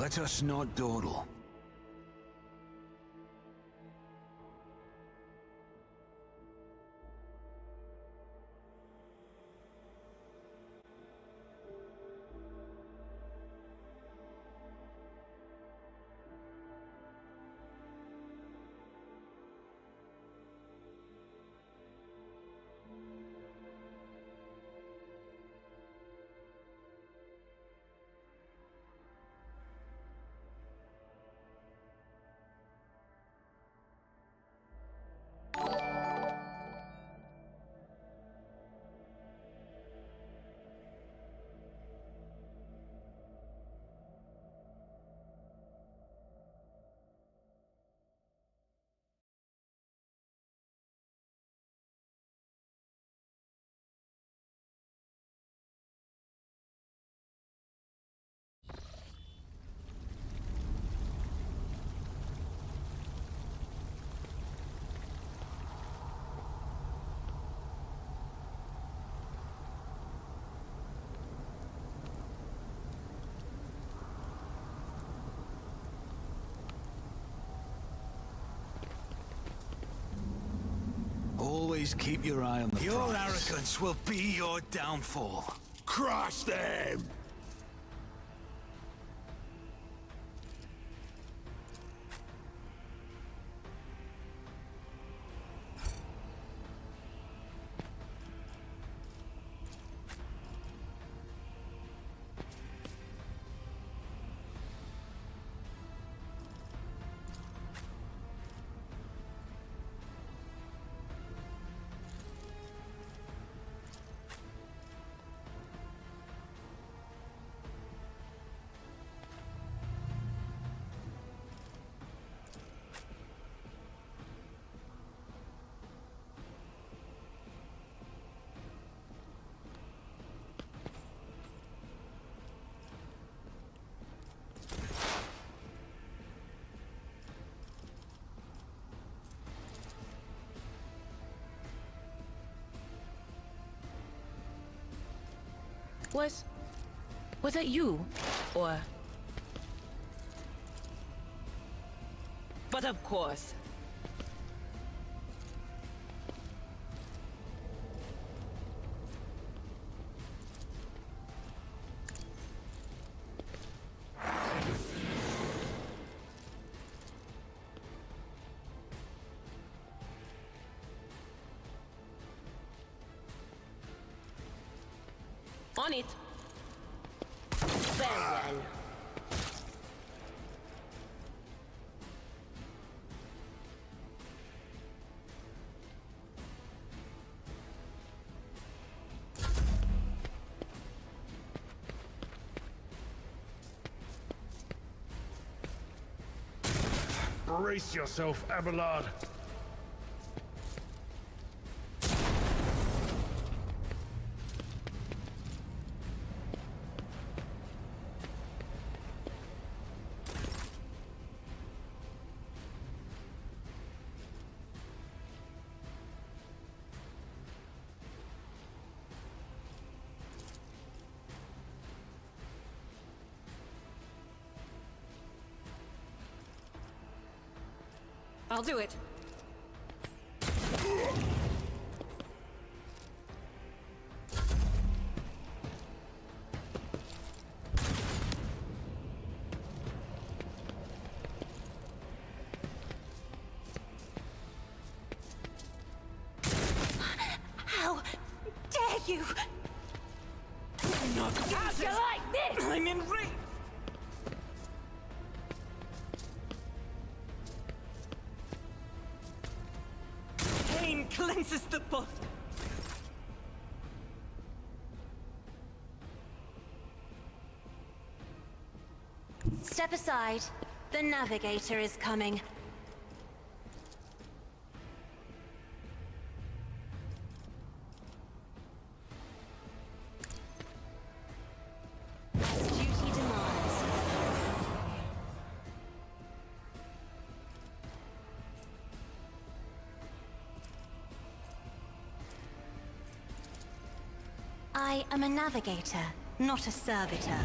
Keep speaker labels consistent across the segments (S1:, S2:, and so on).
S1: Let us not dawdle. Always keep your eye on the prize. Your arrogance will be your downfall.
S2: Crush them!
S3: Was that you? Or... But of course. On it. Very well.
S2: Brace yourself, Abelard.
S3: I'll do it.
S4: How dare you?
S3: Not
S4: How'd you like this?
S3: I'm enraged! Pain cleanses the body.
S4: Step aside. The navigator is coming. As duty demands. I am a navigator, not a servitor.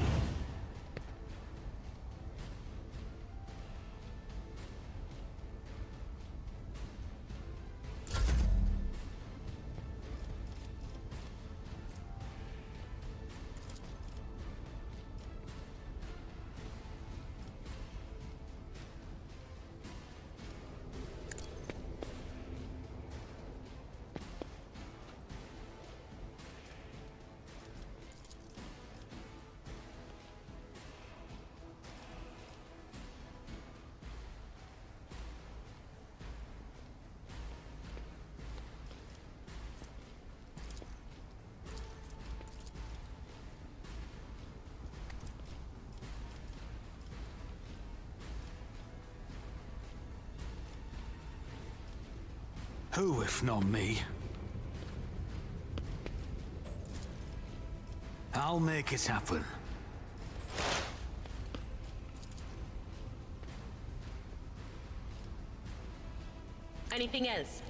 S1: Who, if not me? I'll make it happen.
S3: Anything else?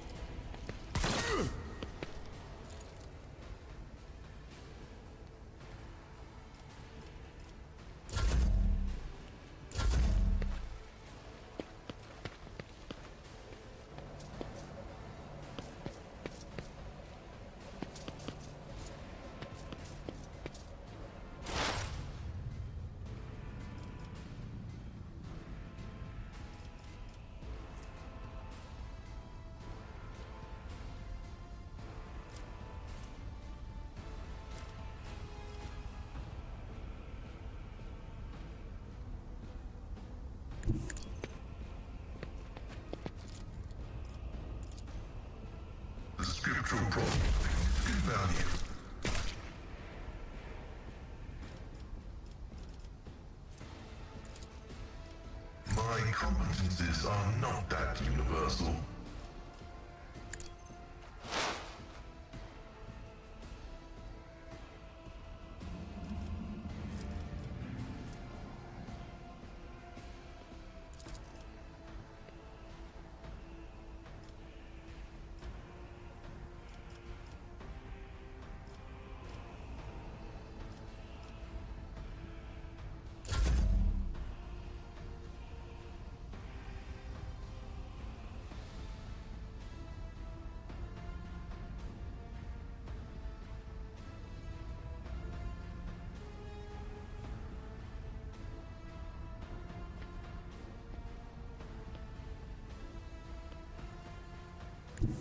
S5: The scriptural problem. Good value. My competences are not that universal.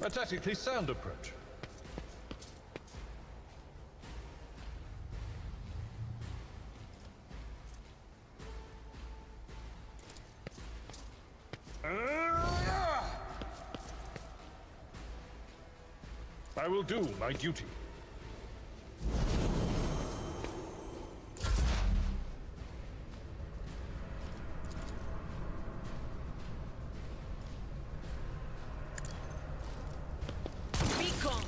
S2: A tactically sound approach. I will do my duty.
S3: Be gone.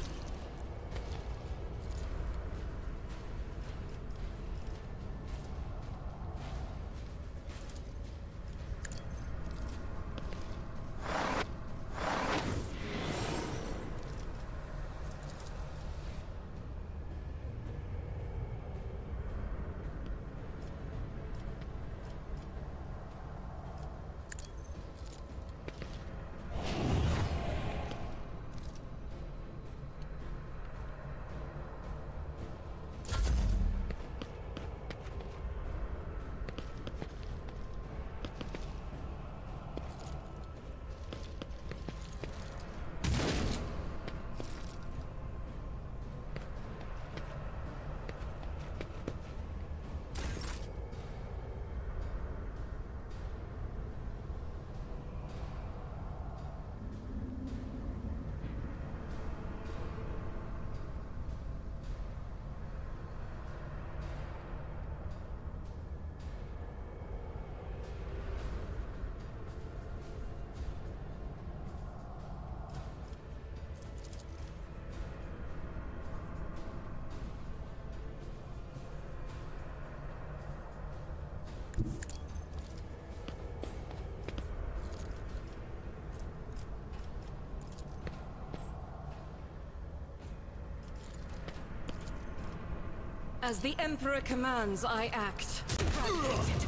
S3: As the Emperor commands, I act. Calculated.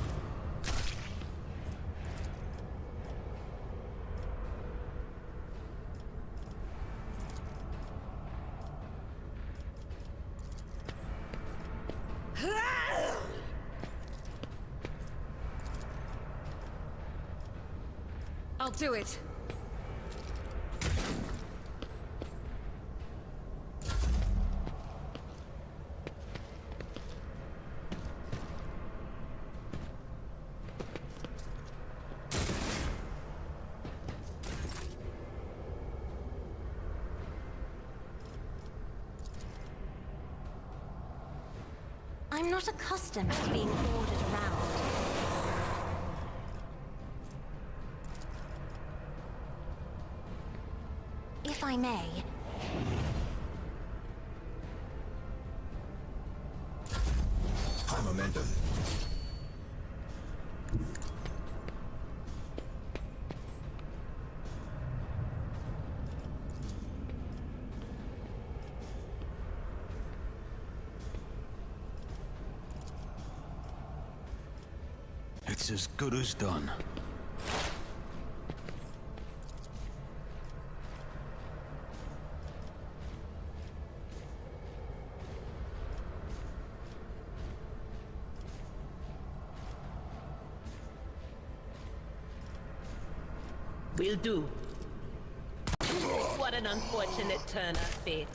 S3: I'll do it.
S4: I'm not accustomed to being ordered around. If I may.
S5: High momentum.
S1: It's as good as done.
S3: Will do. What an unfortunate turn of fate.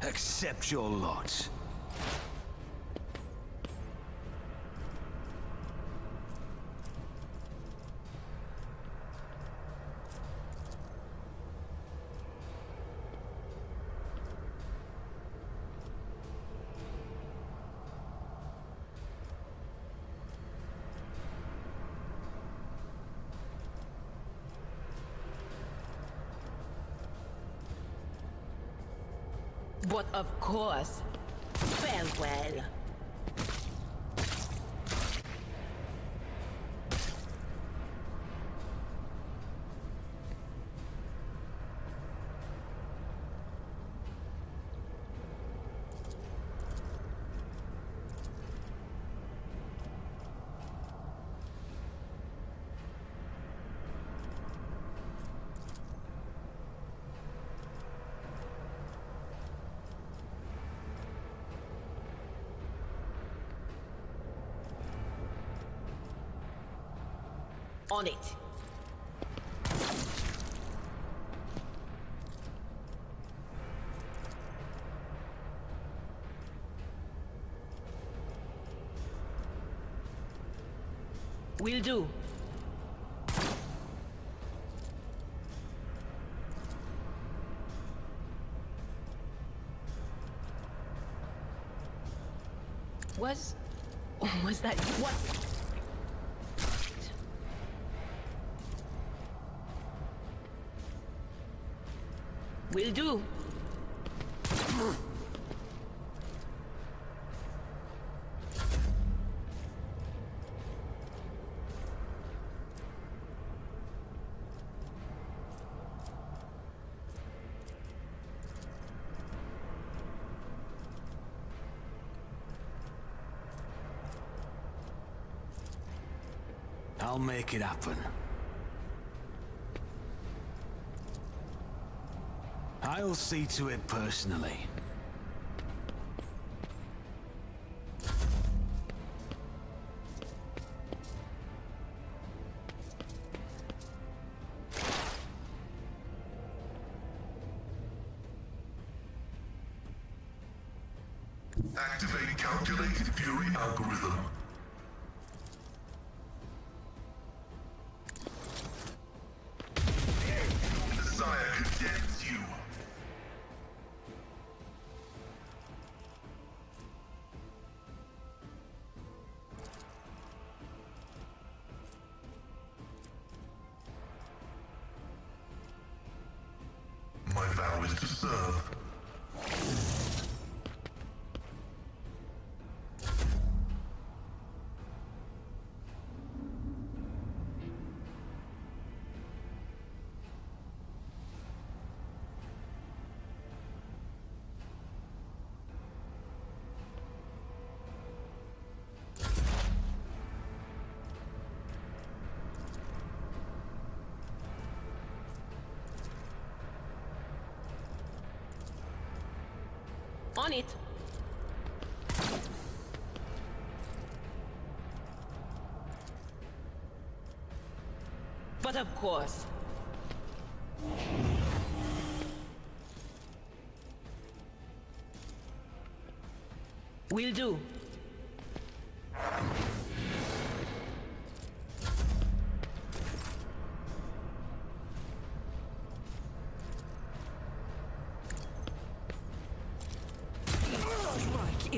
S1: Accept your lot.
S3: But of course, farewell. On it. Will do. Was that what? Will do.
S1: I'll make it happen. I'll see to it personally.
S5: Activate calculated fury algorithm. The sire condemns you. My vow is to serve.
S3: On it. But of course. Will do.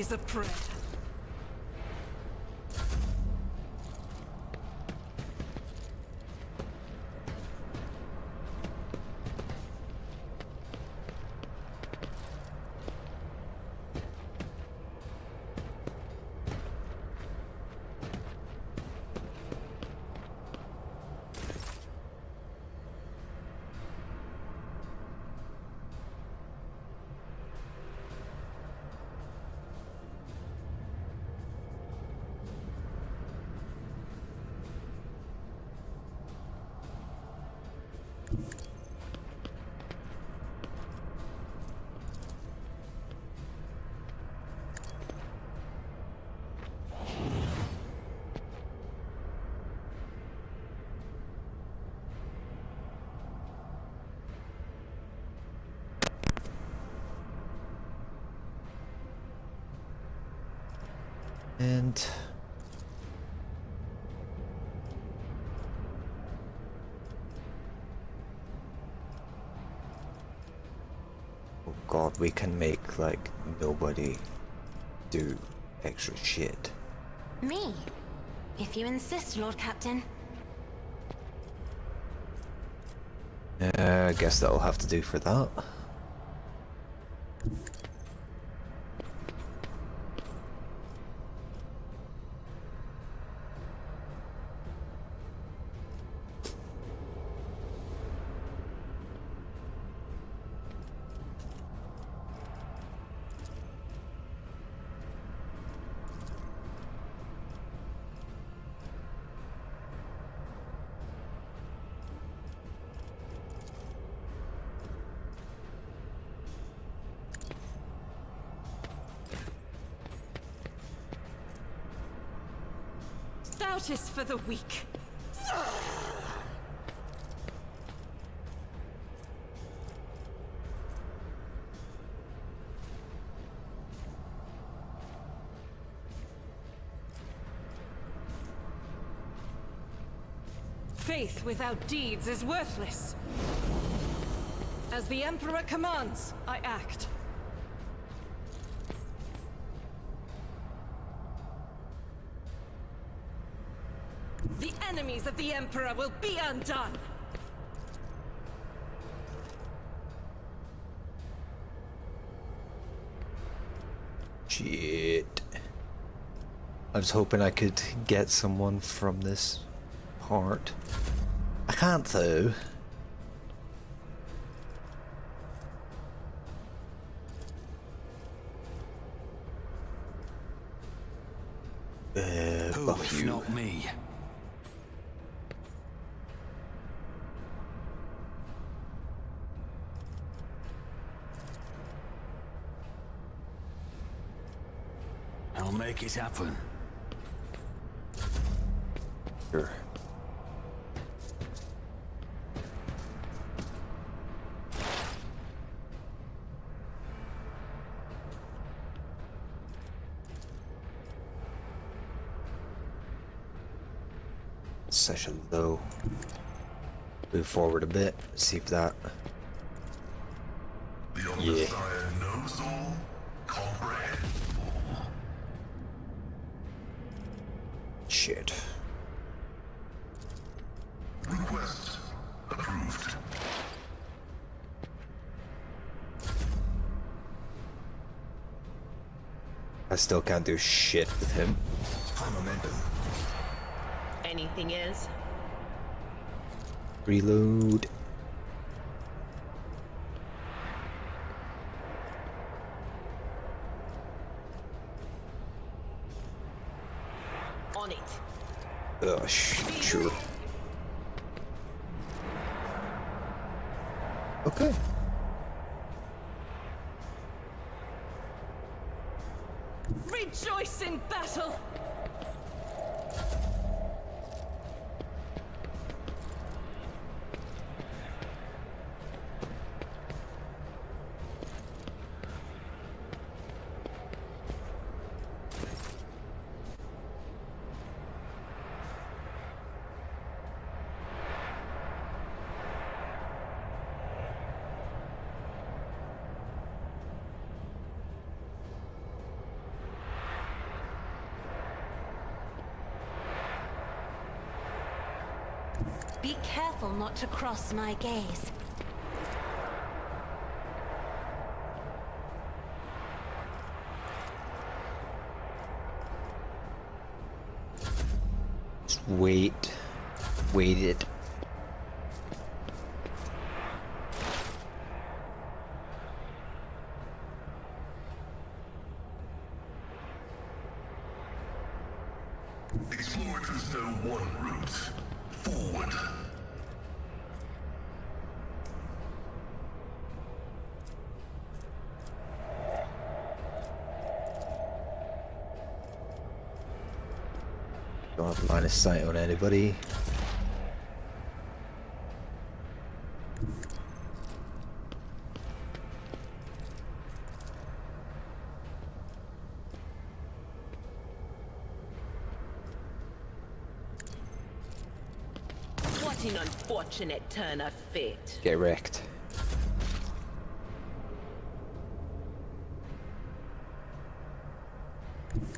S6: always a prayer.
S7: And oh god, we can make like nobody do extra shit.
S4: Me? If you insist, Lord Captain.
S7: I guess that'll have to do for that.
S6: Stout is for the weak. Faith without deeds is worthless. As the Emperor commands, I act. The enemies of the Emperor will be undone!
S7: Shit. I was hoping I could get someone from this part. I can't though.
S1: Who,
S7: Buff
S1: if
S7: you.
S1: not me? I'll make it happen.
S7: Sure. Session low. Move forward a bit. See if that.
S5: The
S7: Yeah.
S5: Messiah knows all, comprehends all.
S7: Shit.
S5: Request approved.
S7: I still can't do shit with him.
S5: High momentum.
S3: Anything is?
S7: Reload.
S3: On it.
S7: Sure. Okay.
S6: Rejoice in battle!
S4: Be careful not to cross my gaze.
S7: Just wait. Wait it.
S5: Explorers know one route. Forward.
S7: Don't have line of sight on anybody.
S3: What an unfortunate turn of fate.
S7: Get wrecked.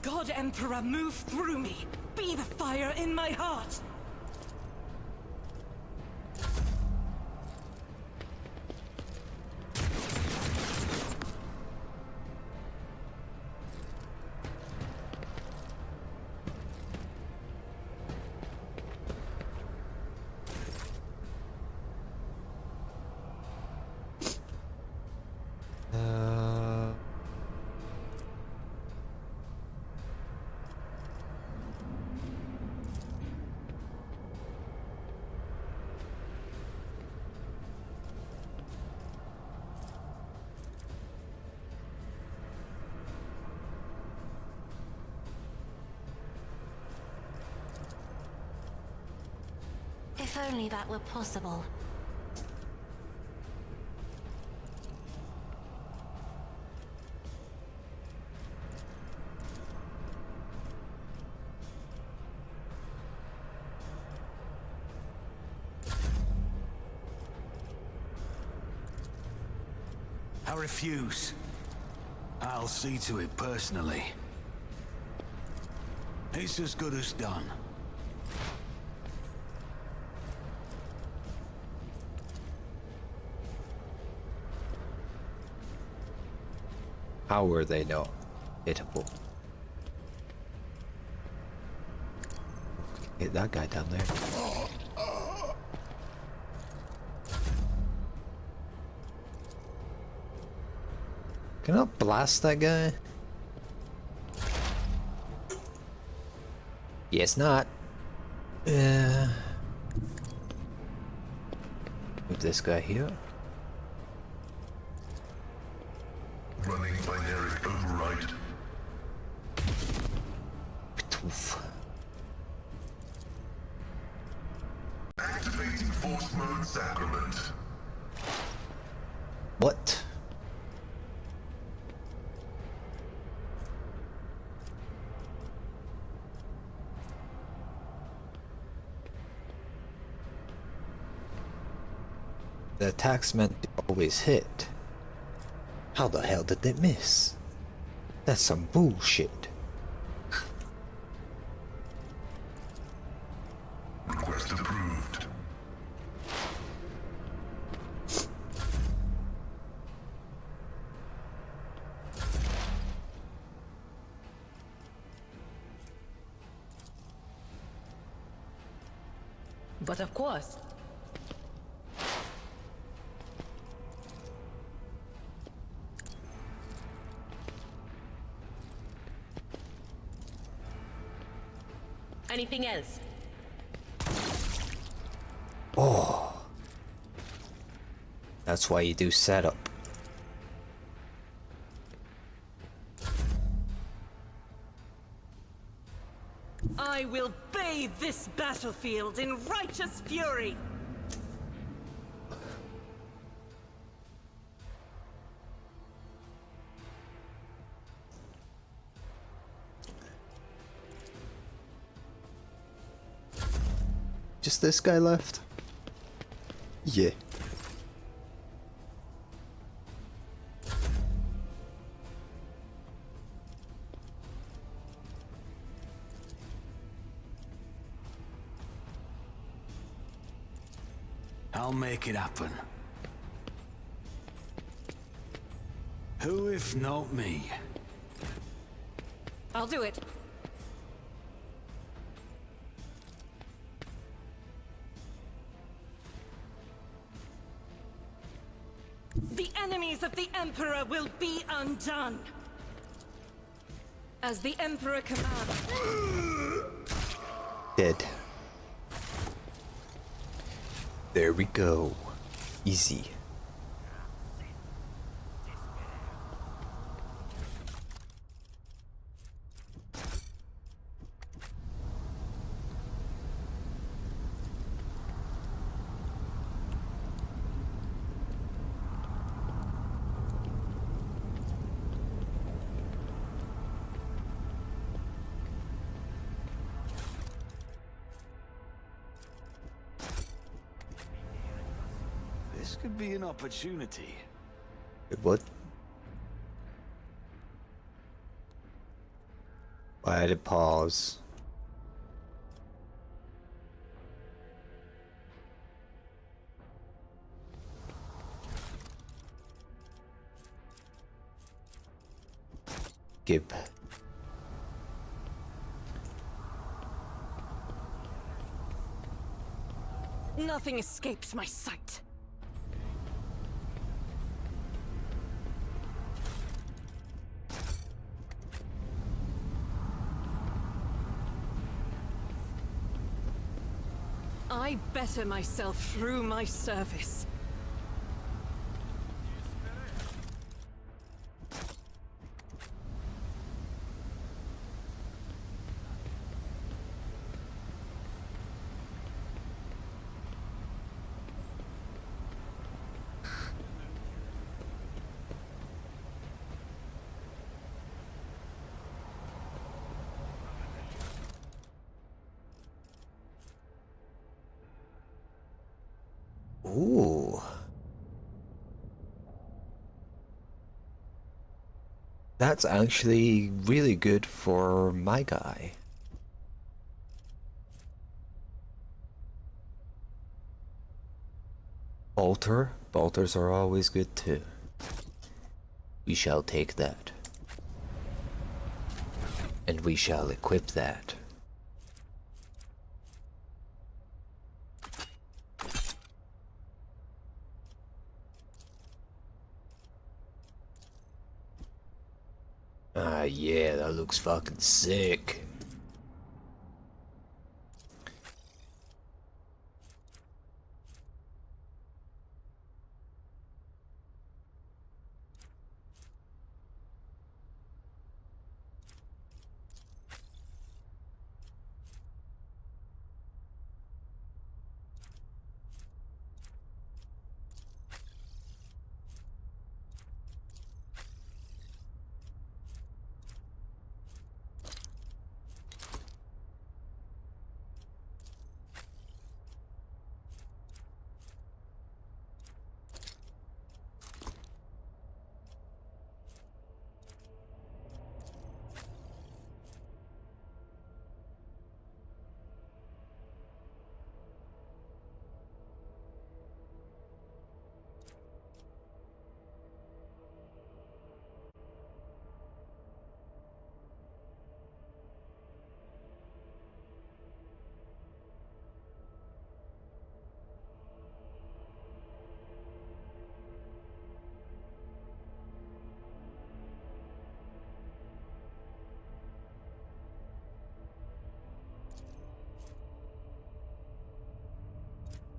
S6: God Emperor, move through me. Be the fire in my heart.
S4: If only that were possible.
S1: I refuse. I'll see to it personally. It's as good as done.
S7: How were they not hittable? Hit that guy down there. Can I blast that guy? Yes, not. Move this guy here.
S5: Running binary override.
S7: Oof.
S5: Activating force mode sacrament.
S7: What? The attacks meant to always hit. How the hell did they miss? That's some bullshit.
S5: Request approved.
S3: But of course. Anything else?
S7: Oh. That's why you do setup.
S6: I will bathe this battlefield in righteous fury.
S7: Just this guy left? Yeah.
S1: I'll make it happen. Who if not me?
S6: I'll do it. The enemies of the Emperor will be undone. As the Emperor commands.
S7: Dead. There we go. Easy.
S1: This could be an opportunity.
S7: Wait, what? Why did it pause? Skip.
S6: Nothing escapes my sight. I better myself through my service.
S7: Ooh. That's actually really good for my guy. Bolters are always good too. We shall take that. And we shall equip that. Ah, yeah, that looks fucking sick.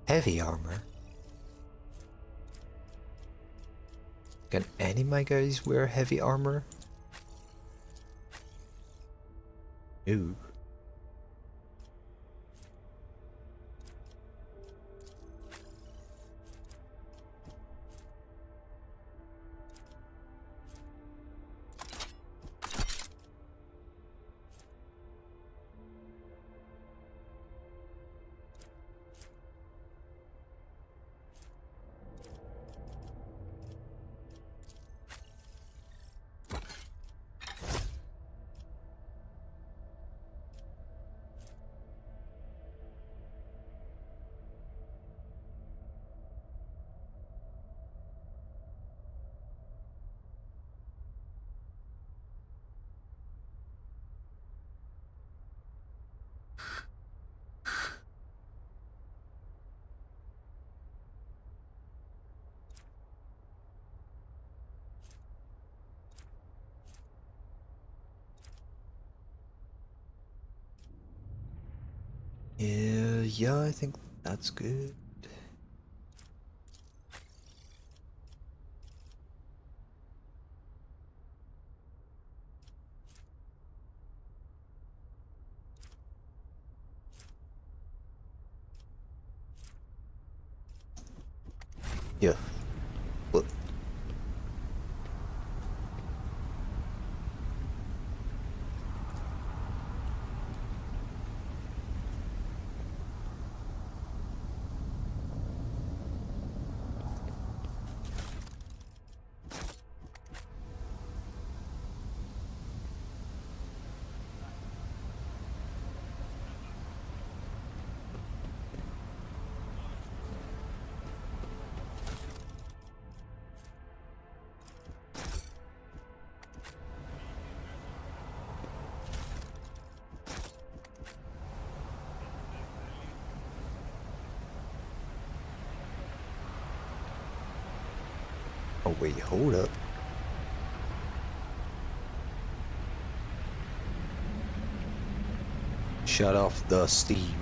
S7: Heavy armor? Can any of my guys wear heavy armor? Ooh. Yeah, I think that's good. Yeah. Well, oh wait, hold up. Shut off the steam.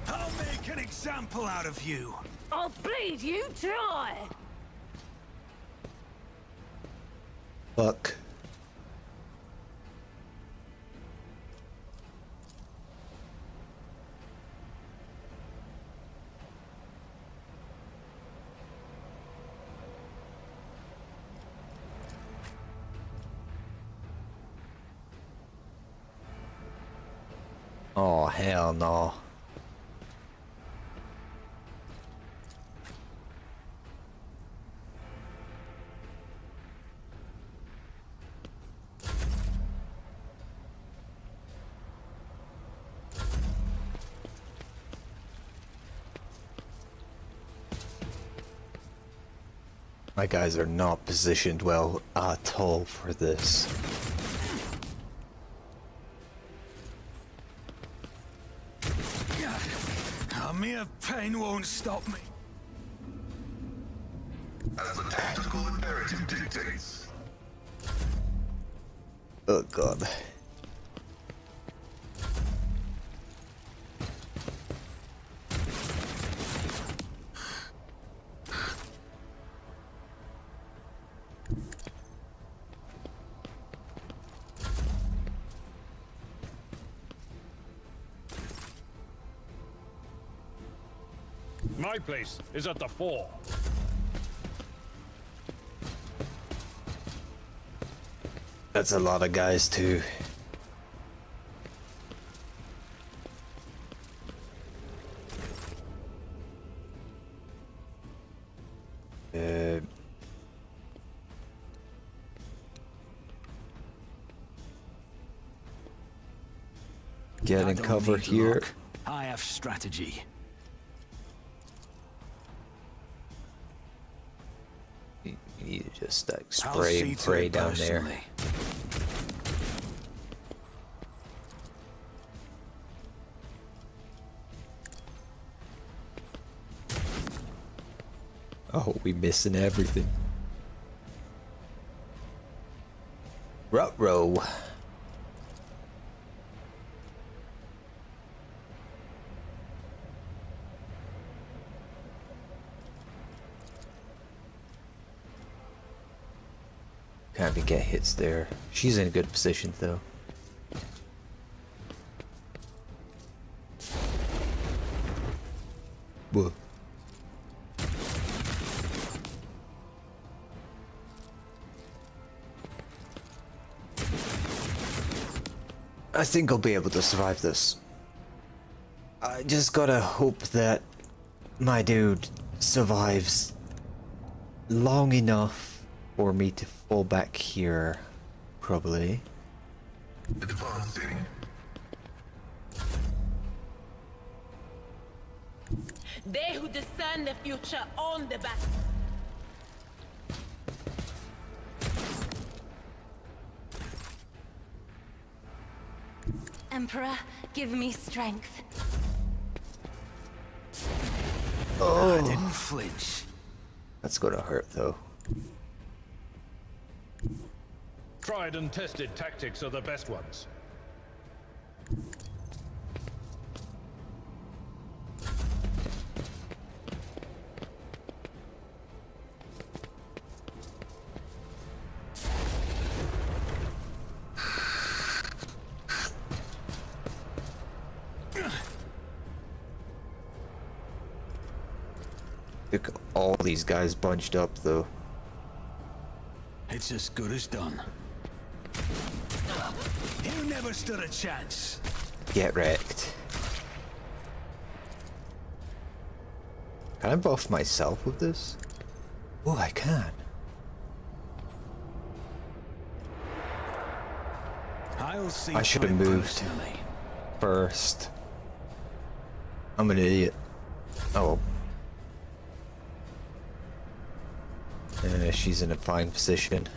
S1: I'll make an example out of you.
S3: I'll bleed you dry.
S7: Fuck. Oh, hell no. My guys are not positioned well at all for this.
S1: A mere pain won't stop me.
S5: As the tactical imperative dictates.
S7: Oh god.
S2: My place is at the fore.
S7: That's a lot of guys too. Get
S1: I
S7: in
S1: don't
S7: cover
S1: need
S7: here.
S1: luck. I have strategy.
S7: You just like
S1: I'll
S7: spray
S1: see
S7: and
S1: to
S7: pray
S1: it
S7: down there.
S1: personally.
S7: Oh, we missing everything. Ruh-roh. Can't even get hits there. She's in a good position though. Whoa. I think I'll be able to survive this. I just gotta hope that my dude survives long enough for me to fall back here, probably.
S5: Advancing.
S3: They who discern the future own the battle.
S4: Emperor, give me strength.
S1: I didn't flinch.
S7: That's gonna hurt though.
S2: Tried and tested tactics are the best ones.
S7: Look, all these guys bunched up though.
S1: It's as good as done. You never stood a chance.
S7: Get wrecked. Can I buff myself with this? Oh, I can.
S1: I'll see.
S7: I should have moved first. I'm an idiot. Oh. She's in a fine position.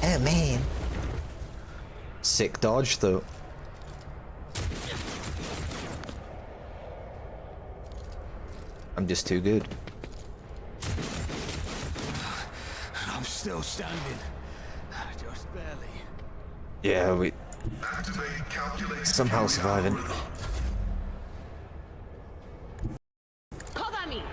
S7: Oh man. Sick dodge though. I'm just too good.
S1: I'm still standing. Just barely.
S7: Yeah, we
S5: Activate calculate
S7: somehow surviving.
S3: Cover me!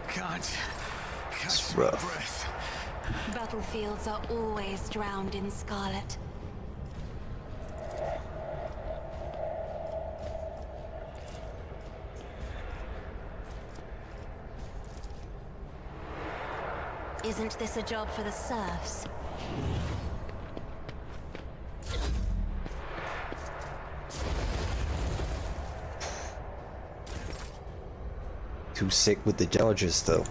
S1: Can't
S7: It's
S1: catch my
S7: rough.
S1: breath.
S4: Battlefields are always drowned in scarlet. Isn't this a job for the serfs?
S7: Too sick with the dodges though.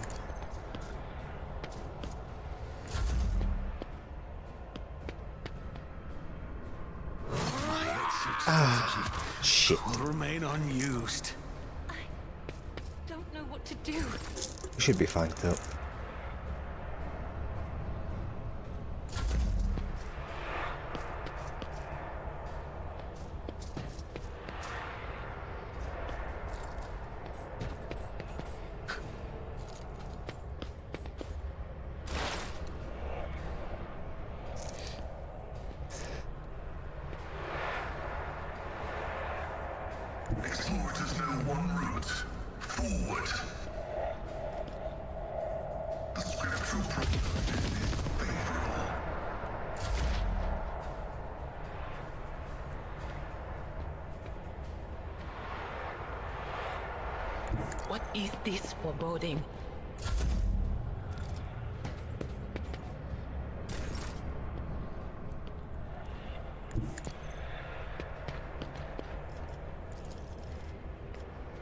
S7: Shit.
S1: Will remain unused.
S4: Don't know what to do.
S7: We should be fine though.
S5: Explorers know one route. Forward. The scriptural promise is favorable.
S3: What is this foreboding?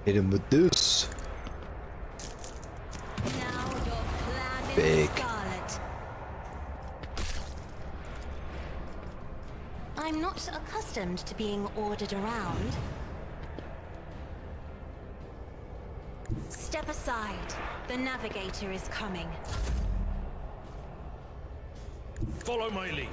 S7: Hit him with this.
S4: Now your plan
S7: Big.
S4: is scarlet. I'm not accustomed to being ordered around. Step aside. The navigator is coming.
S2: Follow my lead.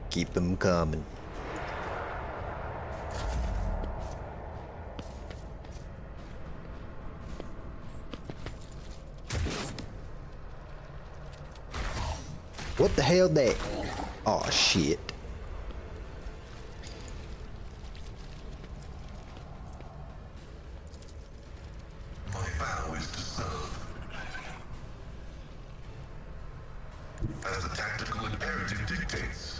S7: Keep them coming. What the hell that? Oh shit.
S5: My vow is to serve. As the tactical imperative dictates.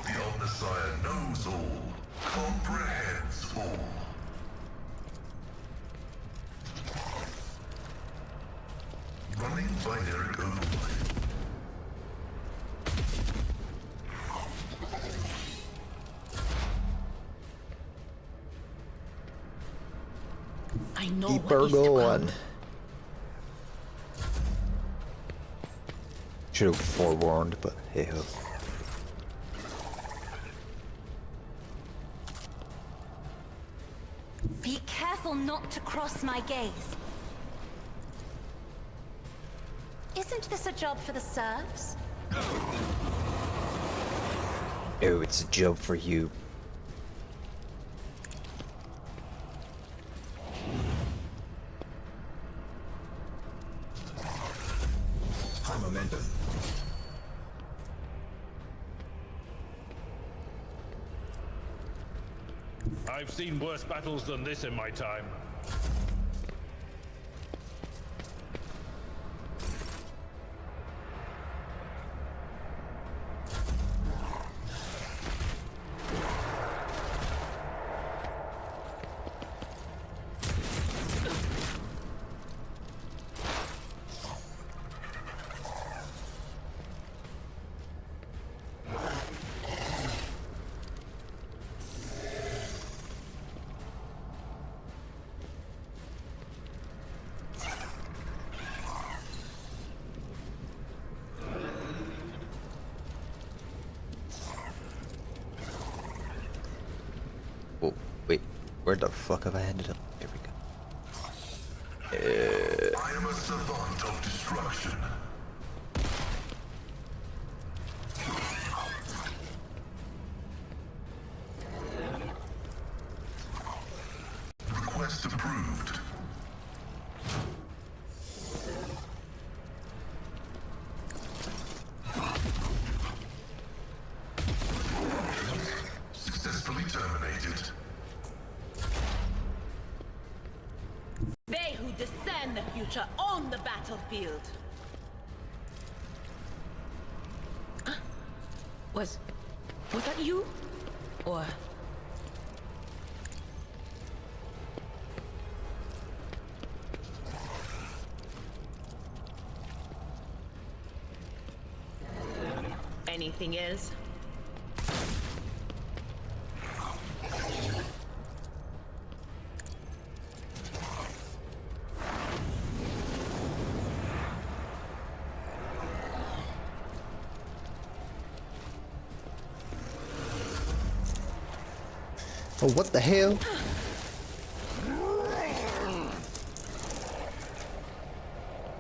S5: The Omnissiah knows all. comprehends all. Running binary override.
S3: I know
S7: Keep
S3: what
S7: her
S3: is to come.
S7: going. Should have forewarned, but hey ho.
S4: Be careful not to cross my gaze. Isn't this a job for the serfs?
S7: Oh, it's a job for you.
S5: High momentum.
S2: I've seen worse battles than this in my time.
S7: Oh, wait, where the fuck have I ended up? Here we go.
S5: I am a savant of destruction. Request approved. Successfully terminated.
S3: They who discern the future own the battlefield. Huh? Was that you? Or... anything else?
S7: Oh, what the hell?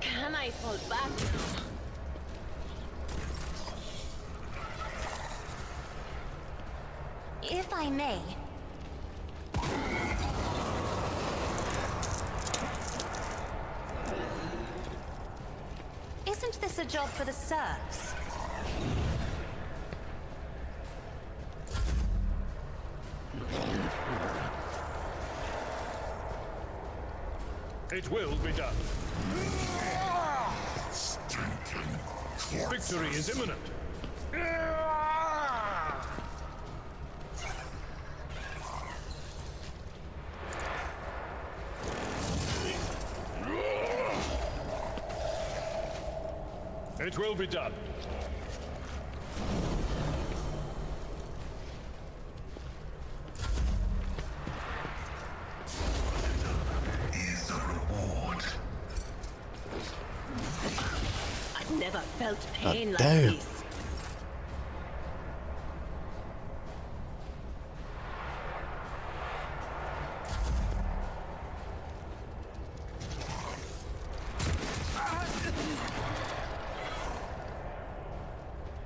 S3: Can I fall back now?
S4: If I may. Isn't this a job for the serfs?
S2: It will be done. Victory is imminent. It will be done.
S5: Is a reward.
S3: I've never felt pain like
S7: damn.
S3: this.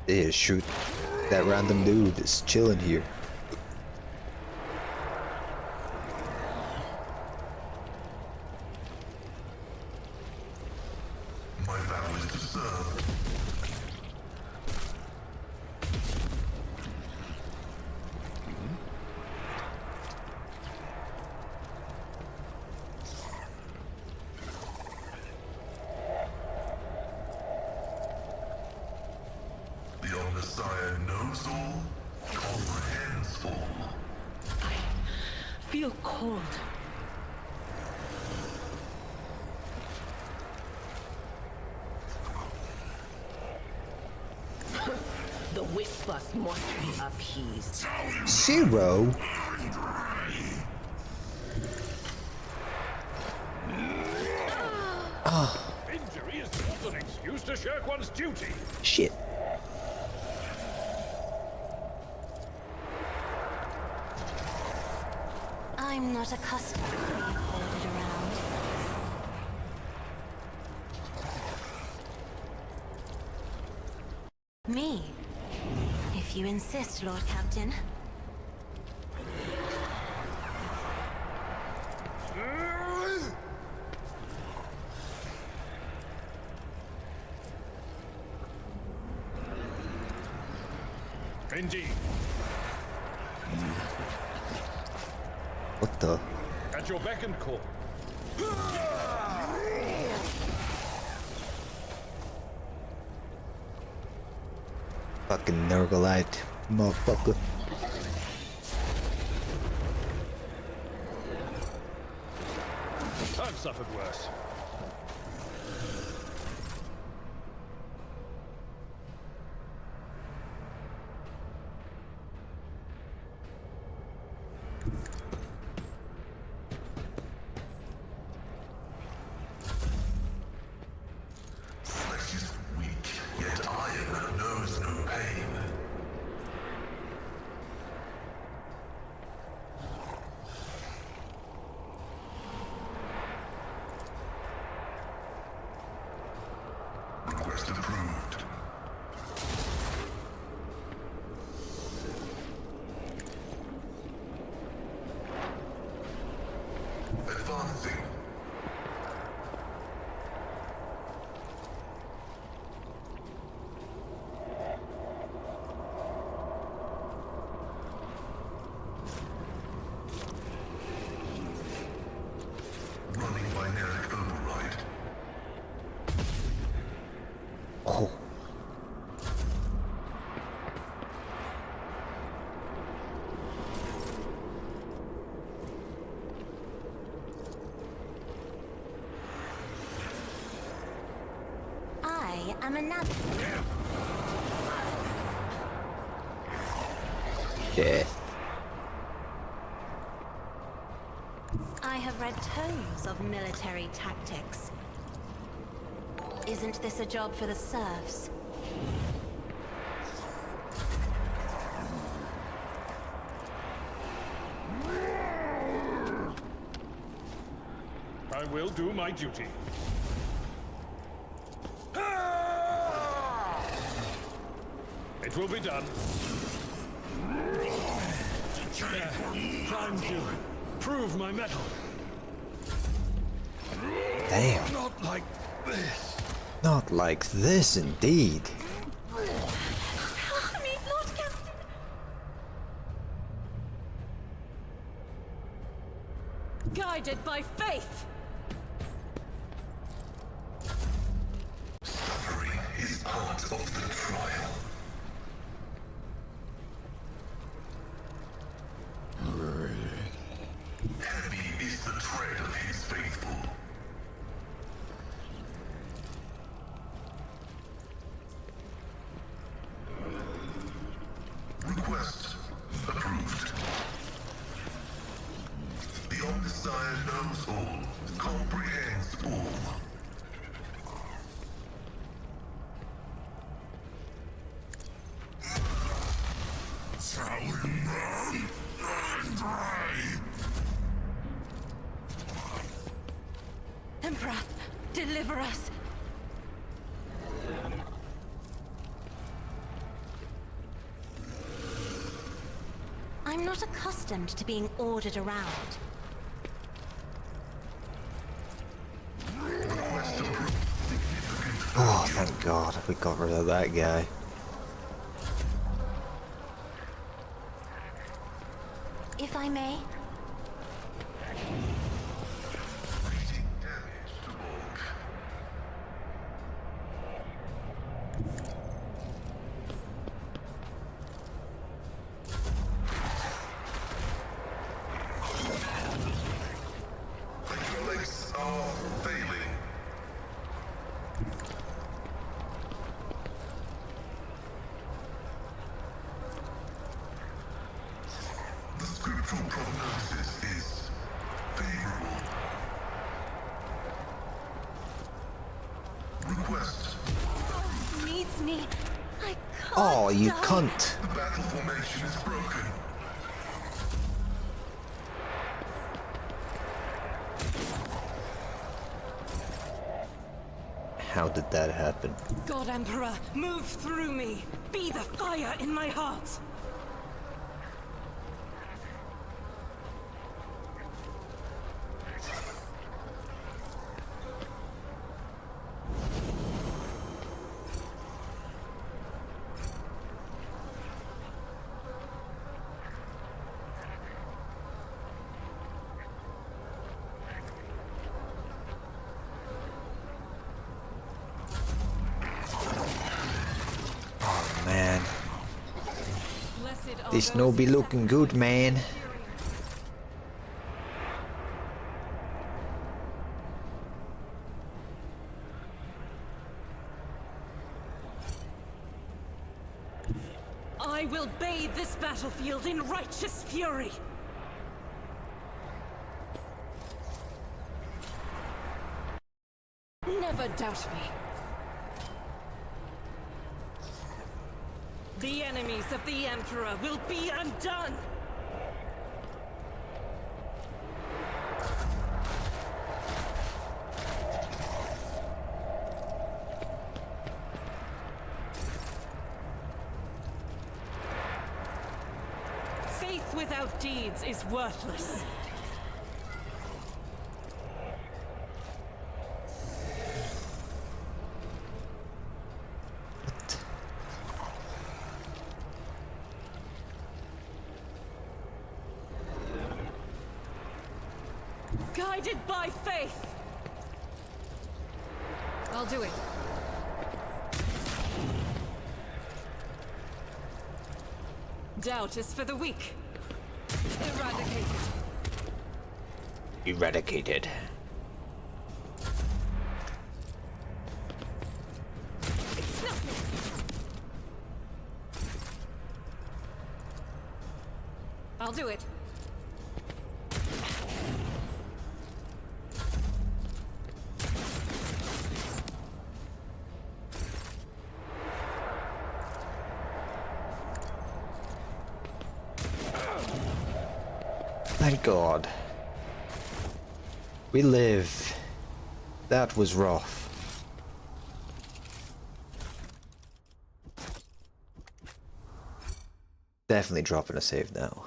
S7: Yeah, shoot. That random dude is chilling here.
S5: My vow is to serve. The Omnissiah knows all, comprehends
S3: feel cold. The whispers must be appeased.
S7: Zero?
S2: Injury is not an excuse to shirk one's duty.
S7: Shit.
S4: I'm not accustomed to being ordered around. Me? If you insist, Lord Captain.
S2: Indeed.
S7: What the?
S2: At your beck and call.
S7: Fucking Nurglite, motherfucker.
S2: I've suffered worse.
S5: Flesh is weak, yet iron knows no pain. Request approved. Advancing. Running binary override.
S7: Oh.
S4: I am another.
S7: Death.
S4: I have read tomes of military tactics. Isn't this a job for the serfs?
S2: I will do my duty. It will be done. Time to prove my mettle.
S7: Damn.
S1: Not like this.
S7: Not like this, indeed.
S4: Help me, Lord Captain!
S6: Guided by faith!
S5: Suffering is part of the trial. Heavy is the tread of his faithful. Request approved. The Omnissiah knows all, comprehends all.
S6: Emperor, deliver us!
S4: I'm not accustomed to being ordered around.
S7: Oh, thank God we got rid of that guy.
S4: If I may,
S5: Reading damage to Orc. Spectral prognosis is favorable. Request.
S4: Needs me. I can't.
S7: Oh, you
S4: die.
S7: cunt.
S5: The battle formation is broken.
S7: How did that happen?
S6: God Emperor, move through me. Be the fire in my heart.
S7: Man,
S6: Blessed are
S7: this
S6: those
S7: no be
S6: who
S7: looking good, man.
S6: I will bathe this battlefield in righteous fury. Never doubt me. The enemies of the Emperor will be undone! Faith without deeds is worthless. Guided by faith! I'll do it. Doubt is for the weak. Eradicated.
S7: Eradicated.
S6: It's nothing. I'll do it.
S7: Thank God. We live. That was rough. Definitely dropping a save now.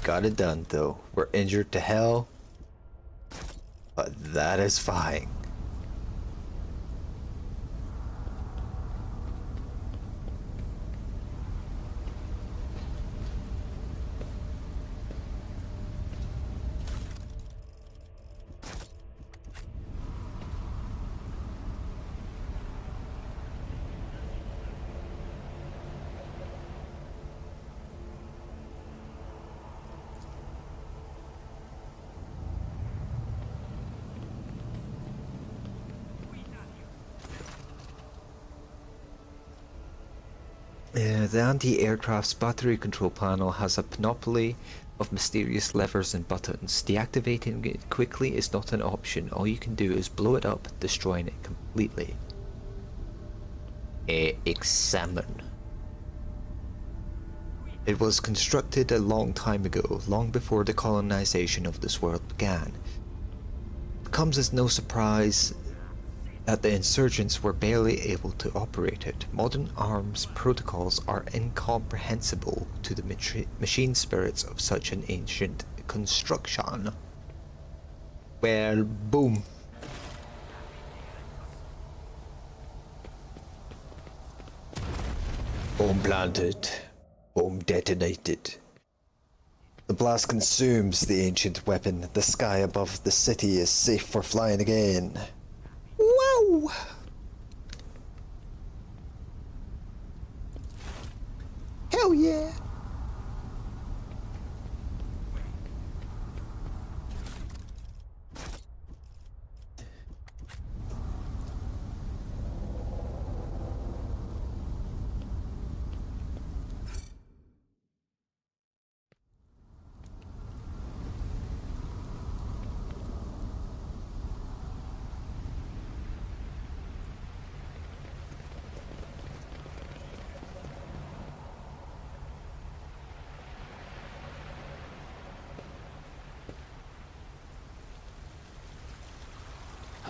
S7: Got it done though. We're injured to hell, but that is fine. The anti-aircraft's battery control panel has a panoply of mysterious levers and buttons. Deactivating it quickly is not an option. All you can do is blow it up, destroying it completely. Examine. It was constructed a long time ago, long before the colonization of this world began. It comes as no surprise that the insurgents were barely able to operate it. Modern arms protocols are incomprehensible to the machine spirits of such an ancient construction. Well, boom. Bomb planted. Bomb detonated. The blast consumes the ancient weapon. The sky above the city is safe for flying again. Wow! Hell yeah!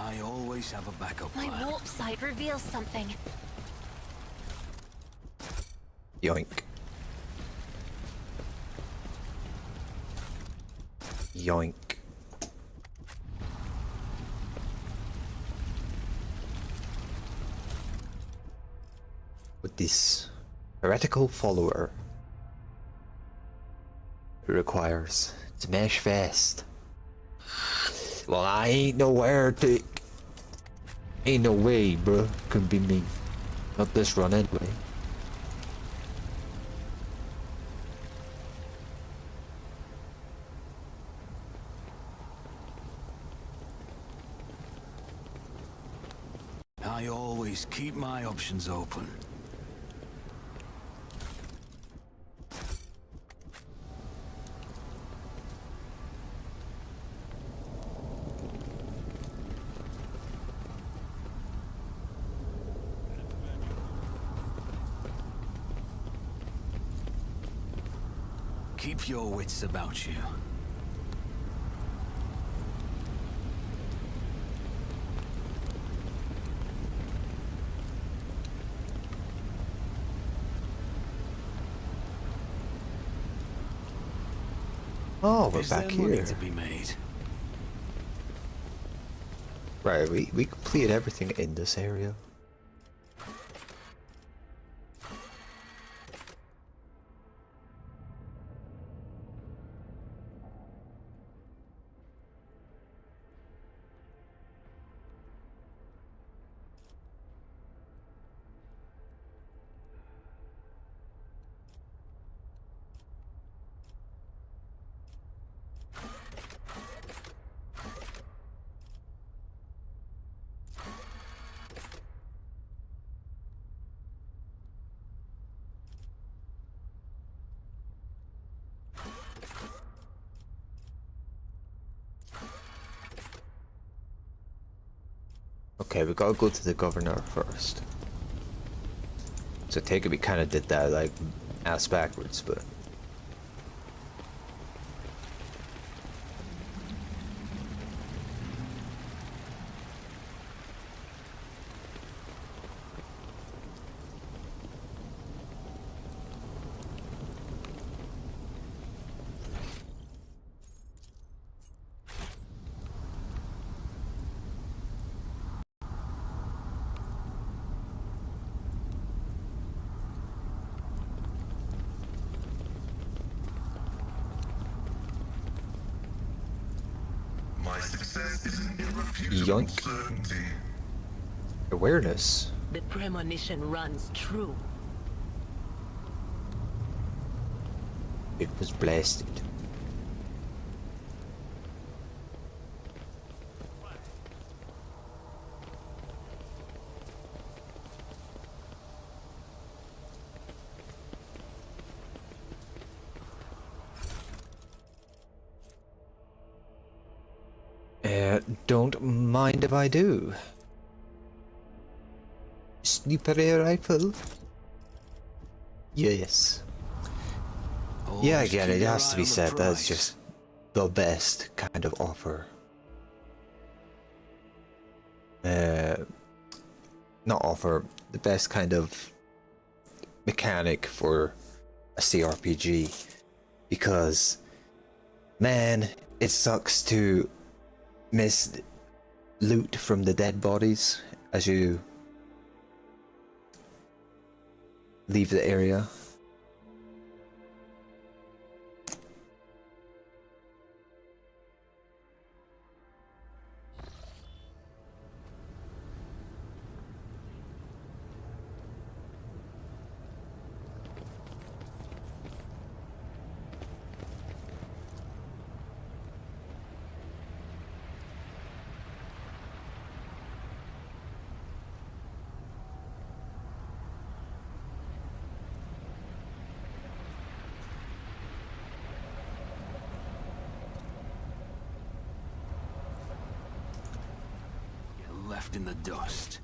S1: I always have a backup
S4: My
S1: plan.
S4: warp sight reveals something.
S7: Yoink. Yoink. With this heretical follower, it requires smash fast. Well, I ain't nowhere to. Ain't no way, bruh. Could be me. Not this run anyway.
S1: I always keep my options open. Keep your wits about you.
S7: Oh, we're
S1: Is
S7: back
S1: there money
S7: here.
S1: to be made?
S7: Right, we completed everything in this area. Okay, we gotta go to the governor first. So take it we kind of did that like ass backwards, but
S5: My success is an irrefutable
S7: Yoink.
S5: certainty.
S7: awareness.
S3: The premonition runs true.
S7: It was blasted. Don't mind if I do. Sniper rifle? Yes. Yeah,
S1: Always
S7: again,
S1: keep
S7: it
S1: your
S7: has to
S1: eye
S7: be
S1: on the
S7: said, that's
S1: prize.
S7: just the best kind of offer. Not offer, the best kind of mechanic for a CRPG. Because, man, it sucks to miss loot from the dead bodies as you leave the area.
S1: You're left in the dust.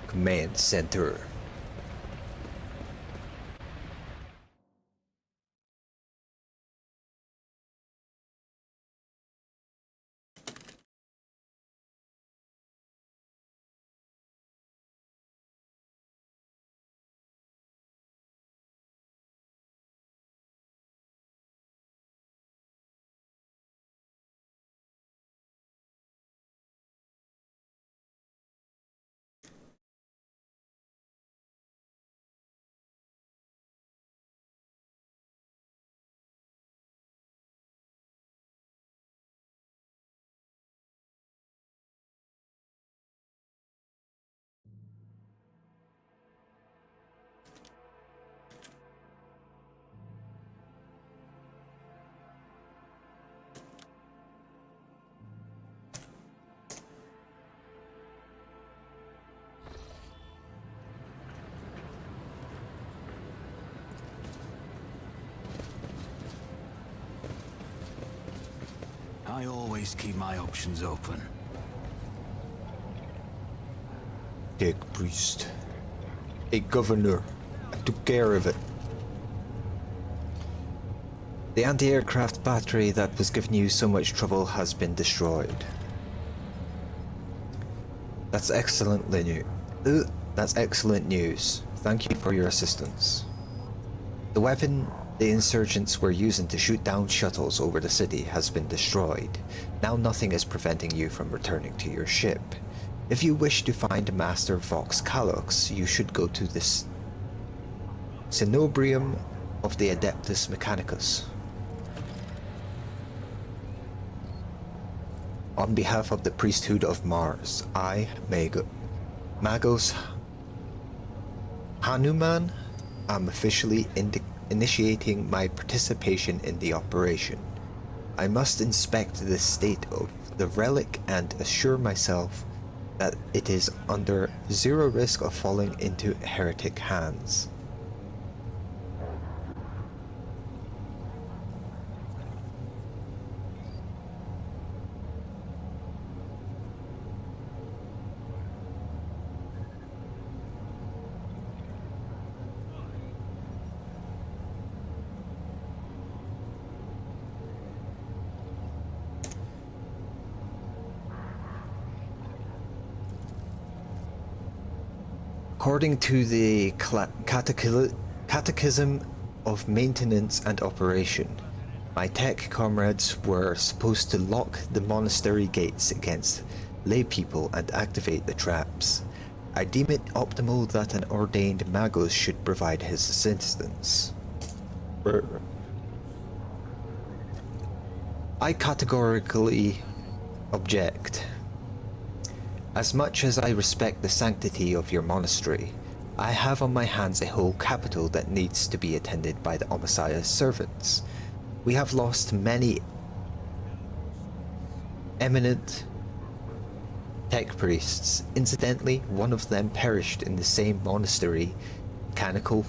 S7: Command center.
S1: I always keep my options open.
S7: Dick Priest. Hey, Governor. I took care of it. The anti-aircraft battery that was giving you so much trouble has been destroyed. That's excellent news. That's excellent news. Thank you for your assistance. The weapon the insurgents were using to shoot down shuttles over the city has been destroyed. Now nothing is preventing you from returning to your ship. If you wish to find Master Vox Calux, you should go to this Cenobrium of the Adeptus Mechanicus. On behalf of the priesthood of Mars, I, Magos Hanuman, am officially initiating my participation in the operation. I must inspect the state of the relic and assure myself that it is under zero risk of falling into heretic hands. According to the Catechism of Maintenance and Operation, my tech comrades were supposed to lock the monastery gates against lay people and activate the traps. I deem it optimal that an ordained Magos should provide his assistance. I categorically object. As much as I respect the sanctity of your monastery, I have on my hands a whole capital that needs to be attended by the Omnissiah's servants. We have lost many eminent tech priests. Incidentally, one of them perished in the same monastery. Mechanical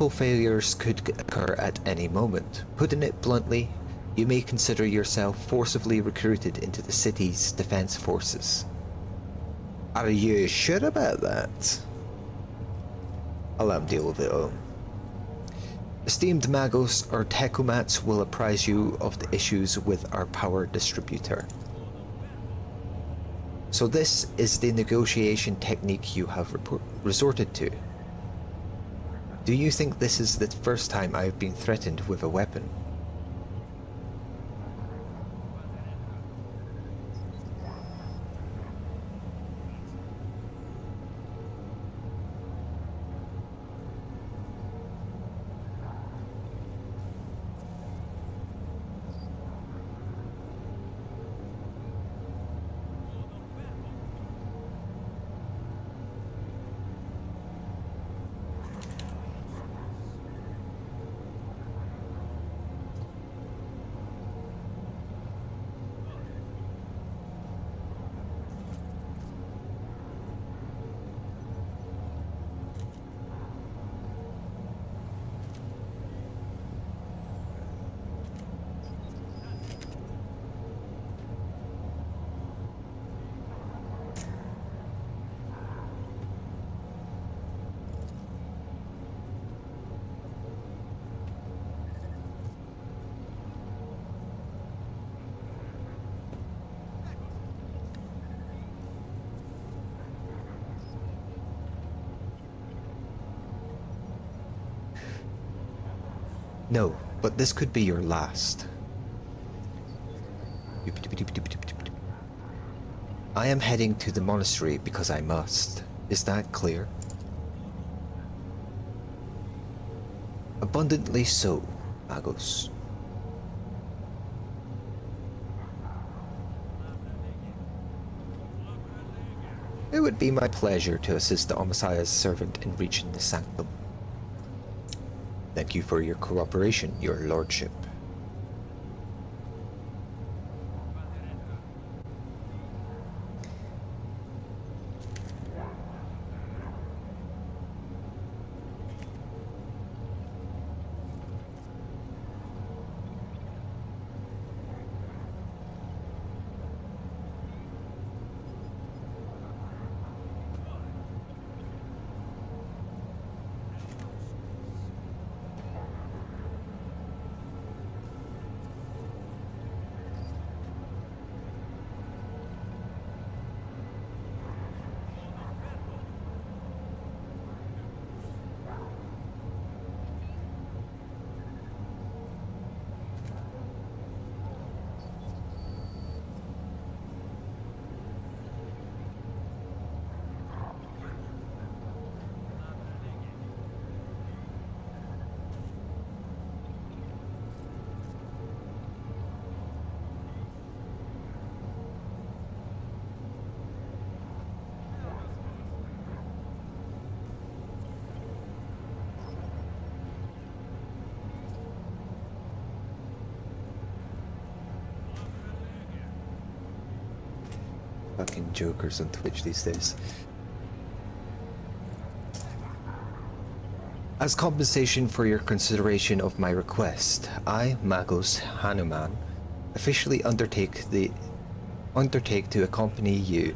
S7: failures could occur at any moment. Putting it bluntly, you may consider yourself forcibly recruited into the city's defense forces. Are you sure about that? I'll let him deal with it all. Esteemed Magos or Techomats will apprise you of the issues with our power distributor. So this is the negotiation technique you have resorted to. Do you think this is the first time I have been threatened with a weapon? No, but this could be your last. I am heading to the monastery because I must. Is that clear? Abundantly so, Magos. It would be my pleasure to assist the Omnissiah's servant in reaching the sanctum. Thank you for your cooperation, your lordship. Fucking jokers on Twitch these days. As compensation for your consideration of my request, I, Magos Hanuman, officially undertake to accompany you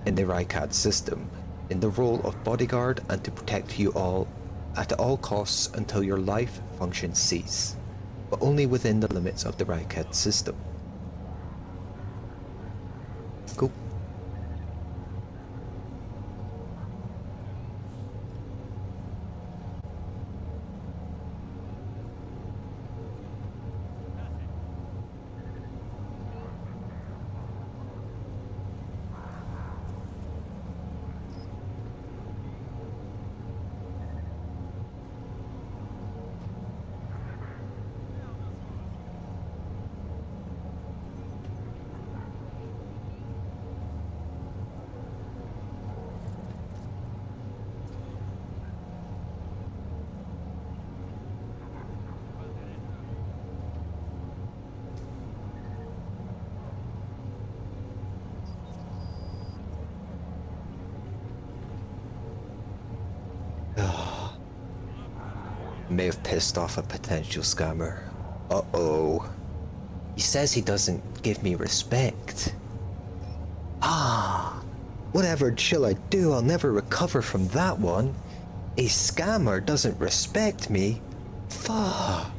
S7: in the Rykad system, in the role of bodyguard and to protect you all at all costs until your life functions cease, but only within the limits of the Rykad system. Cool. May have pissed off a potential scammer. Uh-oh. He says he doesn't give me respect. Ah, whatever shall I do? I'll never recover from that one. A scammer doesn't respect me. Fuck.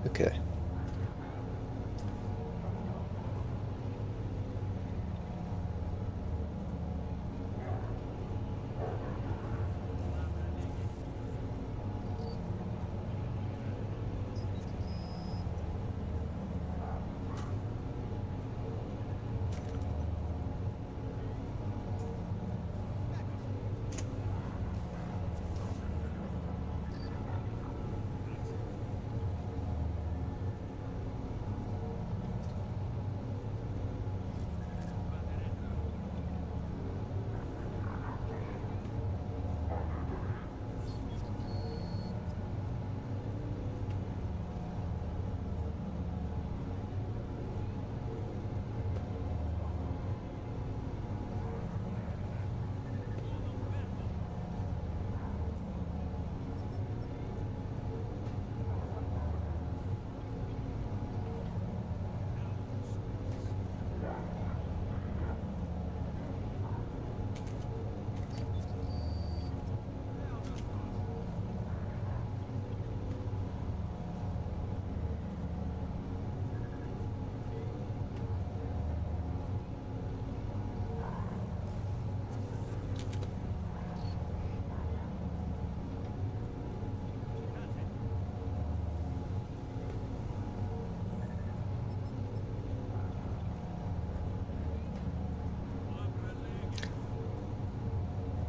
S7: Okay.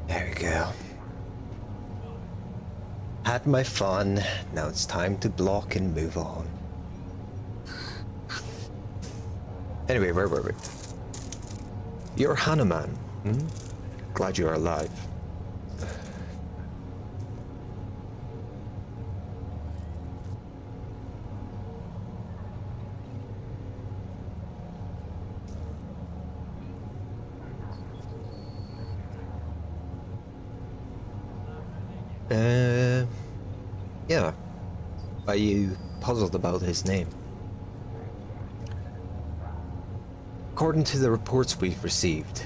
S7: There we go. Had my fun, now it's time to block and move on. Anyway, where were we? You're Hanuman, hmm? Glad you are alive. Yeah. Are you puzzled about his name? According to the reports we've received,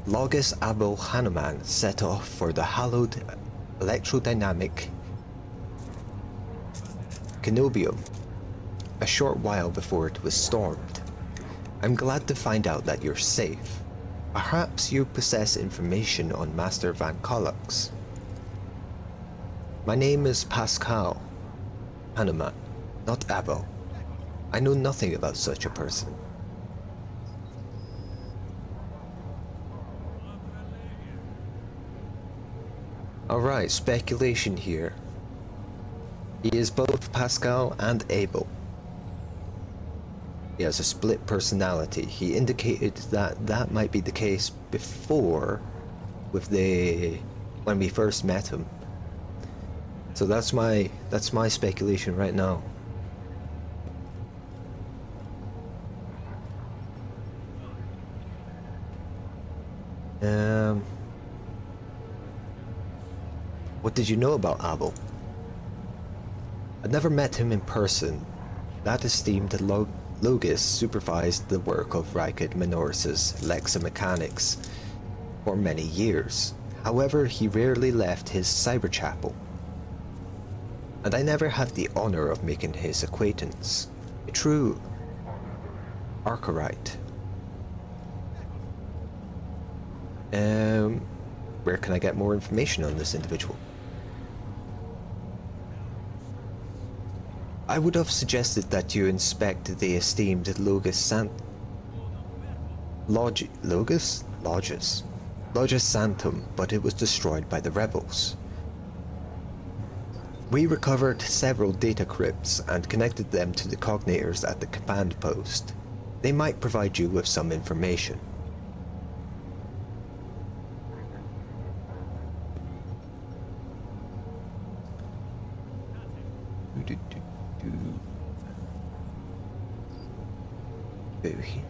S7: Logis Abel Hanuman set off for the hallowed electrodynamic Canobium a short while before it was stormed. I'm glad to find out that you're safe. Perhaps you possess information on Master Van Kollux. My name is Pascal Hanuman, not Abel. I know nothing about such a person. Alright, speculation here. He is both Pascal and Abel. He has a split personality. He indicated that that might be the case before when we first met him. So that's my speculation right now. What did you know about Abel? I'd never met him in person. That esteemed Logis supervised the work of Rykid Minoris's Lexamechanics for many years. However, he rarely left his cyber chapel. And I never had the honor of making his acquaintance. A true Archerite. Where can I get more information on this individual? I would have suggested that you inspect the esteemed Logis Santum, but it was destroyed by the rebels. We recovered several data crypts and connected them to the cognators at the command post. They might provide you with some information. Boohie.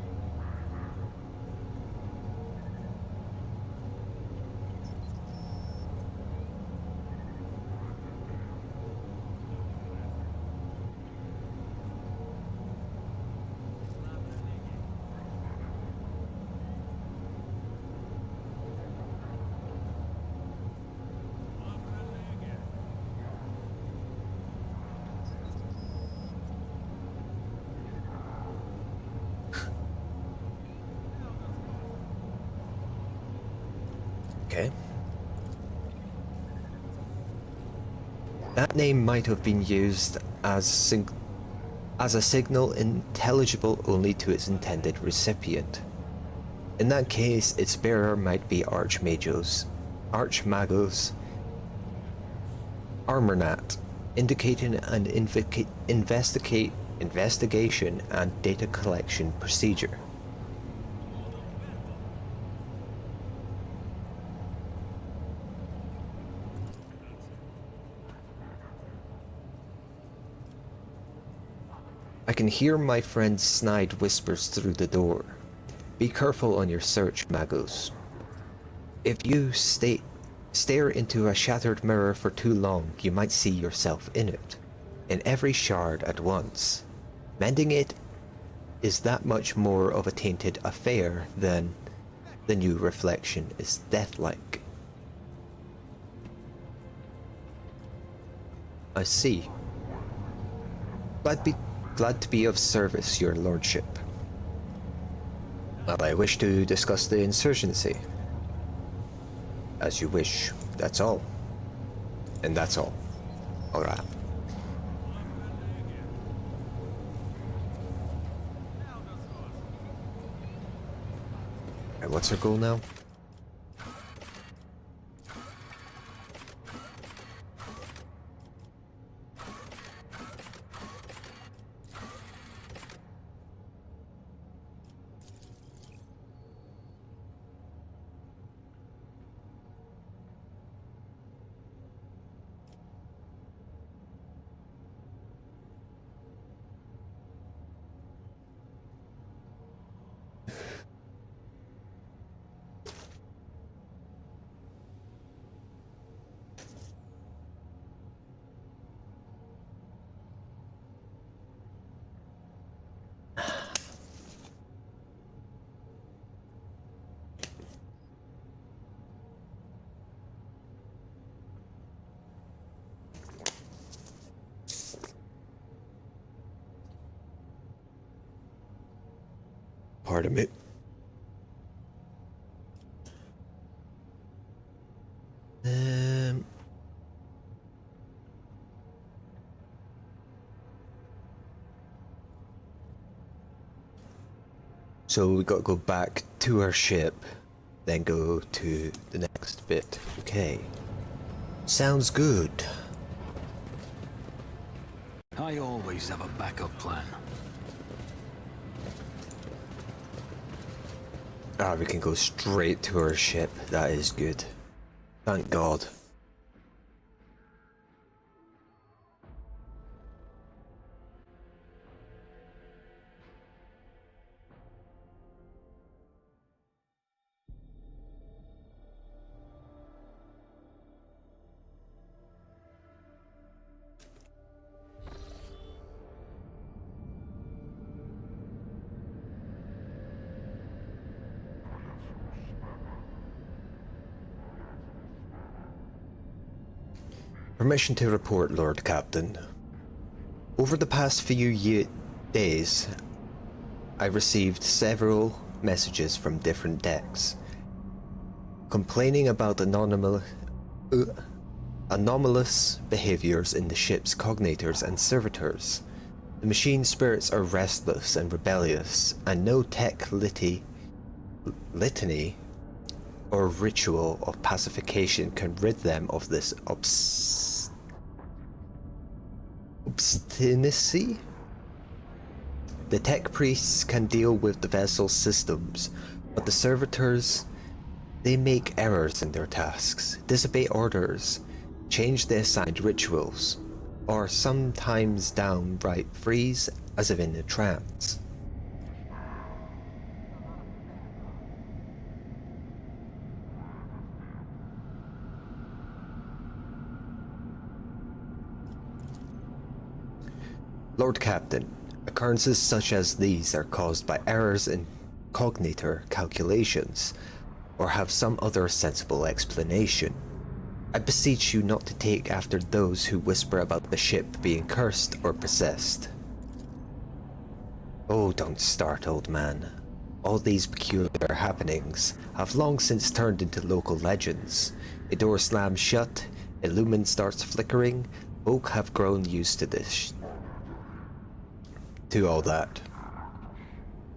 S7: Okay. That name might have been used as a signal intelligible only to its intended recipient. In that case, its bearer might be Archmagos Armornat, indicating an investigation and data collection procedure. I can hear my friend snide whispers through the door. Be careful on your search, Magos. If you stare into a shattered mirror for too long, you might see yourself in it, in every shard at once. Mending it is that much more of a tainted affair than the new reflection is deathlike. I see. Glad to be of service, your lordship. Well, I wish to discuss the insurgency. As you wish, that's all. And that's all. Alright. Alright, what's our goal now? Pardon me. So we got to go back to our ship, then go to the next bit. Okay. Sounds good.
S1: always have a backup plan.
S7: Ah, we can go straight to our ship. That is good. Thank God. Permission to report, Lord Captain. Over the past few days, I received several messages from different decks complaining about anomalous behaviors in the ship's cognators and servitors. The machine spirits are restless and rebellious, and no tech litany or ritual of pacification can rid them of this obstinacy. The tech priests can deal with the vessel's systems, but the servitors, they make errors in their tasks, disobey orders, change the assigned rituals, or sometimes downright freeze as if in a trance. Lord Captain, occurrences such as these are caused by errors in cognator calculations, or have some other sensible explanation. I beseech you not to take after those who whisper about the ship being cursed or possessed. Oh, don't start, old man. All these peculiar happenings have long since turned into local legends. A door slams shut, a lumen starts flickering, folk have grown used to this. To all that.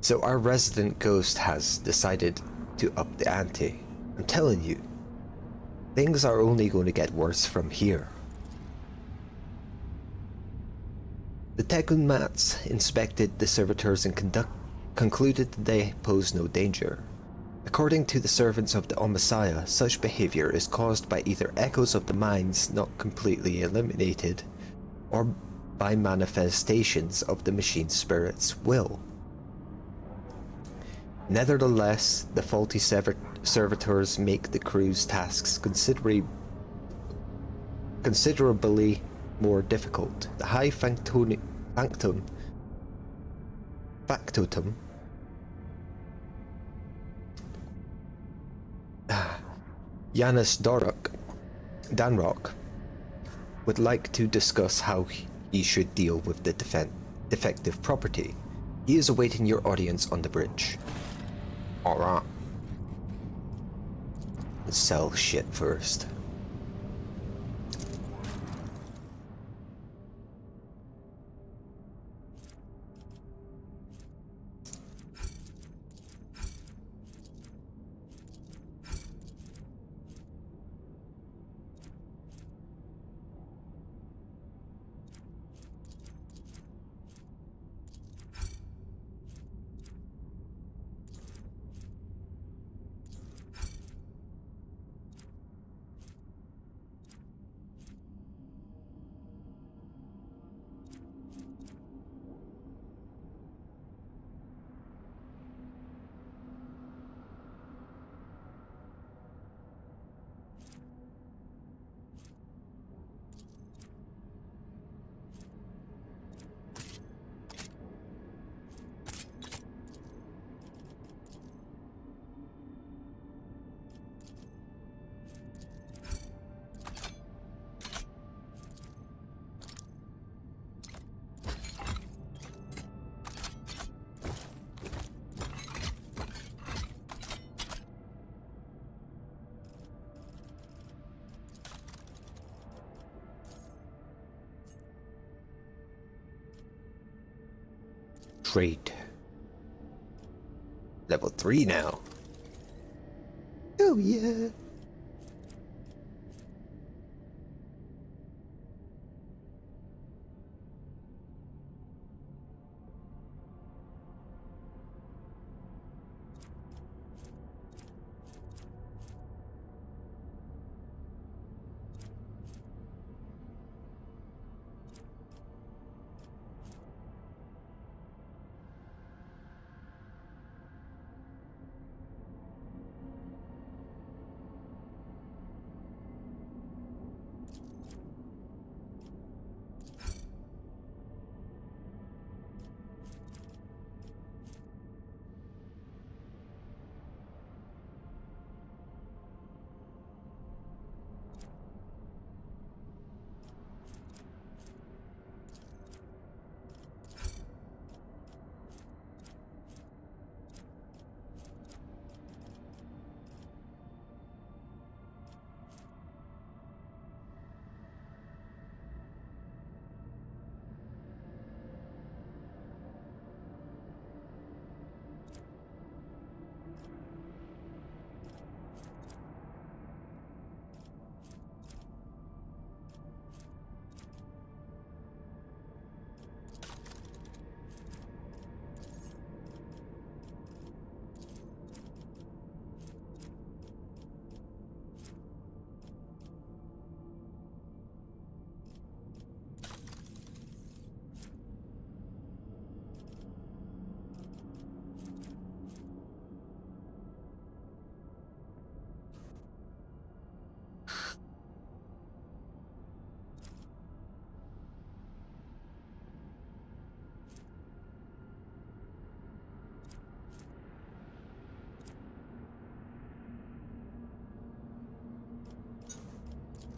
S7: So our resident ghost has decided to up the ante. I'm telling you, things are only going to get worse from here. The Tegunmats inspected the servitors and concluded they pose no danger. According to the servants of the Omessiah, such behavior is caused by either echoes of the minds not completely eliminated, or by manifestations of the machine spirit's will. Nevertheless, the faulty servitors make the crew's tasks considerably more difficult. The high factotum Janus Danrock would like to discuss how he should deal with the defective property. He is awaiting your audience on the bridge. Alright. Let's sell shit first. Trade. Level 3 now. Oh yeah.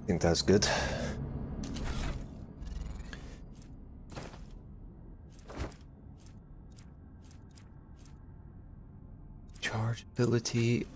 S7: I think that's good. Charge ability.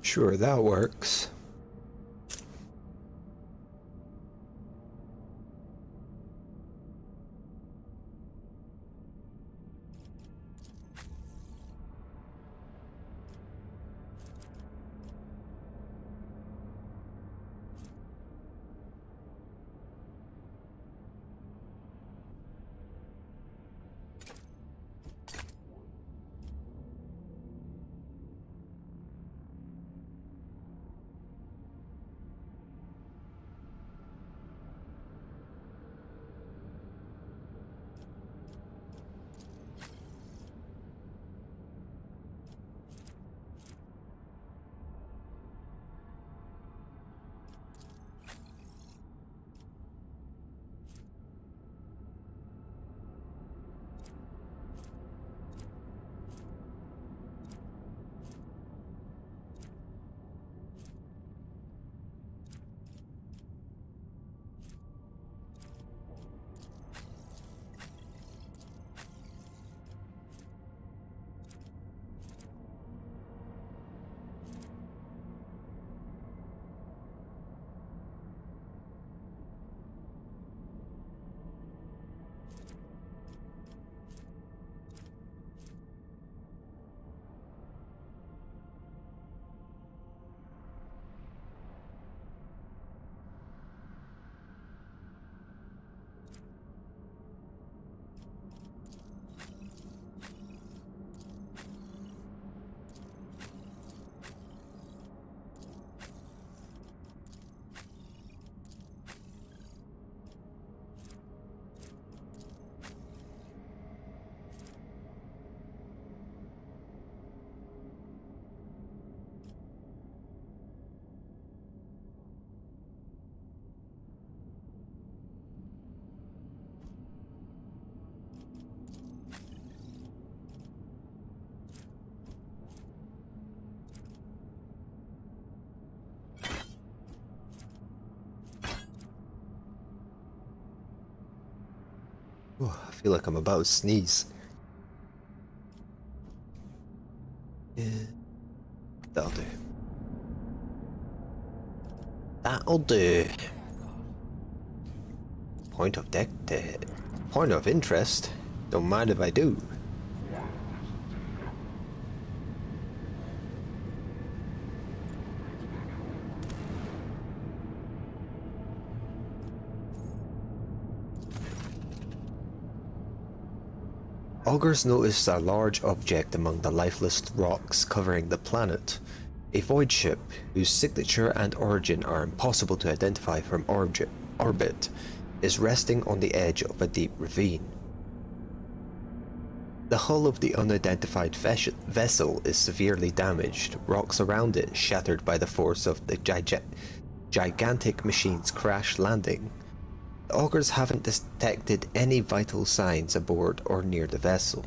S7: Sure, that works. Oh, I feel like I'm about to sneeze. Yeah, that'll do. That'll do. Point of interest. Don't mind if I do. Augurs noticed a large object among the lifeless rocks covering the planet. A void ship, whose signature and origin are impossible to identify from orbit, is resting on the edge of a deep ravine. The hull of the unidentified vessel is severely damaged, rocks around it shattered by the force of the gigantic machine's crash landing. The augurs haven't detected any vital signs aboard or near the vessel.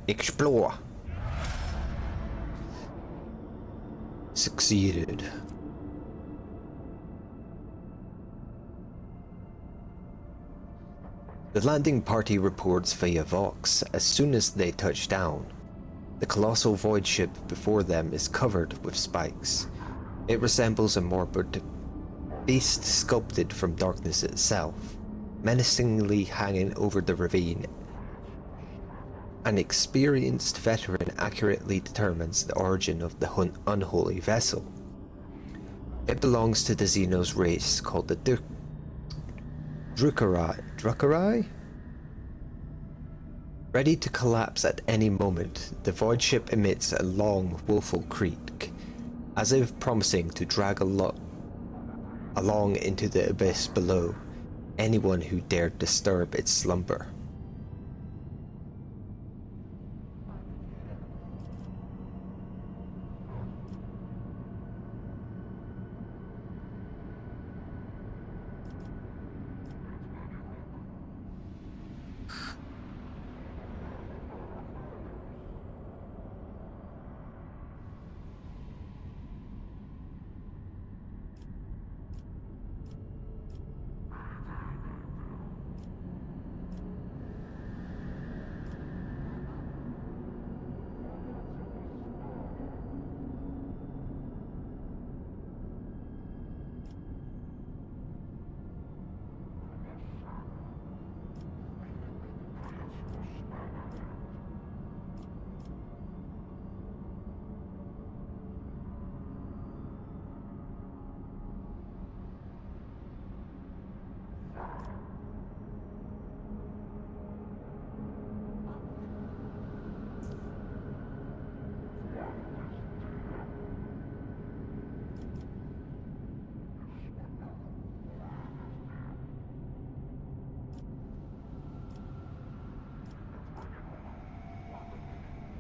S7: Explore. Succeeded. The landing party reports via Vox as soon as they touch down. The colossal void ship before them is covered with spikes. It resembles a morbid beast sculpted from darkness itself, menacingly hanging over the ravine. An experienced veteran accurately determines the origin of the unholy vessel. It belongs to the Xenos race called the Drukhari? Ready to collapse at any moment, the void ship emits a long, woeful creak, as if promising to drag along into the abyss below anyone who dared disturb its slumber.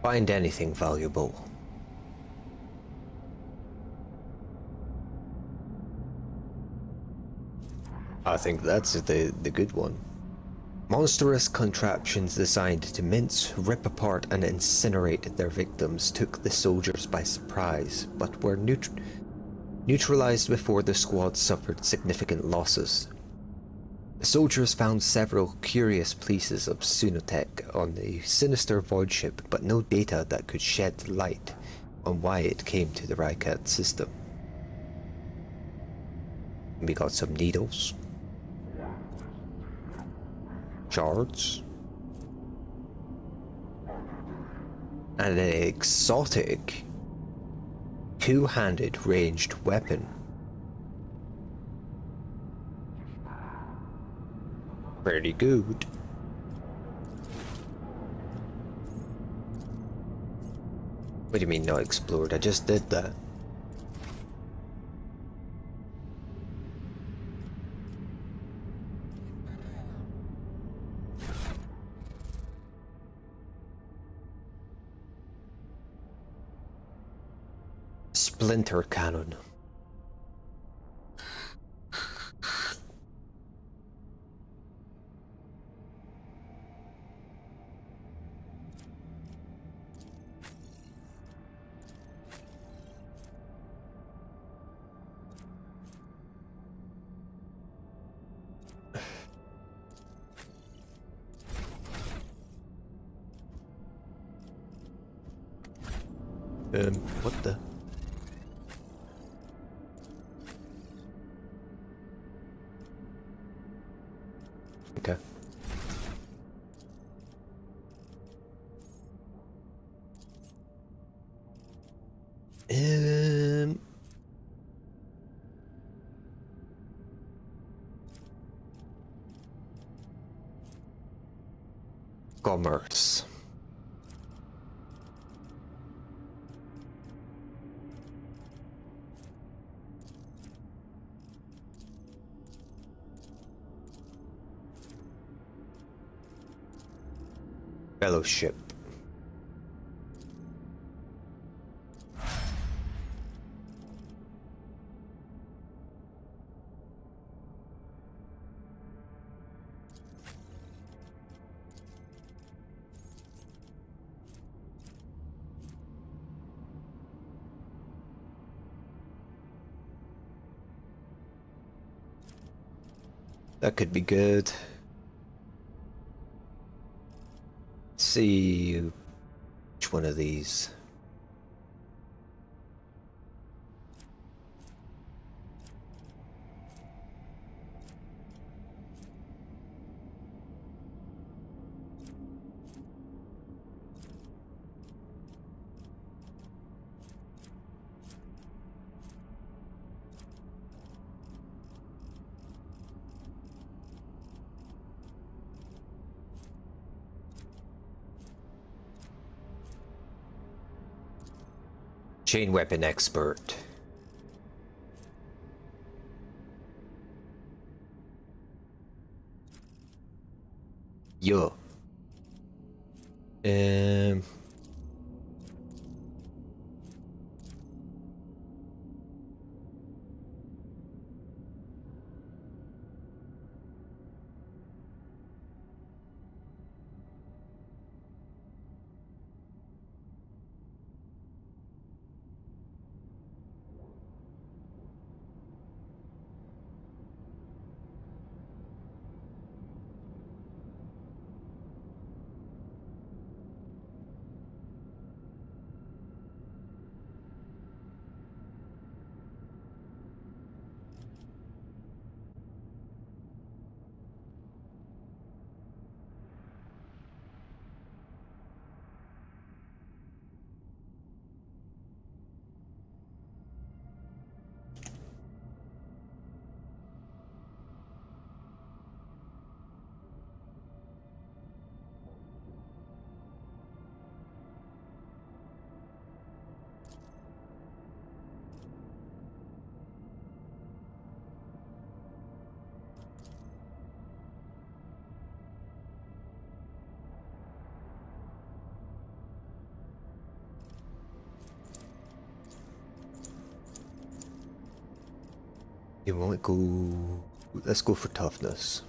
S7: Find anything valuable. I think that's the good one. Monstrous contraptions designed to mince, rip apart, and incinerate their victims took the soldiers by surprise, but were neutralized before the squad suffered significant losses. The soldiers found several curious pieces of Sunotech on the sinister void ship, but no data that could shed light on why it came to the Rykat system. We got some needles, shards, and an exotic two-handed ranged weapon. Pretty good. What do you mean not explored? I just did that. Splinter cannon. What the? Okay. Commerce. Fellowship. That could be good. Let's see which one of these. Chain weapon expert. Yo. You might go. Let's go for toughness.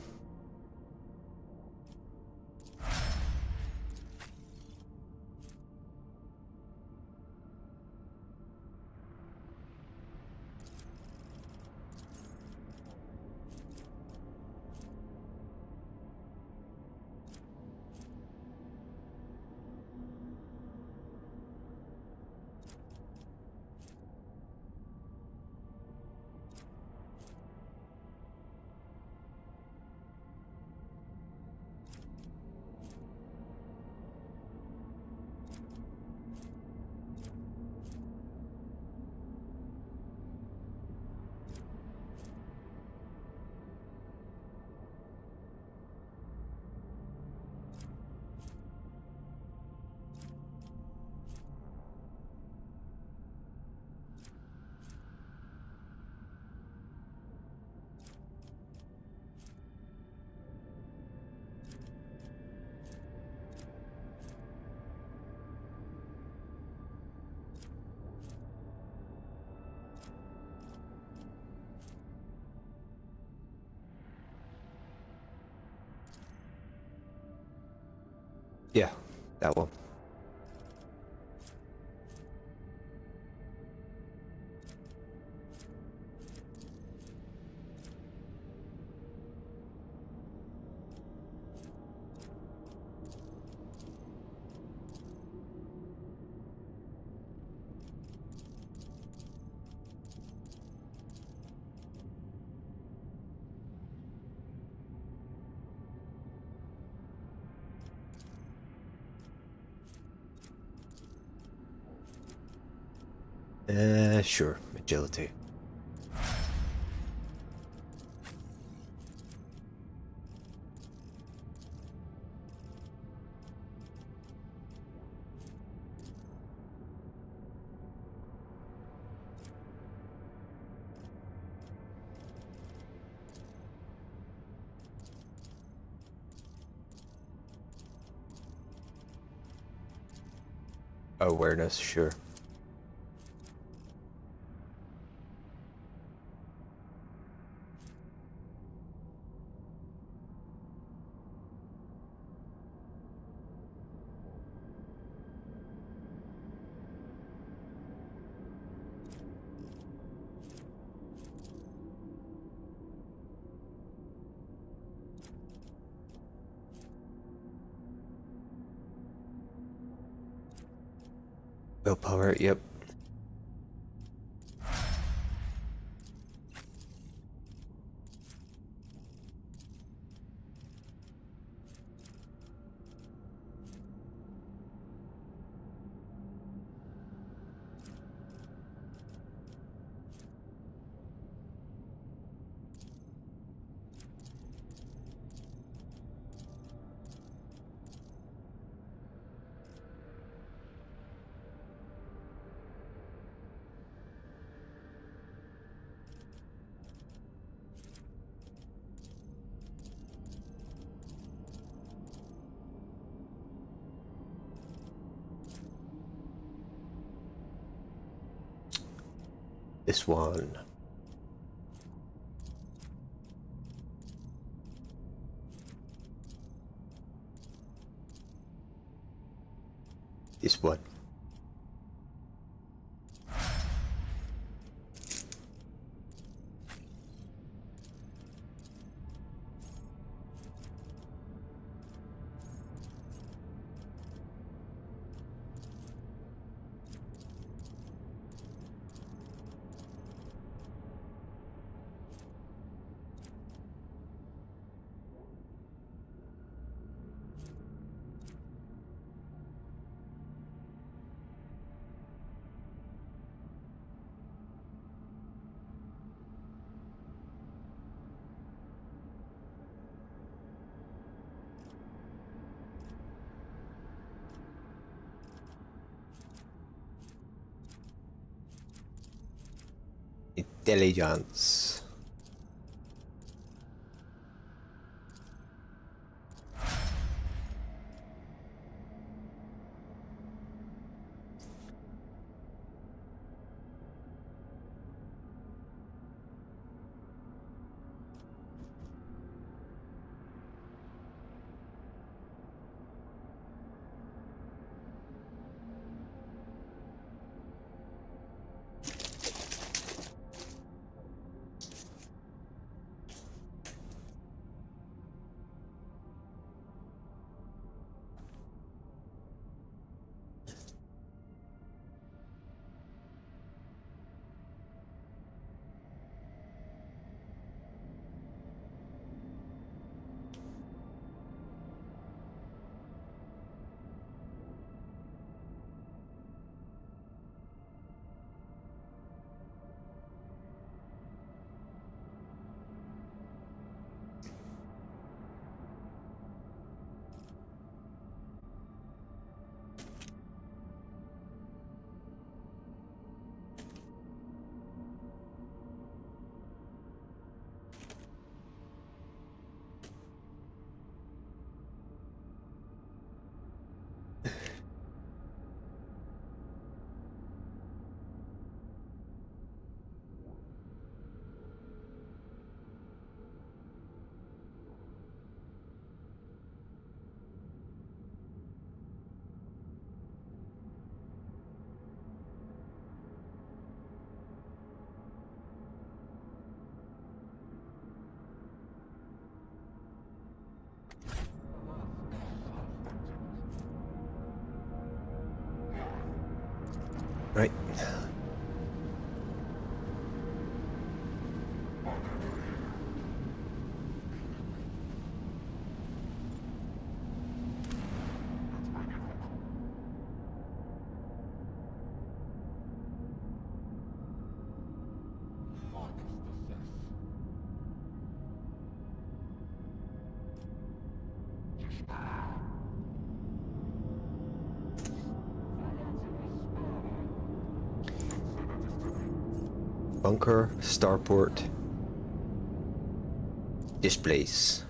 S7: Yeah, that one. Sure, agility. Awareness, sure. Willpower, yep. This one. This one. Intelligence. Right. Bunker, starport. This place.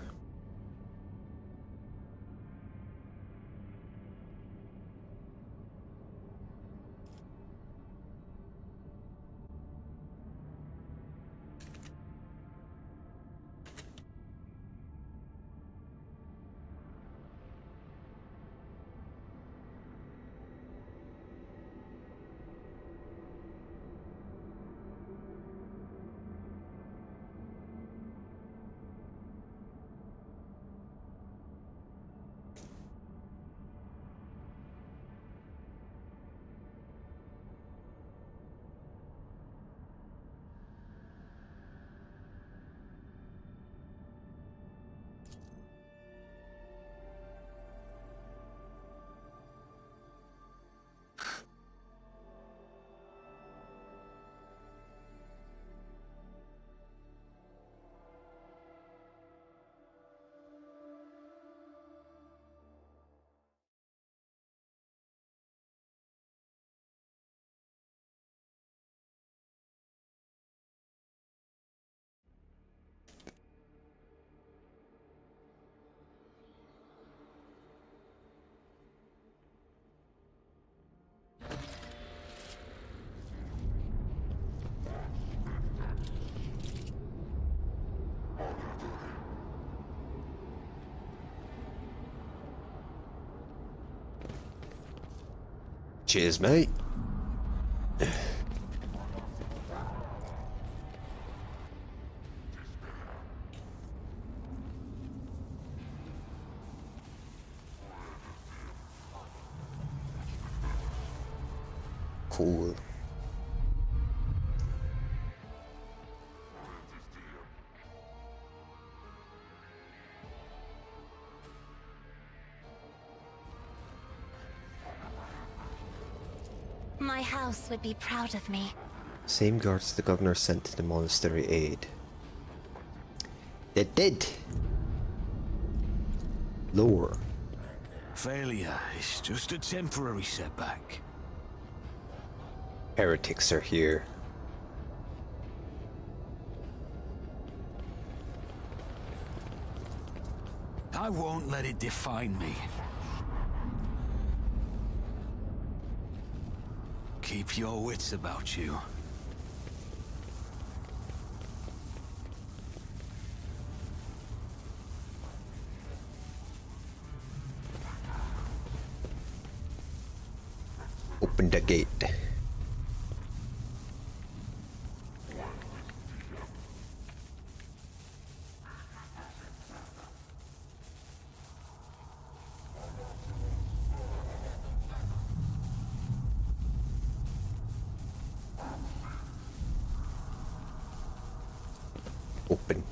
S7: Cheers, mate. Cool.
S4: My house would be proud of me.
S7: Same guards the governor sent to the monastery aid. It did. Lore.
S1: Failure is just a temporary setback.
S7: Heretics are here.
S1: I won't let it define me. Keep your wits about you.
S7: Open the gate. Open.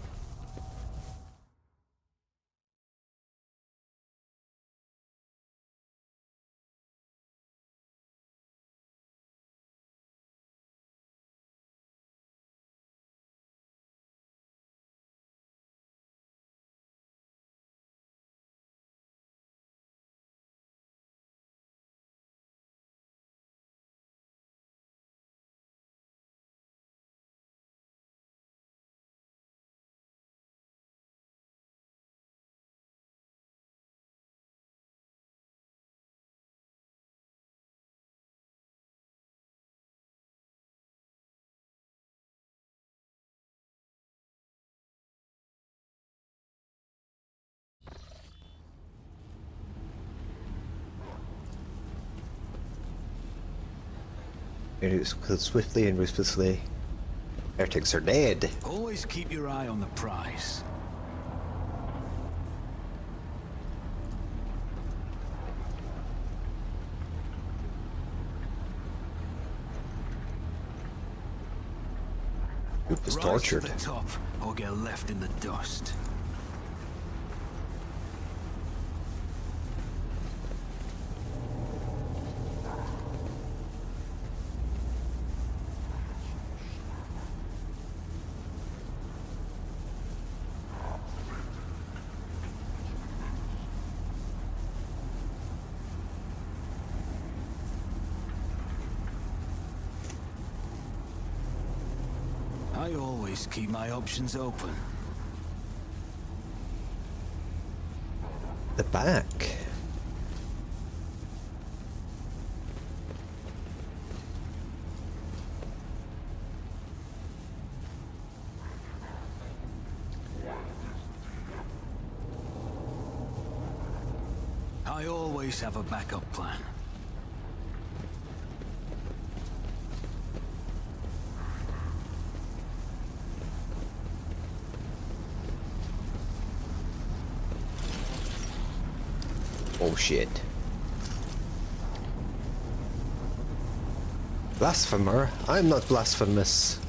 S7: It is killed swiftly and ruthlessly. Heretics are dead.
S1: Always keep your eye on the prize.
S7: Group was
S1: Rise
S7: tortured.
S1: to the top or get left in the dust. always keep my options open.
S7: The back.
S1: I always have a backup plan.
S7: Oh shit. Blasphemer? I'm not blasphemous.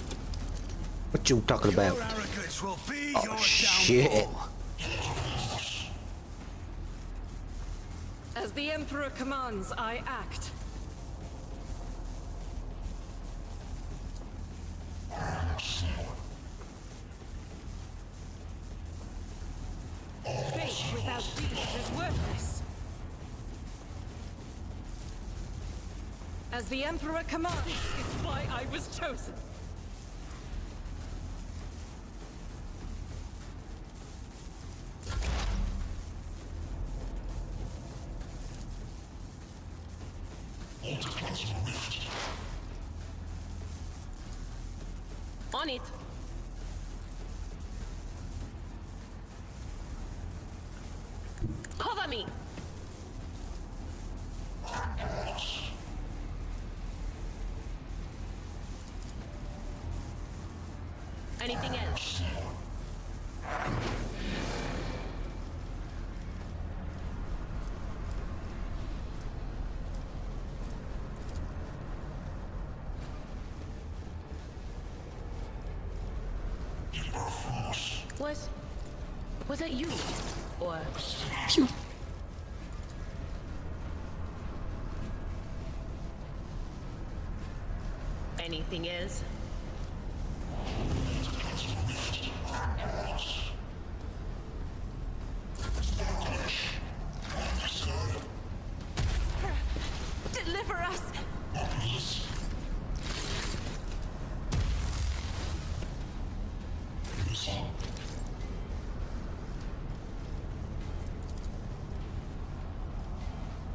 S7: What you talking about?
S1: Your arrogance will be
S7: Oh,
S1: your
S7: shit.
S1: downfall.
S6: As the Emperor commands, I act. Faith without deeds is worthless. As the Emperor commands, this is why I was chosen.
S3: On it. Cover me. Anything else? Was that you? Or
S7: Phew.
S3: anything else?
S6: Deliver us!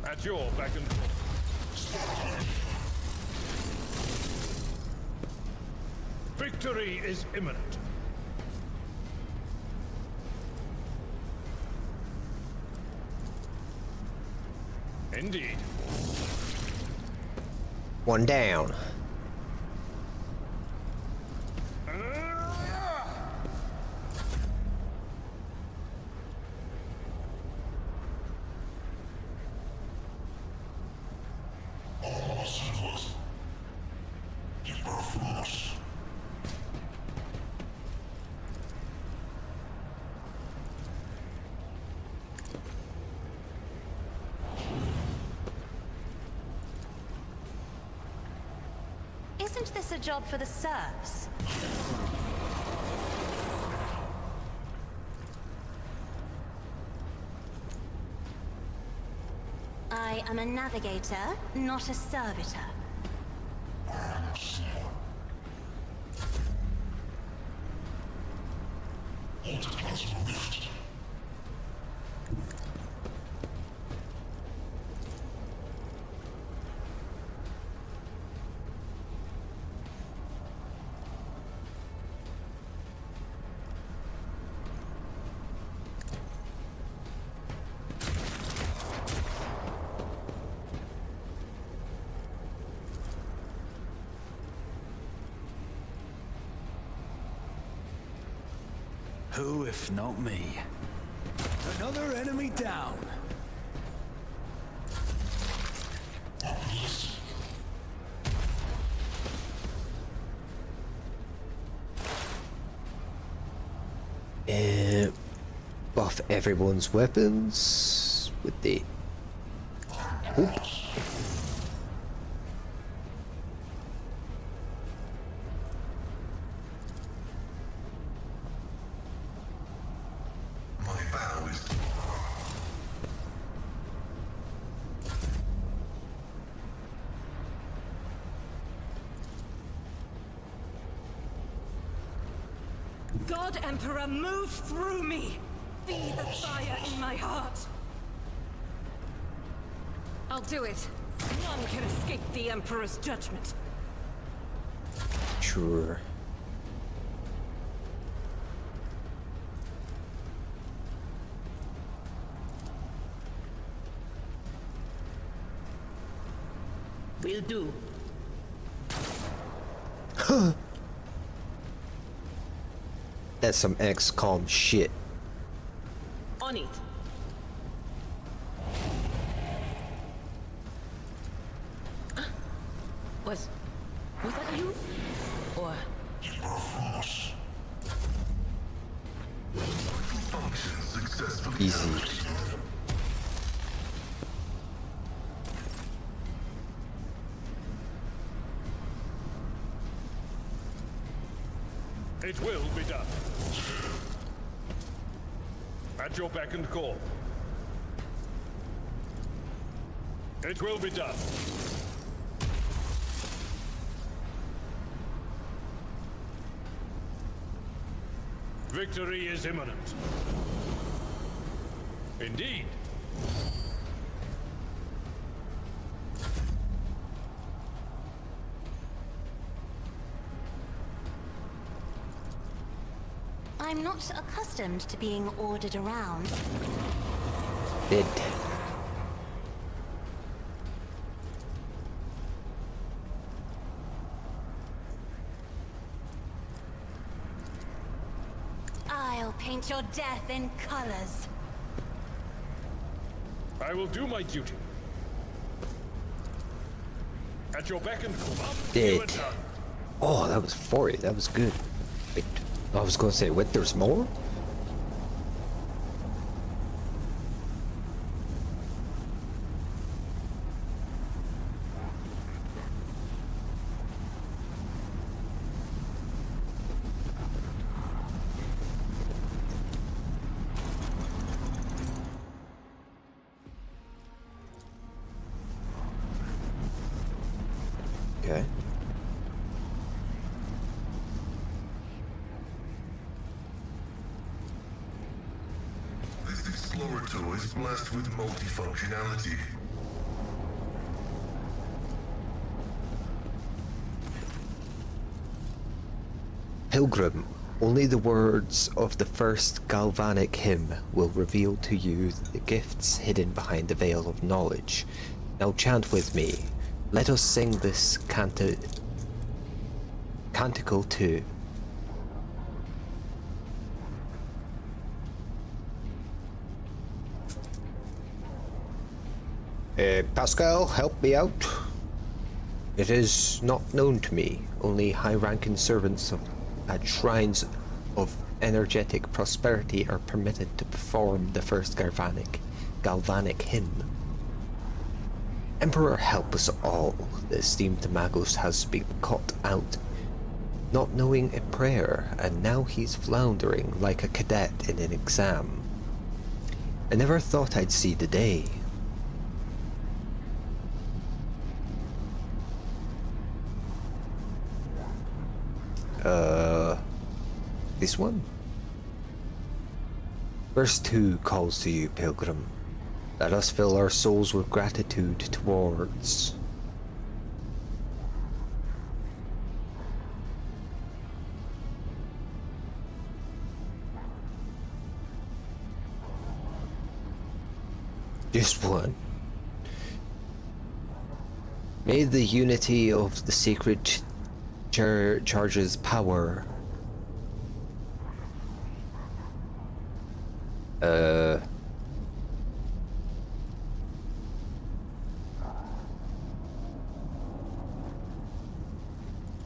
S2: At your beck and call. Victory is imminent. Indeed.
S7: One down.
S4: Isn't this a job for the serfs? I am a navigator, not a servitor.
S1: Who, if not me? Another enemy down.
S7: Buff everyone's weapons with the... Oop.
S5: My vow is to
S6: God Emperor, move through me! Be the fire in my heart! I'll do it. None can escape the Emperor's judgment.
S7: Sure.
S3: Will do.
S7: That's some XCOM shit.
S3: On it. Was that you? Or
S5: Function successfully
S7: Easy.
S5: terminated.
S2: It will be done. At your beck and call. It will be done. Victory is imminent. Indeed.
S4: I'm not accustomed to being ordered around.
S7: Dead.
S4: I'll paint your death in colors.
S2: I will do my duty. At your beck and call.
S7: Dead.
S2: You are done.
S7: Oh, that was 40. That was good. Wait, I was gonna say, wait, there's more? Okay.
S5: This explorator is blessed with multifunctionality.
S7: Pilgrim, only the words of the first galvanic hymn will reveal to you the gifts hidden behind the veil of knowledge. Now chant with me. Let us sing this canticle too. Pascal, help me out. It is not known to me. Only high-ranking servants at shrines of energetic prosperity are permitted to perform the first galvanic hymn. Emperor, help us all. The esteemed Magos has been caught out, not knowing a prayer, and now he's floundering like a cadet in an exam. I never thought I'd see the day. This one? Verse 2 calls to you, Pilgrim. Let us fill our souls with gratitude towards just one. May the unity of the sacred charges power.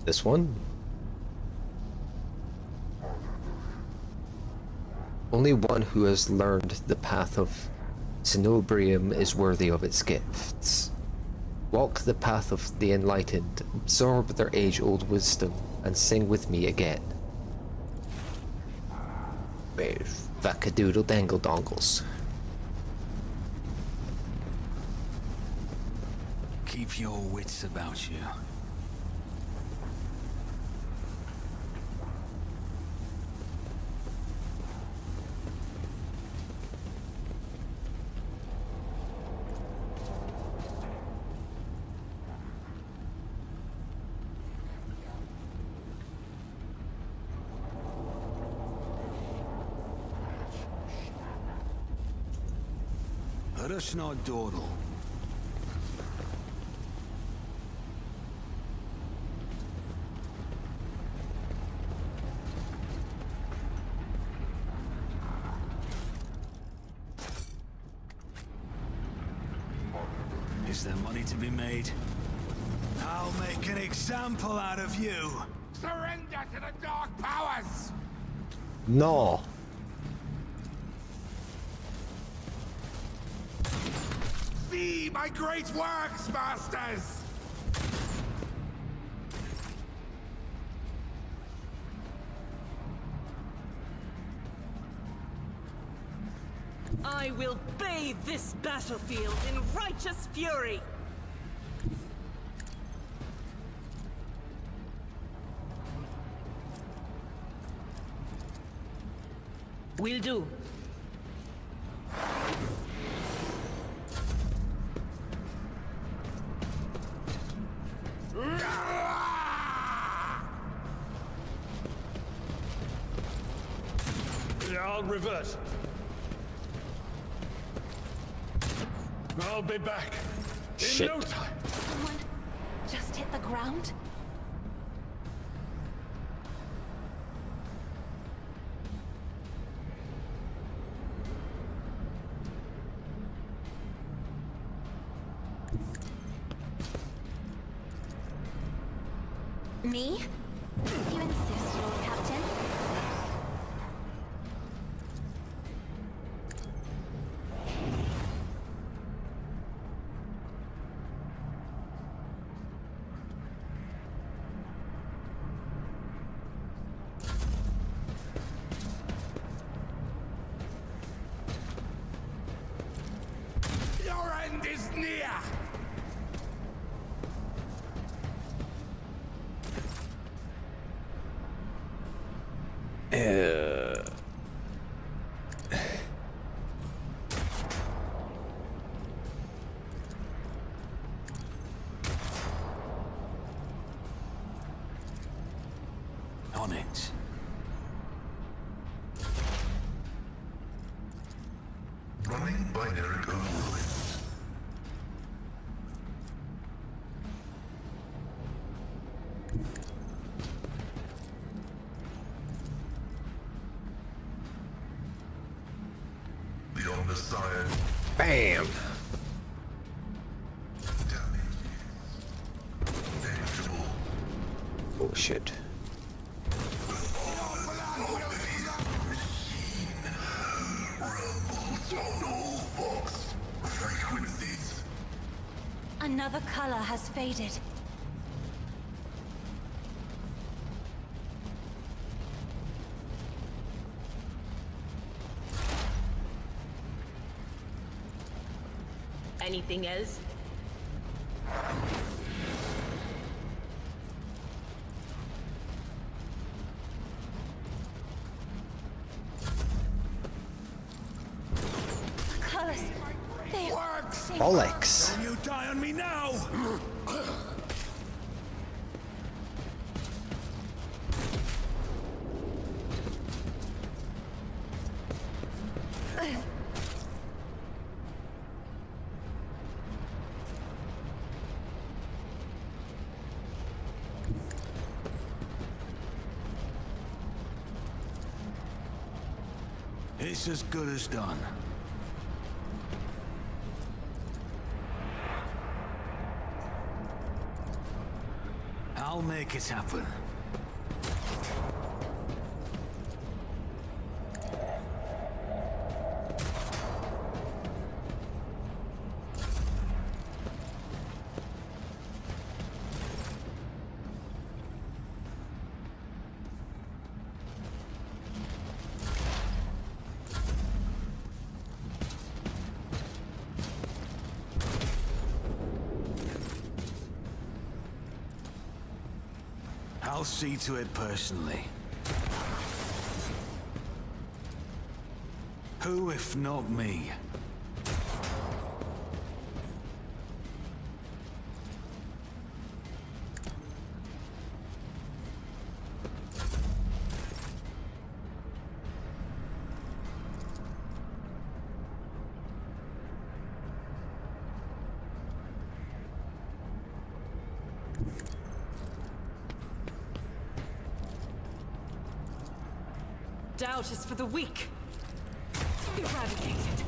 S7: This one? Only one who has learned the path of Cenobrium is worthy of its gifts. Walk the path of the enlightened, absorb their age-old wisdom, and sing with me again. Where's Vackadoodle Dangle Dongles?
S1: Keep your wits about you. Hrushnod Dordal. Is there money to be made? I'll make an example out of you.
S8: Surrender to the dark powers!
S7: No.
S8: See my great works, masters!
S6: I will bathe this battlefield in righteous fury!
S3: Will do.
S2: Yeah, I'll revert. I'll be back. In
S7: Shit.
S2: no time.
S4: Someone just hit the ground? Me? If you insist, Lord Captain.
S8: Your end is near!
S1: On it.
S5: Running binary overlays. The Omnissiah
S7: Bam.
S5: damage negligible.
S7: Oh shit.
S5: Rumbles on all Vox frequencies.
S4: Another color has faded.
S3: Anything else?
S4: Colors. They
S8: Works!
S7: Bollocks.
S1: You die on me now! It's as good as done. I'll make it happen. I'll see to it personally. Who if not me?
S6: doubt is for the weak. Eradicated.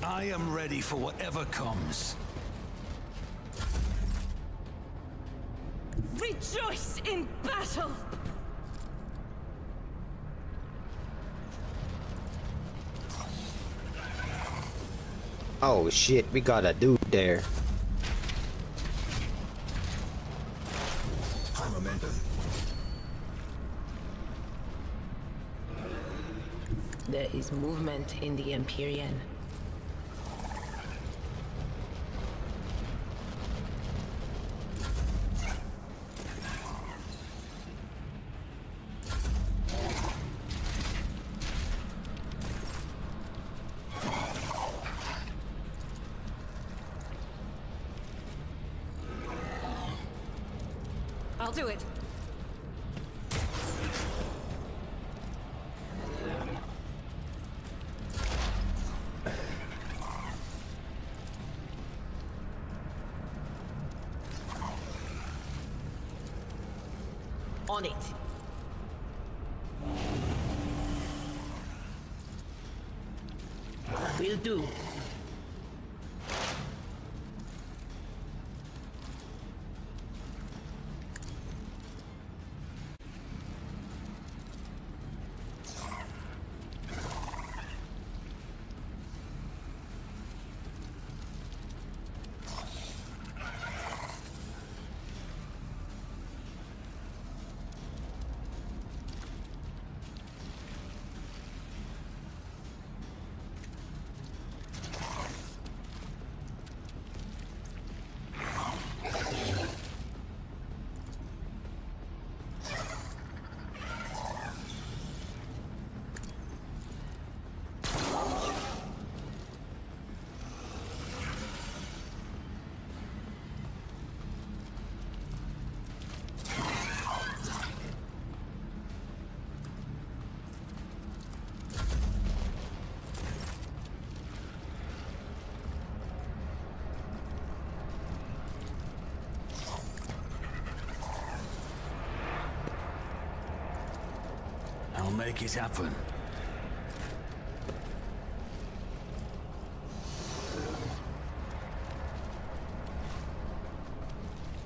S1: I am ready for whatever comes.
S6: Rejoice in battle!
S7: Oh shit, we got a dude there.
S5: High momentum.
S3: There is movement in the Empyrean.
S6: I'll do it.
S3: On it. Will do.
S1: I'll make it happen.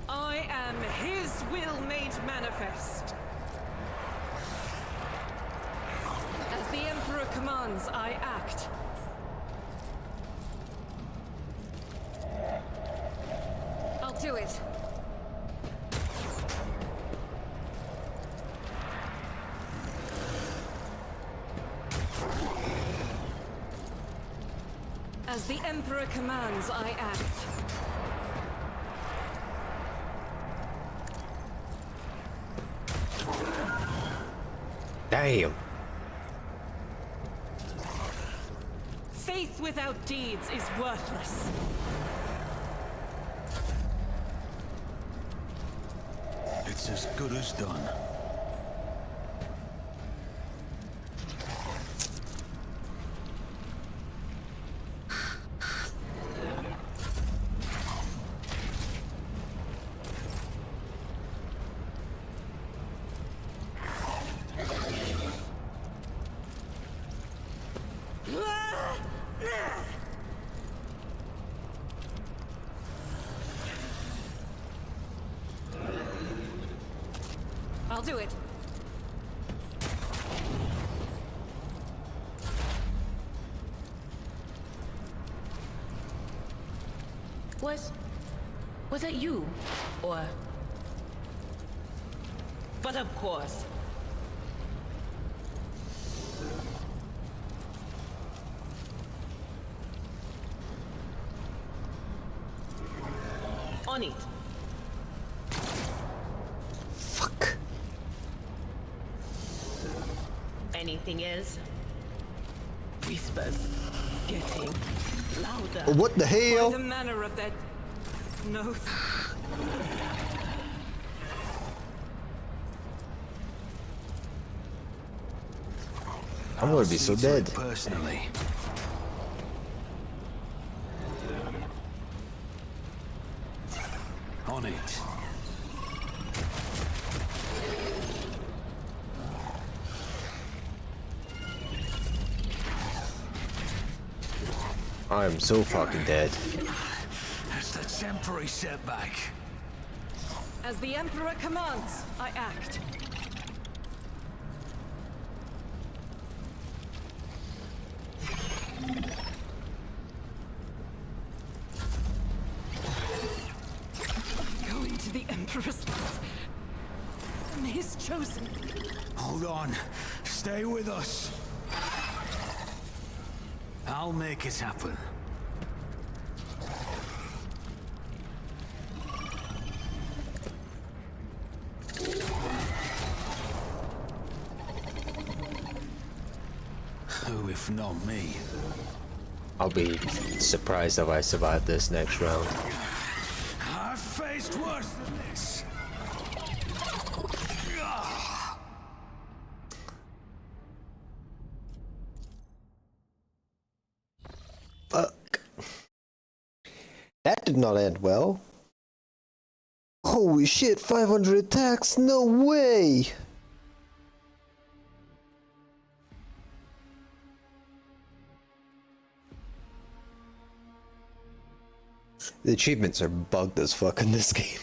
S6: I am his will made manifest. As the Emperor commands, I act. I'll do it. As the Emperor commands, I act.
S7: Damn.
S6: Faith without deeds is worthless.
S1: It's as good as done.
S6: I'll do it.
S3: Was that you? Or... But of course. On it.
S7: Fuck.
S3: Anything else? Whispers getting louder.
S7: What the
S6: By
S7: hell?
S6: the manner of their... No.
S7: I'm gonna be so
S1: See to it
S7: dead.
S1: personally. On it.
S7: I am so fucking dead.
S1: That's the temporary setback.
S6: As the Emperor commands, I act. Going to the Emperor's path. And his chosen.
S1: Hold on. Stay with us. I'll make it happen. Who, if not me?
S7: I'll be surprised if I survive this next round.
S1: I've faced worse than this.
S7: Fuck. That did not end well. Holy shit, 500 attacks? No way! The achievements are bugged as fuck in this game.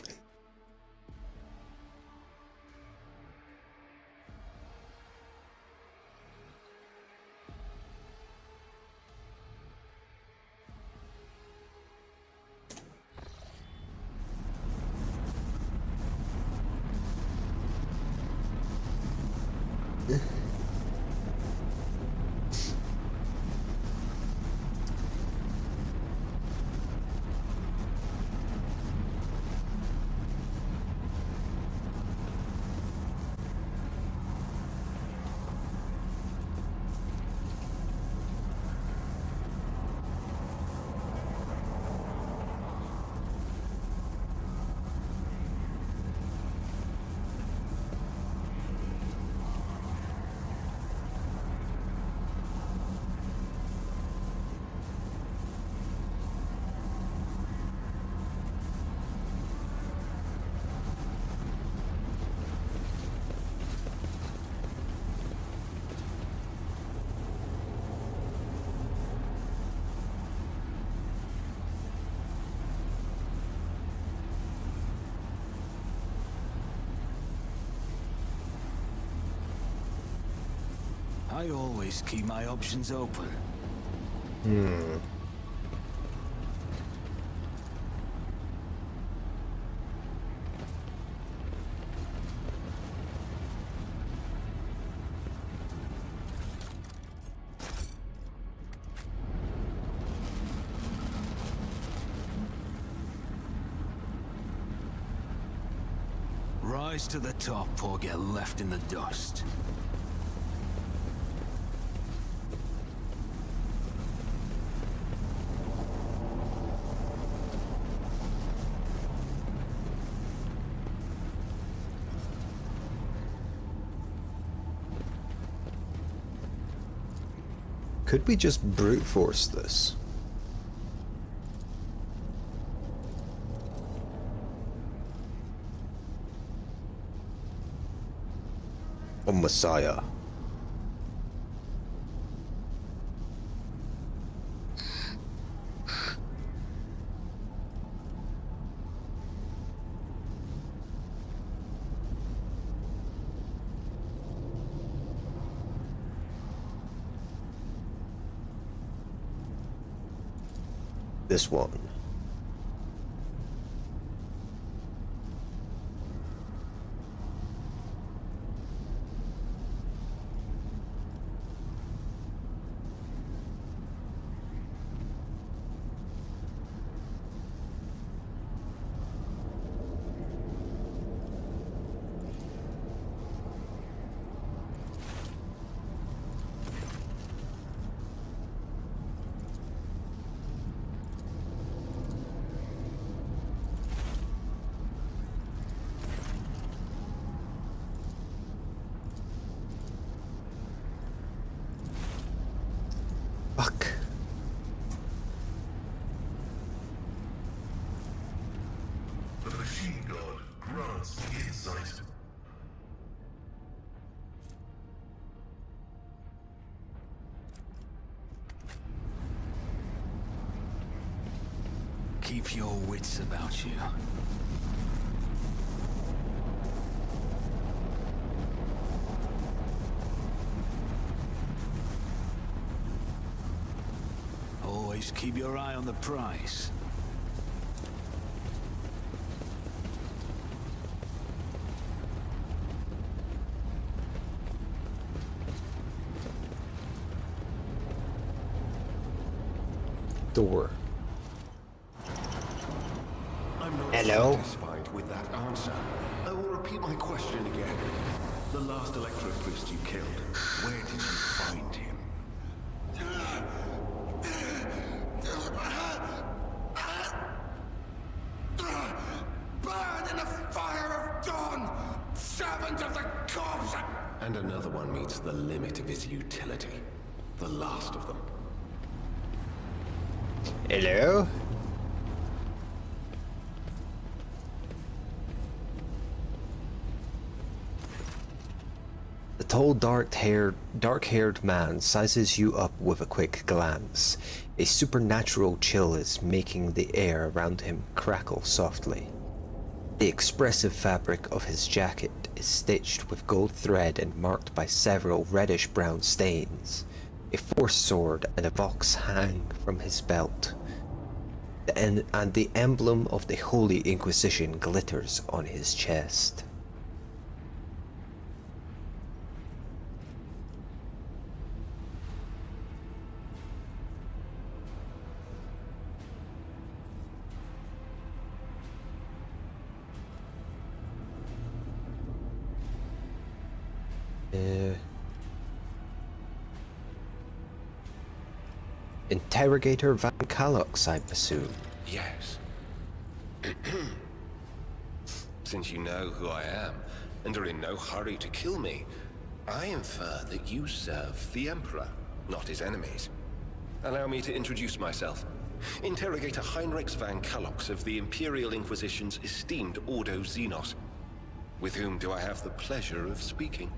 S1: I always keep my options open. Rise to the top or get left in the dust.
S7: Could we just brute force this? Oh, Messiah. This one.
S5: King God grants insight.
S1: Keep your wits about you. Always keep your eye on the prize.
S7: Door.
S9: I'm not
S7: Hello?
S9: satisfied with that answer. I will repeat my question again. The last Electro Priest you killed, where did you find him?
S8: Burn in the fire of dawn! Servant of the corpse!
S9: And another one meets the limit of his utility. The last of them.
S7: Hello? The tall, dark-haired man sizes you up with a quick glance. A supernatural chill is making the air around him crackle softly. The expressive fabric of his jacket is stitched with gold thread and marked by several reddish-brown stains. A force sword and a vox hang from his belt, and the emblem of the Holy Inquisition glitters on his chest. Interrogator Van Kallox, I assume.
S9: Yes. Since you know who I am, and are in no hurry to kill me, I infer that you serve the Emperor, not his enemies. Allow me to introduce myself. Interrogator Heinrich Van Kallox of the Imperial Inquisition's esteemed Ordo Xenos. With whom do I have the pleasure of speaking?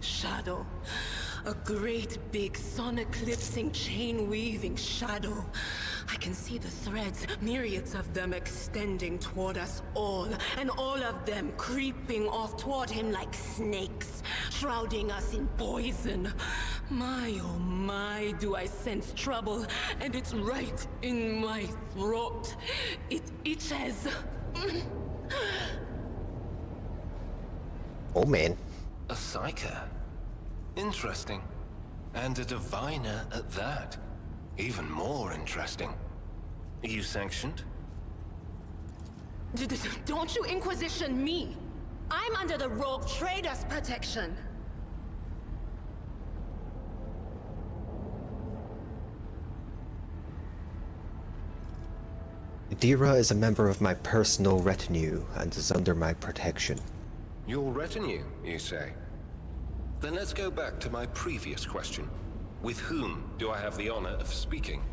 S3: Shadow. A great big sun-eclipsing, chain-weaving shadow. I can see the threads, myriads of them extending toward us all, and all of them creeping off toward him like snakes, shrouding us in poison. My, oh my, do I sense trouble, and it's right in my throat. It itches.
S7: Oh man.
S9: A psyker. Interesting. And a diviner at that. Even more interesting. Are you sanctioned?
S3: Don't you Inquisition me! I'm under the Rogue Trader's protection!
S7: Dira is a member of my personal retinue and is under my protection.
S9: Your retinue, you say? Then let's go back to my previous question. With whom do I have the honor of speaking?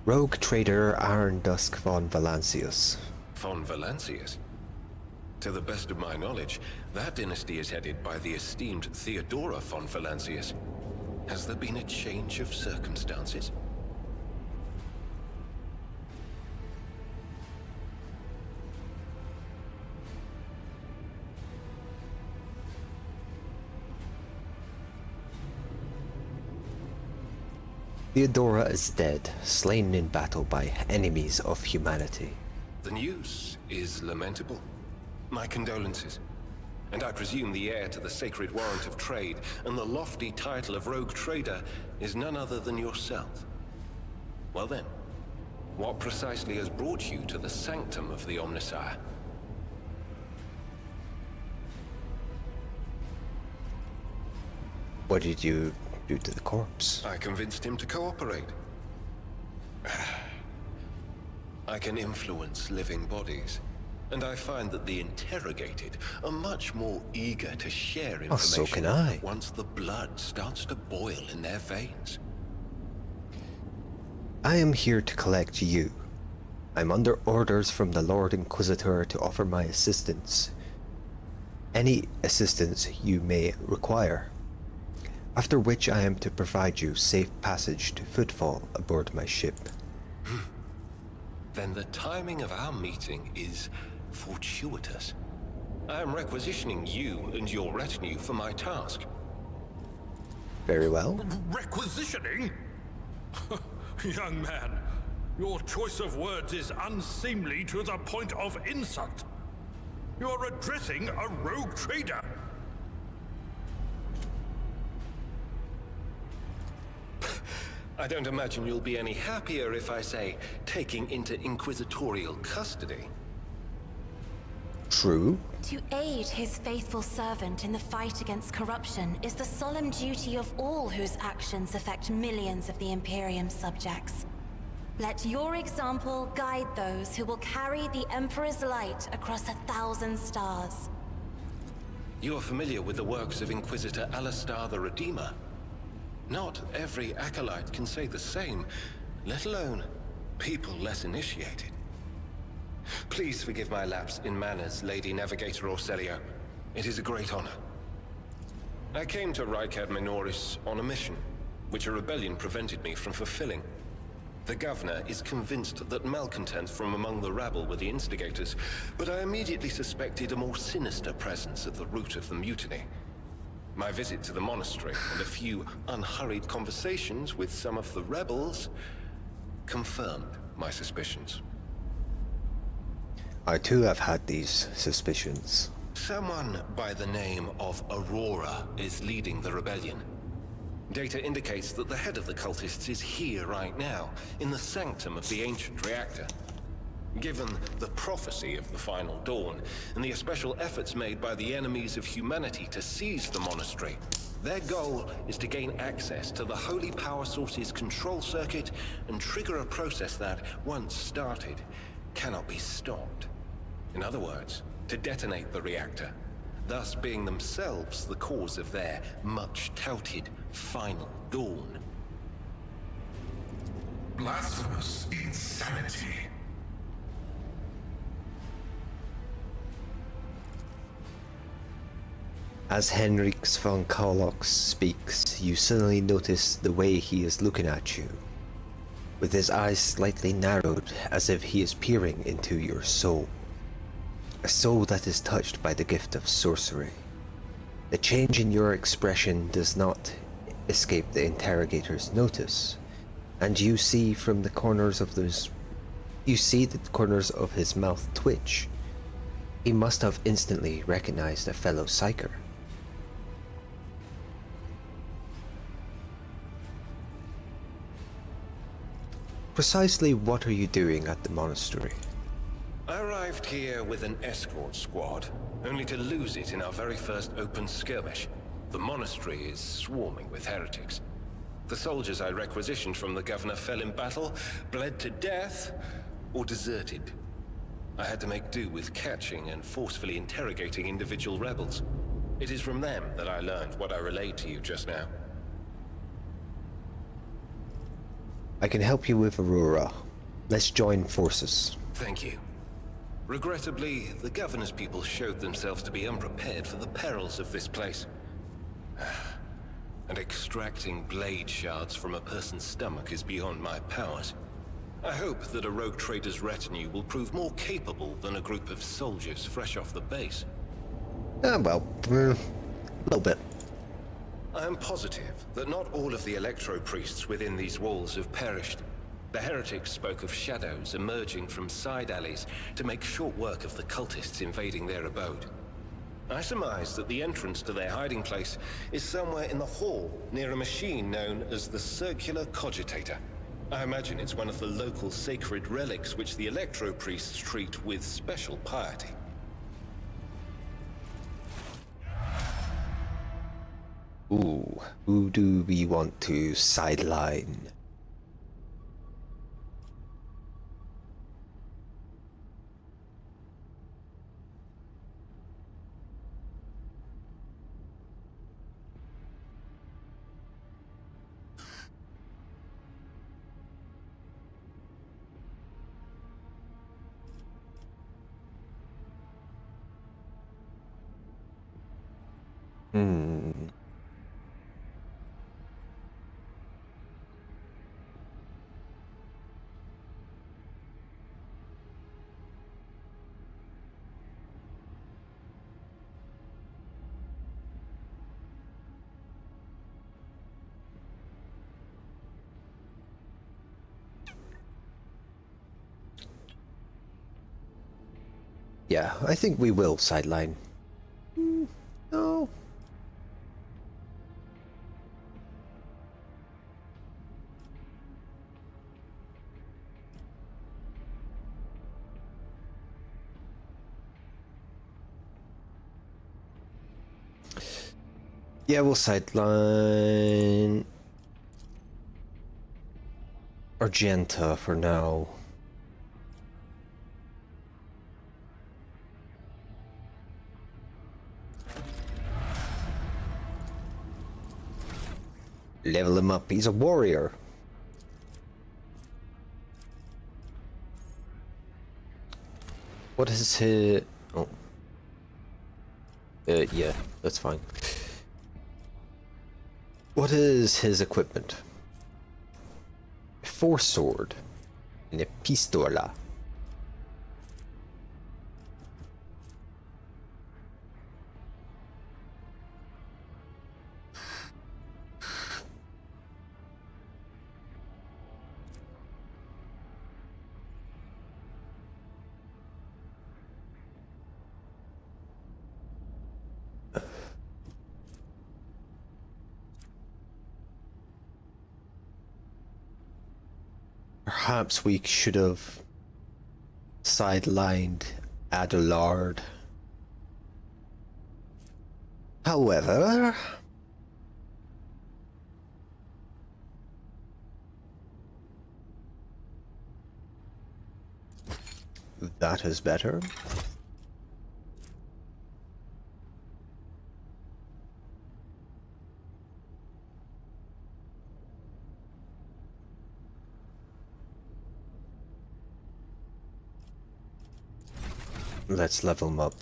S7: Rogue trader Aaron Dusk von Valancius.
S9: Von Valancius? To the best of my knowledge, that dynasty is headed by the esteemed Theodora von Valancius. Has there been a change of circumstances?
S7: Theodora is dead, slain in battle by enemies of humanity.
S9: The news is lamentable. My condolences. And I presume the heir to the sacred warrant of trade and the lofty title of Rogue Trader is none other than yourself. Well then, what precisely has brought you to the sanctum of the Omnissiah?
S7: What did you do to the corpse?
S9: I convinced him to cooperate. I can influence living bodies, and I find that the interrogated are much more eager to share information
S7: so can I.
S9: once the blood starts to boil in their veins.
S7: I am here to collect you. I'm under orders from the Lord Inquisitor to offer my assistance. Any assistance you may require. After which I am to provide you safe passage to footfall aboard my ship.
S9: Then the timing of our meeting is fortuitous. I am requisitioning you and your retinue for my task.
S7: Very well.
S2: Requisitioning? Young man, your choice of words is unseemly to the point of insult. You are addressing a rogue trader.
S9: I don't imagine you'll be any happier if I say taking into inquisitorial custody.
S7: True.
S4: To aid his faithful servant in the fight against corruption is the solemn duty of all whose actions affect millions of the Imperium's subjects. Let your example guide those who will carry the Emperor's light across 1,000 stars.
S9: You are familiar with the works of Inquisitor Alistar the Redeemer. Not every acolyte can say the same, let alone people less initiated. Please forgive my lapse in manners, Lady Navigator Orselio. It is a great honor. I came to Rykad Minoris on a mission, which a rebellion prevented me from fulfilling. The governor is convinced that malcontents from among the rabble were the instigators, but I immediately suspected a more sinister presence at the root of the mutiny. My visit to the monastery and a few unhurried conversations with some of the rebels confirmed my suspicions.
S7: I too have had these suspicions.
S9: Someone by the name of Aurora is leading the rebellion. Data indicates that the head of the cultists is here right now, in the sanctum of the ancient reactor. Given the prophecy of the final dawn, and the special efforts made by the enemies of humanity to seize the monastery, their goal is to gain access to the holy power source's control circuit and trigger a process that, once started, cannot be stopped. In other words, to detonate the reactor, thus being themselves the cause of their much-touted final dawn.
S5: Blasphemous insanity.
S7: As Henriks von Kolox speaks, you suddenly notice the way he is looking at you, with his eyes slightly narrowed as if he is peering into your soul. A soul that is touched by the gift of sorcery. The change in your expression does not escape the interrogator's notice, and you see the corners of his mouth twitch. He must have instantly recognized a fellow psyker. Precisely what are you doing at the monastery?
S9: I arrived here with an escort squad, only to lose it in our very first open skirmish. The monastery is swarming with heretics. The soldiers I requisitioned from the governor fell in battle, bled to death, or deserted. I had to make do with catching and forcefully interrogating individual rebels. It is from them that I learned what I relayed to you just now.
S7: I can help you with Aurora. Let's join forces.
S9: Thank you. Regrettably, the governor's people showed themselves to be unprepared for the perils of this place. And extracting blade shards from a person's stomach is beyond my powers. I hope that a rogue trader's retinue will prove more capable than a group of soldiers fresh off the base.
S7: A little bit.
S9: I am positive that not all of the electro-priests within these walls have perished. The heretics spoke of shadows emerging from side alleys to make short work of the cultists invading their abode. I surmise that the entrance to their hiding place is somewhere in the hall near a machine known as the Circular Cogitator. I imagine it's one of the local sacred relics which the electro-priests treat with special piety.
S7: Ooh, who do we want to sideline? Hmm. Yeah, I think we will sideline. No. Yeah, we'll sideline Argenta for now. Level him up, he's a warrior. What is his... Oh. Yeah, that's fine. What is his equipment? Force sword and a pistola. Perhaps we should have sidelined Adelard. However, that is better. Let's level him up.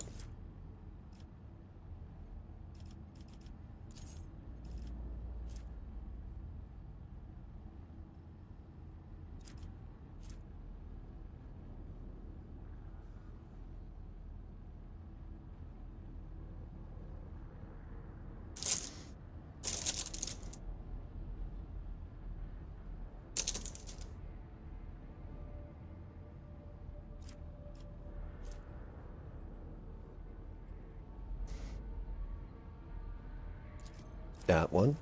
S7: That one.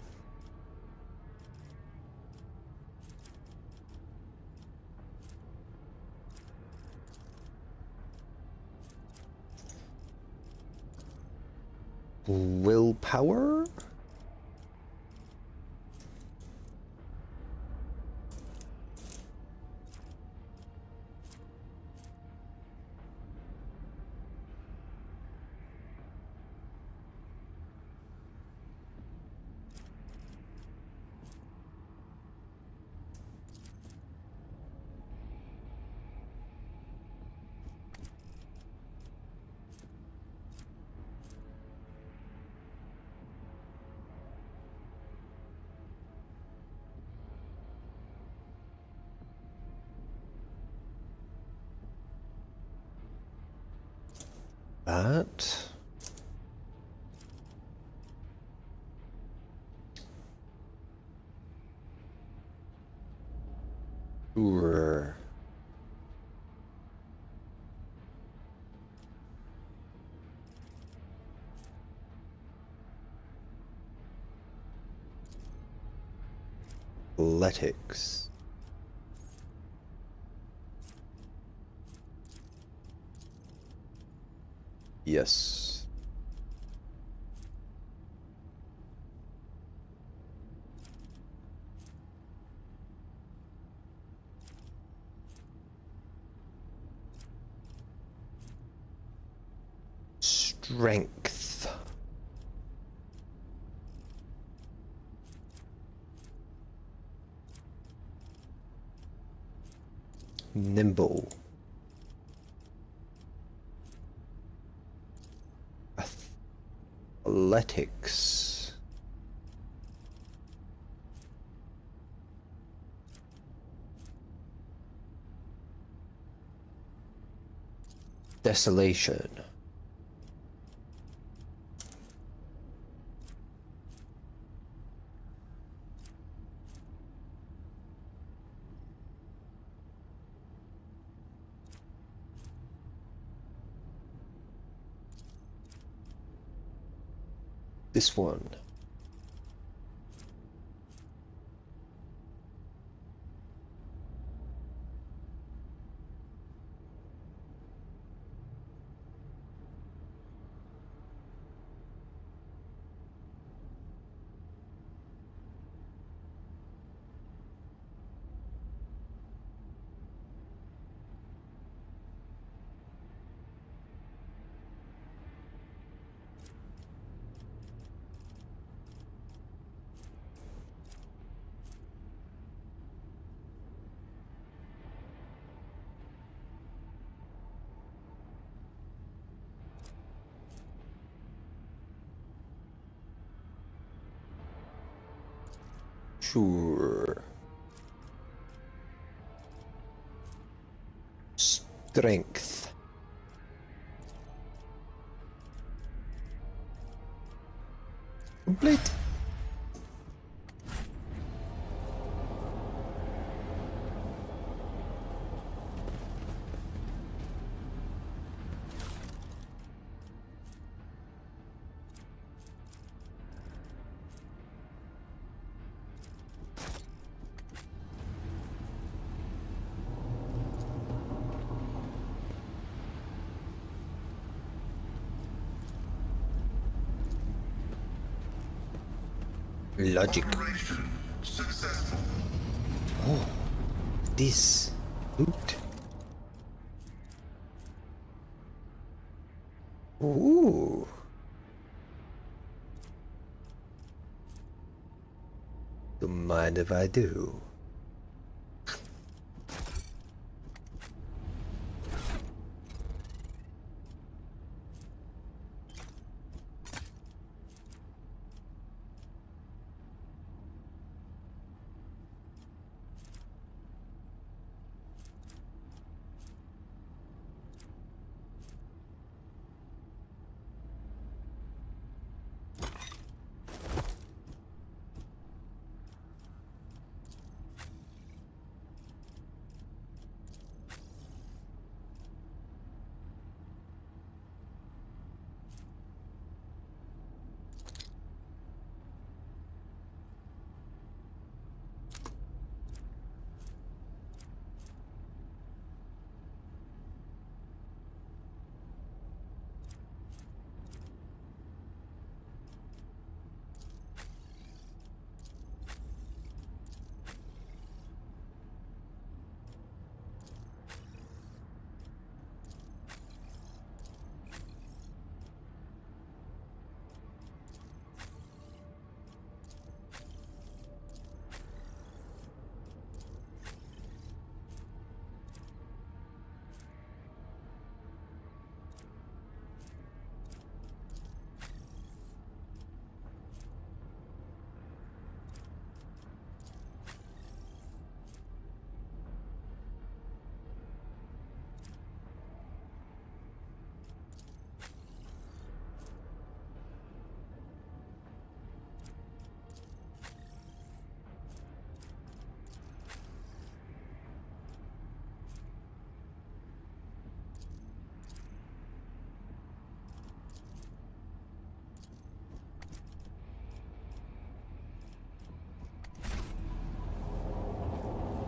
S7: Willpower? That. Sure. Athletics. Yes. Strength. Nimble. Athletics. Desolation. This one. Sure. Strength. Complete. Logic.
S5: Operation successful.
S7: Oh, this loot. Ooh. Don't mind if I do.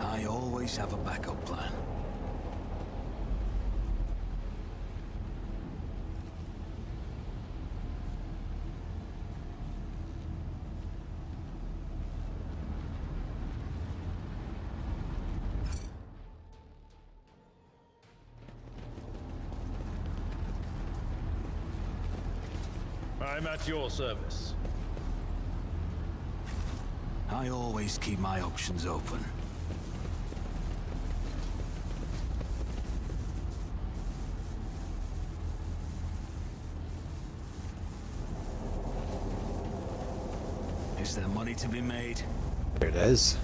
S1: I always have a backup plan.
S2: I'm at your service.
S1: I always keep my options open. Is there money to be made?
S7: There it is.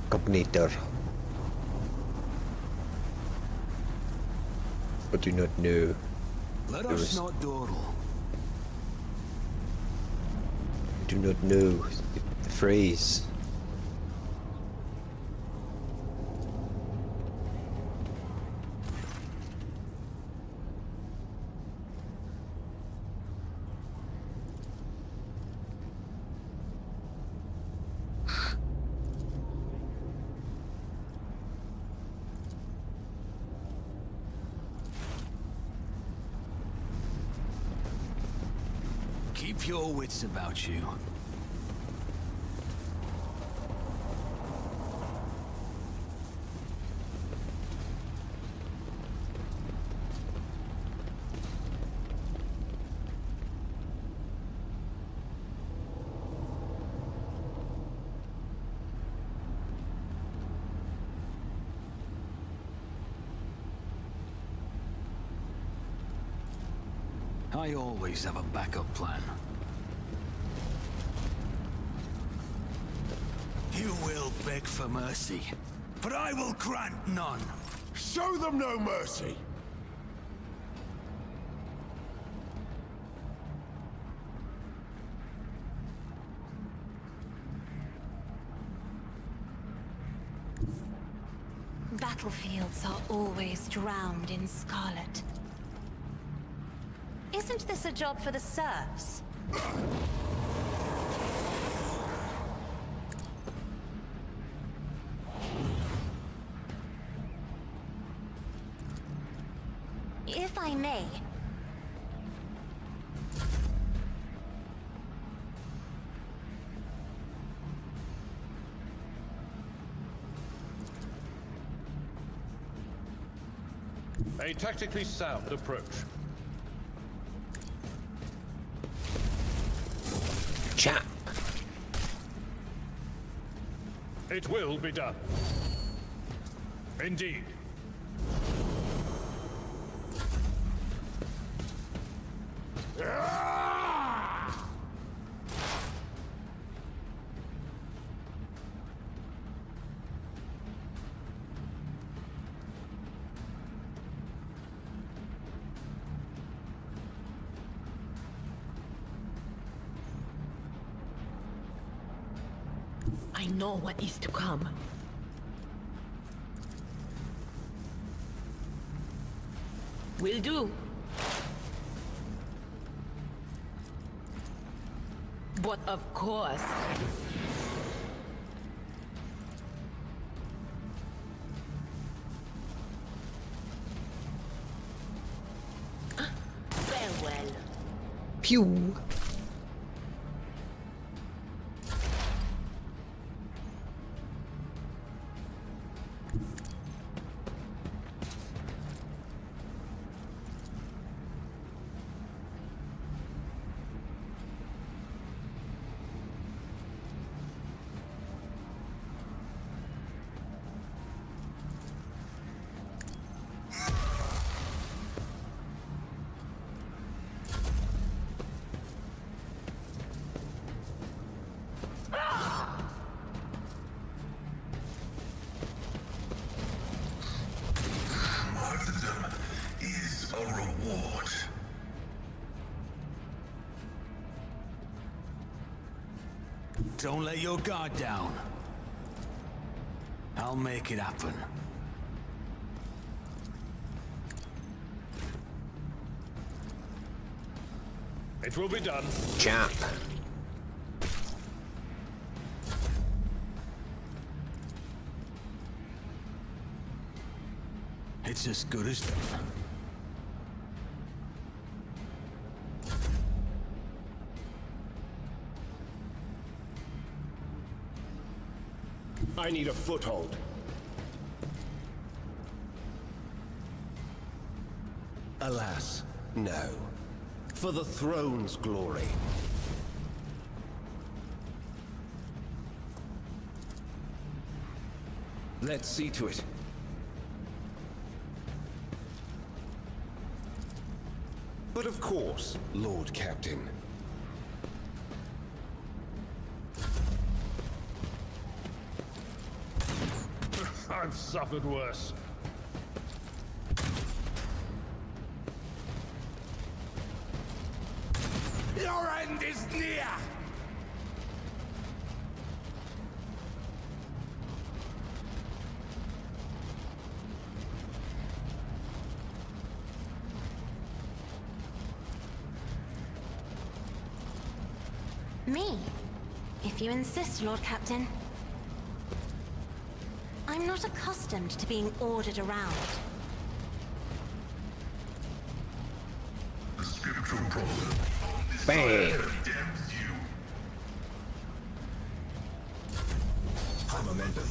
S7: Cognito. I do not know.
S1: Let
S7: There
S1: us
S7: is-
S1: not dawdle.
S7: Do not know the phrase.
S1: Keep your wits about you. I always have a backup plan. You will beg for mercy, but I will grant none.
S8: Show them no mercy!
S4: Battlefields are always drowned in scarlet. Isn't this a job for the serfs? If I may.
S2: A tactically sound approach.
S7: Chap.
S2: It will be done. Indeed.
S3: I know what is to come. Will do. But of course. Farewell.
S7: Pew.
S5: Martyrdom is a reward.
S1: Don't let your guard down. I'll make it happen.
S2: It will be done.
S7: Chap.
S1: It's as good as done.
S10: I need a foothold.
S9: Alas, no. For the throne's glory. Let's see to it. But of course, Lord Captain.
S2: I've suffered worse.
S8: Your end is near!
S4: Me? If you insist, Lord Captain. I'm not accustomed to being ordered around.
S5: The scriptural problem.
S7: Bam!
S5: Damns you. High momentum.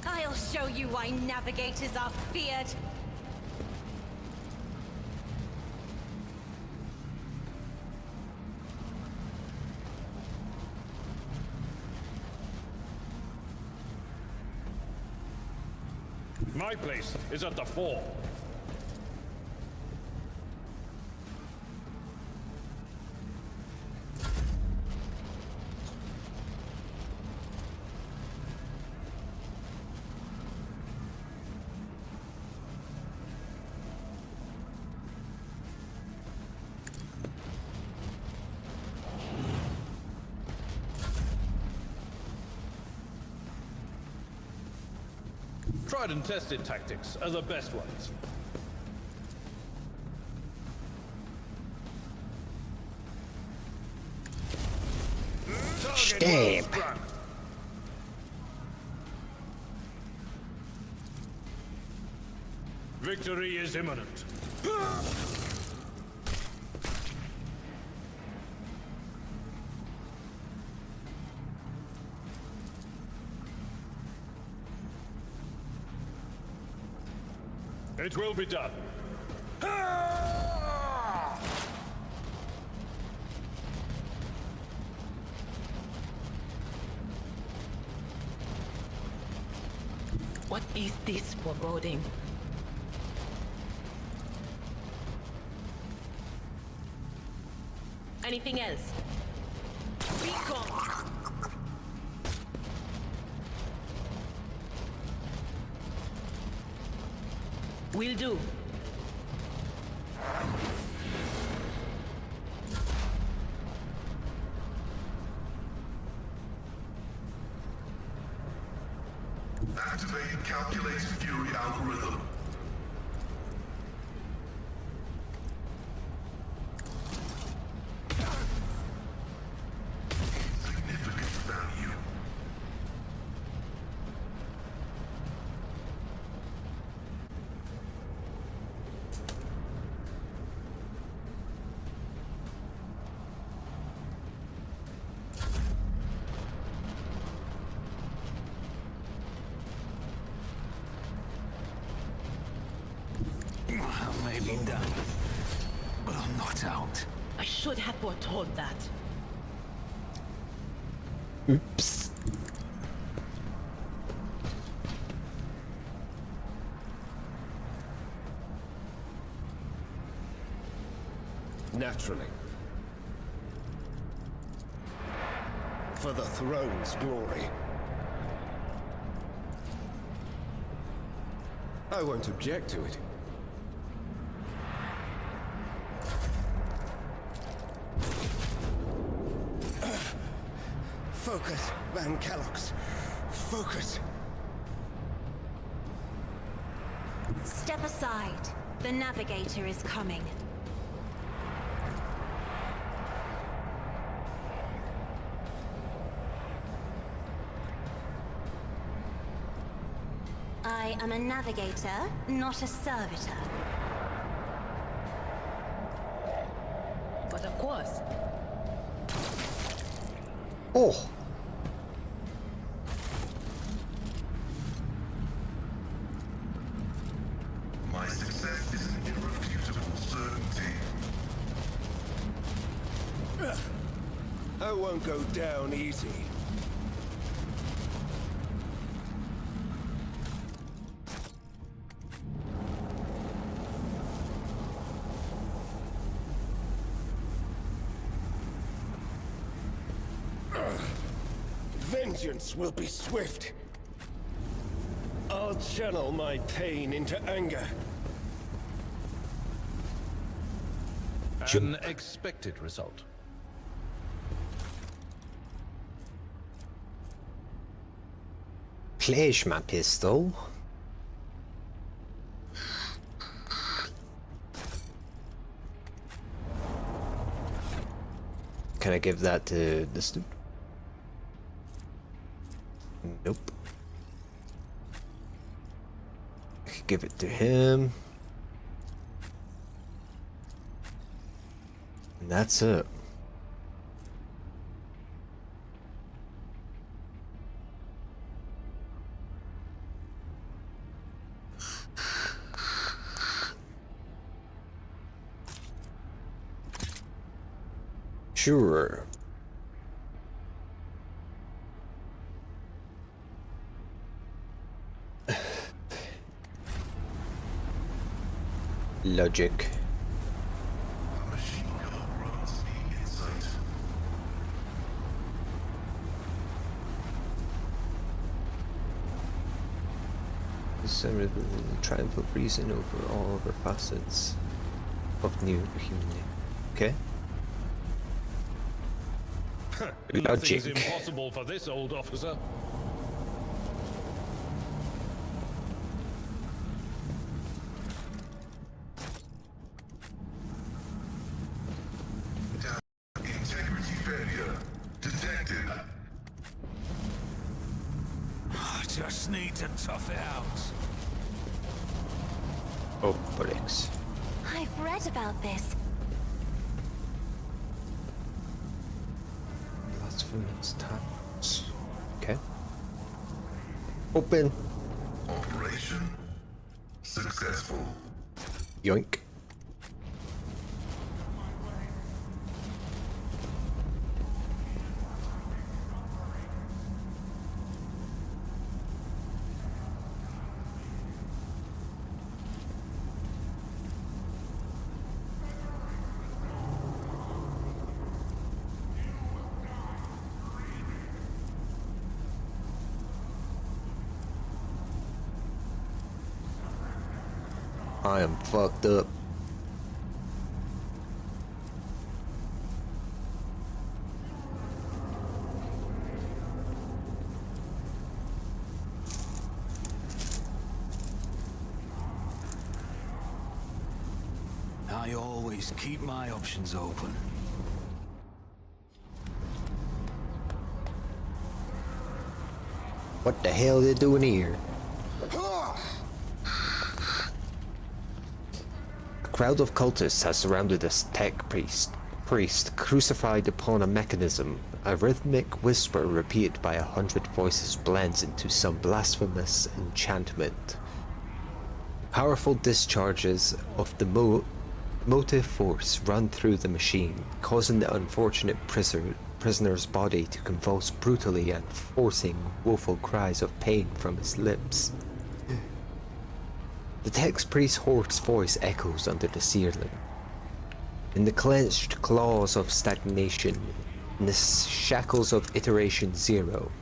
S4: I'll show you why navigators are feared.
S2: My place is at the fore. Tried and tested tactics are the best ones.
S7: Damn.
S2: Victory is imminent. It will be done.
S3: What is this foreboding? Anything else? Be gone! Will do.
S5: Activating calculated fury algorithm. Significant value.
S1: I may be done, but I'm not out.
S3: I should have foretold that.
S7: Oops.
S9: Naturally. For the throne's glory. I won't object to it. Focus, Van Kellogg's. Focus.
S4: Step aside. The navigator is coming. I am a navigator, not a servitor.
S3: But of course.
S7: Oh.
S5: My success is an irrefutable certainty.
S8: won't go down easy. Vengeance will be swift. I'll channel my pain into anger.
S2: An expected result.
S7: Plasma pistol. Can I give that to this dude? Nope. I could give it to him. And that's it. Sure. Logic.
S5: Machine gun runs me in sight.
S7: The triumph of reason over all other facets of new humanity. Okay.
S2: Nothing's
S7: Logic.
S2: impossible for this old officer.
S5: Integrity failure detected.
S1: I just need to tough it out.
S7: Oh, bullocks.
S4: I've read about this.
S7: Blasphemous taps. Okay. Open.
S5: Operation successful.
S7: Yoink. I am fucked up.
S1: I always keep my options open.
S7: What the hell are they doing here? A crowd of cultists has surrounded this tech priest, crucified upon a mechanism. A rhythmic whisper repeated by 100 voices blends into some blasphemous enchantment. Powerful discharges of the motive force run through the machine, causing the unfortunate prisoner's body to convulse brutally and forcing woeful cries of pain from his lips. The text priest's hoarse voice echoes under the ceiling. In the clenched claws of stagnation, in the shackles of iteration zero,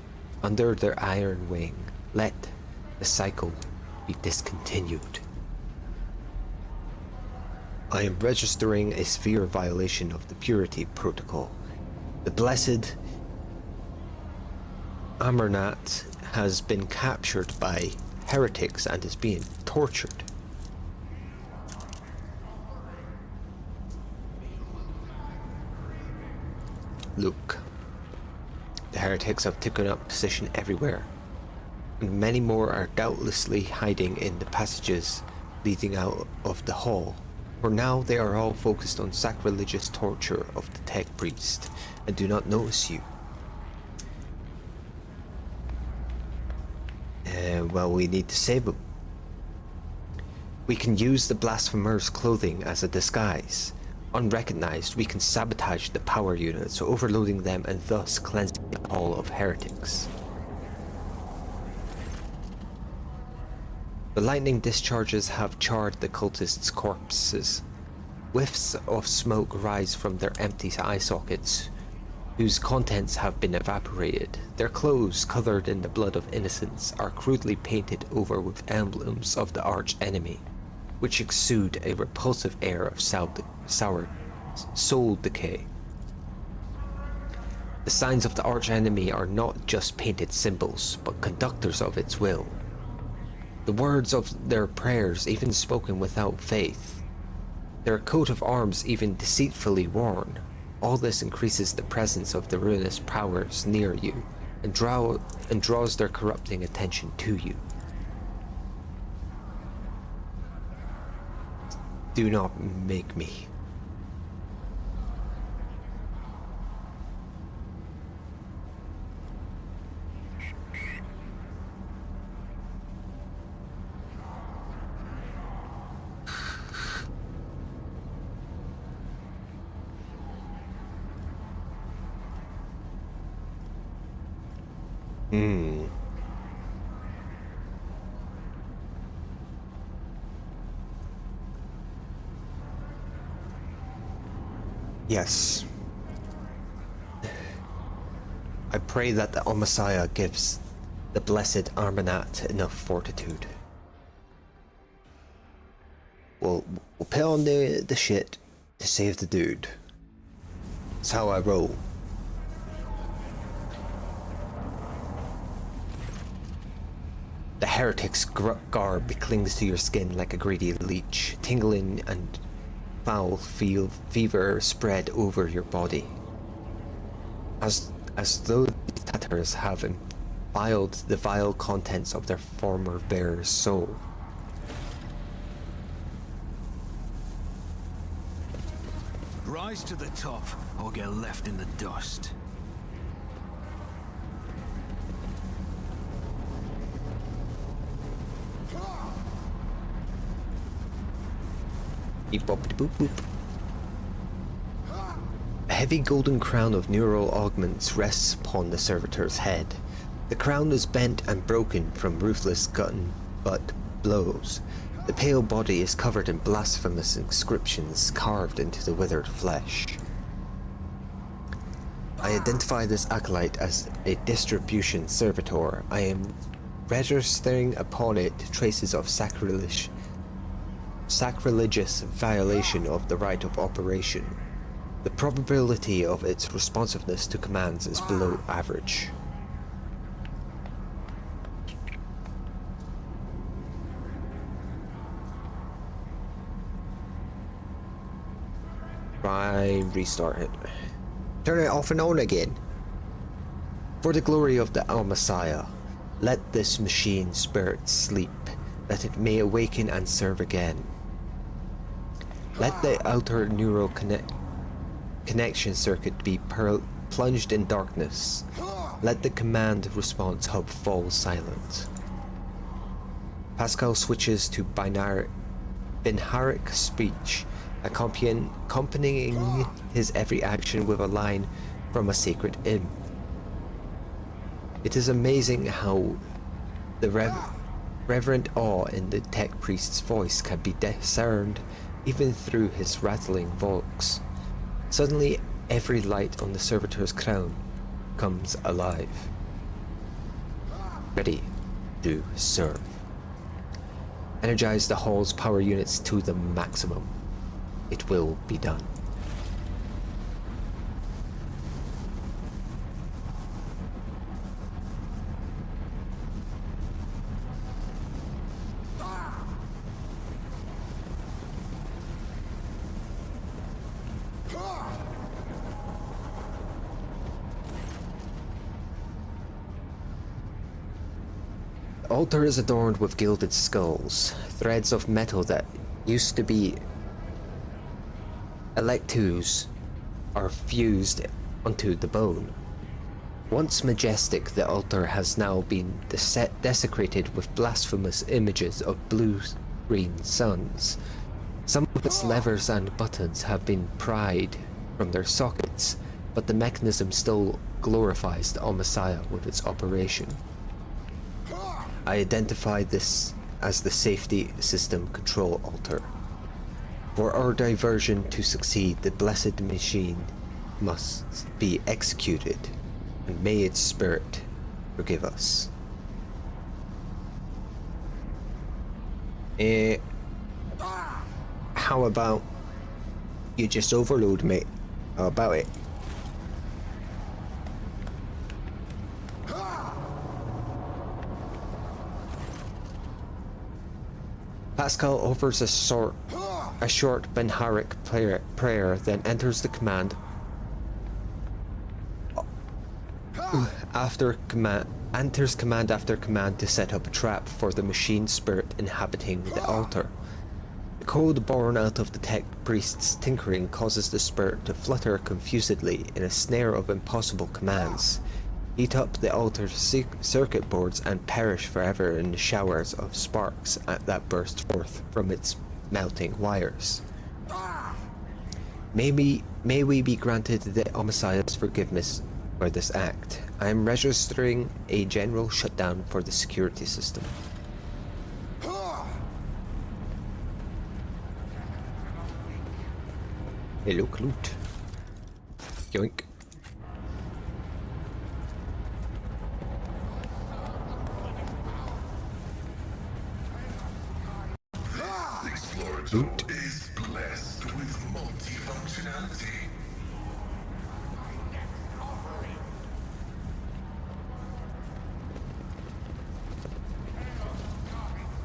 S7: under their iron wing, let the cycle be discontinued. I am registering a severe violation of the purity protocol. The blessed Amarnat has been captured by heretics and is being tortured. Look, the heretics have taken up position everywhere, and many more are doubtlessly hiding in the passages leading out of the hall. For now, they are all focused on sacrilegious torture of the tech priest and do not notice you. Well, we need to save him. We can use the blasphemer's clothing as a disguise. unrecognized, we can sabotage the power units, overloading them and thus cleansing the hall of heretics. The lightning discharges have charred the cultists' corpses. Whiffs of smoke rise from their empty eye sockets, whose contents have been evaporated. Their clothes, covered in the blood of innocents, are crudely painted over with emblems of the arch-enemy, which exude a repulsive air of sour soul decay. The signs of the arch-enemy are not just painted symbols, but conductors of its will. The words of their prayers even spoken without faith. Their coat of arms even deceitfully worn. All this increases the presence of the ruinous powers near you, and draws their corrupting attention to you. Do not make me. Yes. I pray that the Messiah gives the blessed Armanat enough fortitude. We'll put on the shit to save the dude. That's how I roll. The heretic's garb clings to your skin like a greedy leech, tingling and foul fever spread over your body. As though these tatters have imbibed the vile contents of their former bearer's soul.
S1: Rise to the top, or get left in the dust.
S7: Beep bop boop boop. A heavy golden crown of neural augments rests upon the servitor's head. The crown is bent and broken from ruthless gut blows. The pale body is covered in blasphemous inscriptions carved into the withered flesh. I identify this acolyte as a distribution servitor. I am registering upon it traces of sacrilegious violation of the right of operation. The probability of its responsiveness to commands is below average. Try restart it. Turn it off and on again. For the glory of the Messiah, let this machine spirit sleep, that it may awaken and serve again. Let the outer neural connection circuit be plunged in darkness. Let the command response hub fall silent. Pascal switches to binaric speech, accompanying his every action with a line from a sacred hymn. It is amazing how the reverent awe in the tech priest's voice can be discerned even through his rattling vox. Suddenly, every light on the servitor's crown comes alive, ready to serve. Energize the hall's power units to the maximum. It will be done. The altar is adorned with gilded skulls, threads of metal that used to be electus are fused onto the bone. Once majestic, the altar has now been desecrated with blasphemous images of blue-green suns, Some of its levers and buttons have been pried from their sockets, but the mechanism still glorifies the Omnissiah with its operation. I identify this as the safety system control altar. For our diversion to succeed, the blessed machine must be executed, and may its spirit forgive us. How about you just overload me? How about it? Pascal offers a short Benharic prayer, then enters the command after command to set up a trap for the machine spirit inhabiting the altar. The code born out of the tech priest's tinkering causes the spirit to flutter confusedly in a snare of impossible commands, heat up the altar's circuit boards, and perish forever in the showers of sparks that burst forth from its melting wires. May we be granted the Omnissiah's forgiveness for this act. I am registering a general shutdown for the security system. Hello, Clute. Yoink.
S5: Loot is blessed with multifunctionality.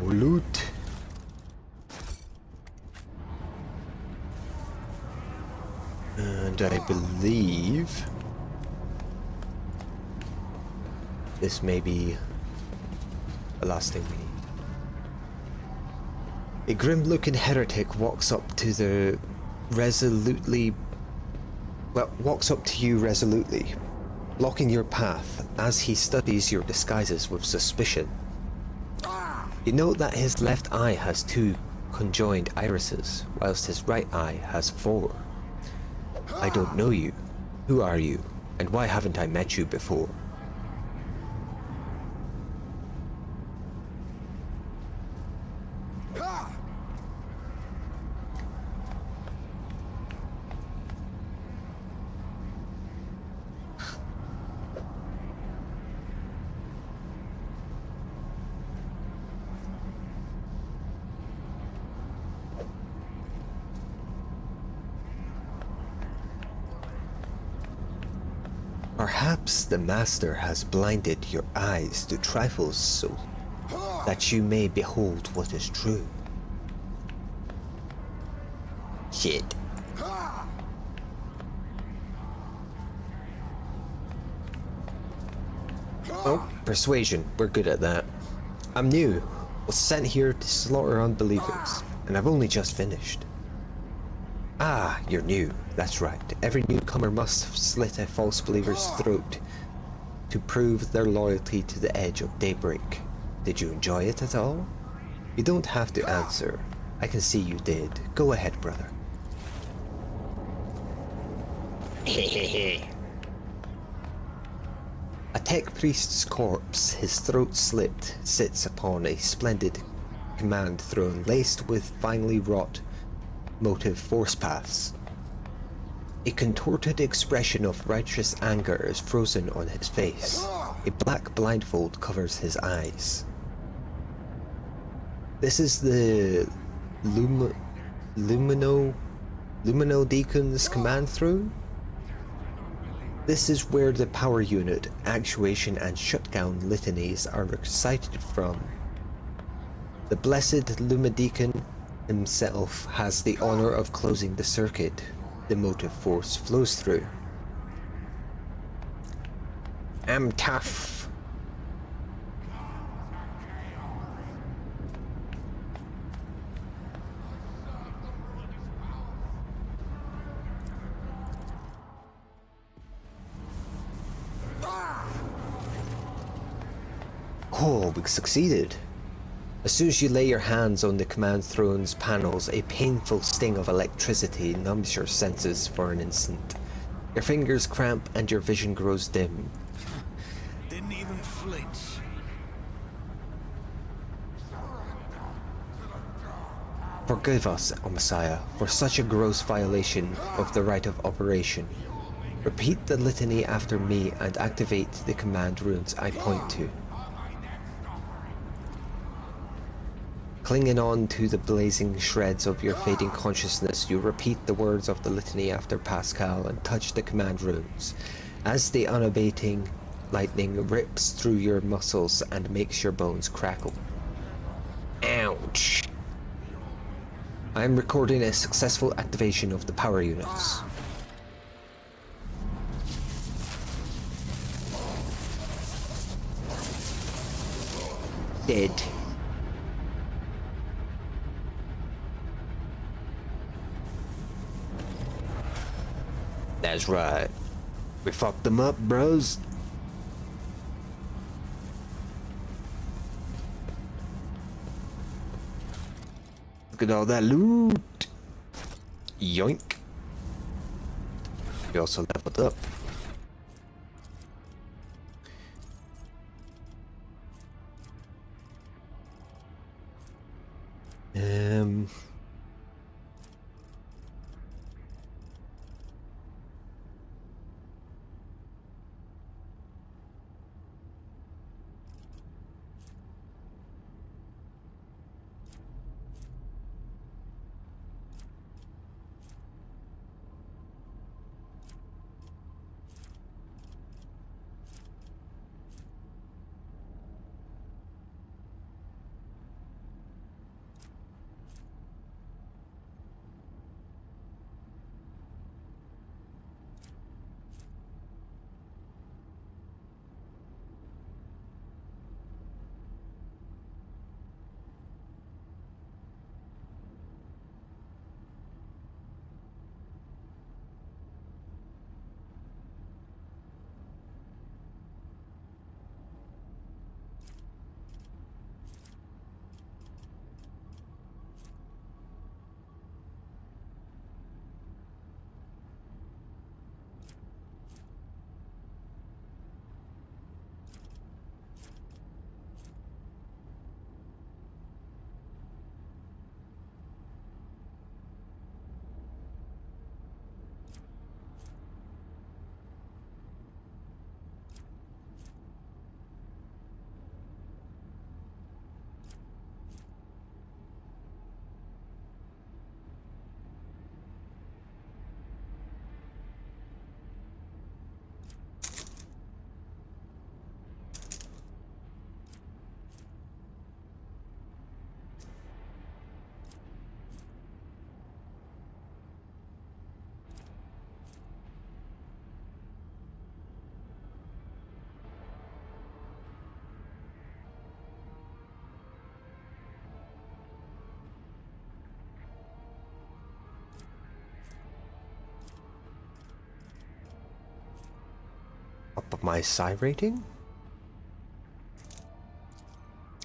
S7: Loot. And I believe this may be the last thing we need. A grim-looking heretic walks up to you resolutely, blocking your path as he studies your disguises with suspicion. You note that his left eye has 2 conjoined irises, whilst his right eye has 4. I don't know you. Who are you? And why haven't I met you before? Perhaps the Master has blinded your eyes to trifles so that you may behold what is true. Shit. Oh, persuasion. We're good at that. I'm new. Was sent here to slaughter unbelievers, and I've only just finished. Ah, you're new. That's right. Every newcomer must slit a false believer's throat to prove their loyalty to the edge of daybreak. Did you enjoy it at all? You don't have to answer. I can see you did. Go ahead, brother. Hehehe. A tech priest's corpse, his throat slit, sits upon a splendid command throne laced with finely wrought motive force paths. A contorted expression of righteous anger is frozen on his face. A black blindfold covers his eyes. This is the Lumino Deacon's command throne? This is where the power unit, actuation and shutdown litanies are recited from. The blessed Lumideacon himself has the honor of closing the circuit the motive force flows through. I'm tough. Oh, we succeeded. As soon as you lay your hands on the command throne's panels, a painful sting of electricity numbs your senses for an instant. Your fingers cramp and your vision grows dim.
S1: Didn't even flinch.
S7: Forgive us, O Messiah, for such a gross violation of the right of operation. Repeat the litany after me and activate the command runes I point to. Clinging on to the blazing shreds of your fading consciousness, you repeat the words of the litany after Pascal and touch the command runes. As the unabating lightning rips through your muscles and makes your bones crackle. Ouch! I am recording a successful activation of the power units. Dead. That's right. We fucked them up, bros. Look at all that loot. Yoink. We also leveled up. Up my psi rating?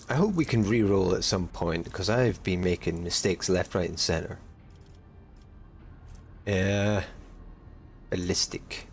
S7: I hope we can re-roll at some point, because I've been making mistakes left, right, and center. Ballistic.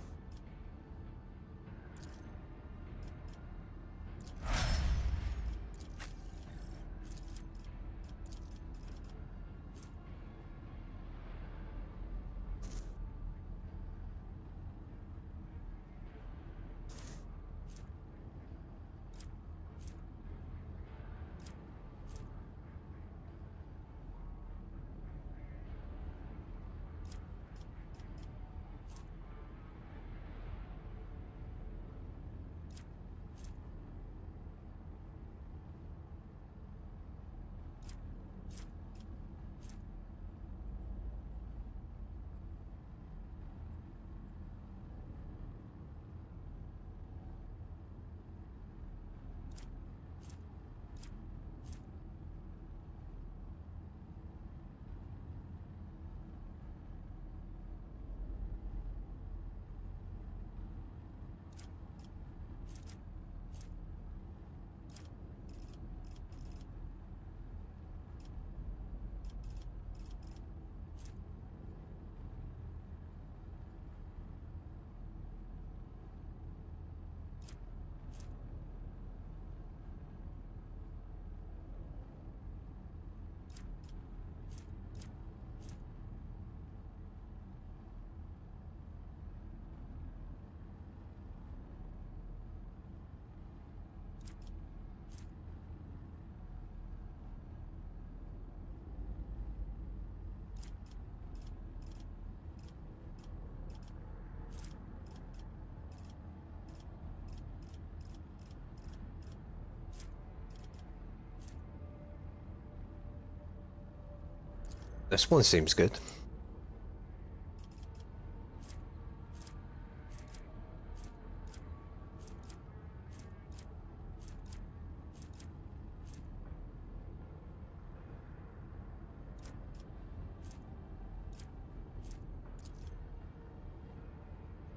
S7: This one seems good.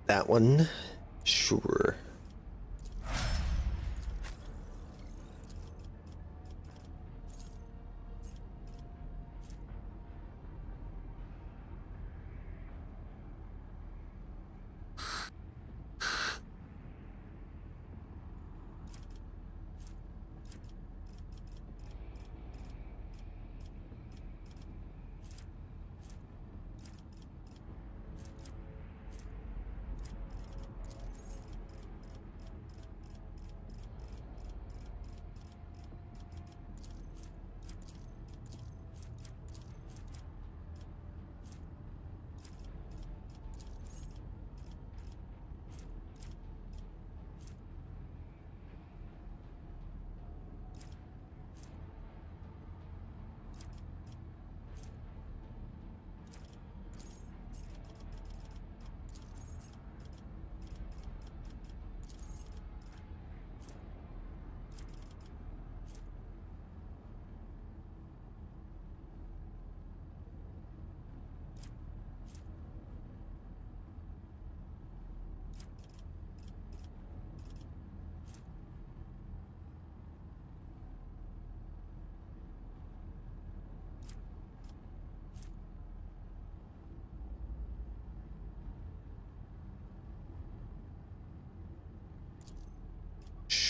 S7: That one, sure.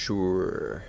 S7: Sure.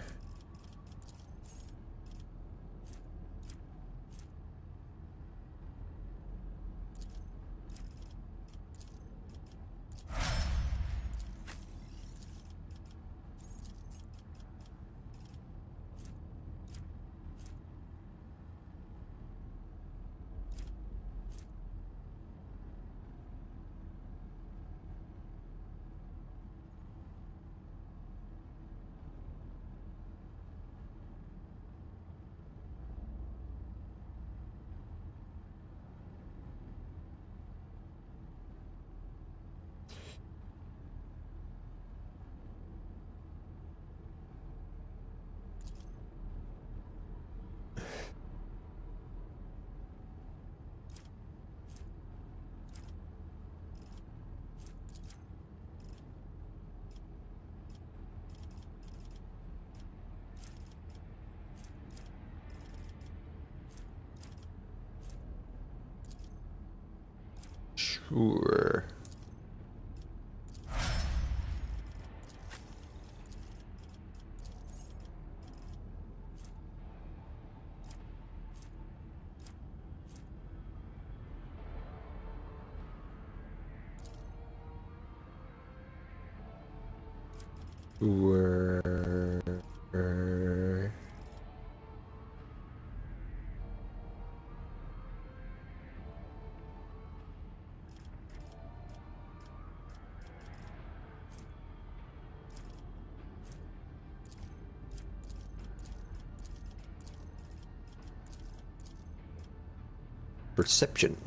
S7: Sure. Sure. Perception.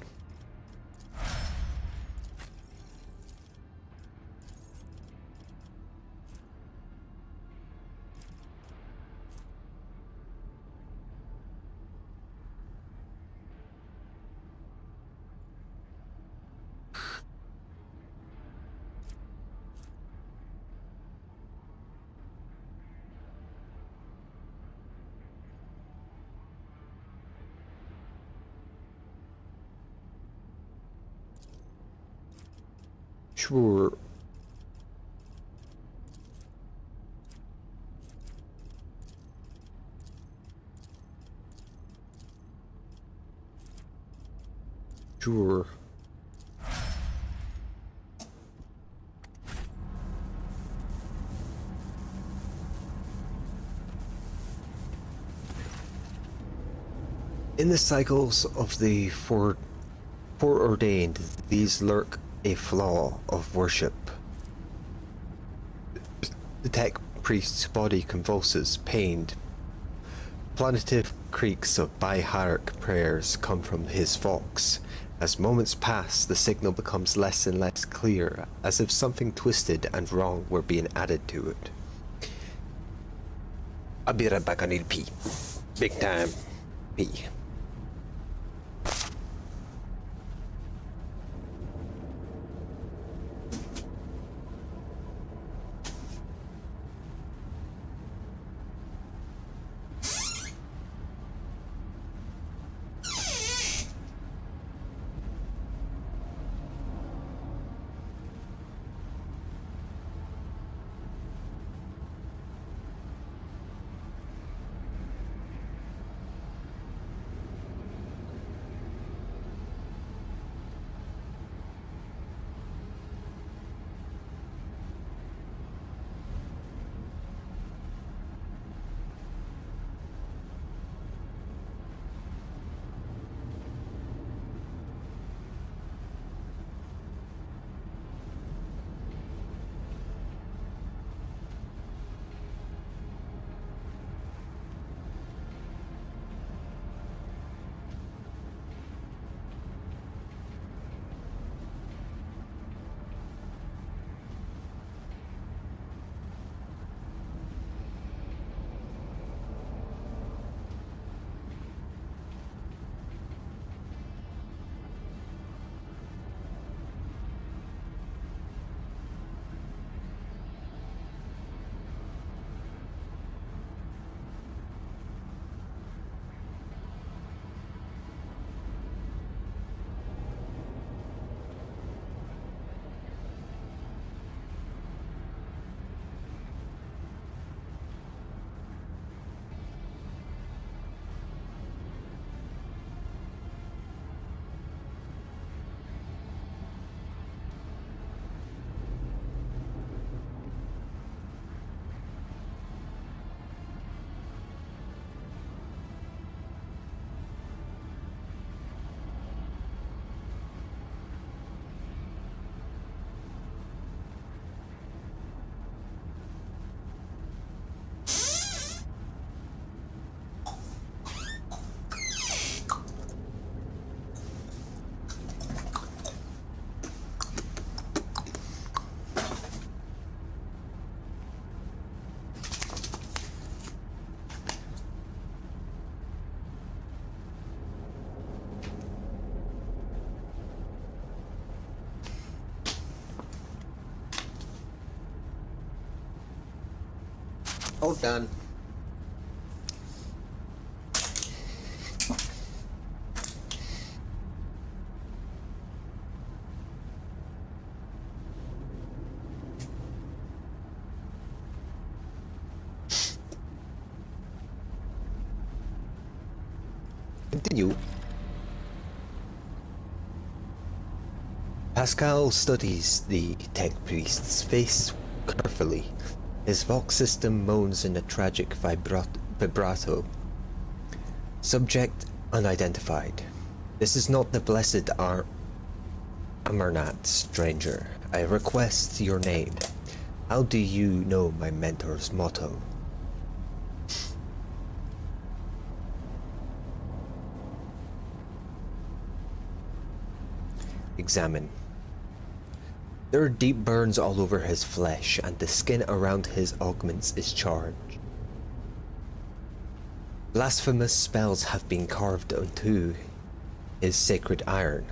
S7: Sure. Sure. In the cycles of the foreordained, these lurk a flaw of worship. The tech priest's body convulses, pained, plaintive creaks of bihierarch prayers come from his vox. As moments pass, the signal becomes less and less clear, as if something twisted and wrong were being added to it. I'll be right back, I need pee. Big time pee. All done. Continue. Pascal studies the tech priest's face carefully. His vox system moans in a tragic vibrato. Subject unidentified. This is not the blessed Amarnat, stranger. I request your name. How do you know my mentor's motto? Examine. There are deep burns all over his flesh, and the skin around his augments is charged. Blasphemous spells have been carved onto his sacred iron,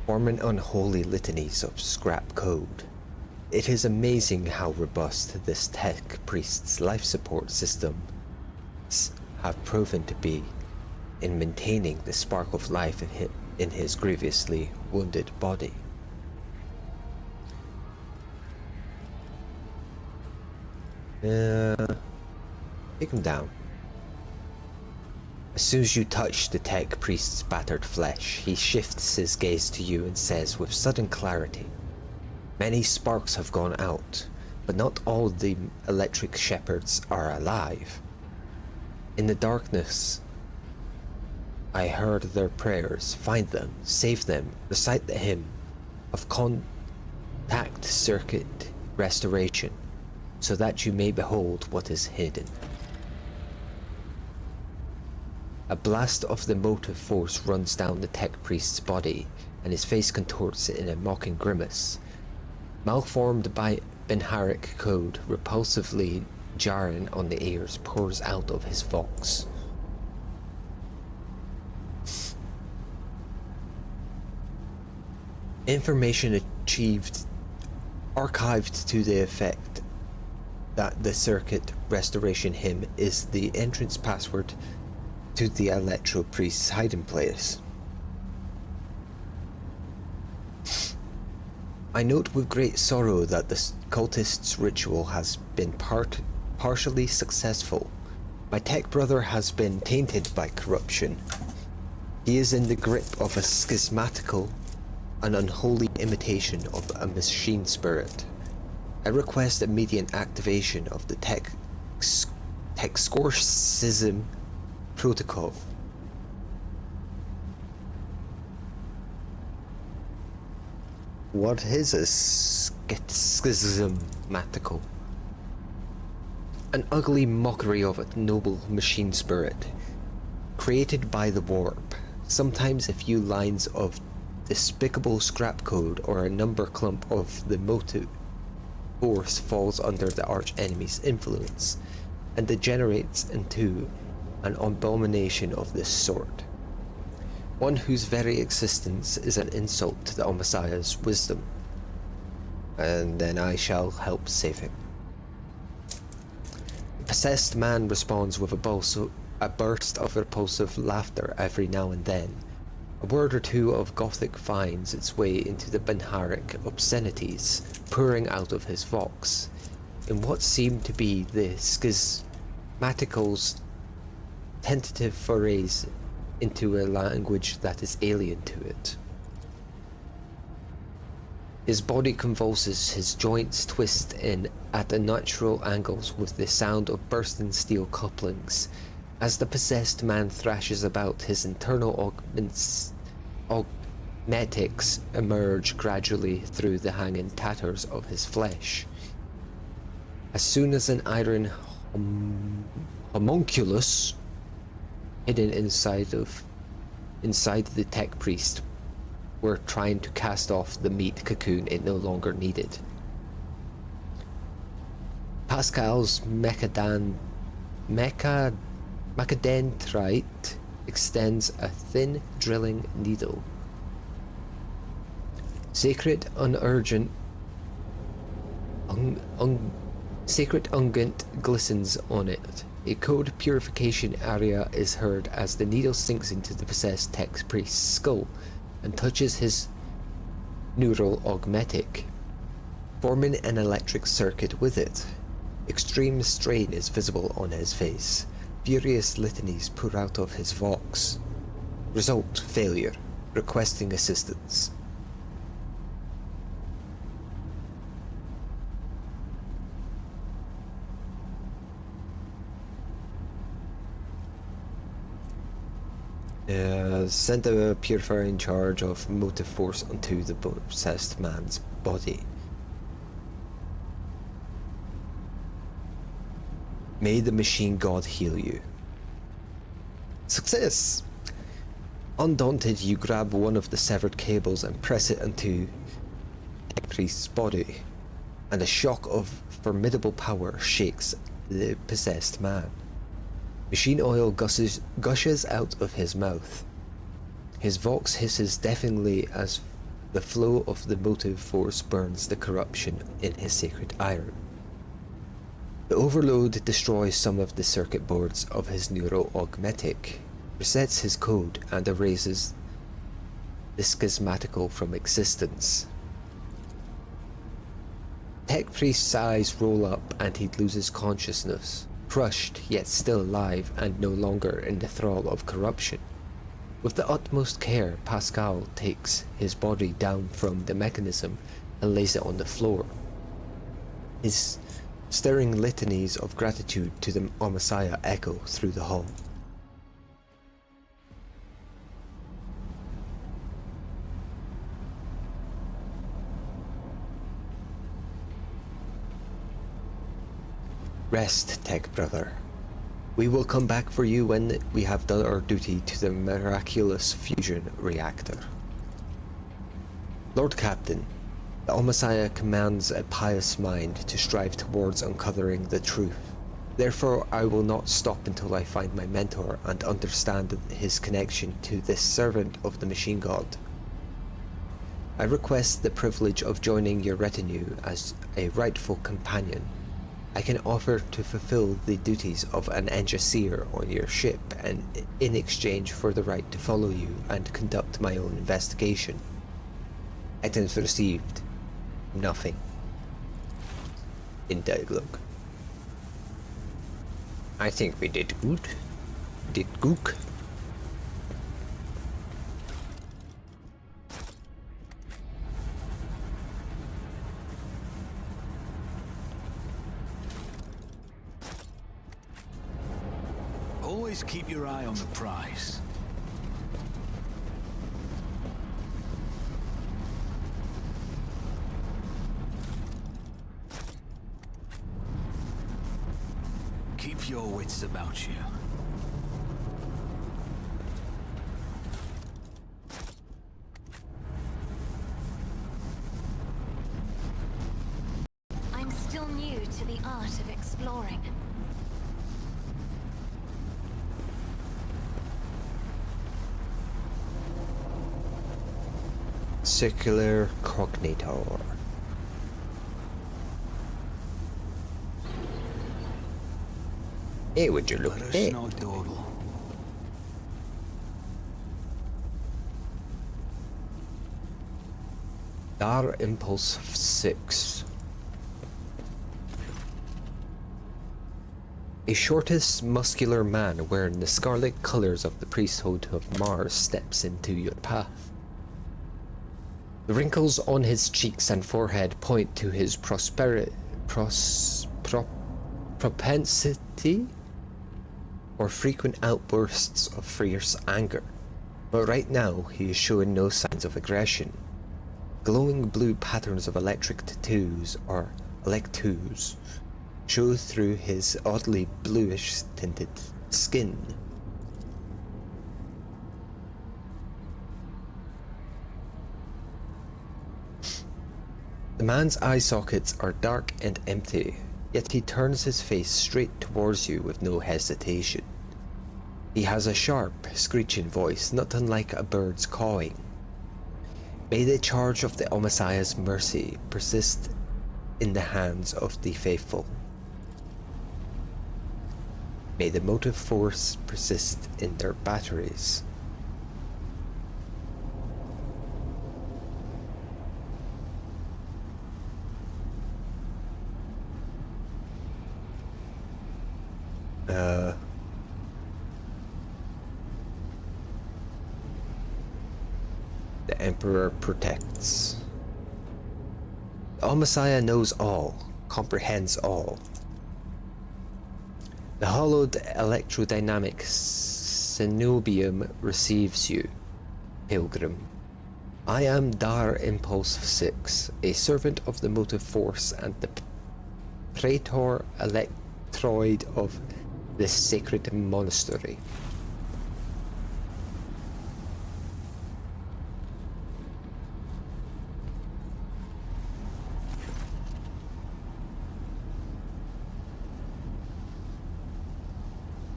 S7: forming unholy litanies of scrap code. It is amazing how robust this tech priest's life support systems have proven to be in maintaining the spark of life in his grievously wounded body. Take him down. As soon as you touch the tech priest's battered flesh, he shifts his gaze to you and says with sudden clarity, "Many sparks have gone out, but not all the electric shepherds are alive. In the darkness, I heard their prayers. Find them, save them, recite the hymn of contact circuit restoration, so that you may behold what is hidden." A blast of the motive force runs down the tech priest's body, and his face contorts in a mocking grimace. Malformed by Benharic code, repulsively jarring on the ears, pours out of his vox. Information archived to the effect that the circuit restoration hymn is the entrance password to the Electro Priest's hiding place. I note with great sorrow that the cultist's ritual has been partially successful. My tech brother has been tainted by corruption. He is in the grip of a schismatical, an unholy imitation of a machine spirit. I request immediate activation of the Texcorcism protocol. What is a schismatical? An ugly mockery of a noble machine spirit, created by the warp. Sometimes a few lines of despicable scrap code or a number clump of the motive force falls under the arch-enemy's influence and degenerates into an abomination of this sort. One whose very existence is an insult to the Messiah's wisdom. And then I shall help save him. The possessed man responds with a burst of repulsive laughter every now and then. A word or two of Gothic finds its way into the Benharic obscenities, pouring out of his vox, in what seemed to be the schismatical's tentative forays into a language that is alien to it. His body convulses, his joints twist in at unnatural angles with the sound of bursting steel couplings. As the possessed man thrashes about, his internal augmetics emerge gradually through the hanging tatters of his flesh. As soon as an iron homunculus hidden inside the tech priest were trying to cast off the meat cocoon it no longer needed. Pascal's macadendrite extends a thin drilling needle. Sacred unguent glistens on it. A code purification area is heard as the needle sinks into the possessed tech priest's skull and touches his neural augmetic, forming an electric circuit with it. Extreme strain is visible on his face. Furious litanies pour out of his vox. Result: failure. Requesting assistance. Send a purifier in charge of motive force onto the possessed man's body. May the machine god heal you. Success! Undaunted, you grab one of the severed cables and press it into the priest's body, and a shock of formidable power shakes the possessed man. Machine oil gushes out of his mouth. His vox hisses deafeningly as the flow of the motive force burns the corruption in his sacred iron. The overload destroys some of the circuit boards of his neural augmetic, resets his code, and erases the schismatical from existence. Tech Priest's eyes roll up and he loses consciousness, crushed yet still alive and no longer in the thrall of corruption. With the utmost care, Pascal takes his body down from the mechanism and lays it on the floor. His stirring litanies of gratitude to the Messiah echo through the hall. Rest, tech brother. We will come back for you when we have done our duty to the miraculous fusion reactor. Lord Captain, the Omnissiah commands a pious mind to strive towards uncovering the truth. Therefore, I will not stop until I find my mentor and understand his connection to this servant of the Machine God. I request the privilege of joining your retinue as a rightful companion. I can offer to fulfill the duties of an engineer on your ship, and in exchange for the right to follow you and conduct my own investigation. Items received. Nothing. In dialogue. I think we did good. Did gook.
S1: Always keep your eye on the prize. Keep your wits about you.
S4: I'm still new to the art of exploring.
S7: Circular Cognitor. Hey, would you look at that?
S1: No dawdle.
S7: Dar Impulse 6. A shortest, muscular man wearing the scarlet colors of the priesthood of Mars steps into your path. The wrinkles on his cheeks and forehead point to his propensity or frequent outbursts of fierce anger, but right now he is showing no signs of aggression. Glowing blue patterns of electric tattoos, or electoos, show through his oddly bluish tinted skin. The man's eye sockets are dark and empty, yet he turns his face straight towards you with no hesitation. He has a sharp, screeching voice, not unlike a bird's cawing. May the charge of the Omnissiah's mercy persist in the hands of the faithful. May the motive force persist in their batteries. The Emperor protects. The Omnissiah knows all, comprehends all. The hollowed electrodynamic Cenobium receives you, Pilgrim. I am Dar Impulse 6, a servant of the motive force and the Praetor Electroid of this sacred monastery.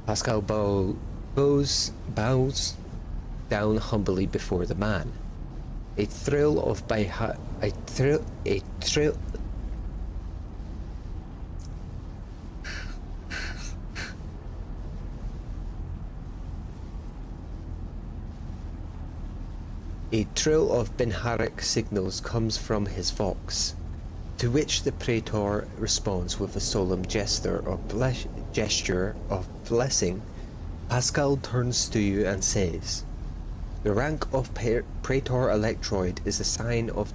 S7: Pascal bows down humbly before the man. A thrill of Benharic signals comes from his vox, to which the Praetor responds with a solemn gesture of blessing. Pascal turns to you and says, "The rank of Praetor Electroid is a sign of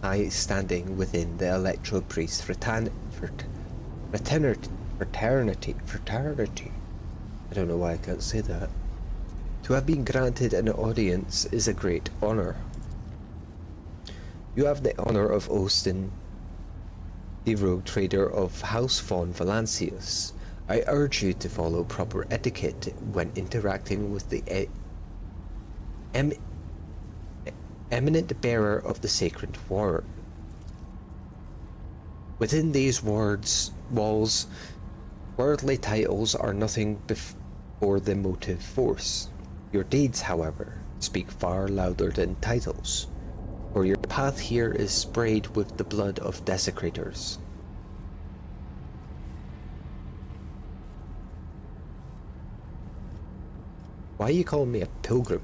S7: high standing within the Electro Priest fraternity. I don't know why I can't say that. To have been granted an audience is a great honor. You have the honor of Austin, the rogue trader of House von Valancius, I urge you to follow proper etiquette when interacting with the eminent bearer of the sacred word. Within these walls, worldly titles are nothing before the motive force. Your deeds, however, speak far louder than titles, for your path here is sprayed with the blood of desecrators. Why you calling me a pilgrim?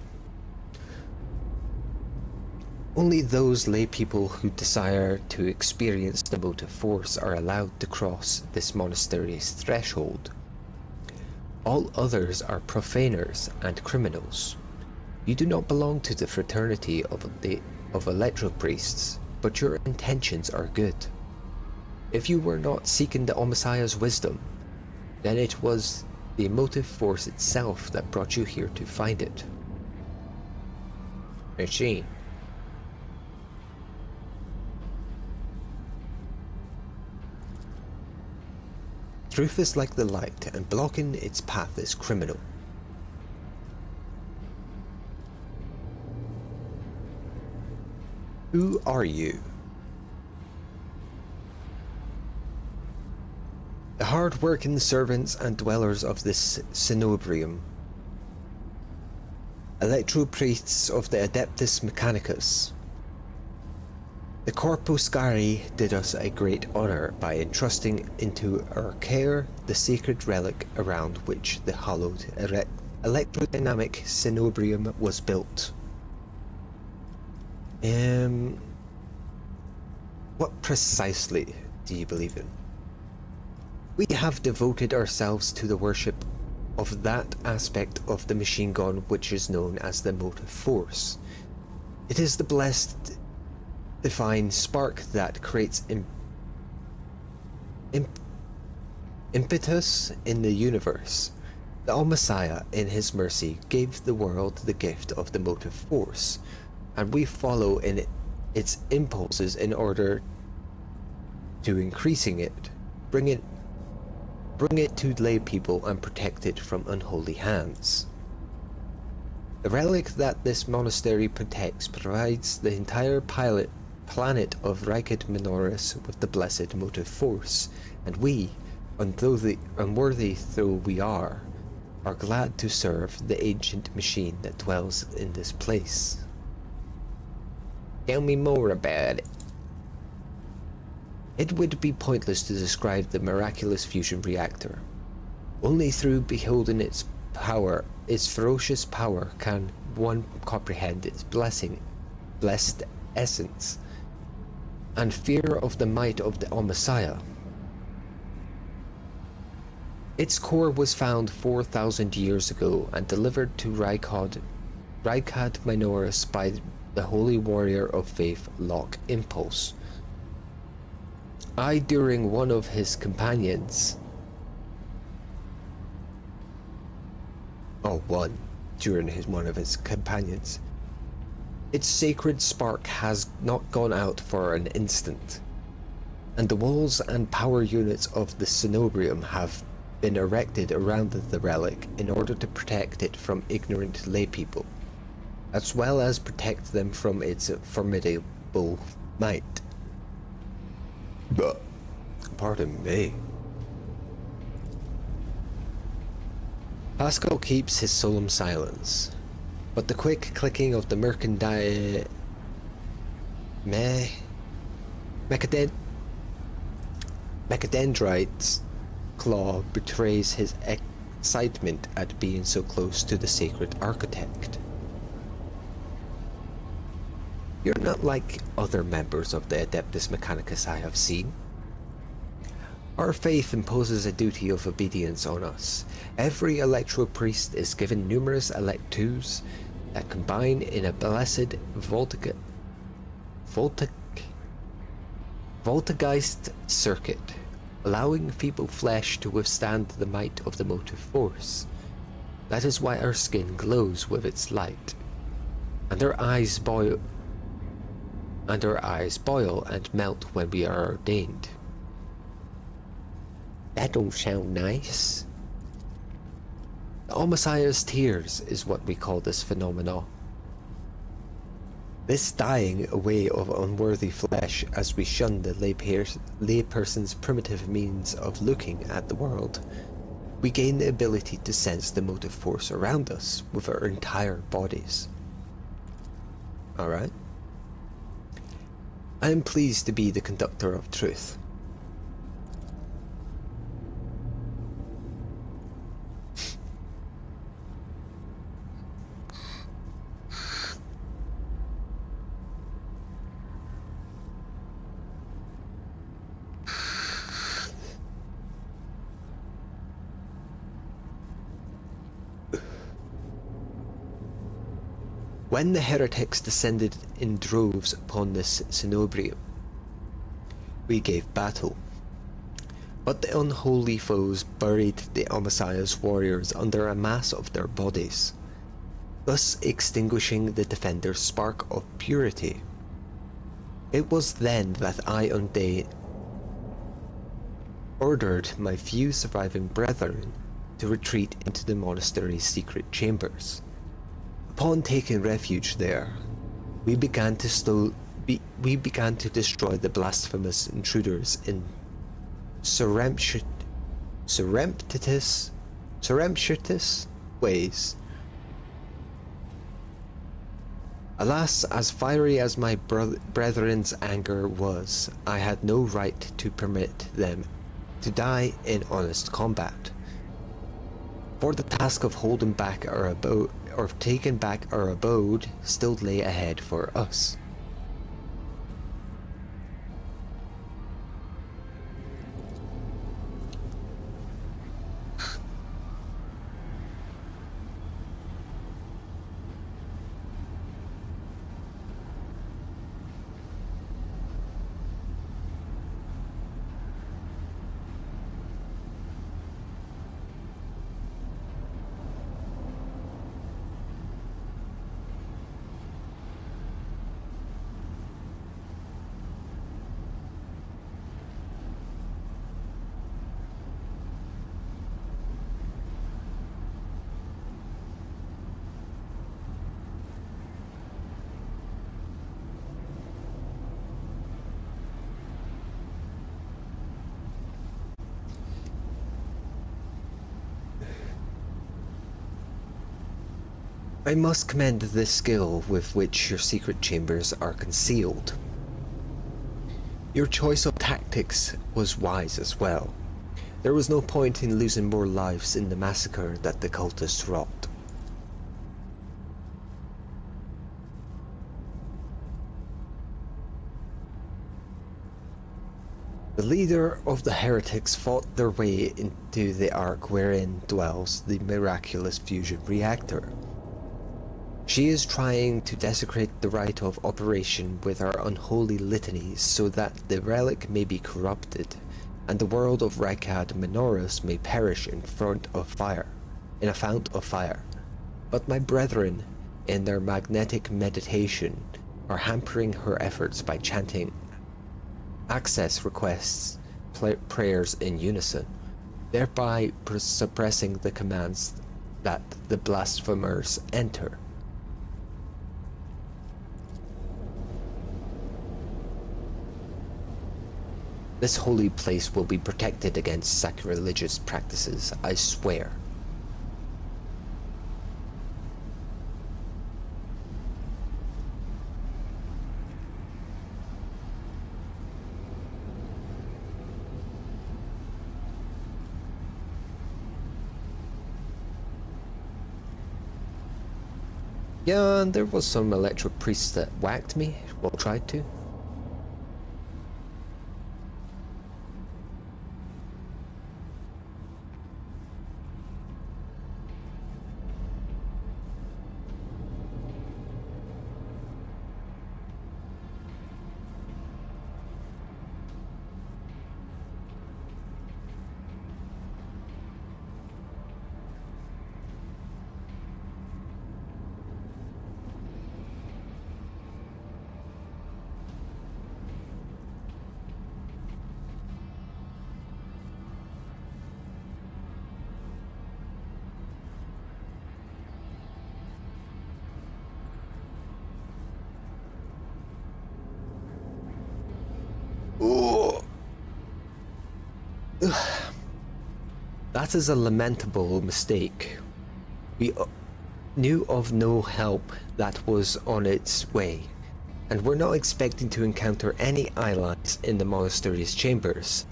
S7: Only those lay people who desire to experience the motive force are allowed to cross this monastery's threshold. All others are profaners and criminals. You do not belong to the fraternity of electro-priests, but your intentions are good. If you were not seeking the Omnissiah's wisdom, then it was the motive force itself that brought you here to find it. Machine. Truth is like the light, and blocking its path is criminal. Who are you? The hard-working servants and dwellers of this cenobrium. Electro-priests of the Adeptus Mechanicus. The Corpuscari did us a great honor by entrusting into our care the sacred relic around which the hallowed electrodynamic cenobrium was built. What precisely do you believe in? We have devoted ourselves to the worship of that aspect of the machine gun which is known as the motive force. It is the blessed divine spark that creates impetus in the universe. The Omnissiah, in his mercy, gave the world the gift of the motive force, and we follow in its impulses in order to increasing it, bring it to lay people and protect it from unholy hands. The relic that this monastery protects provides the entire planet of Rykad Minoris with the blessed motive force, and we, unworthy though we are glad to serve the ancient machine that dwells in this place. Tell me more about it. It would be pointless to describe the miraculous fusion reactor. Only through beholding its power, its ferocious power, can one comprehend its blessed essence, and fear of the might of the Omnissiah. Its core was found 4,000 years ago and delivered to Rykad Minoris by the holy warrior of faith, Locke Impulse. During one of his companions. One of his companions. Its sacred spark has not gone out for an instant, and the walls and power units of the cenobrium have been erected around the relic in order to protect it from ignorant laypeople, as well as protect them from its formidable might. But, pardon me. Pascal keeps his solemn silence, but the quick clicking of the Mechadendrite's claw betrays his excitement at being so close to the sacred architect. You're not like other members of the Adeptus Mechanicus I have seen. Our faith imposes a duty of obedience on us. Every electro-priest is given numerous electus that combine in a blessed voltageist circuit, allowing feeble flesh to withstand the might of the motive force. That is why our skin glows with its light, and our eyes boil and melt when we are ordained. That don't sound nice. The Omessiah's tears is what we call this phenomenon. This dying away of unworthy flesh as we shun the layperson's primitive means of looking at the world. We gain the ability to sense the motive force around us with our entire bodies. Alright? I am pleased to be the conductor of truth. When the heretics descended in droves upon this cenobrium, we gave battle. But the unholy foes buried the Omessiah's warriors under a mass of their bodies, thus extinguishing the defender's spark of purity. It was then that I ordered my few surviving brethren to retreat into the monastery's secret chambers. Upon taking refuge there, we began to destroy the blasphemous intruders in surreptitious ways. Alas, as fiery as my brethren's anger was, I had no right to permit them to die in honest combat. For the task of holding back our abode, or taking back our abode, still lay ahead for us. I must commend the skill with which your secret chambers are concealed. Your choice of tactics was wise as well. There was no point in losing more lives in the massacre that the cultists wrought. The leader of the heretics fought their way into the ark wherein dwells the miraculous fusion reactor. She is trying to desecrate the rite of operation with her unholy litanies so that the relic may be corrupted, and the world of Rekad Minoris may perish in a fount of fire. But my brethren, in their magnetic meditation, are hampering her efforts by chanting access requests prayers in unison, thereby suppressing the commands that the blasphemers enter. This holy place will be protected against sacrilegious practices, I swear. Yeah, and there was some electric priests that whacked me, well, tried to. That is a lamentable mistake. We knew of no help that was on its way, and were not expecting to encounter any allies in the monastery's chambers.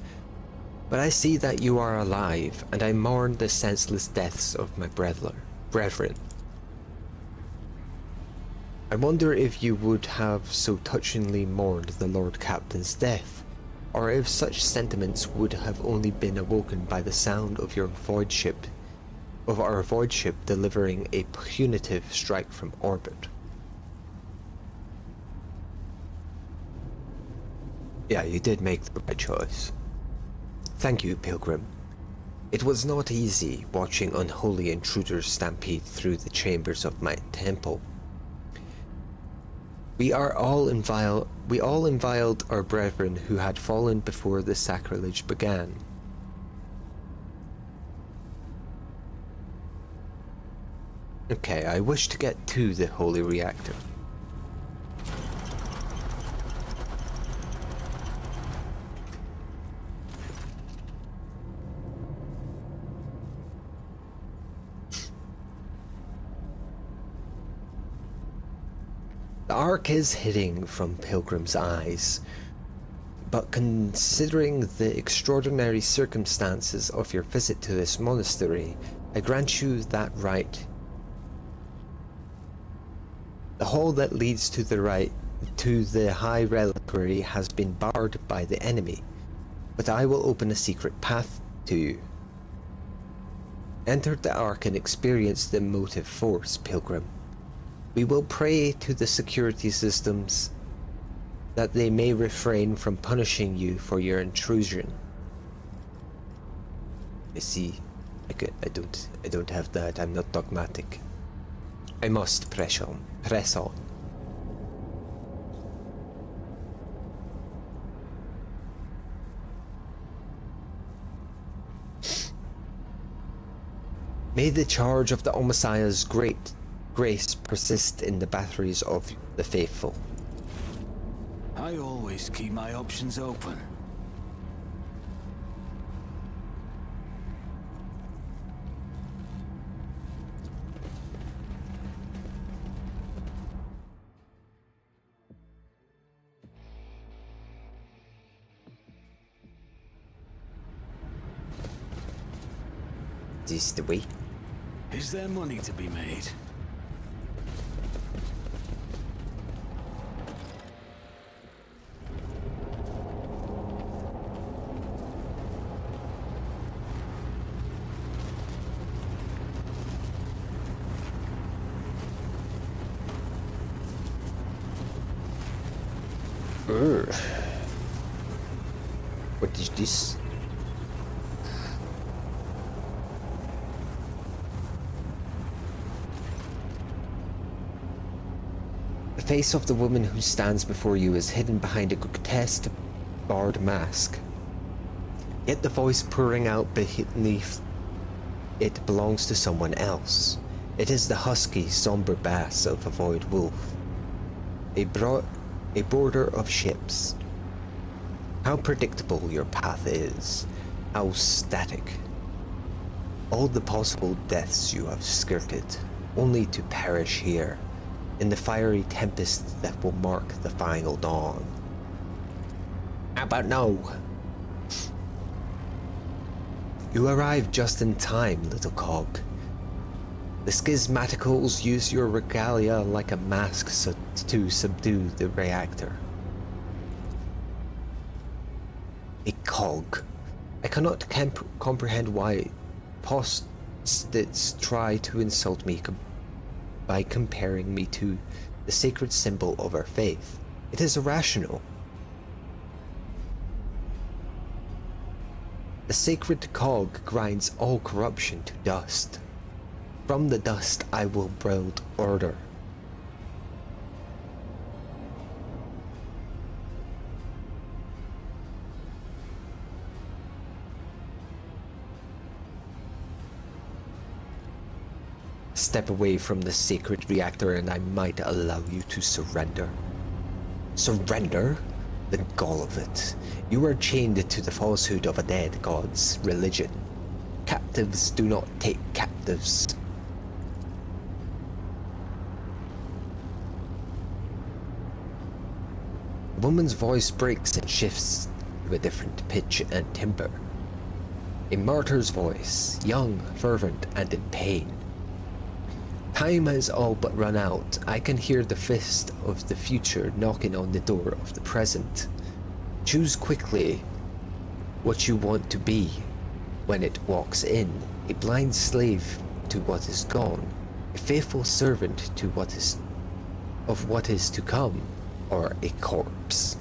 S7: But I see that you are alive, and I mourn the senseless deaths of my brethren. I wonder if you would have so touchingly mourned the Lord Captain's death, or if such sentiments would have only been awoken by the sound of our void ship delivering a punitive strike from orbit. Yeah, you did make the right choice. Thank you, Pilgrim. It was not easy watching unholy intruders stampede through the chambers of my temple. We all invioled our brethren who had fallen before the sacrilege began. Okay, I wish to get to the holy reactor. The arc is hidden from Pilgrim's eyes, but considering the extraordinary circumstances of your visit to this monastery, I grant you that right. The hall that leads to the high reliquary has been barred by the enemy, but I will open a secret path to you. Enter the ark and experience the motive force, Pilgrim. We will pray to the security systems that they may refrain from punishing you for your intrusion. I see. I don't have that. I'm not dogmatic. I must press on. May the charge of the Omessiah's grace persist in the batteries of the faithful.
S1: I always keep my options open.
S7: Is this the way?
S1: Is there money to be made?
S7: What is this? The face of the woman who stands before you is hidden behind a grotesque, barred mask. Yet the voice pouring out beneath it belongs to someone else. It is the husky, somber bass of a void wolf. A border of ships. How predictable your path is. How static. All the possible deaths you have skirted, only to perish here, in the fiery tempest that will mark the final dawn. How about now? You arrive just in time, little cog. The schismaticals use your regalia like a mask to subdue the reactor. A cog. I cannot comprehend why apostates try to insult me by comparing me to the sacred symbol of our faith. It is irrational. The sacred cog grinds all corruption to dust. From the dust I will build order. Step away from the sacred reactor and I might allow you to surrender. Surrender? The gall of it. You are chained to the falsehood of a dead god's religion. Captives do not take captives. The woman's voice breaks and shifts to a different pitch and timbre. A martyr's voice, young, fervent, and in pain. Time has all but run out. I can hear the fist of the future knocking on the door of the present. Choose quickly what you want to be when it walks in. A blind slave to what is gone. A faithful servant to what is to come. Or a corpse.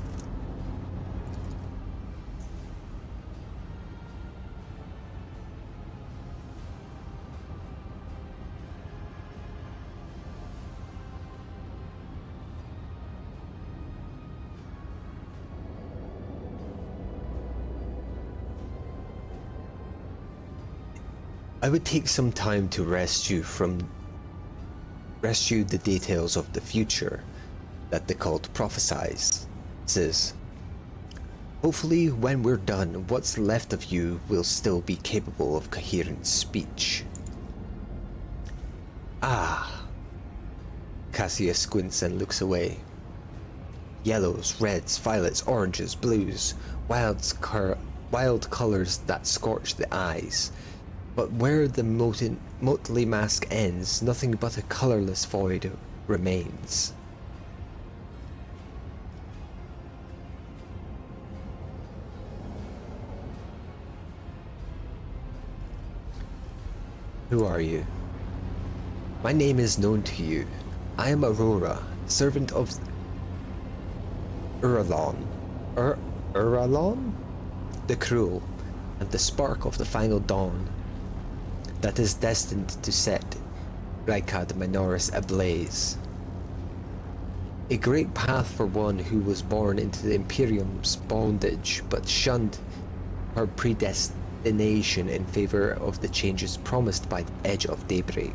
S7: I would take some time to rescue the details of the future that the cult prophesies. Hopefully when we're done, what's left of you will still be capable of coherent speech. Ah. Cassius squints and looks away. Yellows, reds, violets, oranges, blues, wild colors that scorch the eyes. But where the motley mask ends, nothing but a colorless void remains. Who are you? My name is known to you. I am Aurora, servant of Uralon. Uralon? The Cruel, and the spark of the final dawn that is destined to set Rykad Minoris ablaze. A great path for one who was born into the Imperium's bondage but shunned her predestination in favor of the changes promised by the edge of daybreak.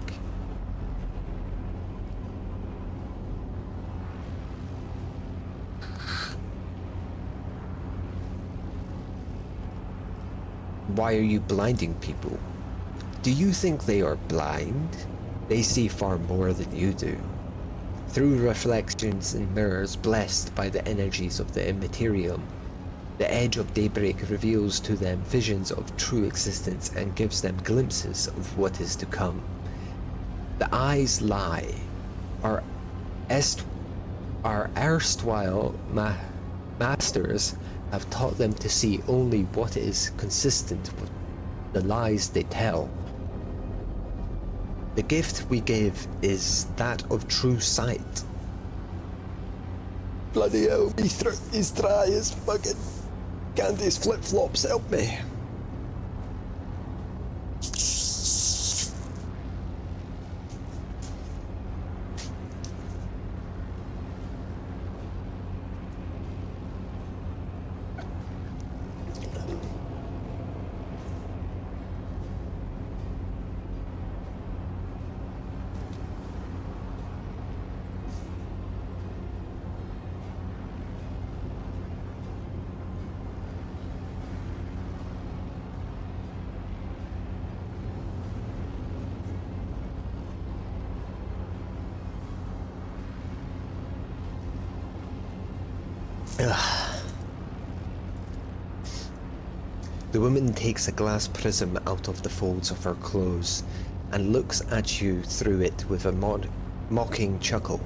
S7: Why are you blinding people? Do you think they are blind? They see far more than you do. Through reflections in mirrors blessed by the energies of the Immaterium, the edge of daybreak reveals to them visions of true existence and gives them glimpses of what is to come. The eyes lie. Our erstwhile masters have taught them to see only what is consistent with the lies they tell. The gift we give is that of true sight. Bloody hell, my throat is dry as fucking Candy's flip-flops, help me. The woman takes a glass prism out of the folds of her clothes and looks at you through it with a mocking chuckle.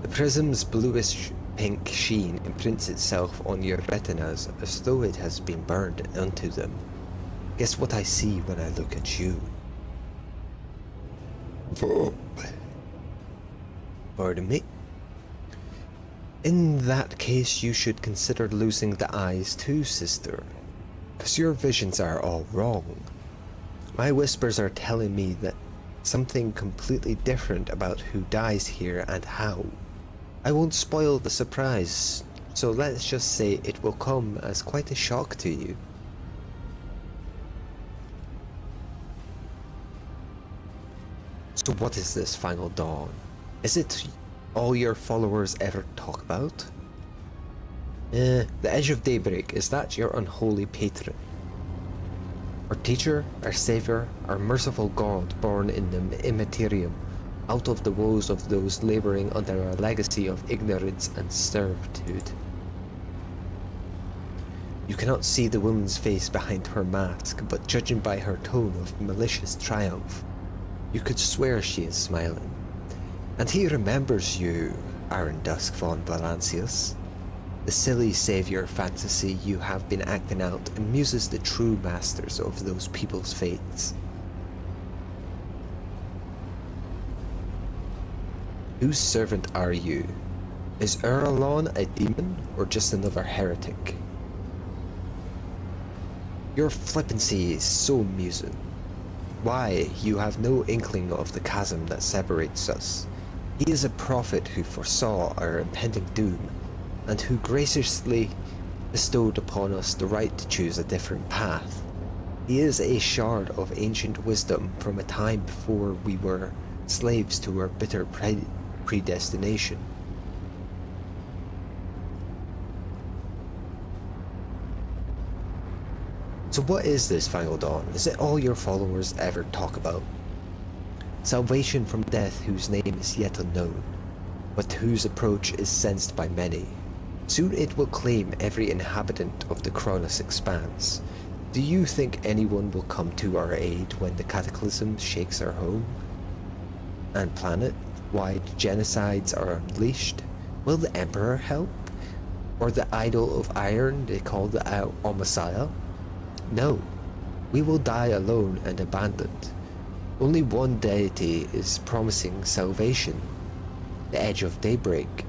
S7: The prism's bluish pink sheen imprints itself on your retinas as though it has been burned into them. Guess what I see when I look at you? Pardon me? In that case, you should consider losing the eyes too, sister. 'Cause your visions are all wrong. My whispers are telling me that something completely different about who dies here and how. I won't spoil the surprise, so let's just say it will come as quite a shock to you. So what is this final dawn? Is it all your followers ever talk about? The edge of daybreak, is that your unholy patron? Our teacher, our savior, our merciful God born in the immaterium, out of the woes of those laboring under a legacy of ignorance and servitude. You cannot see the woman's face behind her mask, but judging by her tone of malicious triumph, you could swear she is smiling. And he remembers you, Aaron Dusk von Valancius. The silly savior fantasy you have been acting out amuses the true masters of those people's fates. Whose servant are you? Is Erlon a demon or just another heretic? Your flippancy is so amusing. Why, you have no inkling of the chasm that separates us. He is a prophet who foresaw our impending doom, and who graciously bestowed upon us the right to choose a different path. He is a shard of ancient wisdom from a time before we were slaves to our bitter predestination. So what is this final dawn? Is it all your followers ever talk about? Salvation from death whose name is yet unknown, but whose approach is sensed by many. Soon it will claim every inhabitant of the Cronus expanse. Do you think anyone will come to our aid when the cataclysm shakes our home and planet-wide genocides are unleashed? Will the Emperor help? Or the Idol of Iron they call the Messiah? No, we will die alone and abandoned. Only one deity is promising salvation, the Edge of Daybreak.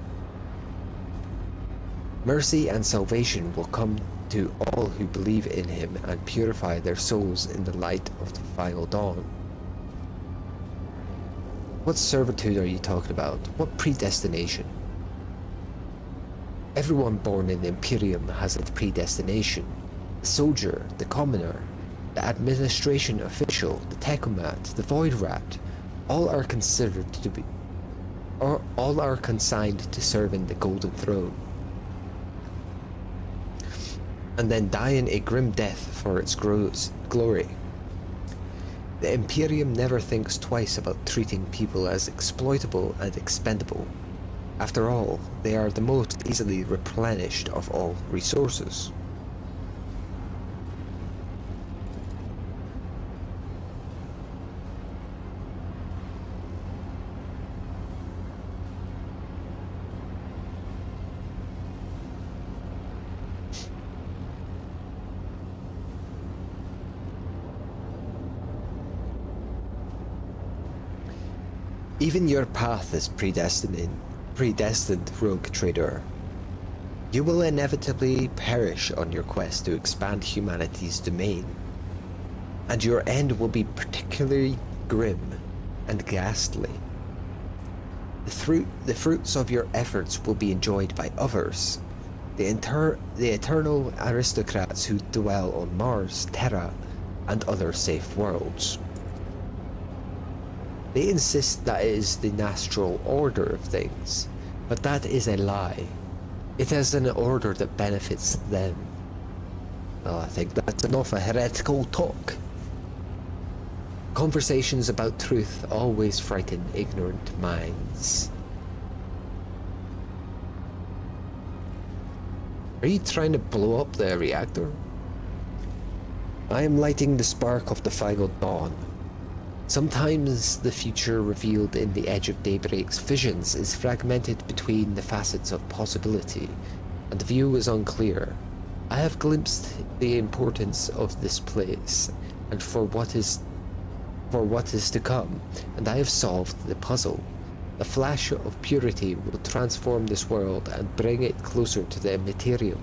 S7: Mercy and salvation will come to all who believe in him and purify their souls in the light of the final dawn. What servitude are you talking about? What predestination? Everyone born in the Imperium has a predestination. The soldier, the commoner, the administration official, the techomat, the void rat, all are considered to be, or all are consigned to serve in the Golden Throne, and then dying a grim death for its glory. The Imperium never thinks twice about treating people as exploitable and expendable. After all, they are the most easily replenished of all resources. Even your path is predestined, rogue trader. You will inevitably perish on your quest to expand humanity's domain, and your end will be particularly grim and ghastly. The fruits of your efforts will be enjoyed by others, the eternal aristocrats who dwell on Mars, Terra, and other safe worlds. They insist that it is the natural order of things, but that is a lie. It is an order that benefits them. Well, I think that's enough of heretical talk. Conversations about truth always frighten ignorant minds. Are you trying to blow up the reactor? I am lighting the spark of the final dawn. Sometimes the future revealed in the Edge of Daybreak's visions is fragmented between the facets of possibility, and the view is unclear. I have glimpsed the importance of this place, and for what is to come, and I have solved the puzzle. The flash of purity will transform this world and bring it closer to the materium,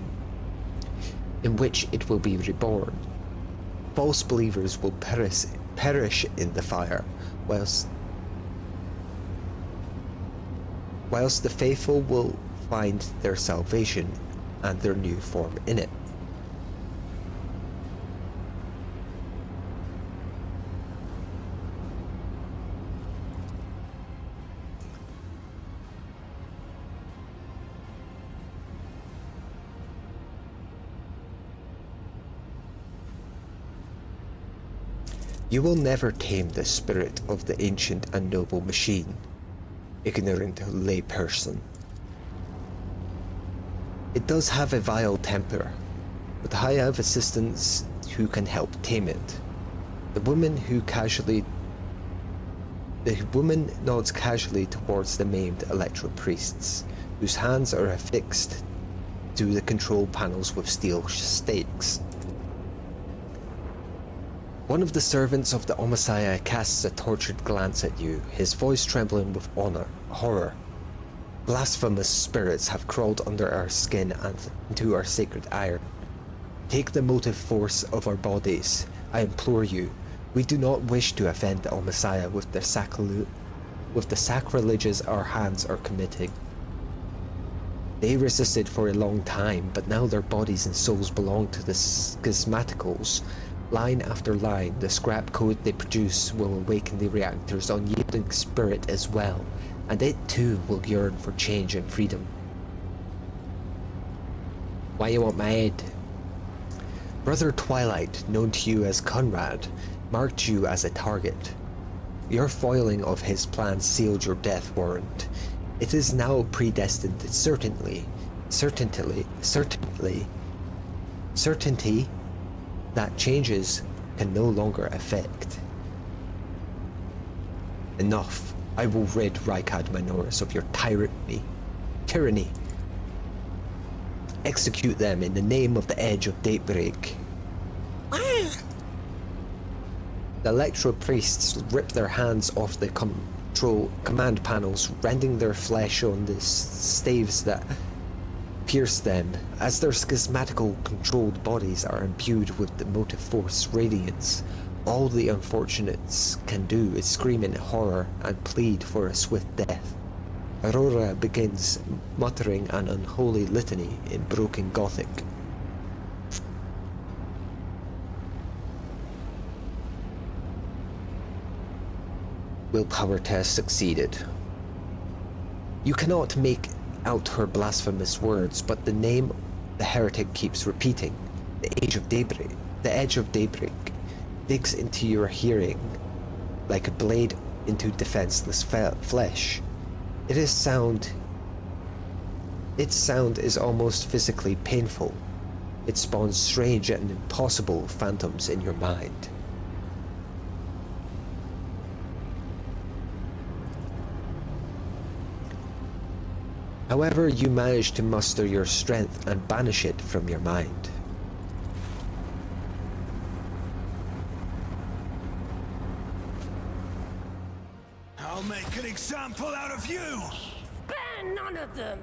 S7: in which it will be reborn. False believers will perish in the fire, whilst the faithful will find their salvation and their new form in it. You will never tame the spirit of the ancient and noble machine, ignorant layperson. It does have a vile temper, but I have assistants who can help tame it. The woman nods casually towards the maimed electro priests, whose hands are affixed to the control panels with steel stakes. One of the servants of the Omasiah casts a tortured glance at you, his voice trembling with horror. Blasphemous spirits have crawled under our skin and into our sacred iron. Take the motive force of our bodies, I implore you. We do not wish to offend the Omasiah with the sacrileges our hands are committing. They resisted for a long time, but now their bodies and souls belong to the schismaticals. Line after line, the scrap code they produce will awaken the reactor's unyielding spirit as well, and it too will yearn for change and freedom. Why you want my head? Brother Twilight, known to you as Conrad, marked you as a target. Your foiling of his plan sealed your death warrant. It is now predestined certainty that changes can no longer affect. Enough. I will rid Rykad Minoris of your tyranny. Execute them in the name of the Edge of Daybreak. The Electro Priests rip their hands off the command panels, rending their flesh on the staves that pierce them, as their schismatical controlled bodies are imbued with the motive force radiance. All the unfortunates can do is scream in horror and plead for a swift death. Aurora begins muttering an unholy litany in broken Gothic. Willpower test succeeded. You cannot make out her blasphemous words, but the name the heretic keeps repeating, the Edge of Daybreak, digs into your hearing like a blade into defenseless flesh. Its sound is almost physically painful. It spawns strange and impossible phantoms in your mind. However, you manage to muster your strength and banish it from your mind.
S1: I'll make an example out of you!
S3: Spare none of them!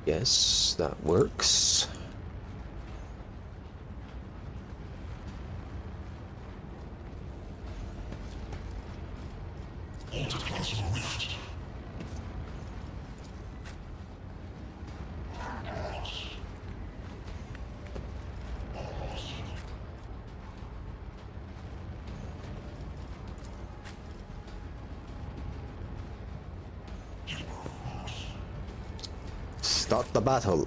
S7: Yes, that works. Start the battle.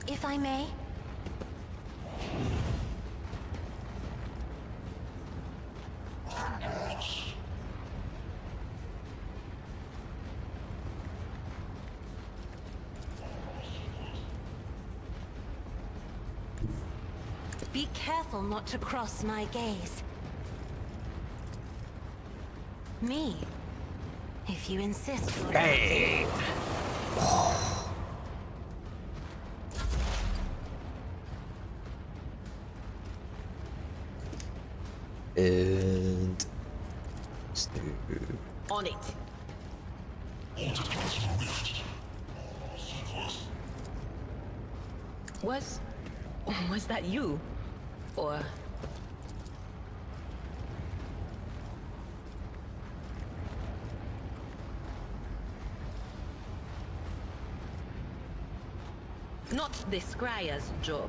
S4: If I may. Be careful not to cross my gaze. Me, if you insist.
S7: Hey. And
S3: On it. Was that you? Or...
S10: not the scryer's job.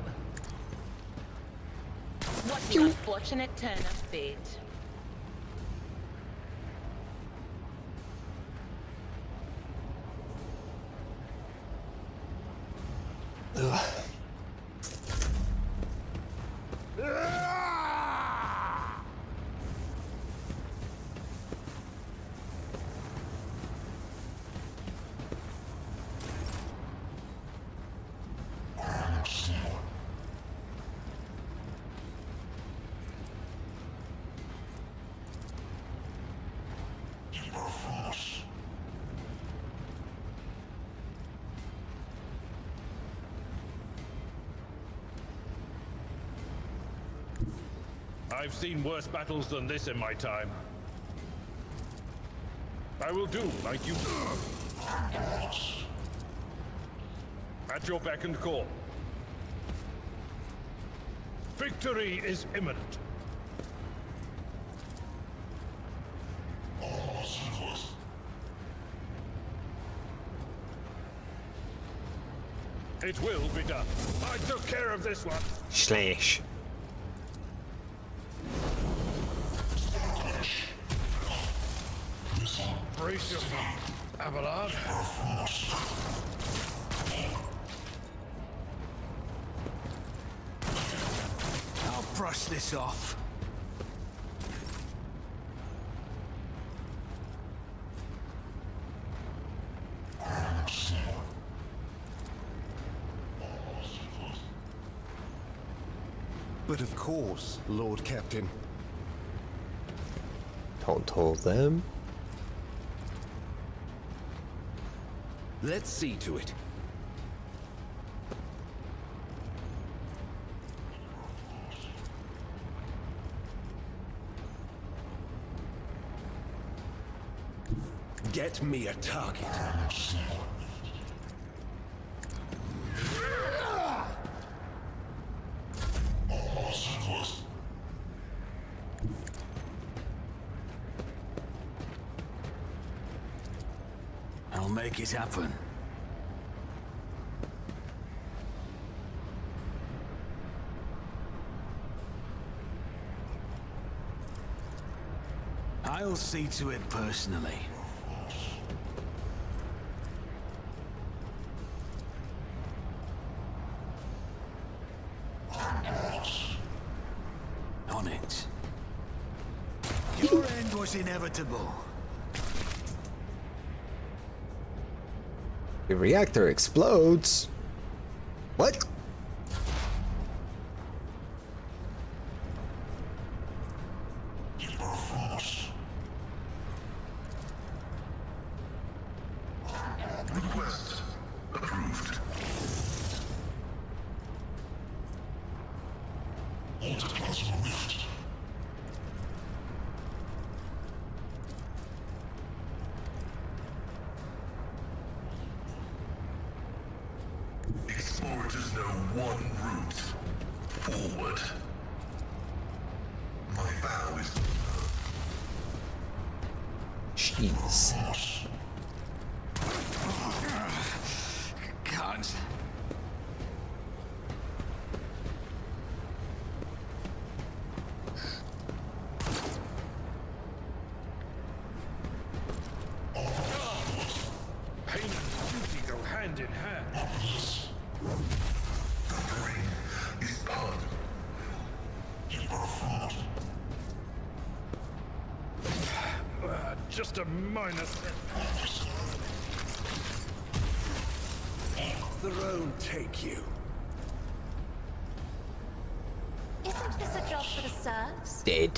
S10: What an unfortunate turn of fate.
S2: I've seen worse battles than this in my time. I will do like you. At your beck and call. Victory is imminent. It will be done. I took care of this one.
S7: Slash.
S2: Brace yourself, Abelard.
S1: I'll brush this off.
S11: But of course, Lord Captain.
S7: Don't tell them.
S11: Let's see to it. Get me a target.
S1: I'll make it happen. I'll see to it personally. On it. Your end was inevitable.
S7: The reactor explodes. What?
S5: Request approved. Autoplasma rift. Explorers know one route forward. My vow is
S7: Jeez.
S1: Can't.
S2: Pain and duty go hand in hand.
S5: the brain is part.
S2: Just a minor setback.
S11: Throne take you.
S4: Isn't this a job for the serfs?
S7: Dead.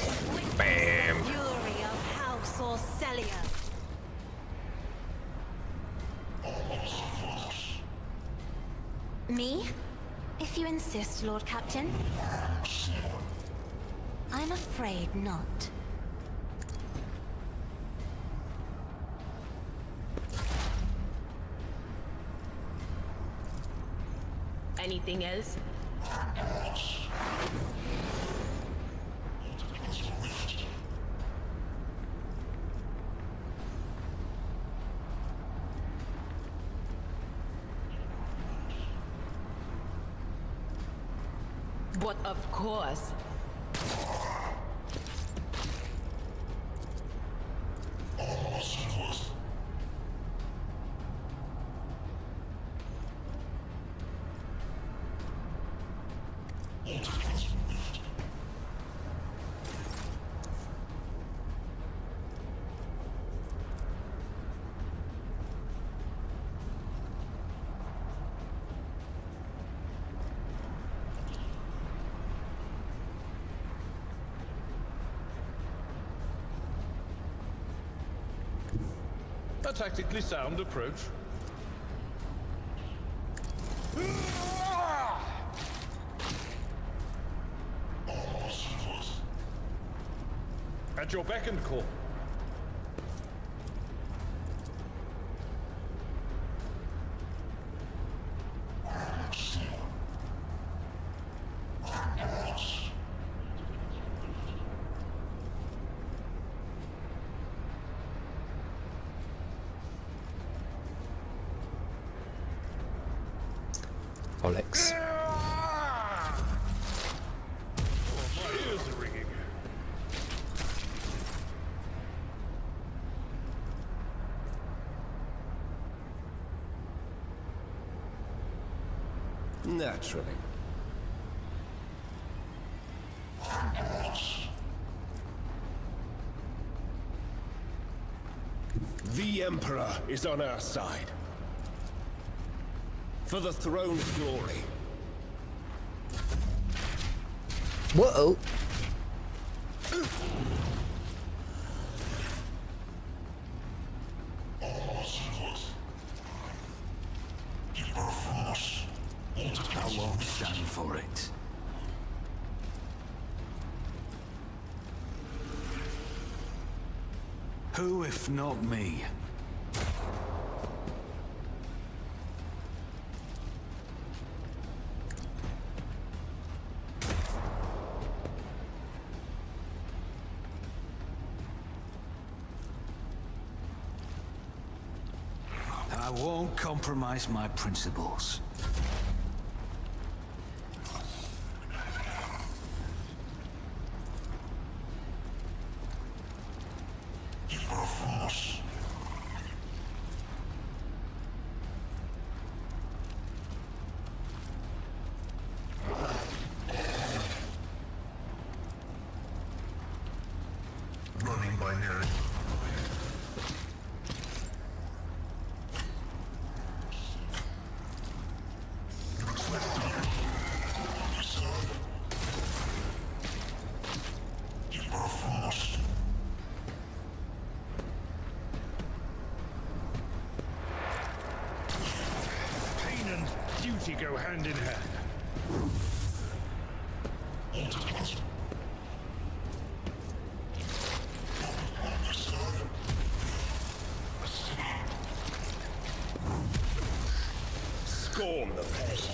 S7: Bam.
S4: Fury of House Orcelia. Me? If you insist, Lord Captain. I'm afraid not.
S10: Anything else? But of course.
S2: A tactically sound approach. At your beck and call.
S7: Bollocks.
S2: Oh, my ears are ringing.
S9: Naturally.
S8: The Emperor is on our side. For the throne's glory.
S7: Whoa.
S1: I won't stand for it. Who if not me? I won't compromise my principles.
S5: Running binary.
S2: Pain and duty go hand in hand.
S8: Scorn the pest.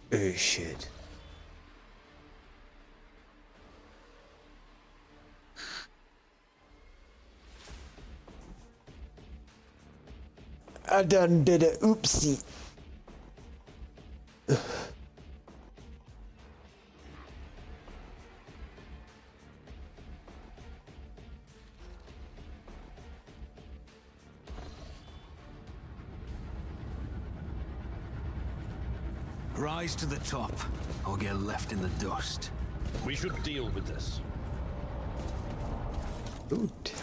S7: Oh shit. I done did a oopsie.
S1: Rise to the top, or get left in the dust.
S2: We should deal with this.
S7: Loot.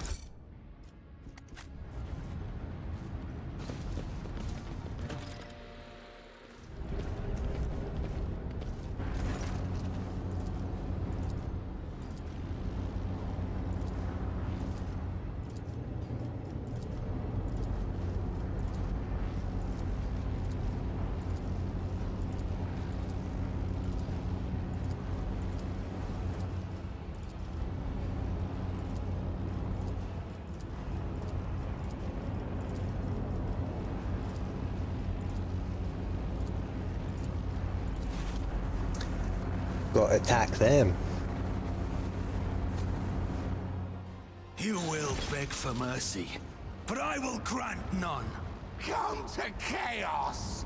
S7: Got to attack them.
S1: You will beg for mercy, but I will grant none.
S5: Come to chaos!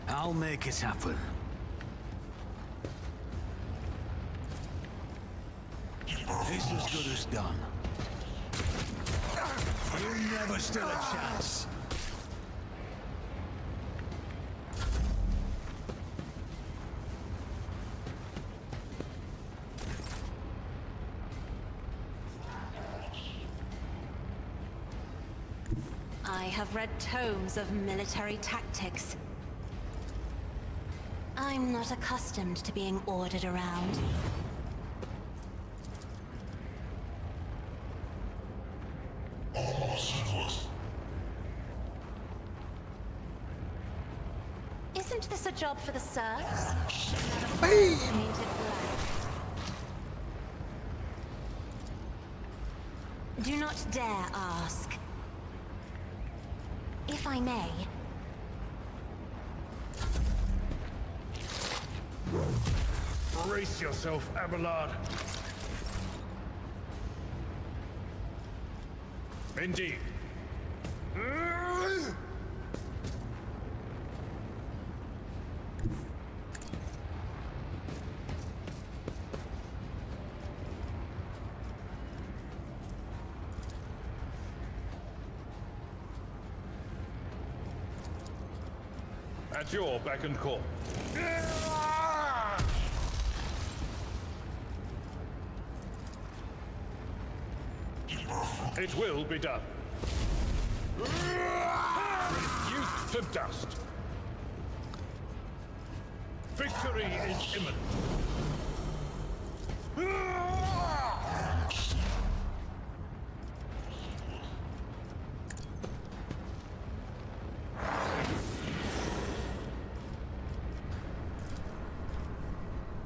S1: I'll make it happen. This is good as done. You never stood a chance.
S4: I have read tomes of military tactics. I'm not accustomed to being ordered around. Isn't this a job for the serfs? Painted black. Do not dare ask. If I may.
S2: Brace yourself, Abelard. Indeed. At your beck and call. It will be done. Reduced to dust. Victory is imminent.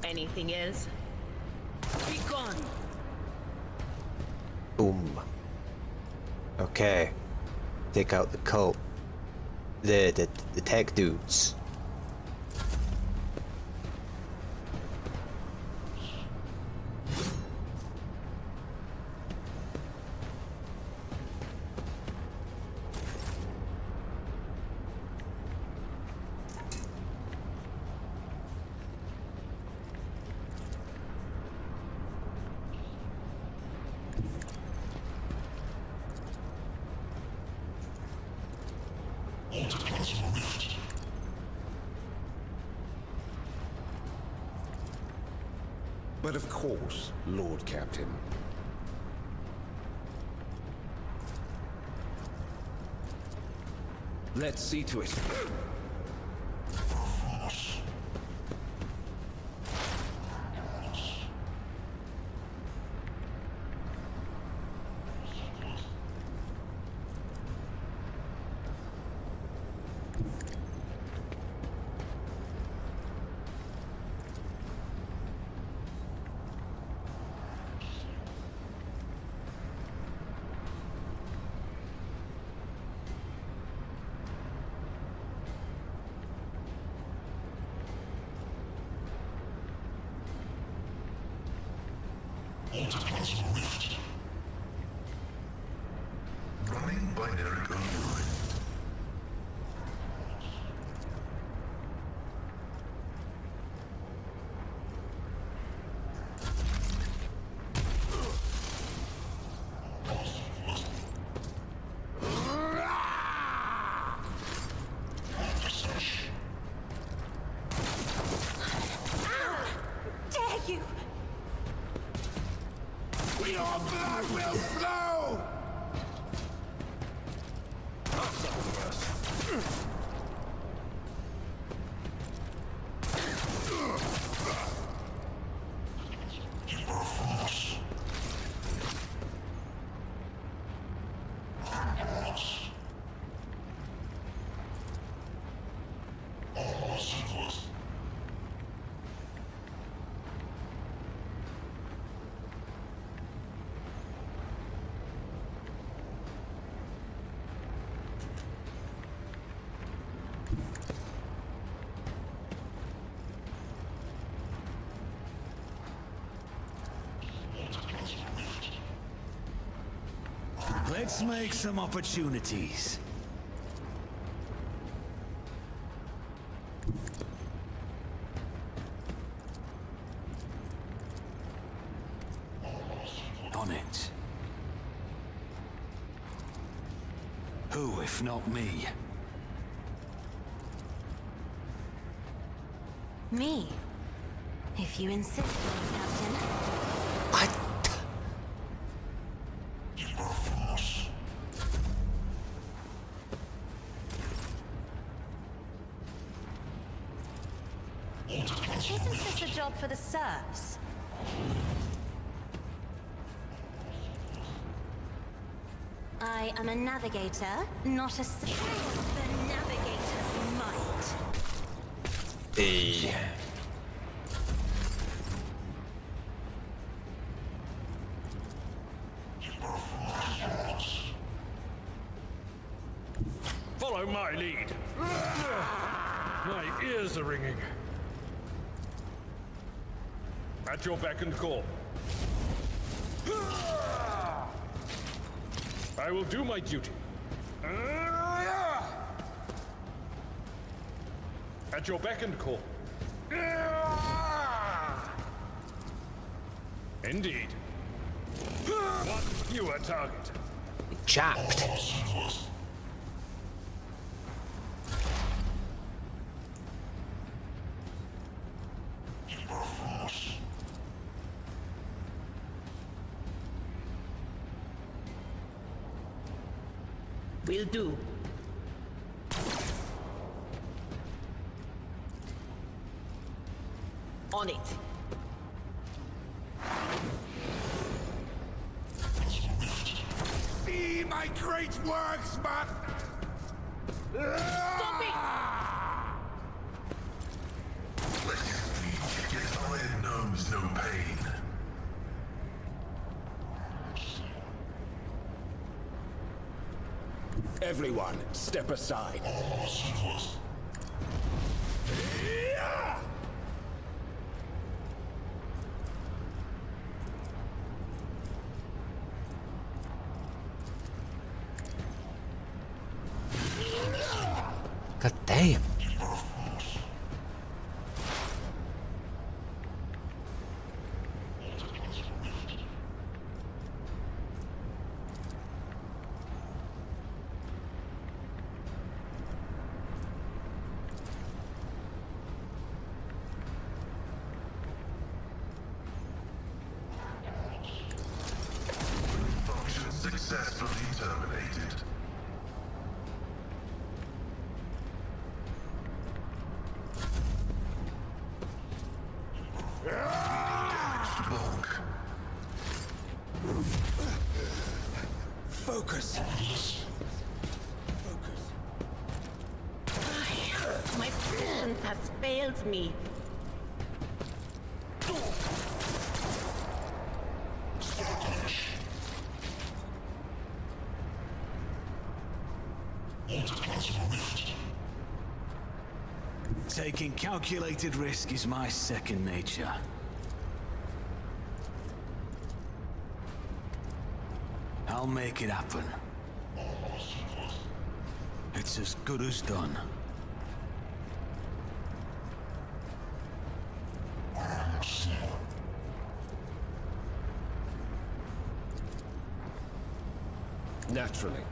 S10: Anything else? Be gone!
S7: Boom. Okay. Take out the cult. The tech dudes.
S11: But of course, Lord Captain.
S8: Let's see to it.
S5: Running binary online.
S4: you!
S1: Your blood will flow!
S2: That's something worse.
S1: Let's make some opportunities. On it. Who, if not me?
S4: Me. If you insist, Captain. Isn't this a job for the serfs? I am a navigator, not a serf. The navigator's might.
S2: Follow my lead. My ears are ringing. At your beck and call. I will do my duty. At your beck and call. Indeed. One fewer target.
S7: Chapped.
S10: Will do. On it.
S1: See my great works, man!
S10: Stop it!
S5: Let his feet get iron knows no pain.
S8: Everyone, step aside.
S7: God damn.
S5: Function successfully terminated. Damaged bulk.
S1: Focus.
S10: My patience has failed me.
S1: Taking calculated risk is my second nature. I'll make it happen. It's as good as done.
S8: Naturally.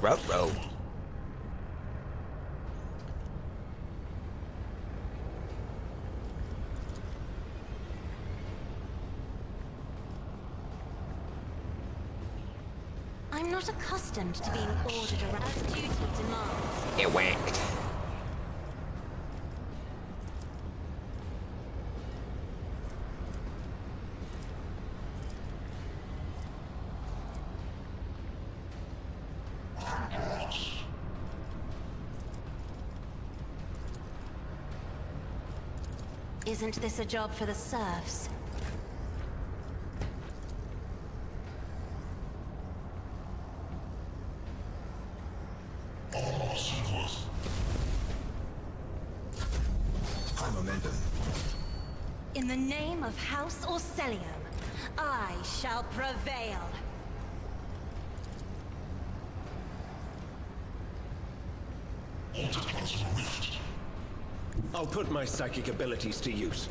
S7: Ruh-roh.
S4: I'm not accustomed to being ordered around as duty demands.
S7: Get whacked.
S4: Isn't this a job for the serfs? In the name of House Orcelium, I shall prevail.
S8: I'll put my psychic abilities to use.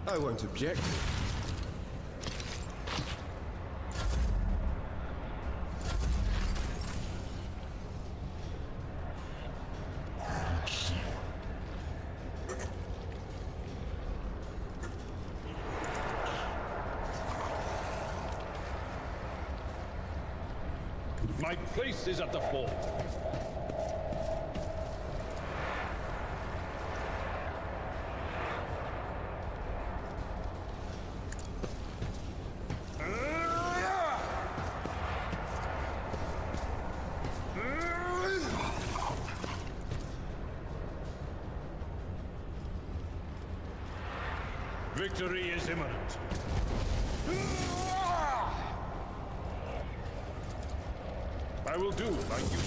S8: I won't object.
S2: My place is at the fort. Victory is imminent. I will do like you.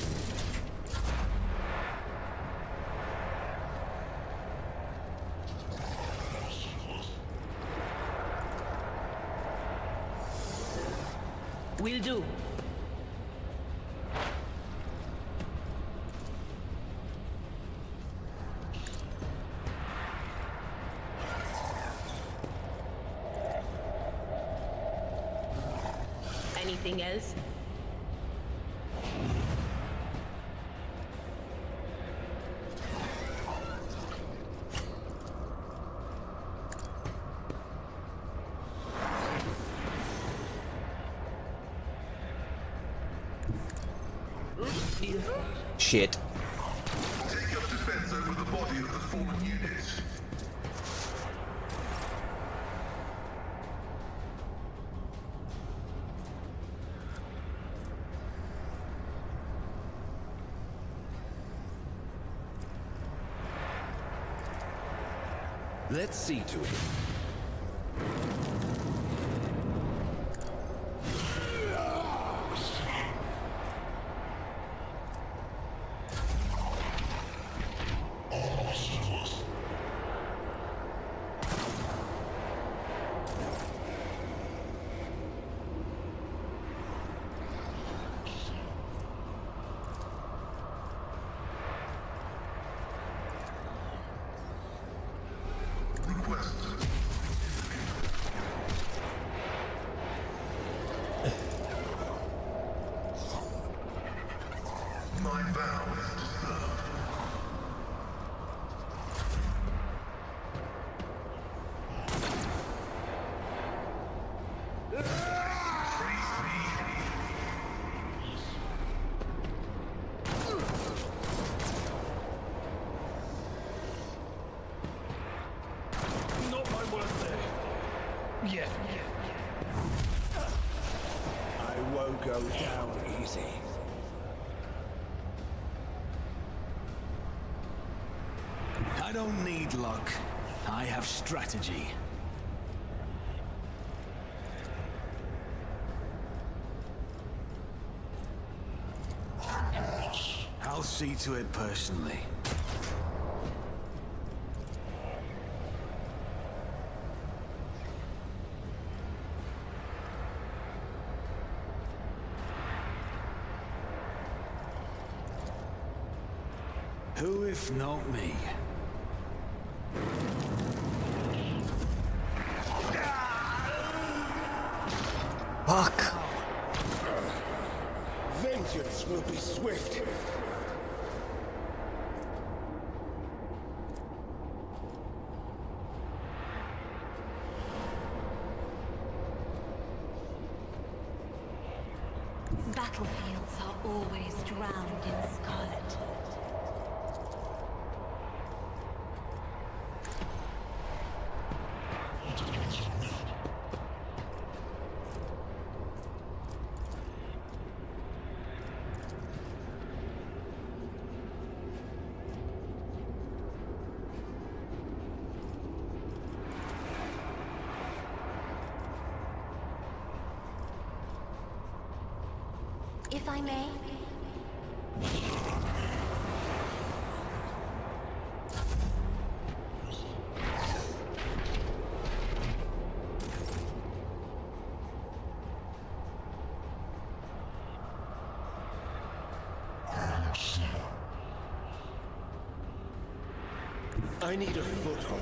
S10: Will do. Anything else?
S7: Shit.
S5: Take up defense over the body of the fallen unit.
S8: Let's see to it.
S5: My vow is disturbed.
S2: Not my birthday. Yeah.
S8: I won't go down easy.
S1: I don't need luck. I have strategy. I'll see to it personally. Who if not me?
S7: Fuck!
S8: Vengeance will be swift.
S4: Battlefields are always drowned in scarlet. If I may?
S8: I need a foothold.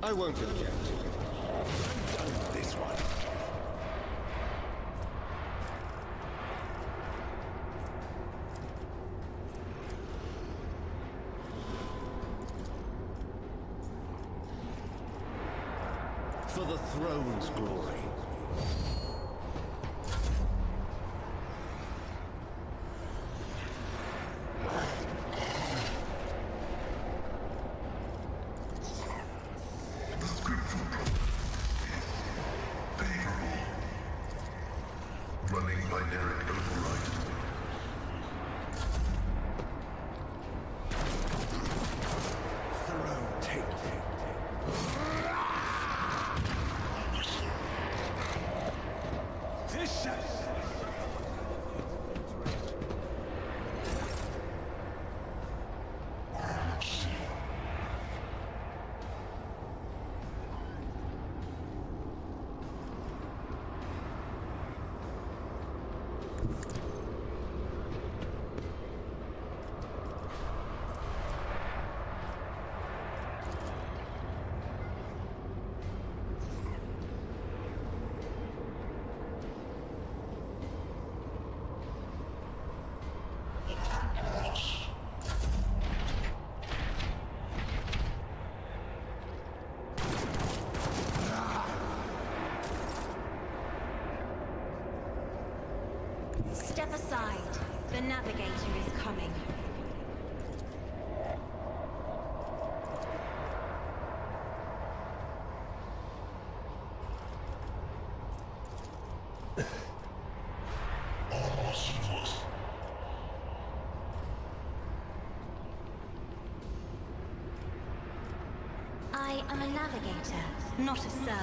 S8: I won't object. I'm done with this one. For the throne's glory.
S5: Running binary override.
S8: Throne take.
S4: Step aside. The navigator is coming. I am a navigator, not a servitor.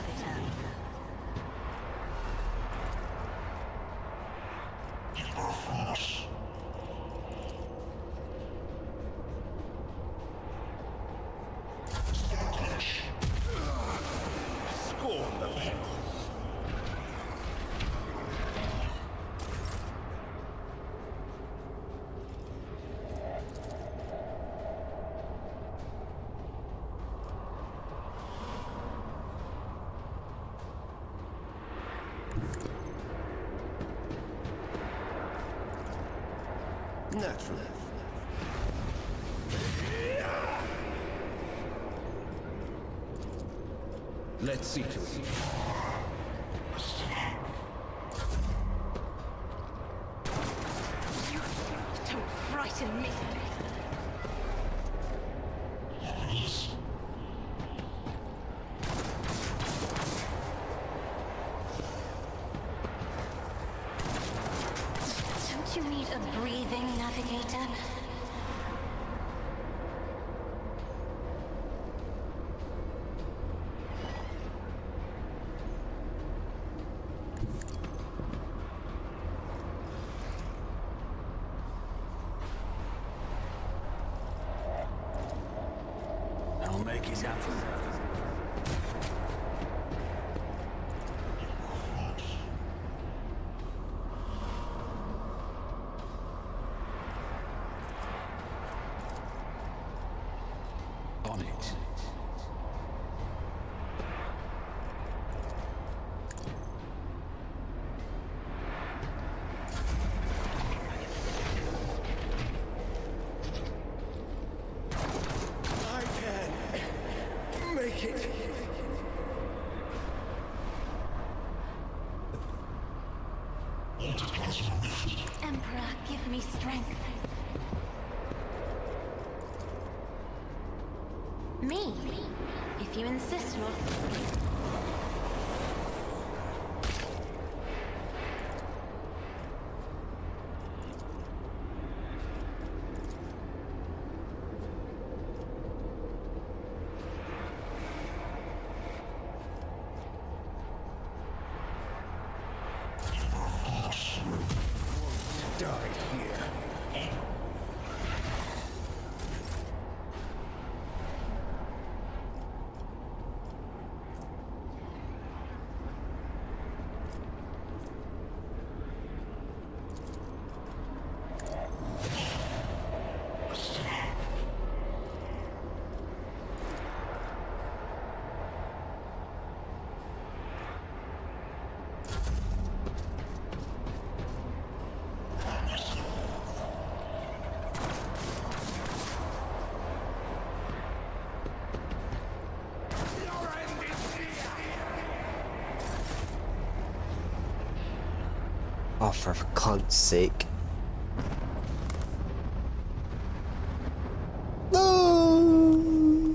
S8: Scorn the pen. Naturally. Let's see to it.
S4: Don't frighten me. Don't you need a breathing navigator?
S1: I'll make it happen. On it.
S8: I can make it.
S4: Emperor, give me strength. Me? If you insist, Lord.
S8: Die here.
S7: Oh, for God's sake. No!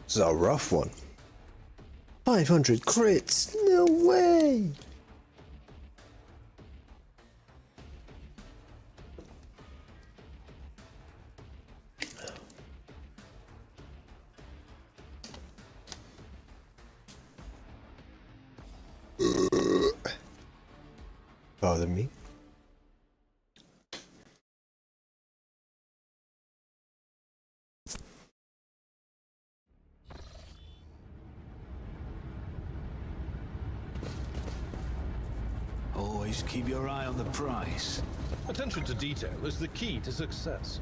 S7: This is a rough one. 500 crits? No way! Bother me.
S1: Always keep your eye on the prize.
S2: Attention to detail is the key to success.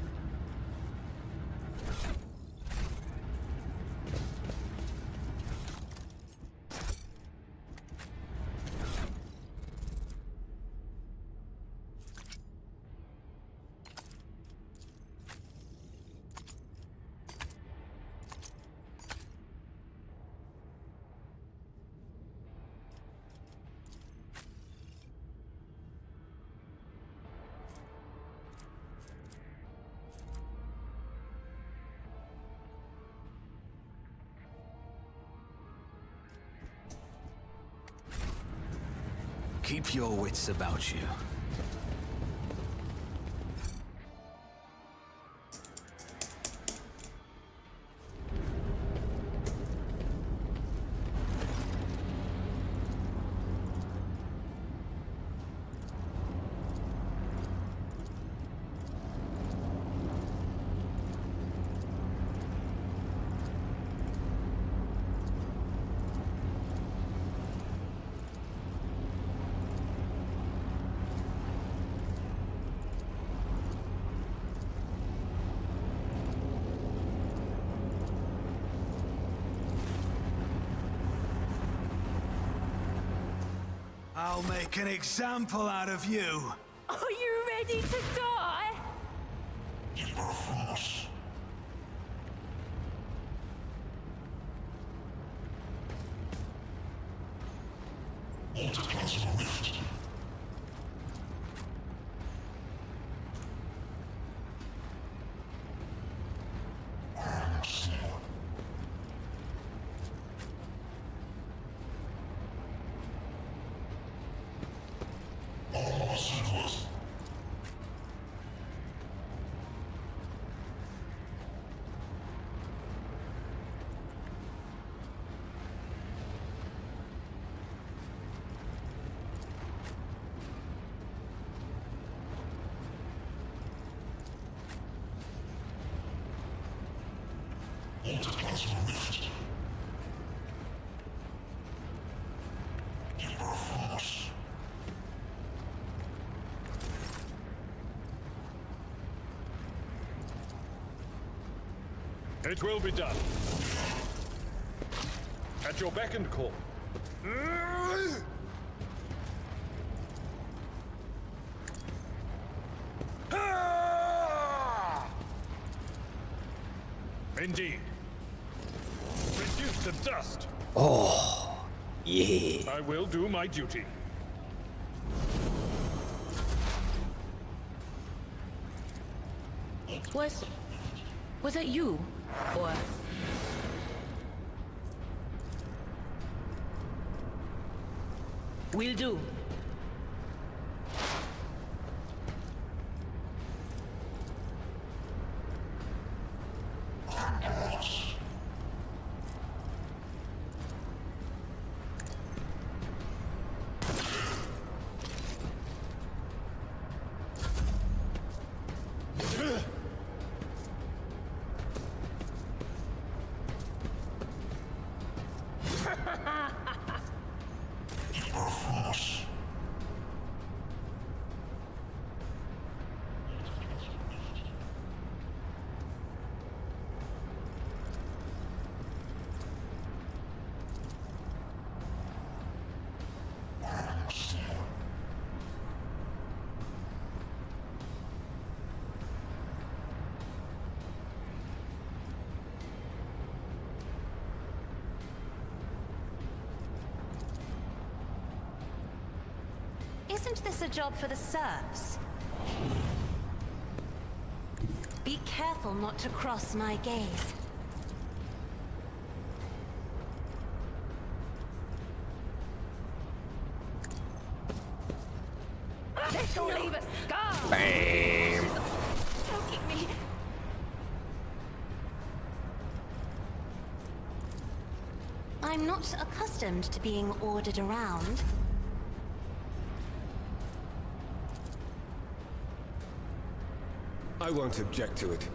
S1: Keep your wits about you. I'll make an example out of you.
S3: Are you ready to die?
S5: Rift.
S2: It will be done. At your beck and call. Indeed. Reduce to dust.
S7: Oh, yeah.
S2: I will do my duty.
S6: Was it you? Or...
S10: Will do.
S4: Isn't this a job for the serfs? Be careful not to cross my gaze.
S6: This'll leave a scar!
S7: Bam.
S4: Choking me. I'm not accustomed to being ordered around.
S8: I won't object to it.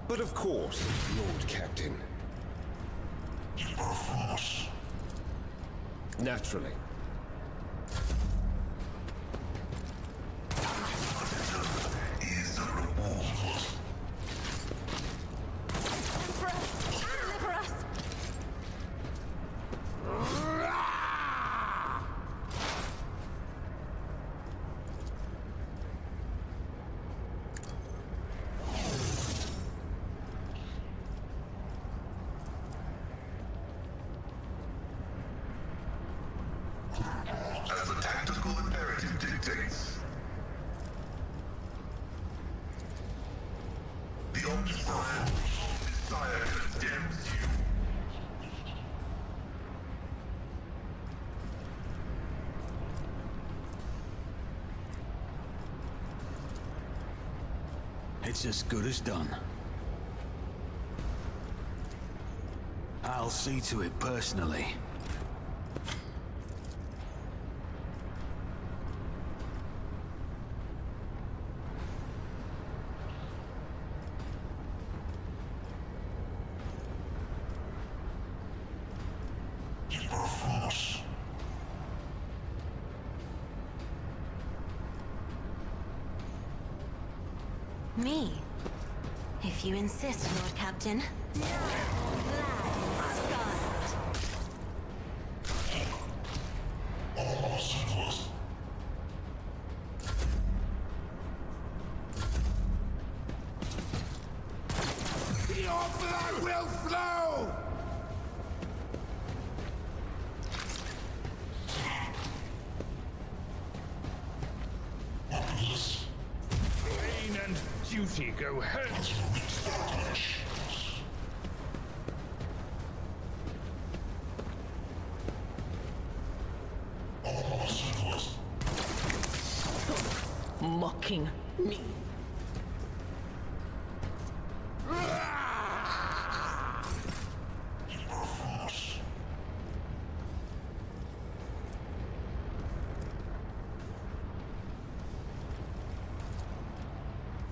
S8: But of course, Lord Captain. Naturally.
S5: Is the reward.
S4: Deliver us!
S5: As the tactical imperative dictates. The Omnissiah condemns you.
S1: It's as good as done. I'll see to it personally.
S4: Me? If you insist, Lord Captain.
S5: The blood will flow!
S2: Pain and duty go hand.
S10: Mocking me.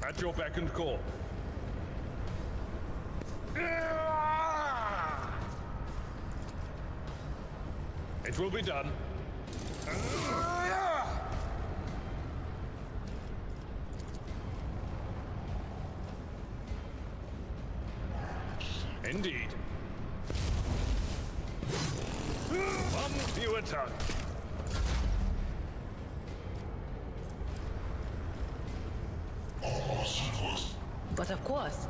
S2: At your beck and call. It will be done. Indeed. One fewer tongue.
S10: But of course.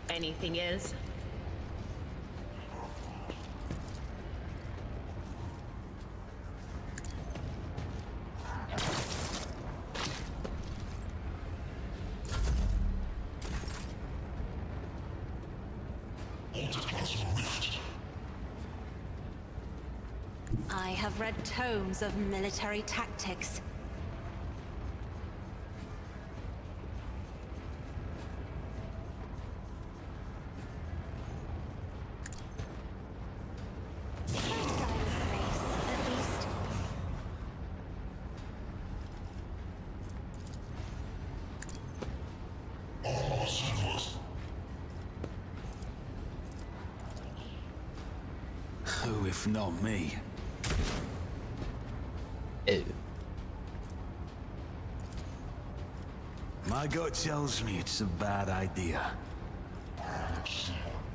S10: Anything else?
S4: I have read tomes of military tactics.
S1: Who, if not me?
S7: Ew.
S1: My gut tells me it's a bad idea.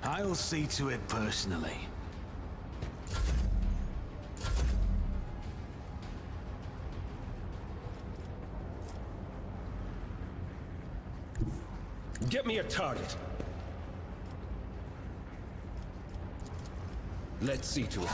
S1: I'll see to it personally.
S8: Get me a target. Let's see to it.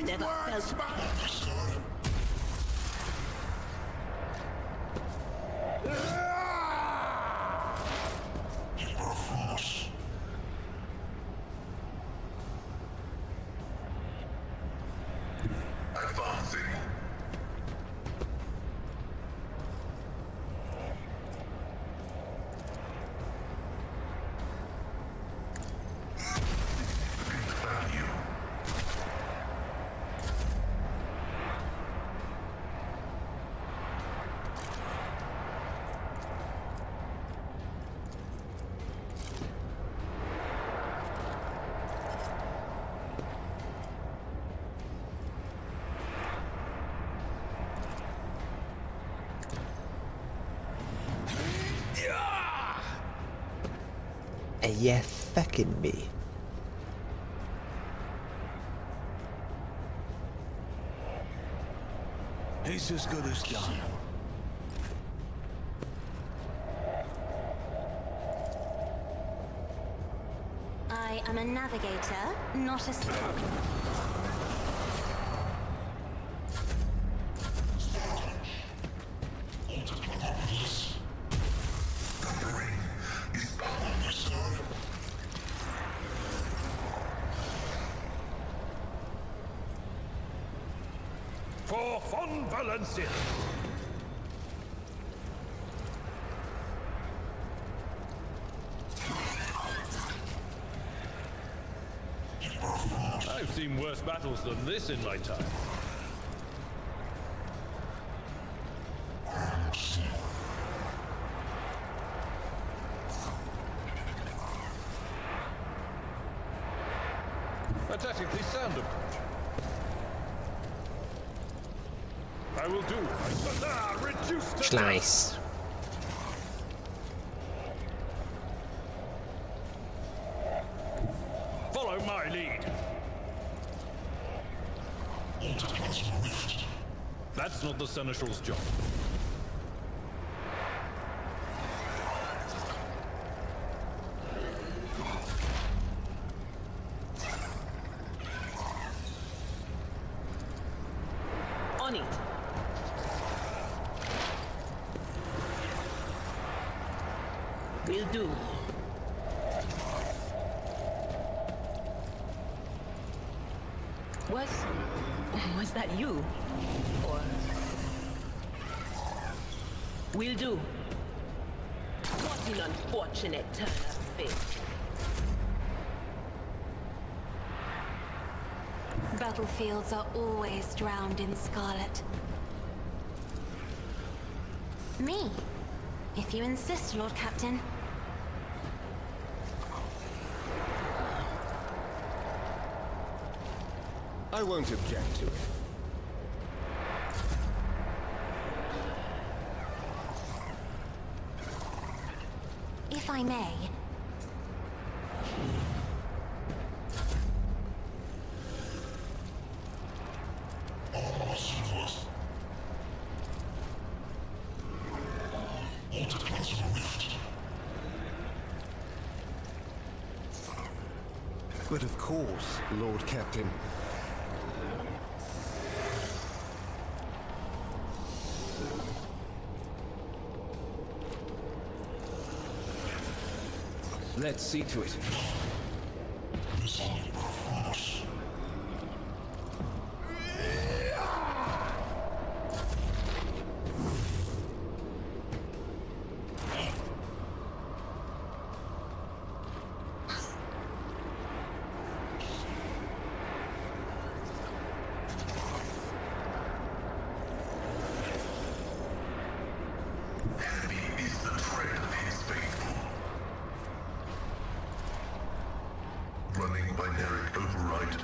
S10: Never felt
S5: Advancing. Value.
S7: Are you fucking me?
S1: It's as good as done.
S4: I am a navigator, not a scout.
S2: For Von Valencia. I've seen worse battles than this in my time. A tactically sound approach. I will do. Reduce to
S7: Nice.
S2: Follow my lead. That's not the Seneschal's job.
S10: on it. Will do. Was that you? Or Will do. What an unfortunate turn of fate.
S4: Battlefields are always drowned in scarlet. Me, if you insist, Lord Captain.
S8: I won't object to it.
S4: If I may.
S11: But of course, Lord Captain.
S8: Let's see to it.
S5: Heavy is the tread of his faithful. Running by Neric override.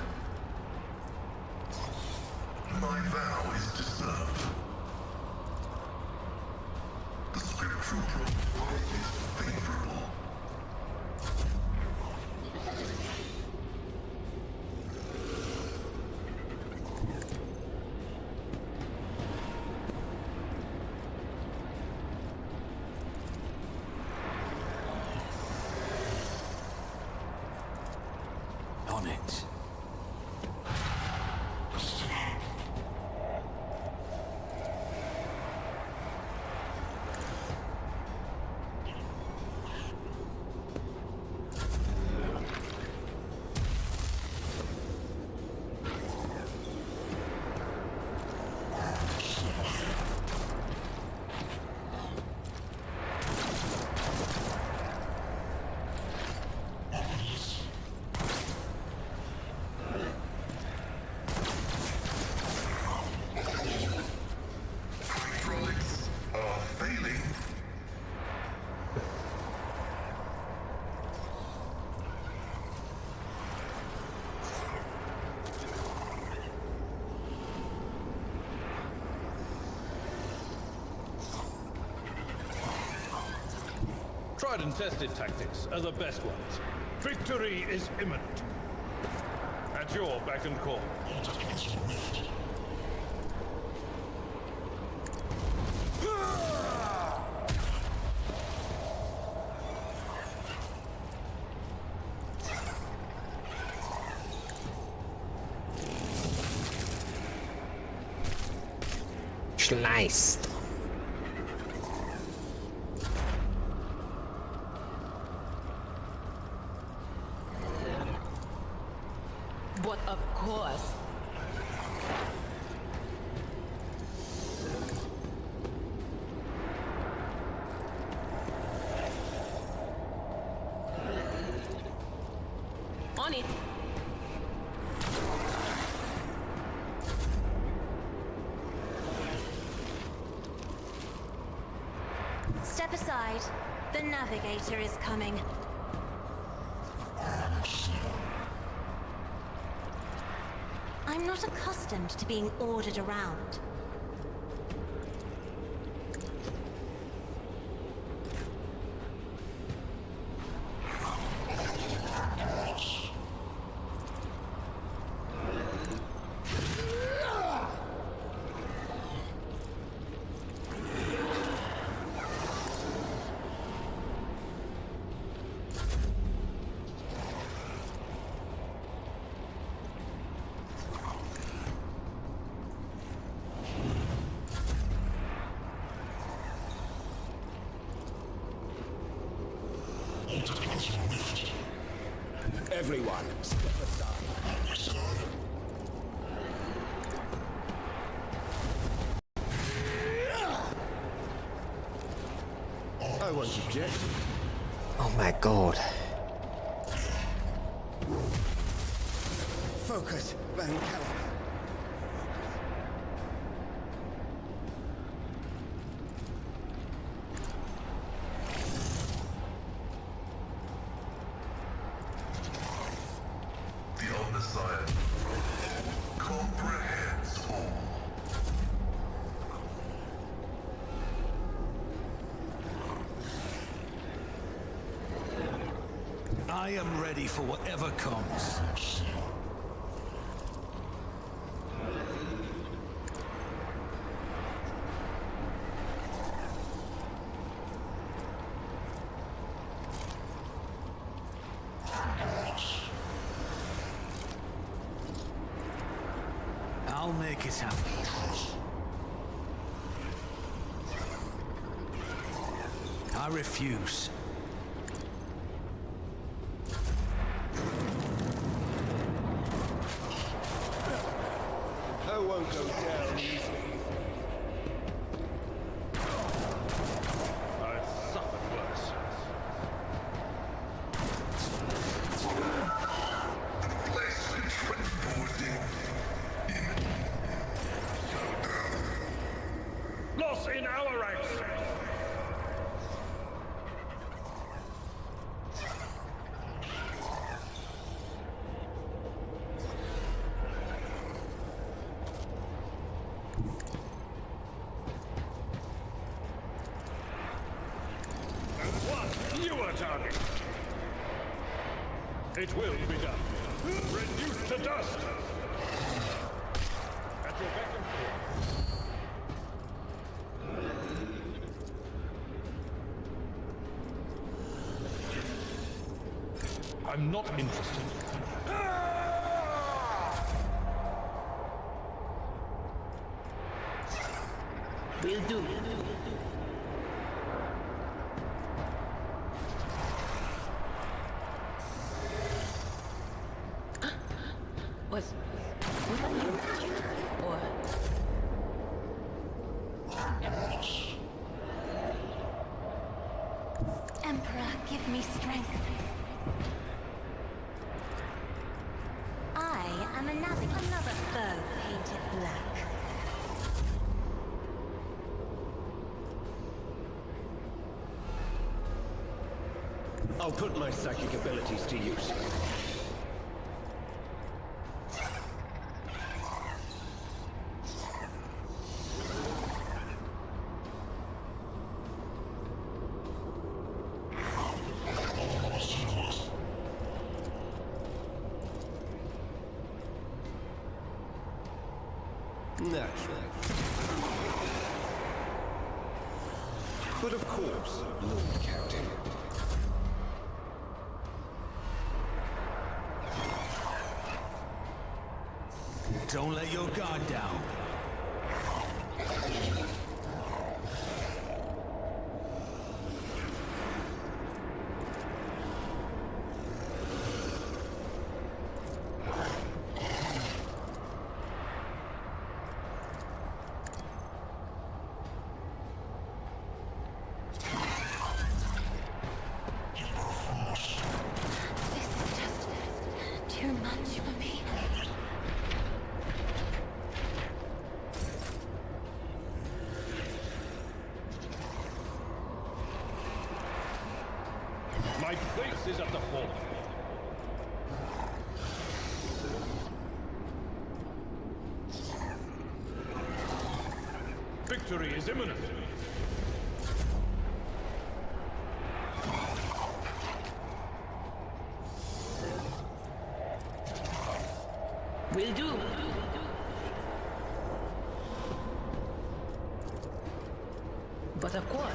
S5: My vow is to serve. The scriptural protocol is favorable.
S1: On it.
S5: Hydraulics are failing.
S2: Tried and tested tactics are the best ones. Victory is imminent. At your beck and call.
S7: Schleist.
S10: But of course. On it.
S4: Step aside. The navigator is coming. I'm not accustomed to being ordered around.
S8: Everyone, step aside. I won't object.
S7: Oh my god.
S8: Focus, Van Callen.
S5: The Omniscient comprehends all.
S1: I am ready for whatever comes. I'll make it happen. I refuse.
S8: I won't go down easy.
S2: I've suffered worse.
S5: Place reporting.
S2: Loss in our ranks! One newer target. It will be done. Reduced to dust. At your beck and call. I'm not interested.
S10: Will do. Was that you? Or
S4: Emperor, give me strength. I am another foe painted black.
S8: I'll put my psychic abilities to use. Naturally. But of course, Lord Captain.
S1: Don't let your guard down.
S4: This is just too much for me.
S2: My place is at the fore. Victory is imminent.
S10: will do. But of course.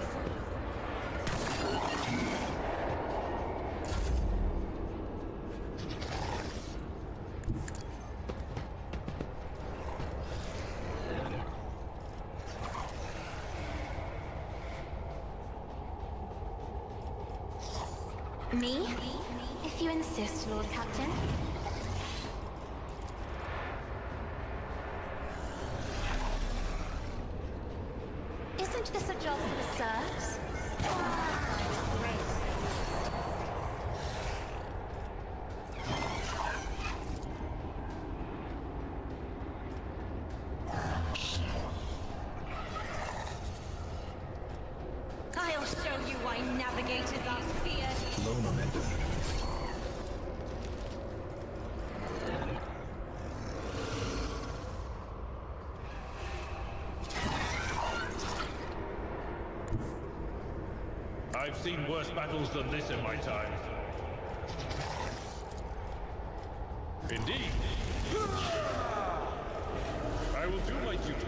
S4: Me? If you insist, Lord Captain. Isn't this a job for the serfs? I'll show you why navigators are feared.
S11: Low momentum.
S2: I've seen worse battles than this in my time. Indeed. I will do my duty.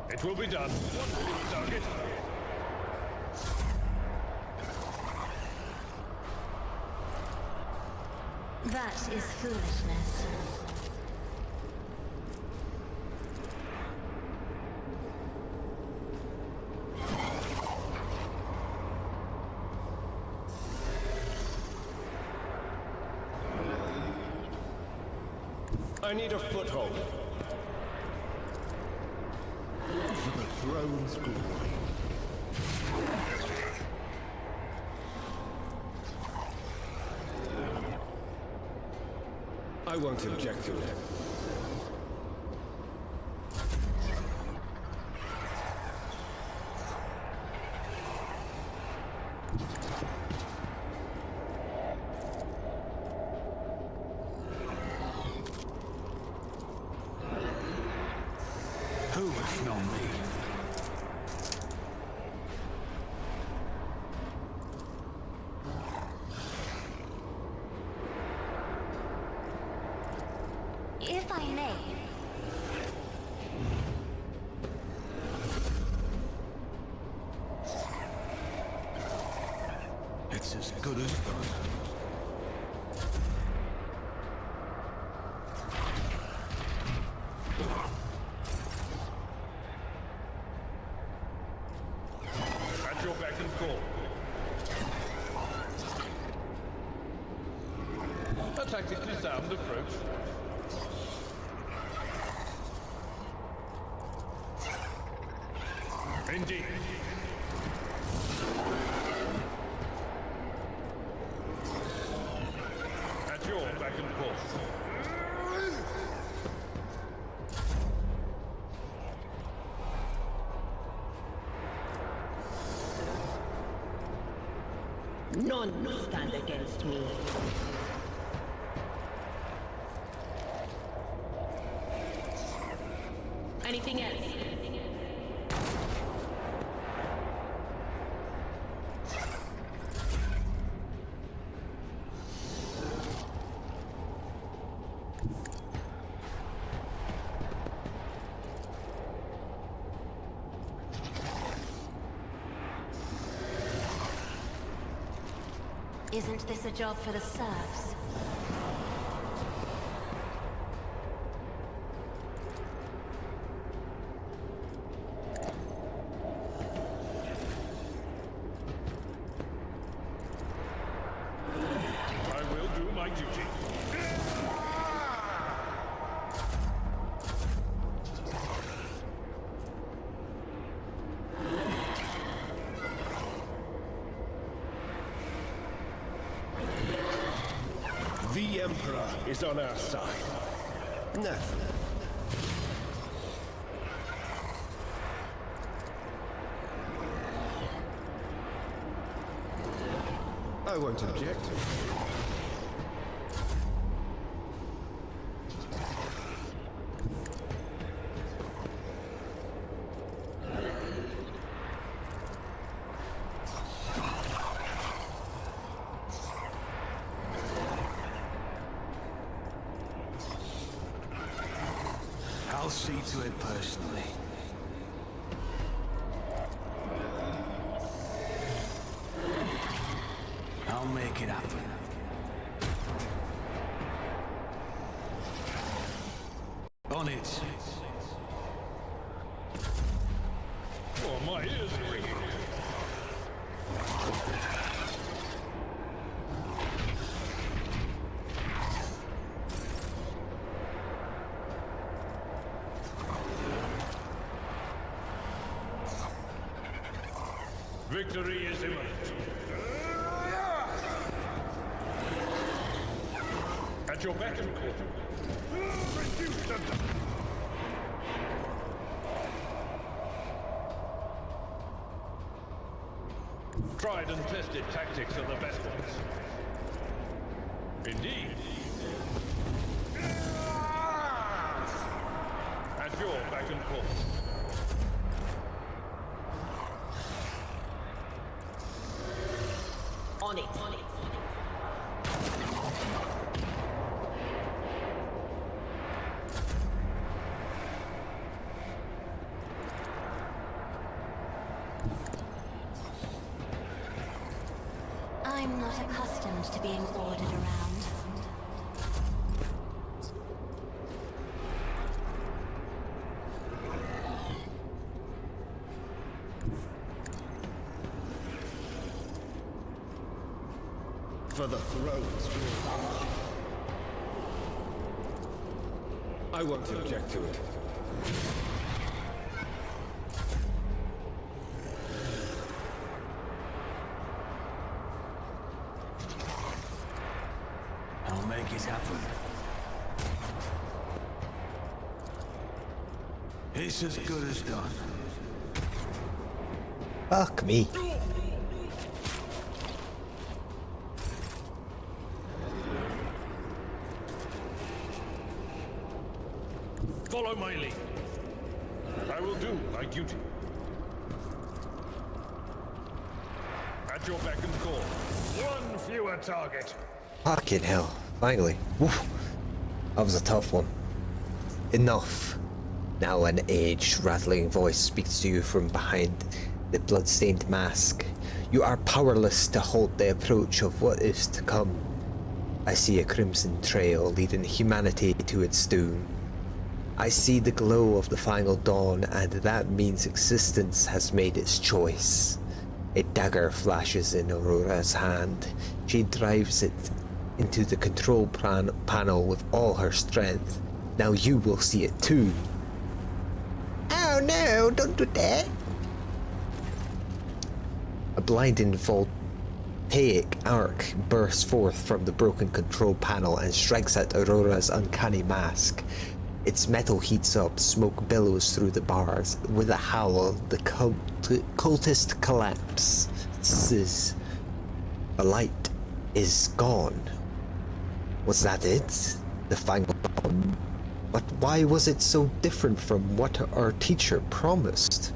S2: It will be done. One target.
S4: That is foolishness.
S8: I need a foothold.
S11: For the throne's glory.
S8: I won't object to it.
S1: Who if not me?
S4: If I may,
S1: It's as good as done.
S2: At your beck and call. A tactically sound approach. Indeed. At your beck and call.
S10: None stand against me. Anything else?
S4: isn't this a job for the serfs?
S2: I will do my duty.
S8: The Emperor is on our side. No. I won't object to it.
S1: I'll see to it personally. I'll make it happen. On it.
S2: Oh, my ears are ringing. Victory is imminent. At your beck and call. Reduce them. Tried and tested tactics are the best ones. Indeed. At your beck and call.
S10: On it.
S4: I'm not accustomed to being ordered around.
S8: For the thrones. I won't object to it.
S1: I'll make it happen. It's as good as done.
S7: Fuck me.
S2: Follow my lead. I will do my duty. At your beck and call. One fewer target.
S7: Fucking hell. Finally. Woof. That was a tough one. Enough. Now an aged, rattling voice speaks to you from behind the blood-stained mask. You are powerless to halt the approach of what is to come. I see a crimson trail leading humanity to its doom. I see the glow of the final dawn, and that means existence has made its choice. A dagger flashes in Aurora's hand. She drives it into the control panel with all her strength. Now you will see it too. Oh no, don't do that. A blinding voltaic arc bursts forth from the broken control panel and strikes at Aurora's uncanny mask. Its metal heats up, smoke billows through the bars. With a howl, the cultist collapses. The light is gone. Was that it? The final dawn? But why was it so different from what our teacher promised?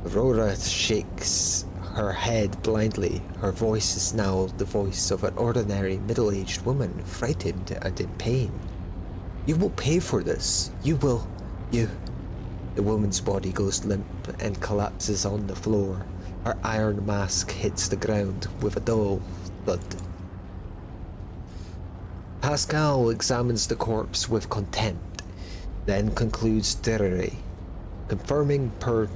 S7: Aurora shakes her head blindly. Her voice is now the voice of an ordinary middle-aged woman, frightened and in pain. You will pay for this. You will. You. The woman's body goes limp and collapses on the floor. Her iron mask hits the ground with a dull thud. Pascal examines the corpse with contempt, then concludes steadily, confirming purgation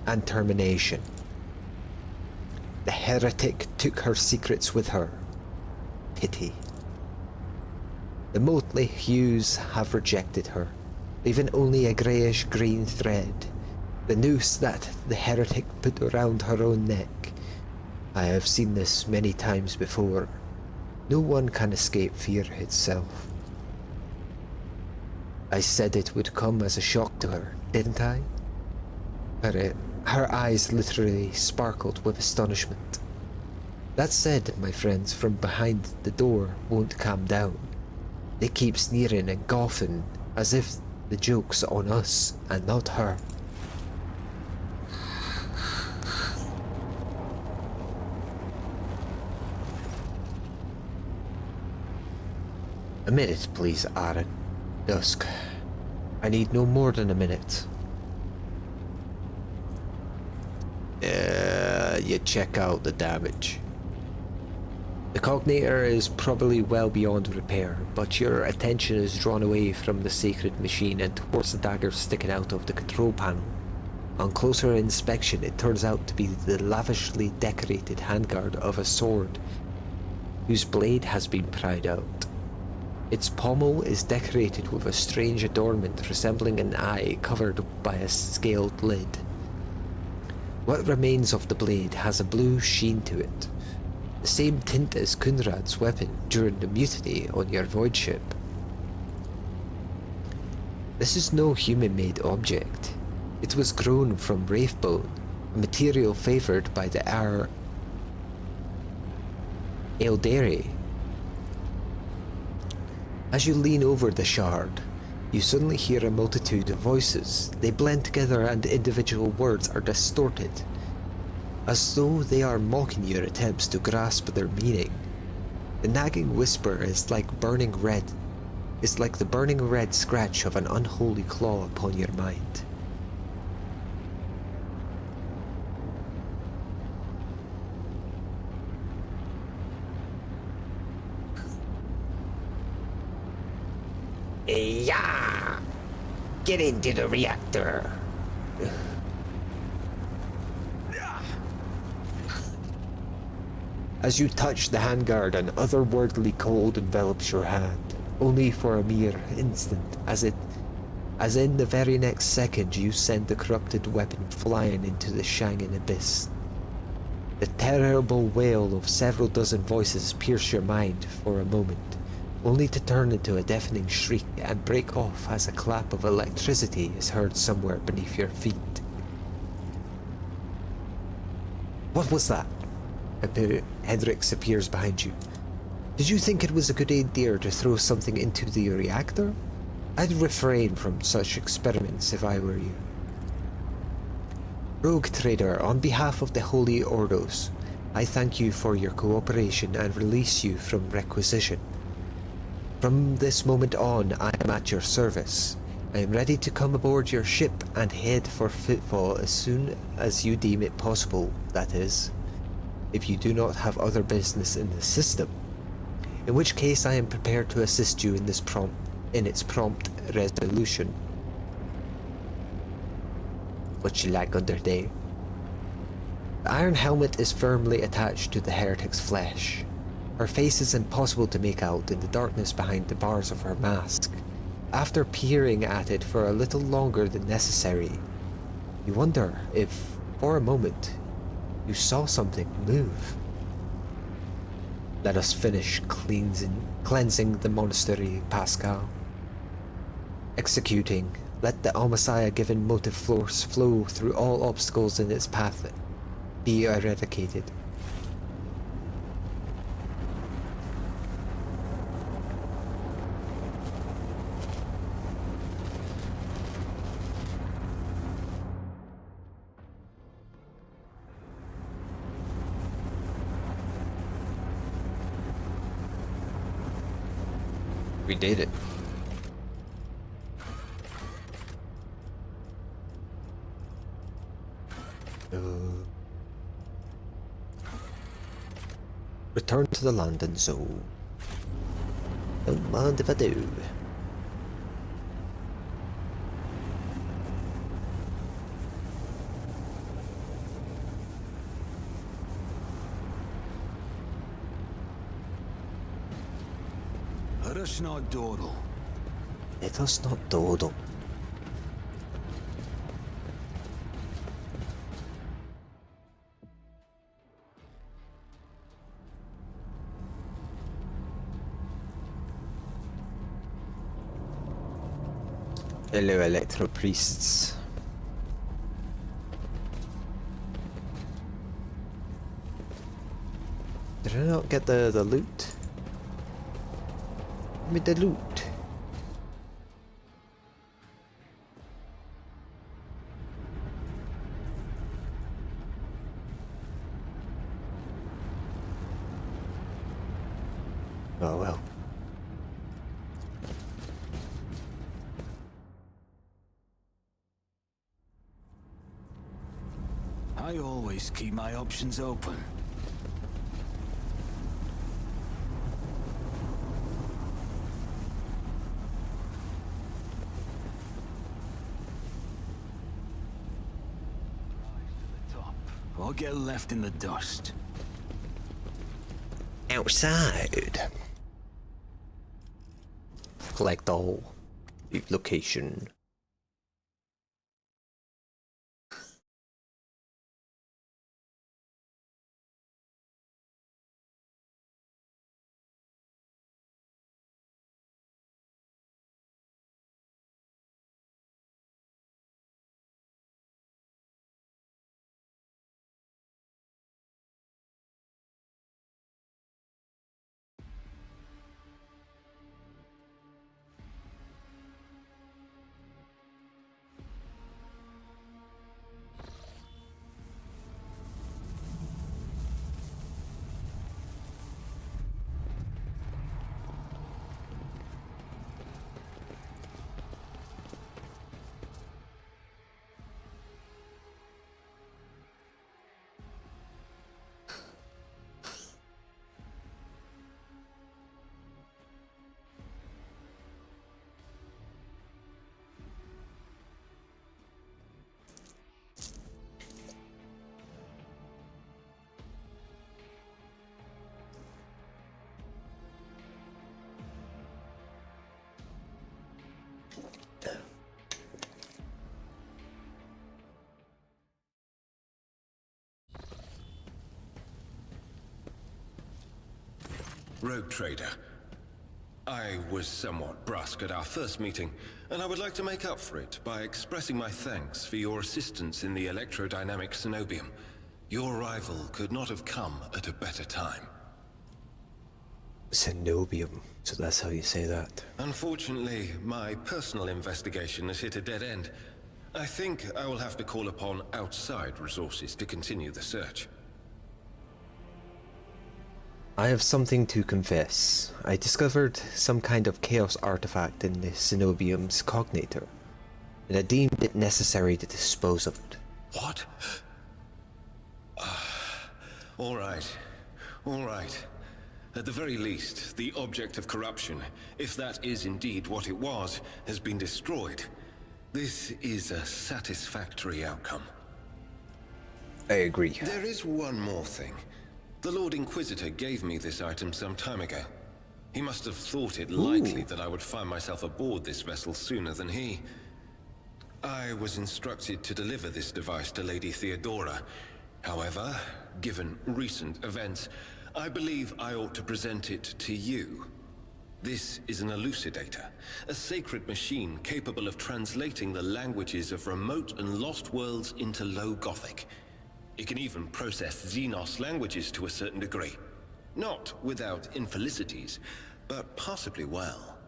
S7: and termination. The heretic took her secrets with her. Pity. The motley hues have rejected her, leaving only a greyish-green thread, the noose that the heretic put around her own neck. I have seen this many times before. No one can escape fear itself. I said it would come as a shock to her, didn't I? Her eyes literally sparkled with astonishment. That said, my friends from behind the door won't calm down. They keep sneering and gawping as if the joke's on us and not her. A minute, please, Aaron. Dusk. I need no more than a minute. You check out the damage. The cognator is probably well beyond repair, but your attention is drawn away from the sacred machine and towards the dagger sticking out of the control panel. On closer inspection, it turns out to be the lavishly decorated handguard of a sword, whose blade has been pried out. Its pommel is decorated with a strange adornment resembling an eye covered by a scaled lid. What remains of the blade has a blue sheen to it, the same tint as Kunrad's weapon during the mutiny on your void ship. This is no human-made object. It was grown from wraithbone, a material favoured by the Eldari. As you lean over the shard, you suddenly hear a multitude of voices. They blend together and individual words are distorted, as though they are mocking your attempts to grasp their meaning. The nagging whisper is like the burning red scratch of an unholy claw upon your mind. Yeah! Get into the reactor! As you touch the handguard, an otherworldly cold envelops your hand, only for a mere instant, as in the very next second you send the corrupted weapon flying into the Shangan abyss. The terrible wail of several dozen voices pierce your mind for a moment, only to turn into a deafening shriek and break off as a clap of electricity is heard somewhere beneath your feet. What was that? Hendrix appears behind you. Did you think it was a good idea to throw something into the reactor? I'd refrain from such experiments if I were you. Rogue Trader, on behalf of the Holy Ordos, I thank you for your cooperation and release you from requisition. From this moment on, I am at your service. I am ready to come aboard your ship and head for Footfall as soon as you deem it possible, that is, if you do not have other business in the system, in which case I am prepared to assist you in its prompt resolution. What you like under there? The iron helmet is firmly attached to the heretic's flesh. Her face is impossible to make out in the darkness behind the bars of her mask. After peering at it for a little longer than necessary, you wonder if, for a moment, you saw something move. Let us finish cleansing the monastery, Pascal. Executing, let the Almessiah-given motive force flow through all obstacles in its path, be eradicated. We did it. Return to the landing zone. Don't mind if I do.
S1: Let us not dawdle.
S7: Let us not dawdle. Hello, Electro Priests. Did I not get the loot? Give me the loot. Oh well.
S1: I always keep my options open. Or get left in the dust.
S7: Outside. collect all. Leave location.
S9: Rogue Trader. I was somewhat brusque at our first meeting, and I would like to make up for it by expressing my thanks for your assistance in the electrodynamic Cenobium. Your arrival could not have come at a better time.
S7: Cenobium, so that's how you say that.
S9: Unfortunately, my personal investigation has hit a dead end. I think I will have to call upon outside resources to continue the search.
S7: I have something to confess. I discovered some kind of chaos artifact in the Cenobium's cognator, and I deemed it necessary to dispose of it.
S9: What? All right. All right. At the very least, the object of corruption, if that is indeed what it was, has been destroyed. This is a satisfactory outcome.
S7: I agree.
S9: There is one more thing. The Lord Inquisitor gave me this item some time ago. He must have thought it likely that I would find myself aboard this vessel sooner than he. I was instructed to deliver this device to Lady Theodora. However, given recent events, I believe I ought to present it to you. This is an elucidator, a sacred machine capable of translating the languages of remote and lost worlds into Low Gothic. It can even process Xenos languages to a certain degree. Not without infelicities, but possibly well.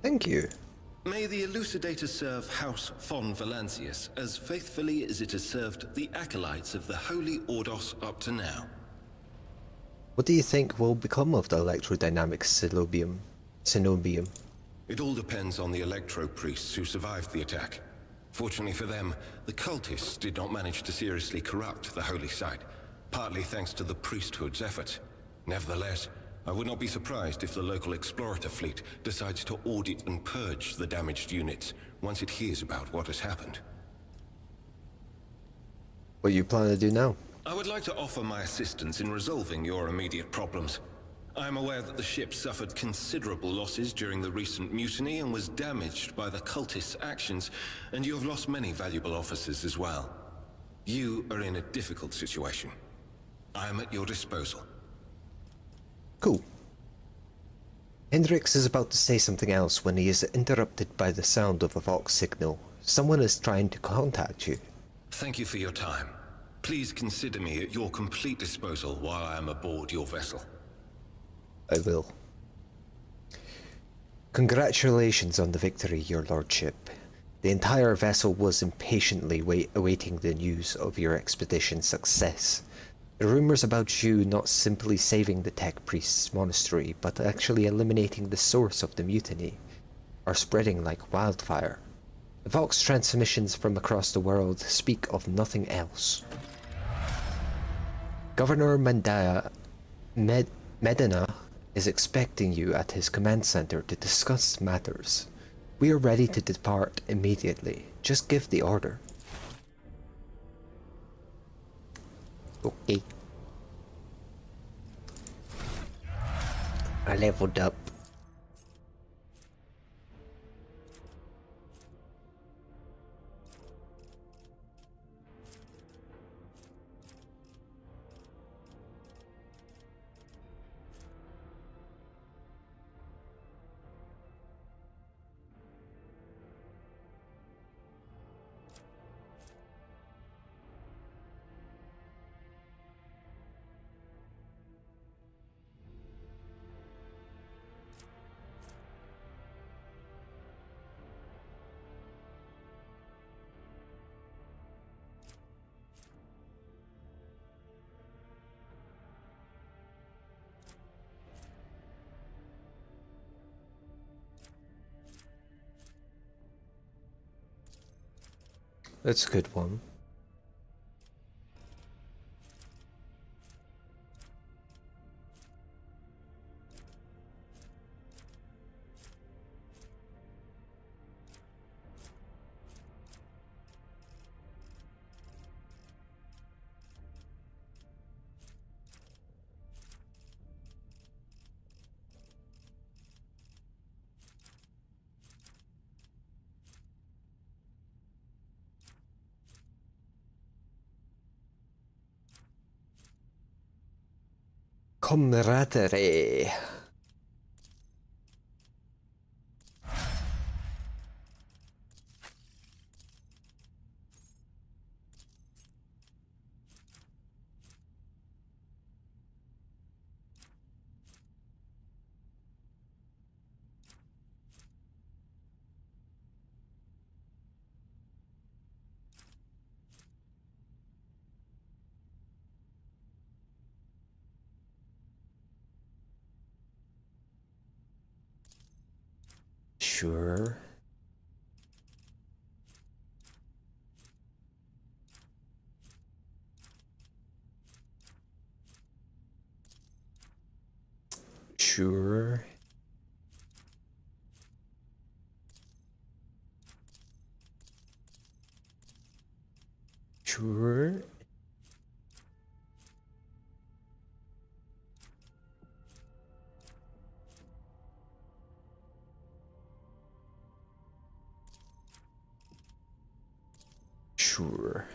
S7: Thank you.
S9: May the elucidator serve House von Valancius as faithfully as it has served the acolytes of the Holy Ordos up to now.
S7: What do you think will become of the electrodynamic Cenobium?
S9: It all depends on the electro-priests who survived the attack. Fortunately for them, the cultists did not manage to seriously corrupt the holy site, partly thanks to the priesthood's efforts. Nevertheless, I would not be surprised if the local explorator fleet decides to audit and purge the damaged units once it hears about what has happened.
S7: What do you plan to do now?
S9: I would like to offer my assistance in resolving your immediate problems. I am aware that the ship suffered considerable losses during the recent mutiny and was damaged by the cultists' actions, and you have lost many valuable officers as well. You are in a difficult situation. I am at your disposal.
S7: Cool. Hendrix is about to say something else when he is interrupted by the sound of a Vox signal. Someone is trying to contact you.
S9: Thank you for your time. Please consider me at your complete disposal while I am aboard your vessel.
S7: I will. Congratulations on the victory, your lordship. The entire vessel was impatiently awaiting the news of your expedition's success. The rumors about you not simply saving the tech priest's monastery, but actually eliminating the source of the mutiny, are spreading like wildfire. The Vox transmissions from across the world speak of nothing else. Governor Medina is expecting you at his command center to discuss matters. We are ready to depart immediately. Just give the order. Okay. I leveled up. That's a good one. Camaraderie. Sure. Sure. Sure. Sure.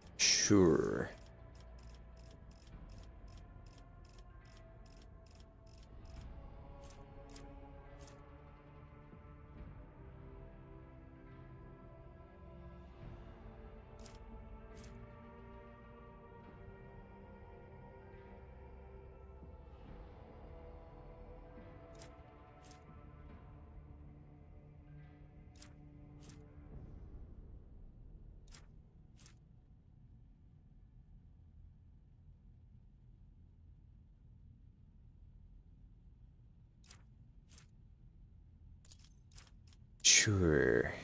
S7: Sure. Sure.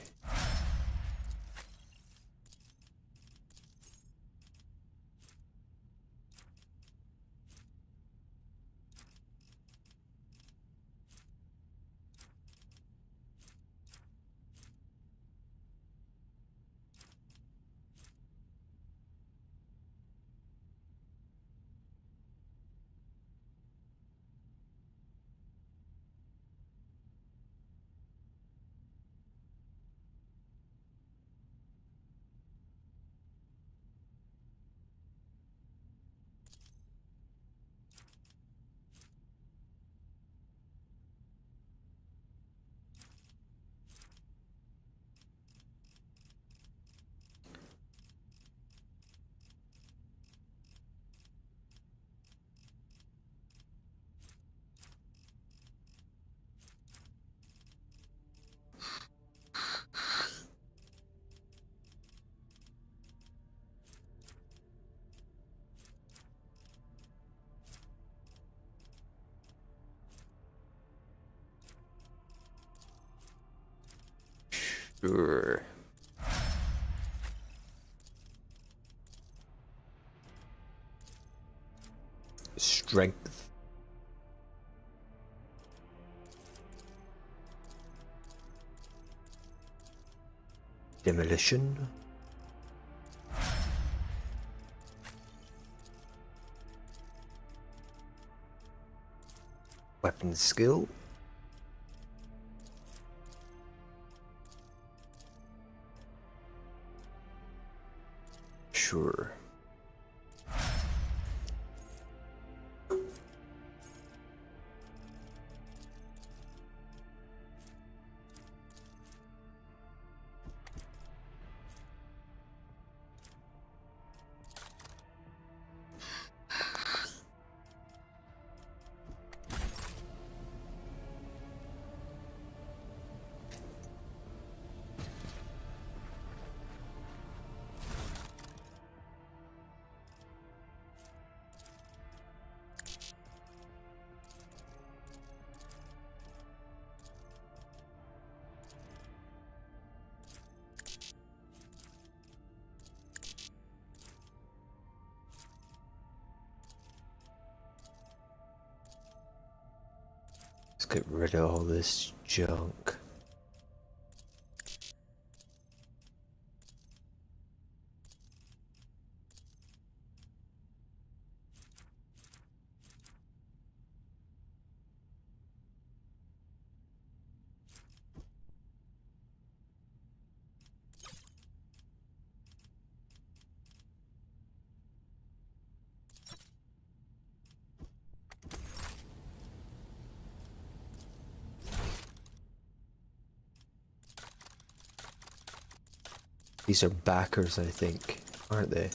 S7: Sure. Strength. Demolition. Weapon skill. Sure. Let's get rid of all this junk. These are backers, I think, aren't they?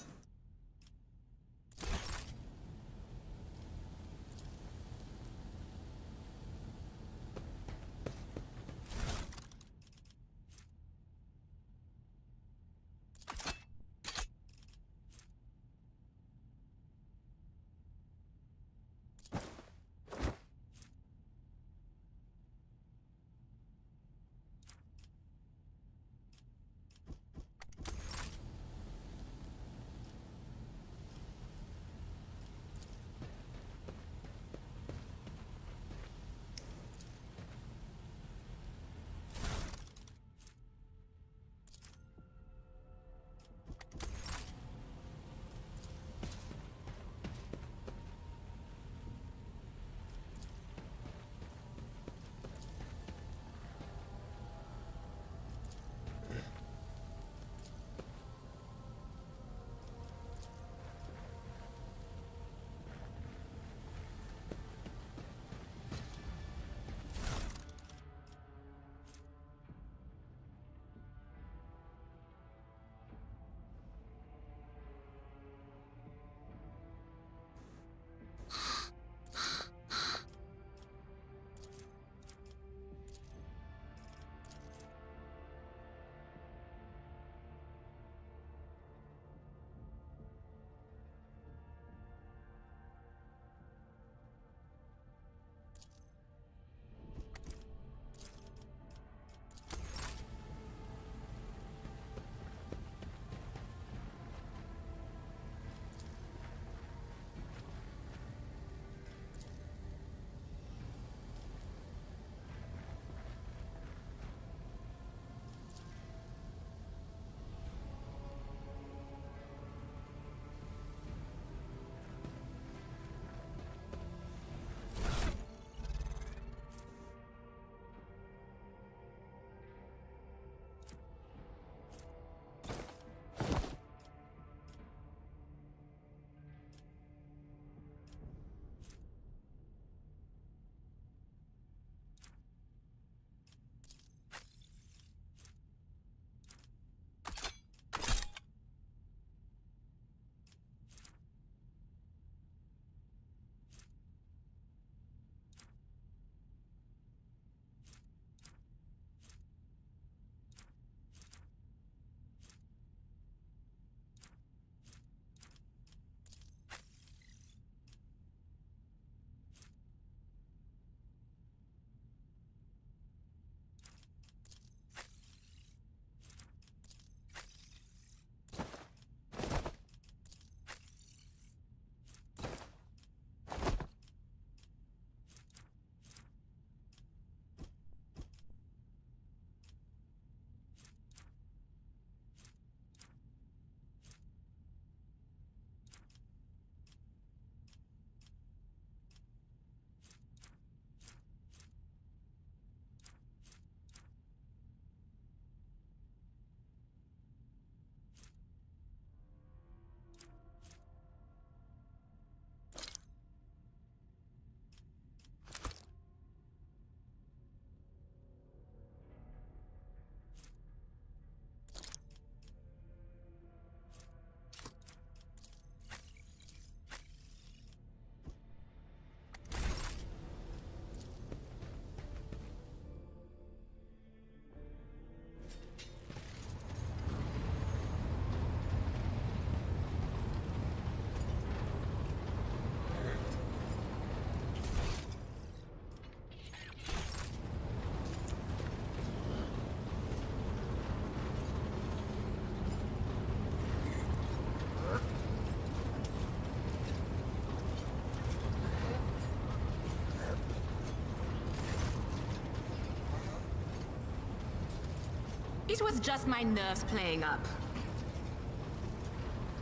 S3: It was just my nerves playing up.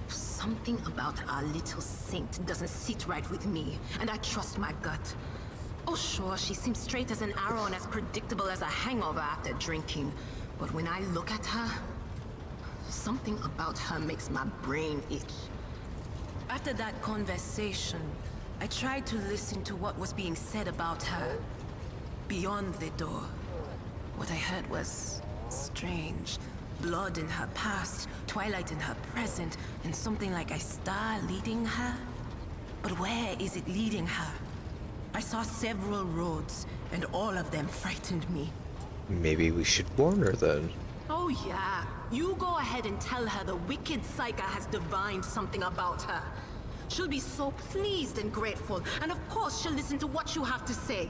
S3: Something about our little saint doesn't sit right with me, and I trust my gut. Oh sure, she seems straight as an arrow and as predictable as a hangover after drinking. But when I look at her, something about her makes my brain itch. After that conversation, I tried to listen to what was being said about her. Beyond the door, what I heard was strange. Blood in her past, twilight in her present, and something like a star leading her. But where is it leading her? I saw several roads, and all of them frightened me.
S7: Maybe we should warn her then.
S3: Oh yeah, you go ahead and tell her the wicked Psyker has divined something about her. She'll be so pleased and grateful, and of course she'll listen to what you have to say.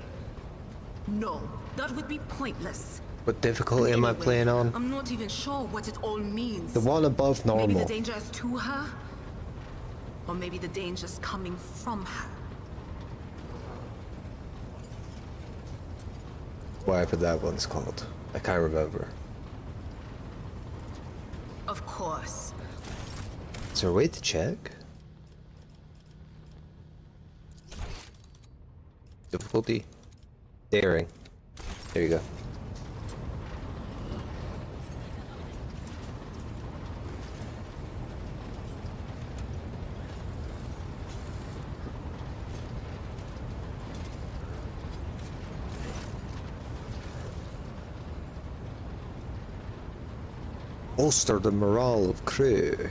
S3: No, that would be pointless.
S7: What difficulty am I playing on?
S3: I'm not even sure what it all means.
S7: The one above normal.
S3: Maybe the danger is to her, or maybe the danger's coming from her.
S7: Whatever that one's called. I can't remember.
S3: Of course.
S7: Is there a way to check? Difficulty? Daring. There you go. Bolster the morale of crew.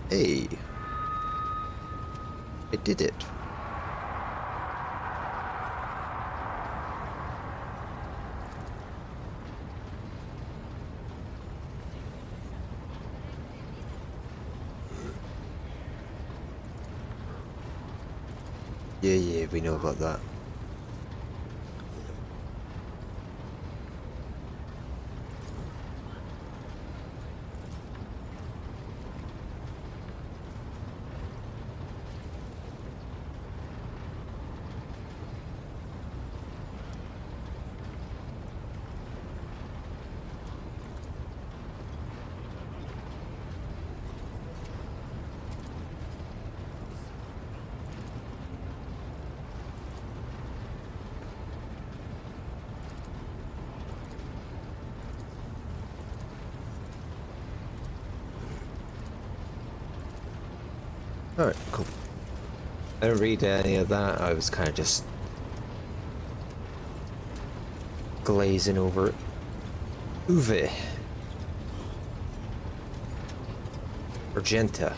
S7: Hey. I did it. Yeah, we know about that. Alright, cool. I didn't read any of that, I was kind of just glazing over it. Uve. Argenta.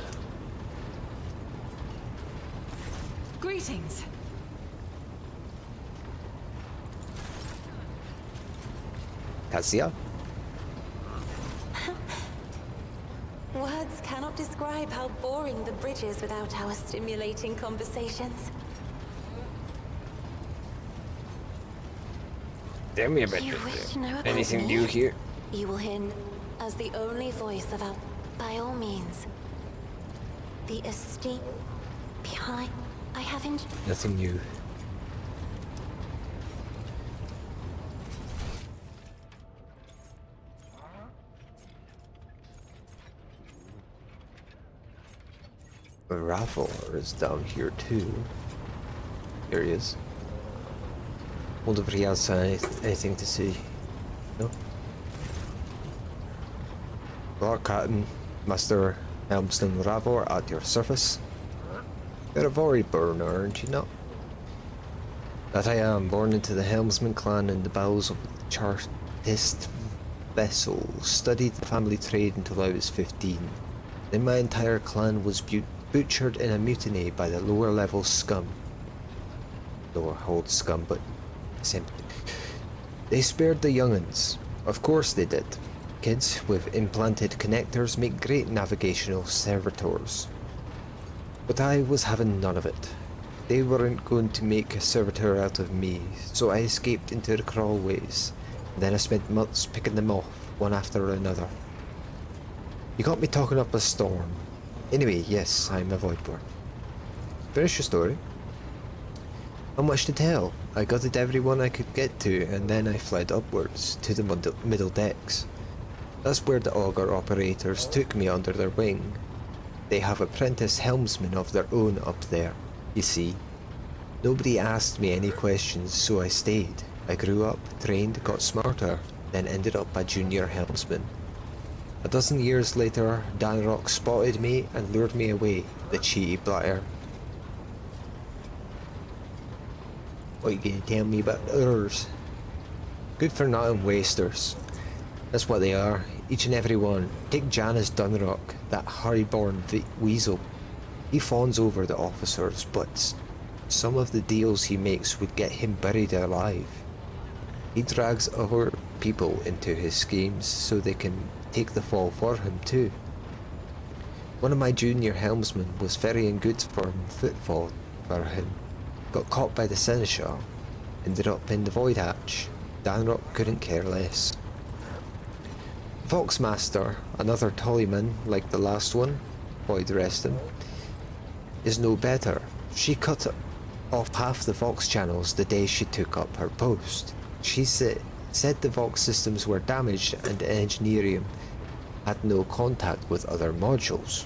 S6: Greetings.
S7: Cassia?
S4: Words cannot describe how boring the bridge is without our stimulating conversations.
S7: Tell me about
S4: You wish to know about
S7: anything
S4: me?
S7: new here?
S4: You will hear as the only voice of our, by all means, the esteem behind. I haven't.
S7: Nothing new. The raffle is down here too. There he is. Wonder if he has anything to say. No? Lord Captain, Master Helmsman Ravor at your service. You're a very burner, aren't you not? That I am, born into the Helmsman clan in the bowels of the Chartist vessel. Studied the family trade until I was 15. Then my entire clan was butchered in a mutiny by the lower level scum. Lower hold scum, but simply. They spared the young'uns. Of course they did. Kids with implanted connectors make great navigational servitors. But I was having none of it. They weren't going to make a servitor out of me, so I escaped into the crawlways. And then I spent months picking them off, one after another. You got me talking up a storm. Anyway, yes, I'm a Voidborn. Finish your story. Not much to tell. I gutted everyone I could get to, and then I fled upwards to the middle decks. That's where the auger operators took me under their wing. They have apprentice helmsmen of their own up there, you see. Nobody asked me any questions, so I stayed. I grew up, trained, got smarter, then ended up a junior helmsman. A dozen years later, Danrock spotted me and lured me away, the cheaty blatter. What you gonna tell me about others? Good for nothing wasters. That's what they are, each and every one. Take Janus Dunrock, that hurry-born weasel. He fawns over the officers, but some of the deals he makes would get him buried alive. He drags other people into his schemes so they can take the fall for him too. One of my junior helmsmen was ferrying goods for footfall for him. Got caught by the Seneschal. Ended up in the Void Hatch. Danrock couldn't care less. Voxmaster, another Tollyman like the last one, Void rest him, is no better. She cut off half the Vox channels the day she took up her post. She said the Vox systems were damaged and Engineering had no contact with other modules.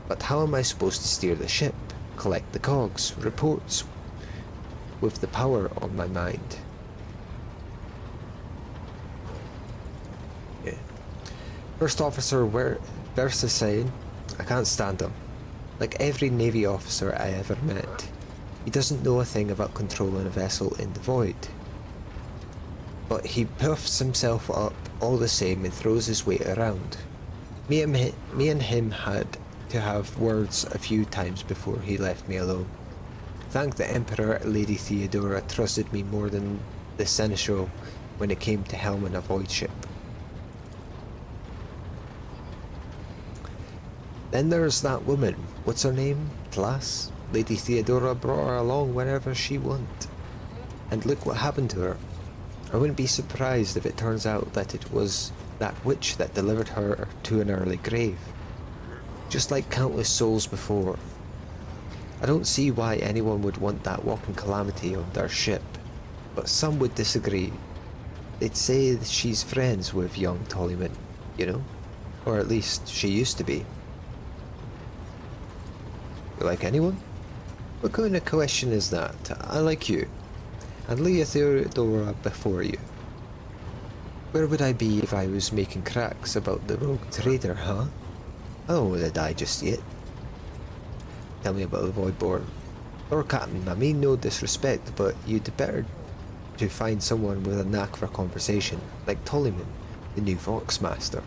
S7: But how am I supposed to steer the ship, collect the cogs, reports, with the power on my mind? Yeah. First Officer Versa saying, I can't stand him. Like every Navy officer I ever met, he doesn't know a thing about controlling a vessel in the void. But he puffs himself up all the same and throws his weight around. Me and him had to have words a few times before he left me alone. Thank the Emperor Lady Theodora trusted me more than the Seneschal when it came to helming a void ship. Then there's that woman, what's her name? Tlas? Lady Theodora brought her along wherever she went. And look what happened to her. I wouldn't be surprised if it turns out that it was that witch that delivered her to an early grave. Just like countless souls before. I don't see why anyone would want that walking calamity on their ship, but some would disagree. They'd say that she's friends with young Tollyman, you know? Or at least she used to be. You like anyone? What kind of question is that? I like you. And Leah Theodora before you. Where would I be if I was making cracks about the rogue trader, huh? I don't want to die just yet. Tell me about the Voidborn. Lord Captain, I mean no disrespect, but you'd better to find someone with a knack for conversation, like Tollyman, the new Voxmaster.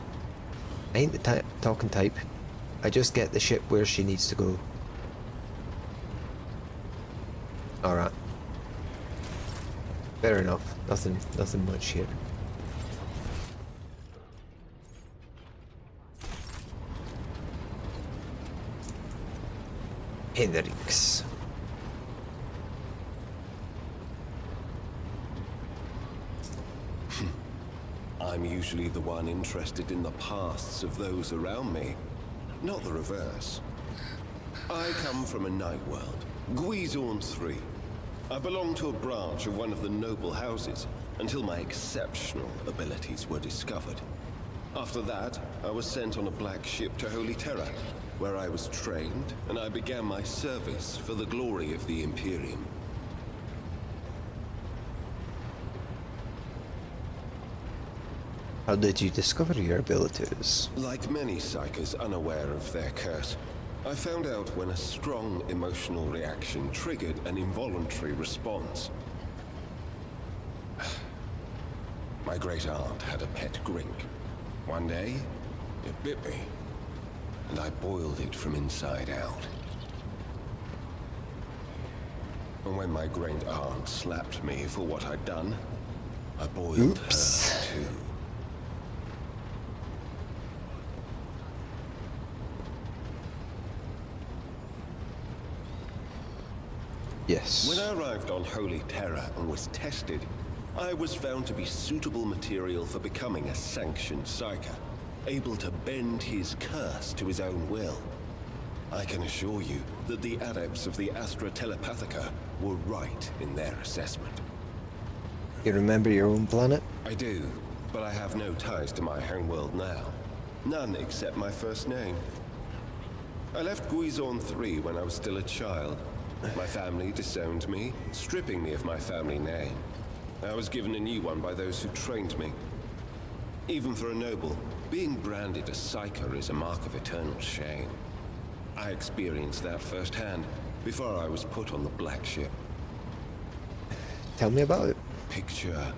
S7: I ain't the talking type. I just get the ship where she needs to go. Alright. Fair enough. Nothing much here. Hendrix.
S9: I'm usually the one interested in the pasts of those around me, not the reverse. I come from a night world, Guizorn 3. I belong to a branch of one of the noble houses until my exceptional abilities were discovered. After that, I was sent on a black ship to Holy Terra, where I was trained and I began my service for the glory of the Imperium.
S7: How did you discover your abilities?
S9: Like many psychers unaware of their curse, I found out when a strong emotional reaction triggered an involuntary response. My great aunt had a pet grink. One day, it bit me, and I boiled it from inside out. And when my great aunt slapped me for what I'd done, I boiled her too.
S7: Yes.
S9: When I arrived on Holy Terra and was tested, I was found to be suitable material for becoming a sanctioned psyker, able to bend his curse to his own will. I can assure you that the adepts of the Astra Telepathica were right in their assessment.
S7: You remember your own planet?
S9: I do, but I have no ties to my homeworld now. None except my first name. I left Guizorn 3 when I was still a child. My family disowned me, stripping me of my family name. I was given a new one by those who trained me. Even for a noble, being branded a psyker is a mark of eternal shame. I experienced that firsthand before I was put on the Black Ship.
S7: Tell me about it.
S9: Picture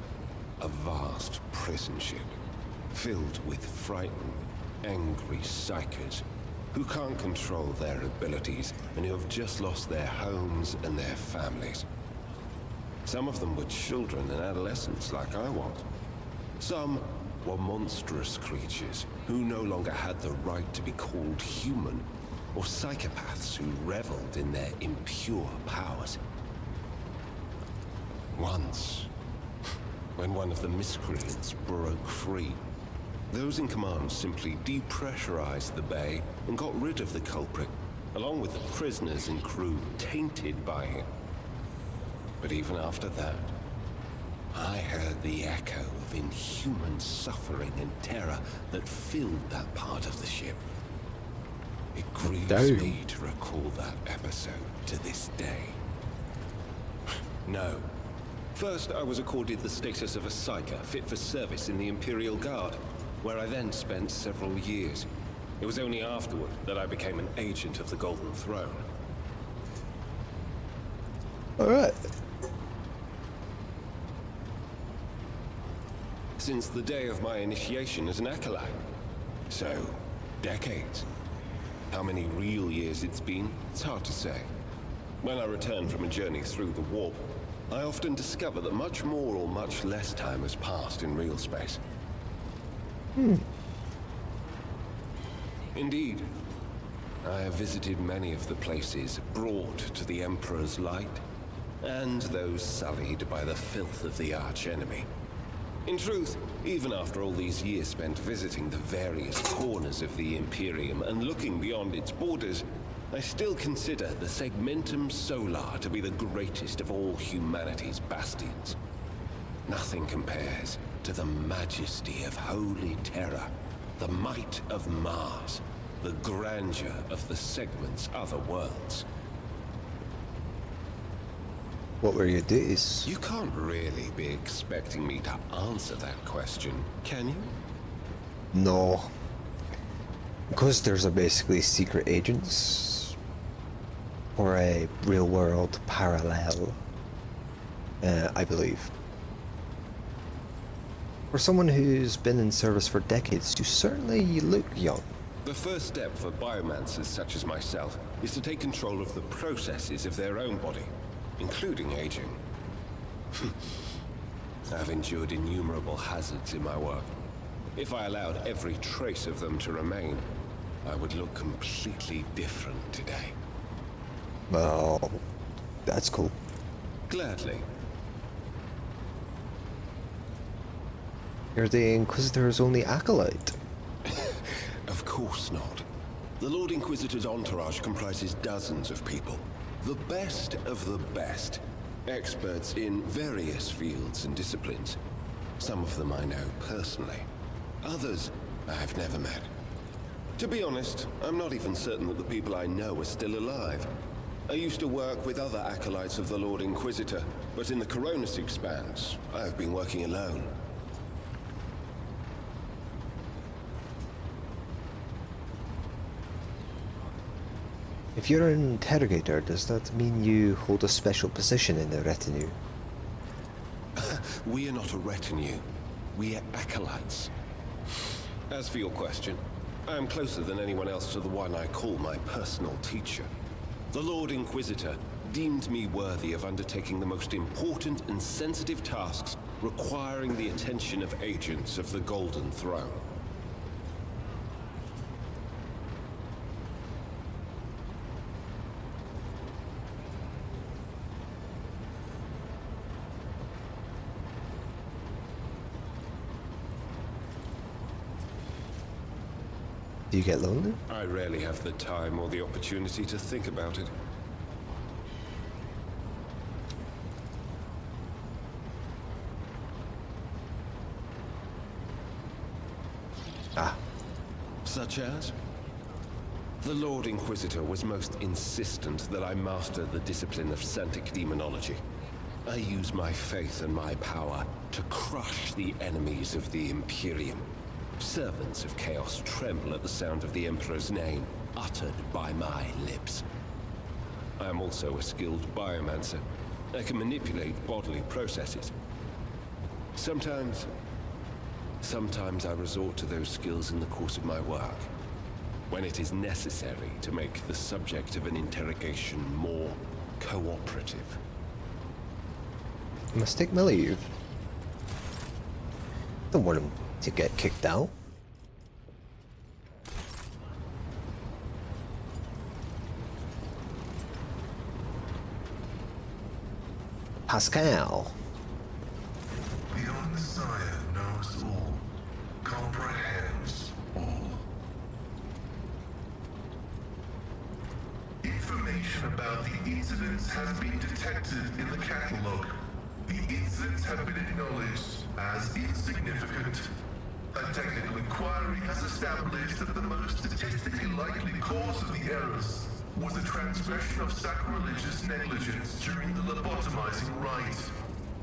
S9: a vast prison ship filled with frightened, angry psychers who can't control their abilities and who have just lost their homes and their families. Some of them were children and adolescents like I was. Some were monstrous creatures who no longer had the right to be called human, or psychopaths who reveled in their impure powers. Once, when one of the miscreants broke free, those in command simply depressurized the bay and got rid of the culprit, along with the prisoners and crew tainted by him. But even after that, I heard the echo of inhuman suffering and terror that filled that part of the ship. It grieves me to recall that episode to this day. No. First, I was accorded the status of a psyker fit for service in the Imperial Guard, where I then spent several years. It was only afterward that I became an agent of the Golden Throne.
S7: Alright.
S9: Since the day of my initiation as an acolyte. So, decades. How many real years it's been, it's hard to say. When I return from a journey through the warp, I often discover that much more or much less time has passed in real space. Indeed, I have visited many of the places brought to the Emperor's light, and those sullied by the filth of the archenemy. In truth, even after all these years spent visiting the various corners of the Imperium and looking beyond its borders, I still consider the Segmentum Solar to be the greatest of all humanity's bastions. Nothing compares to the majesty of Holy Terra, the might of Mars, the grandeur of the Segment's other worlds.
S7: What were your duties?
S9: You can't really be expecting me to answer that question, can you?
S7: No. Inquisitors are basically secret agents. Or a real-world parallel. I believe. For someone who's been in service for decades, you certainly look young.
S9: The first step for biomancers such as myself is to take control of the processes of their own body, including aging. I've endured innumerable hazards in my work. If I allowed every trace of them to remain, I would look completely different today.
S7: Well, that's cool.
S9: Gladly.
S7: You're the Inquisitor's only acolyte.
S9: Of course not. The Lord Inquisitor's entourage comprises dozens of people. The best of the best. Experts in various fields and disciplines. Some of them I know personally. Others I've never met. To be honest, I'm not even certain that the people I know are still alive. I used to work with other acolytes of the Lord Inquisitor, but in the Coronis Expanse, I've been working alone.
S7: If you're an interrogator, does that mean you hold a special position in the retinue?
S9: We are not a retinue. We are acolytes. As for your question, I am closer than anyone else to the one I call my personal teacher. The Lord Inquisitor deemed me worthy of undertaking the most important and sensitive tasks requiring the attention of agents of the Golden Throne.
S7: Do you get lonely?
S9: I rarely have the time or the opportunity to think about it.
S11: Such as?
S9: The Lord Inquisitor was most insistent that I master the discipline of Santic Demonology. I use my faith and my power to crush the enemies of the Imperium. Servants of Chaos tremble at the sound of the Emperor's name, uttered by my lips. I am also a skilled biomancer. I can manipulate bodily processes. Sometimes I resort to those skills in the course of my work, when it is necessary to make the subject of an interrogation more cooperative.
S7: I must take my leave. Don't want him to get kicked out. Pascal.
S5: The Messiah knows all, comprehends all. Information about the incidents has been detected in the catalog. The incidents have been acknowledged as insignificant. A technical inquiry has established that the most statistically likely cause of the errors was a transgression of sacrilegious negligence during the lobotomizing rite.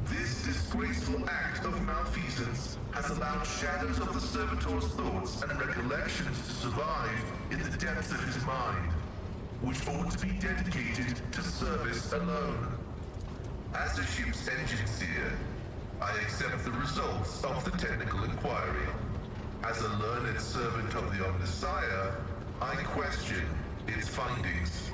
S5: This disgraceful act of malfeasance has allowed shadows of the servitor's thoughts and recollections to survive in the depths of his mind, which ought to be dedicated to service alone. As a ship's engine seer, I accept the results of the technical inquiry. As a learned servant of the Omnissiah, I question its findings.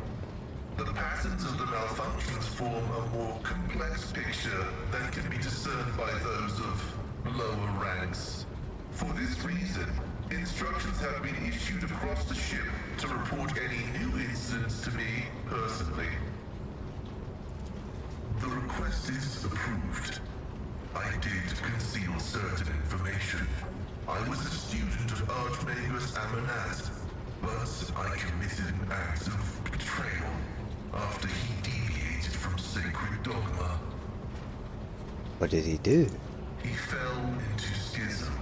S5: The patterns of the malfunctions form a more complex picture than can be discerned by those of lower ranks. For this reason, instructions have been issued across the ship to report any new incidents to me personally. The request is approved. I did conceal certain information. I was a student of Archmagus Amanat, but I committed an act of betrayal after he deviated from sacred dogma.
S7: What did he do?
S5: He fell into schism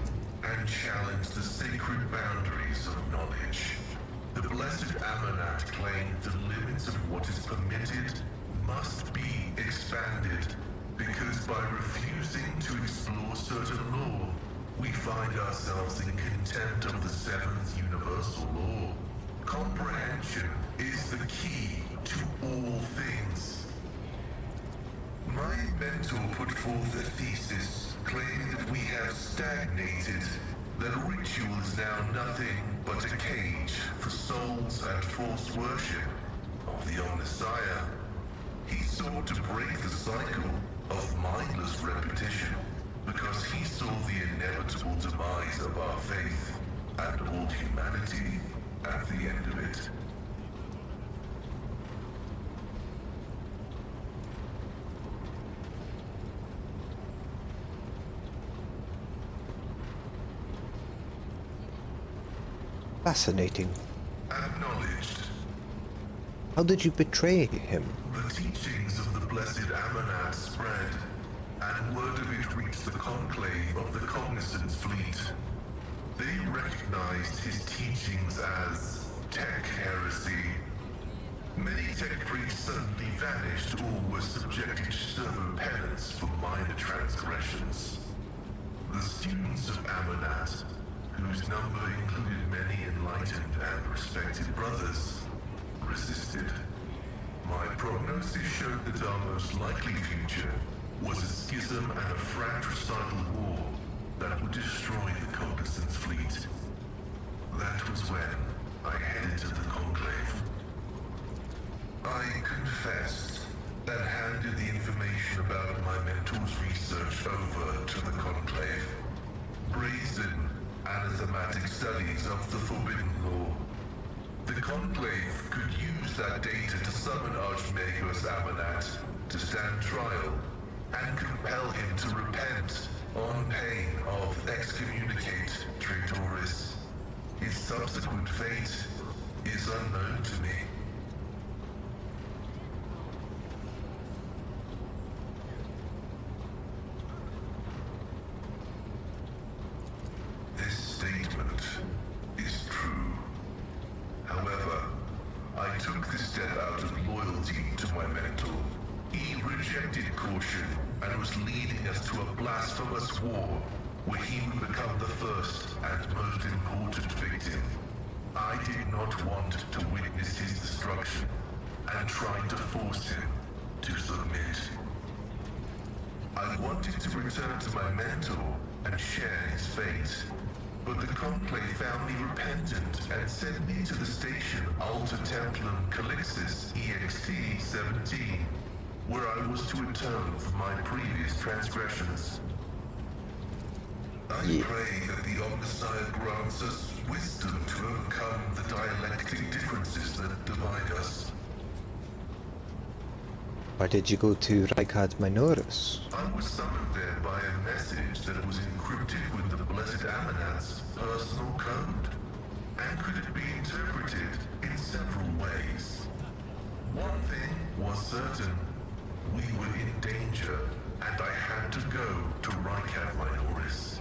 S5: and challenged the sacred boundaries of knowledge. The blessed Amanat claimed the limits of what is permitted must be expanded, because by refusing to explore certain law, we find ourselves in contempt of the seventh universal law. Comprehension is the key to all things. My mentor put forth a thesis claiming that we have stagnated, that ritual is now nothing but a cage for souls and false worship of the Omnissiah. He sought to break the cycle of mindless repetition because he saw the inevitable demise of our faith and all humanity at the end of it.
S7: Fascinating.
S5: Acknowledged.
S7: How did you betray him?
S5: The teachings of the blessed Amanat spread, and word of it reached the conclave of the Cognizance fleet. They recognized his teachings as tech heresy. Many tech priests suddenly vanished or were subjected to server penance for minor transgressions. The students of Amanat, whose number included many enlightened and respected brothers, resisted. My prognosis showed that our most likely future was a schism and a fratricidal war that would destroy the Cognizance fleet. That was when I headed to the Conclave. I confessed and handed the information about my mentor's research over to the Conclave. Brazen, anathematic studies of the Forbidden Law. The Conclave could use that data to summon Archmagus Amanat to stand trial and compel him to repent on pain of excommunicate Traitoris. His subsequent fate is unknown to me. This statement is true. step out of loyalty to my mentor. He rejected caution and was leading us to a blasphemous war where he would become the first and most important victim. I did not want to witness his destruction and tried to force him to submit. I wanted to return to my mentor and share his fate, but the Conclave found me repentant and sent me to the station Alter Templum Calixis EXT-17, where I was to atone for my previous transgressions. I pray that the Omnissiah grants us wisdom to overcome the dialectic differences that divide us.
S7: Why did you go to Rykard Minoris?
S5: I was summoned there by a message that was encrypted with the Blessed Amanat's personal code, and could it be interpreted in several ways. One thing was certain: we were in danger, and I had to go to Rykard Minoris.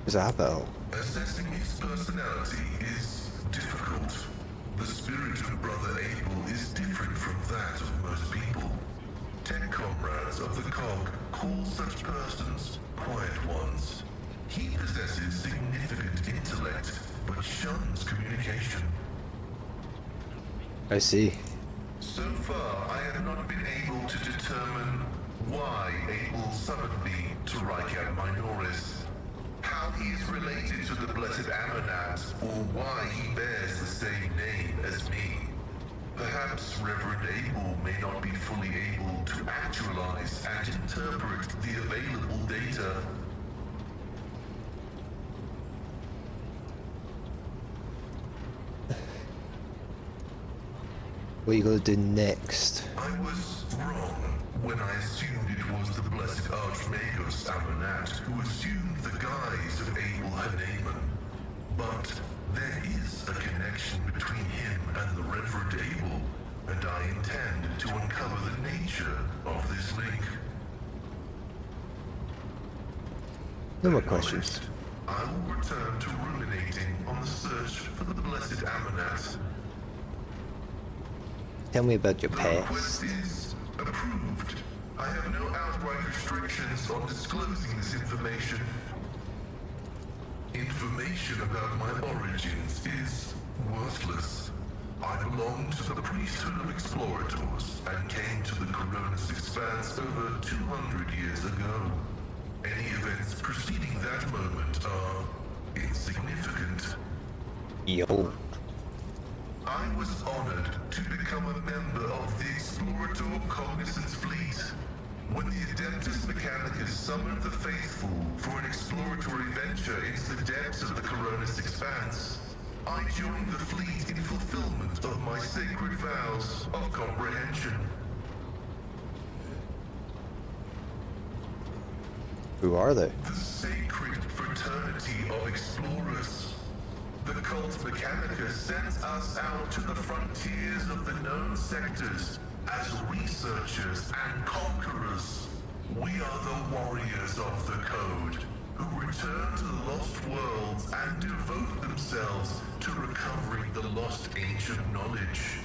S7: Zabel.
S5: Assessing his personality is difficult. The spirit of Brother Abel is different from that of most people. Tech comrades of the Cog call such persons quiet ones. He possesses significant intellect, but shuns communication.
S7: I see.
S5: So far, I have not been able to determine why Abel summoned me to Rykard Minoris, how he is related to the Blessed Amanat, or why he bears the same name as me. Perhaps Reverend Abel may not be fully able to actualize and interpret the available data.
S7: What are you gonna do next?
S5: I was wrong when I assumed it was the Blessed Archmagos Amanat who assumed the guise of Abel Haneman. But there is a connection between him and the Reverend Abel, and I intend to uncover the nature of this link.
S7: No more questions.
S5: I will return to ruminating on the search for the Blessed Amanat.
S7: Tell me about your
S5: The
S7: past.
S5: request is approved. I have no outright restrictions on disclosing this information. Information about my origins is worthless. I belong to the priesthood of explorators and came to the Coronis Expanse over 200 years ago. Any events preceding that moment are insignificant.
S7: Yo.
S5: I was honored to become a member of the Explorator Cognizance Fleet. When the Adeptus Mechanicus summoned the faithful for an exploratory venture into the depths of the Coronis Expanse, I joined the fleet in fulfillment of my sacred vows of comprehension.
S7: Who are they?
S5: The sacred fraternity of explorers. The cult Mechanica sends us out to the frontiers of the known sectors as researchers and conquerors. We are the warriors of the Code, who return to the lost worlds and devote themselves to recovering the lost ancient knowledge.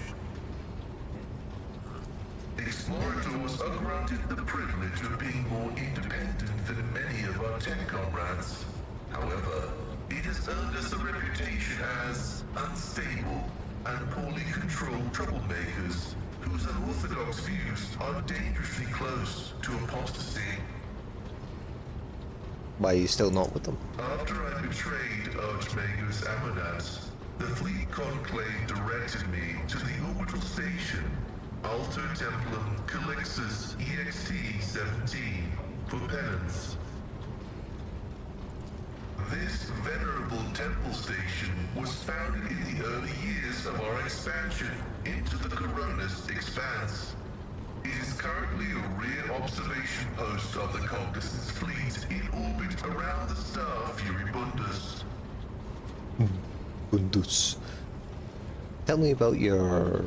S5: Explorators are granted the privilege of being more independent than many of our tech comrades. However, it has earned us a reputation as unstable and poorly controlled troublemakers whose unorthodox views are dangerously close to apostasy.
S7: Why are you still not with them?
S5: After I betrayed Archmagos Amanat, the fleet conclave directed me to the orbital station, Alter Templum Calixis EXT-17, for penance. This venerable temple station was founded in the early years of our expansion into the Coronis Expanse. It is currently a rear observation post of the Cognizance Fleet in orbit around the star Furibundus.
S7: Bundus. Tell me about your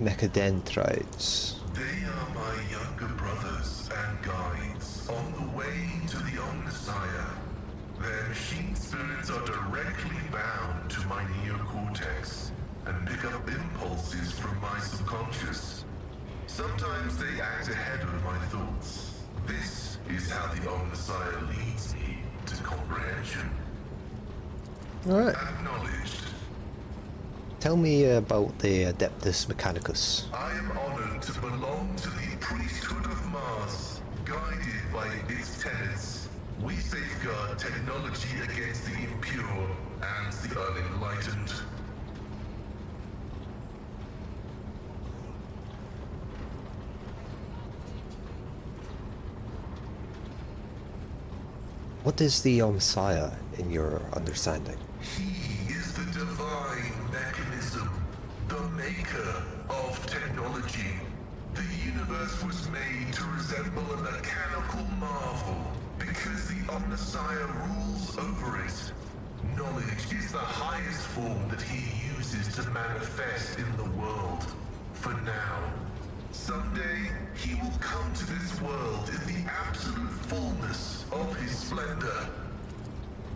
S7: mechadendrites.
S5: They are my younger brothers and guides on the way to the Omnissiah. Their machine spirits are directly bound to my neocortex and pick up impulses from my subconscious. Sometimes they act ahead of my thoughts. This is how the Omnissiah leads me to comprehension.
S7: Alright.
S5: Acknowledged.
S7: Tell me about the Adeptus Mechanicus.
S5: I am honored to belong to the priesthood of Mars, guided by its tenets. We safeguard technology against the impure and the unenlightened.
S7: What is the Omnissiah in your understanding?
S5: He is the divine mechanism, the maker of technology. The universe was made to resemble a mechanical marvel because the Omnissiah rules over it. Knowledge is the highest form that he uses to manifest in the world. For now. Someday, he will come to this world in the absolute fullness of his splendor.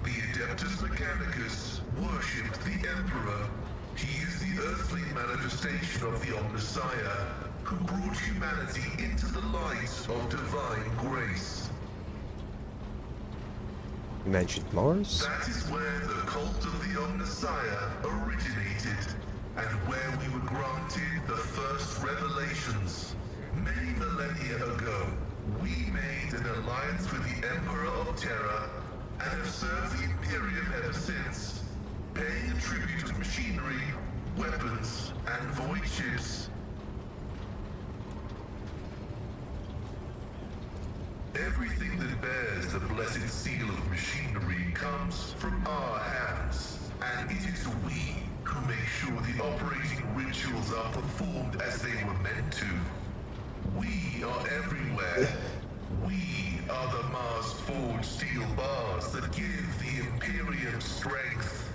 S5: The Adeptus Mechanicus worshipped the Emperor. He is the earthly manifestation of the Omnissiah, who brought humanity into the light of divine grace.
S7: You mentioned Mars?
S5: That is where the cult of the Omnissiah originated, and where we were granted the first revelations. Many millennia ago, we made an alliance with the Emperor of Terra, and have served the Imperium ever since, paying a tribute to machinery, weapons, and void ships. Everything that bears the blessed seal of machinery comes from our hands, and it is we who make sure the operating rituals are performed as they were meant to. We are everywhere. We are the Mars forged steel bars that give the Imperium strength.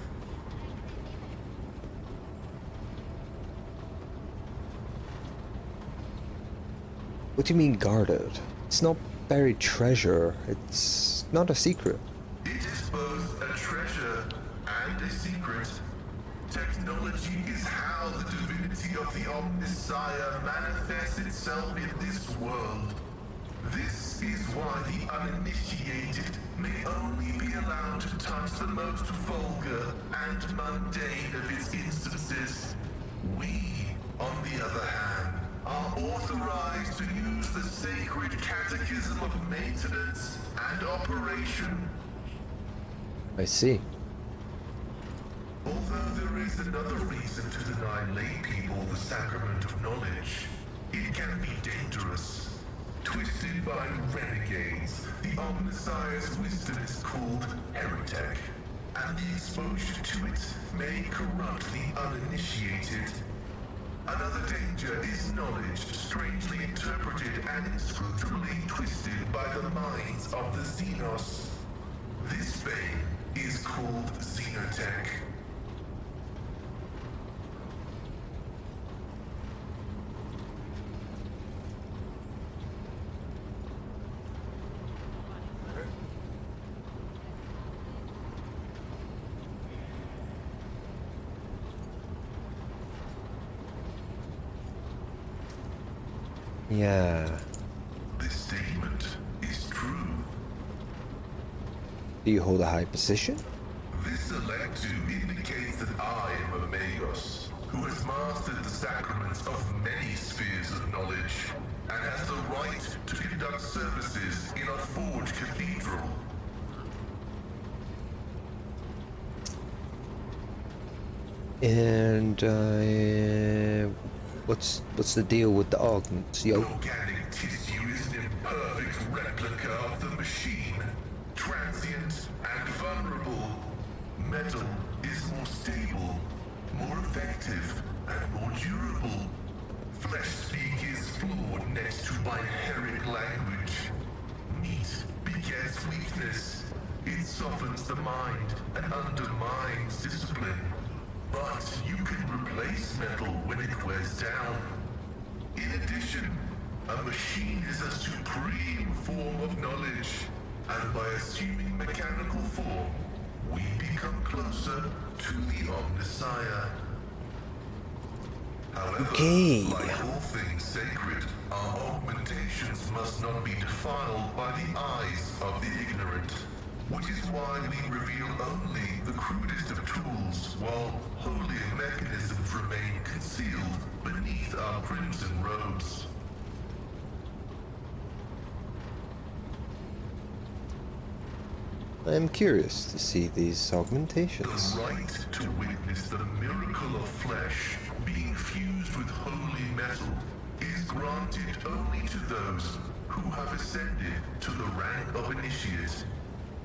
S7: What do you mean guarded? It's not buried treasure. It's not a secret.
S5: It is both a treasure and a secret. Technology is how the divinity of the Omnissiah manifests itself in this world. This is why the uninitiated may only be allowed to touch the most vulgar and mundane of its instances. We, on the other hand, are authorized to use the sacred catechism of maintenance and operation.
S7: I see.
S5: Although there is another reason to deny lay people the sacrament of knowledge, it can be dangerous. Twisted by renegades, the Omnissiah's wisdom is called heretic, and the exposure to it may corrupt the uninitiated. Another danger is knowledge strangely interpreted and inscrutably twisted by the minds of the Xenos. This vein is called xenotech.
S7: Yeah.
S5: This statement is true.
S7: Do you hold a high position?
S5: This electu indicates that I am a Magos, who has mastered the sacraments of many spheres of knowledge, and has the right to conduct services in a forged cathedral.
S7: And what's the deal with the augments, yo?
S5: Organic tissue is an imperfect replica of the machine, transient and vulnerable. Metal is more stable, more effective, and more durable. Flesh speak is flawed next to binaric language. Meat begets weakness. It softens the mind and undermines discipline. But you can replace metal when it wears down. In addition, a machine is a supreme form of knowledge. and by assuming mechanical form, we become closer to the Omnissiah. However, like all things sacred, our augmentations must not be defiled by the eyes of the ignorant, which is why we reveal only the crudest of tools, while holier mechanisms remain concealed beneath our crimson robes.
S7: I am curious to see these augmentations.
S5: The right to witness the miracle of flesh being fused with holy metal is granted only to those who have ascended to the rank of initiate.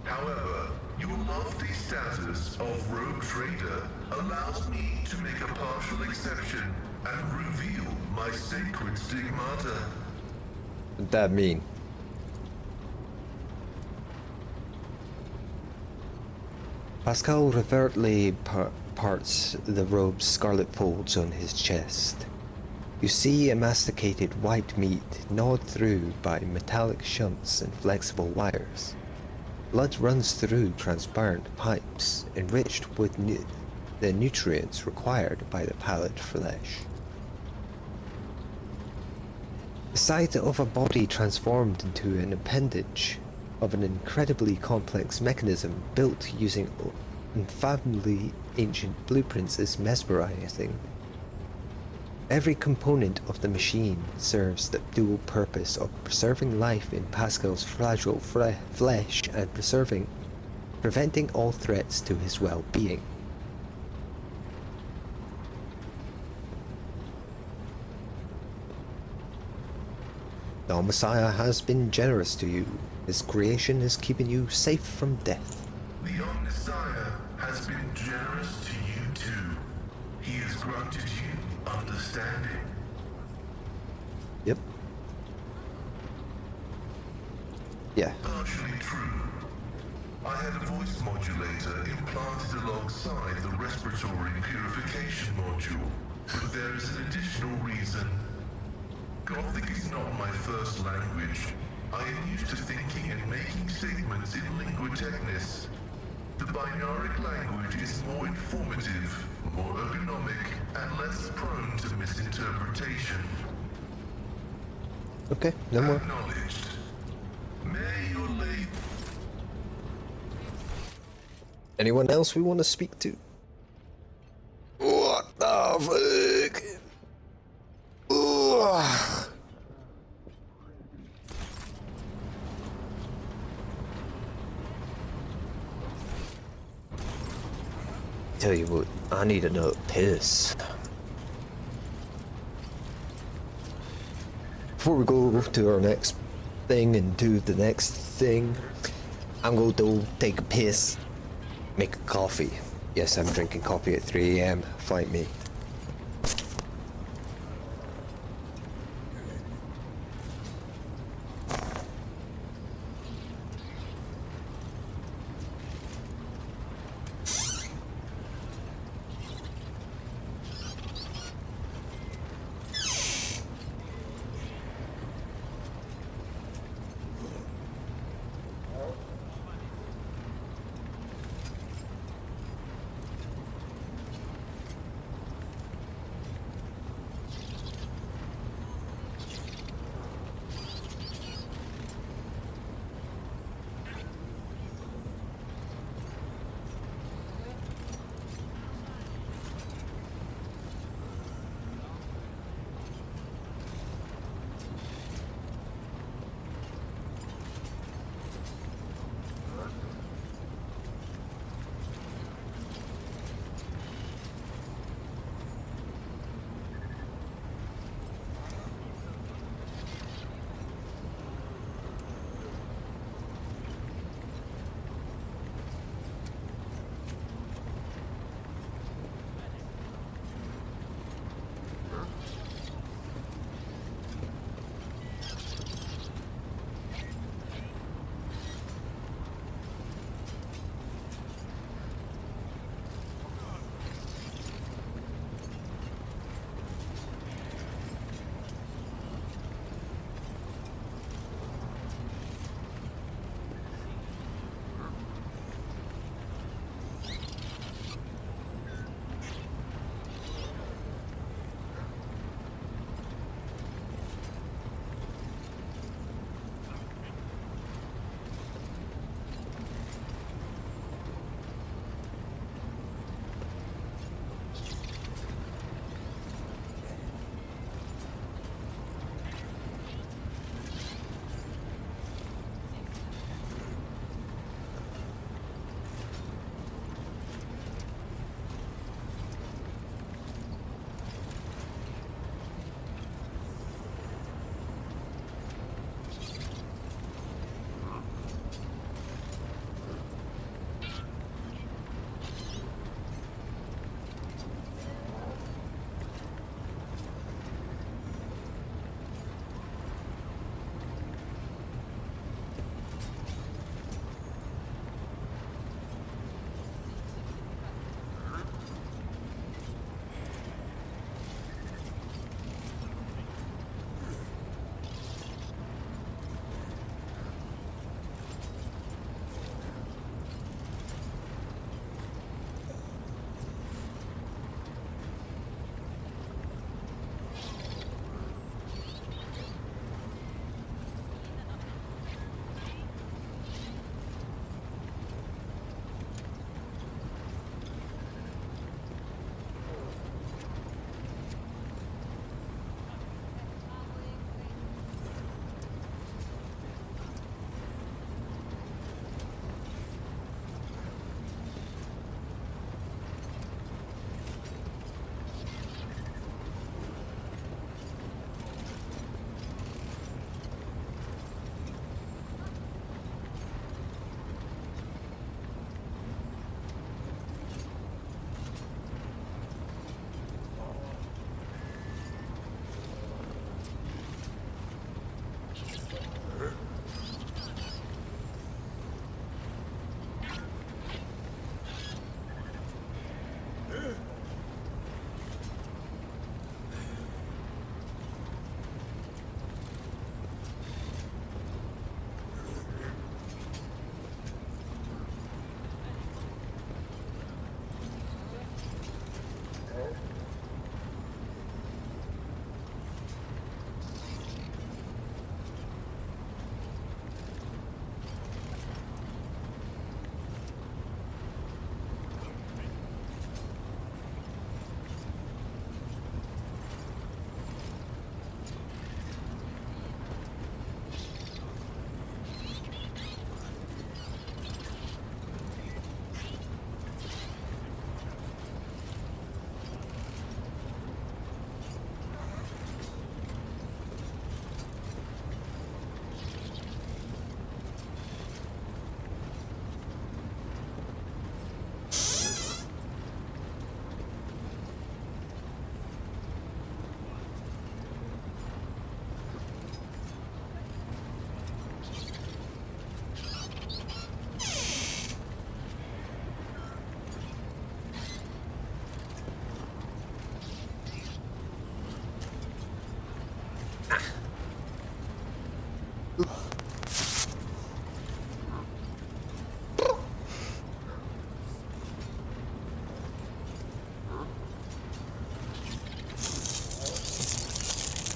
S5: However, your lofty status of rogue trader allows me to make a partial exception and reveal my sacred stigmata.
S7: What'd that mean? Pascal overtly parts the robe's scarlet folds on his chest. You see a masticated white meat gnawed through by metallic shunts and flexible wires. Blood runs through transparent pipes, enriched with the nutrients required by the pallid flesh. The sight of a body transformed into an appendage of an incredibly complex mechanism built using unfathomably ancient blueprints is mesmerizing. Every component of the machine serves the dual purpose of preserving life in Pascal's fragile flesh and preventing all threats to his well-being. The Omnissiah has been generous to you. His creation is keeping you safe from death.
S5: The Omnissiah has been generous to you too. He has granted you understanding.
S7: Yep. Yeah.
S5: Partially true. I had a voice modulator implanted alongside the respiratory purification module, but there is an additional reason. Gothic is not my first language. I am used to thinking and making statements in lingua technis. The binaric language is more informative, more ergonomic, and less prone to misinterpretation.
S7: Okay, no more.
S5: Acknowledged. May your late...
S7: Anyone else we want to speak to? What the fuck? Ugh. Tell you what, I need another piss. Before we go to our next thing and do the next thing, I'm going to take a piss, make a coffee. Yes, I'm drinking coffee at 3 AM. Fight me.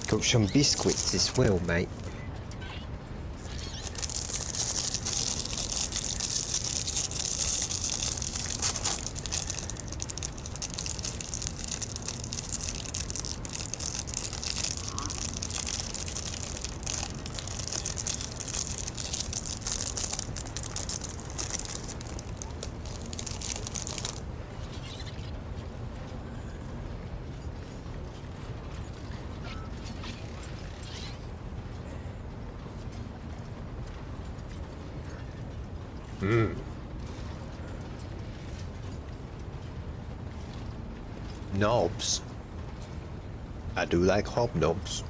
S7: Got some biscuits as well, mate. Knobs. I do like hobnobs.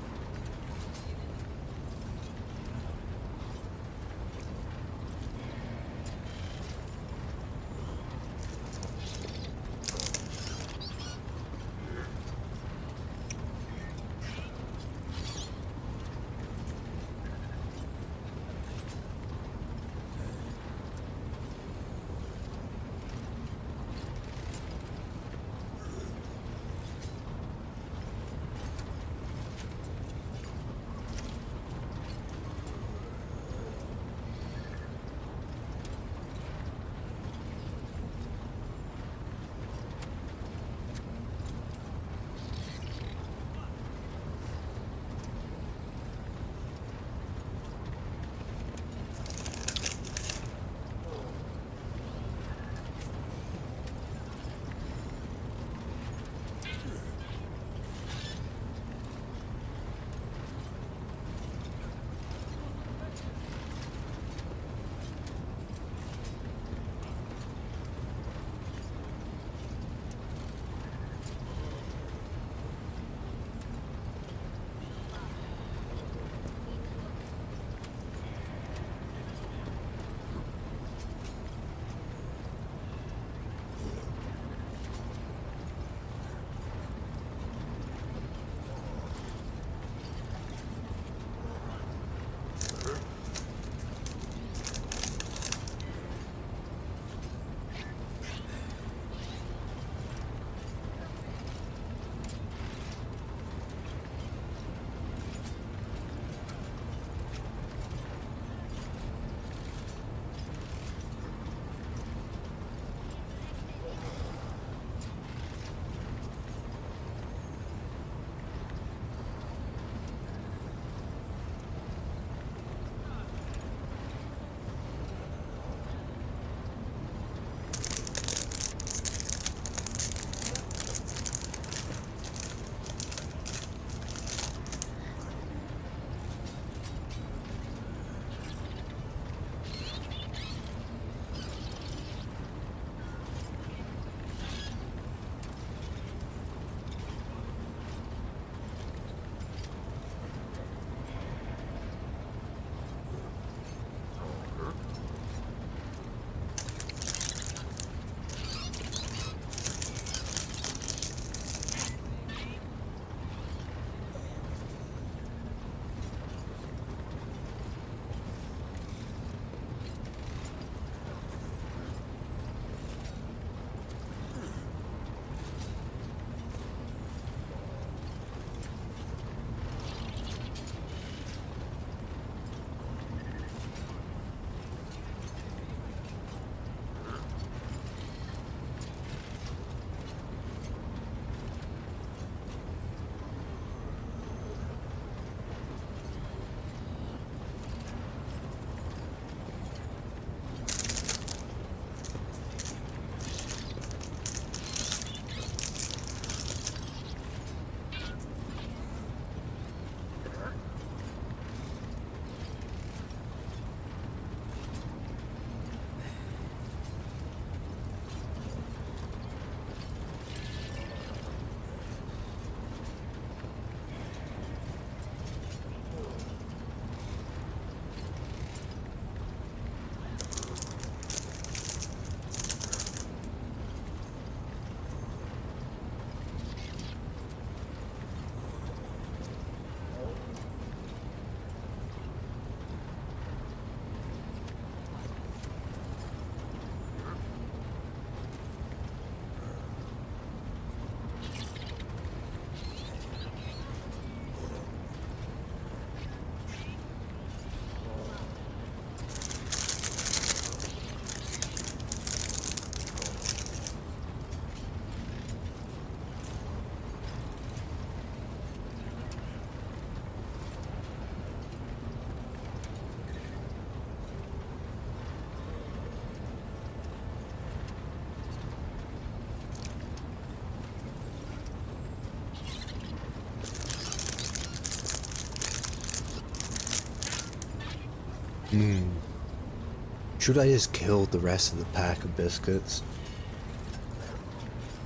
S7: Should I just kill the rest of the pack of biscuits?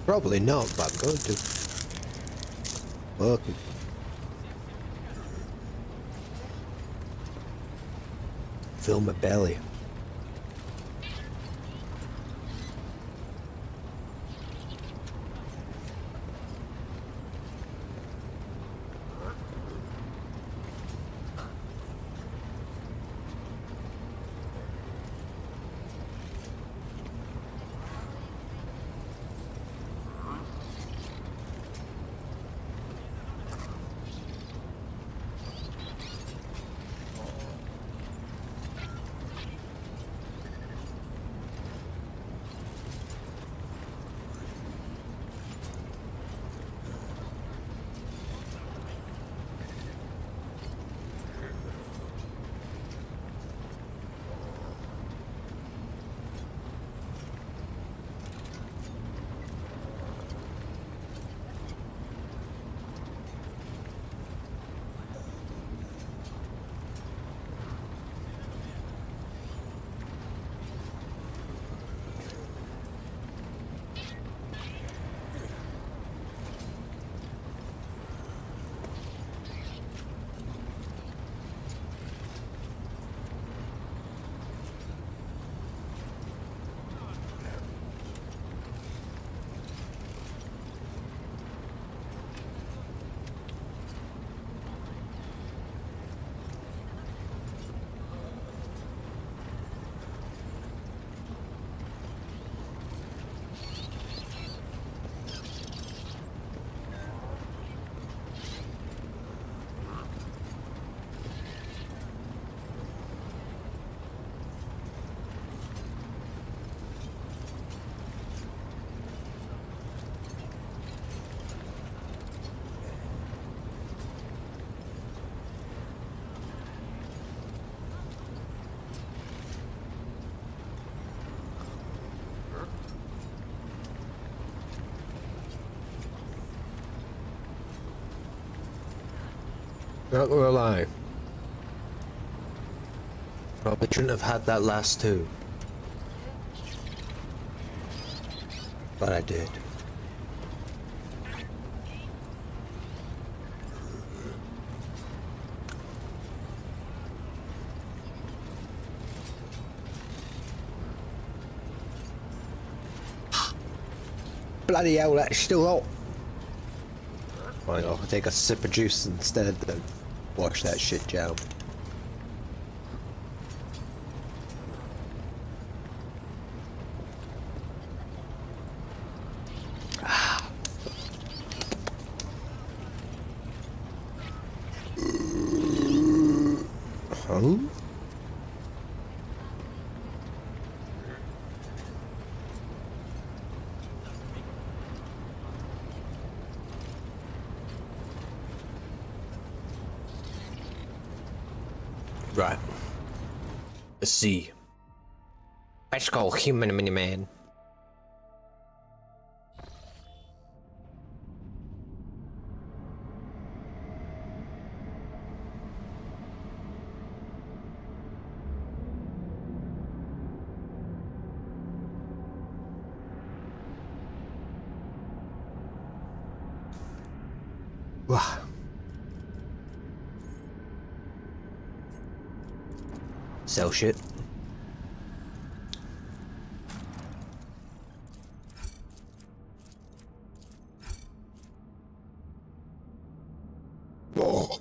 S7: Probably not, but I'm going to. Fuck it. Fill my belly. Not gonna lie. Probably shouldn't have had that last two. But I did. Bloody hell, that's still hot. Right, I'll take a sip of juice instead and wash that shit down. Huh? Right. Let's see. Let's go, human mini man. Wow. Sell shit. Oh.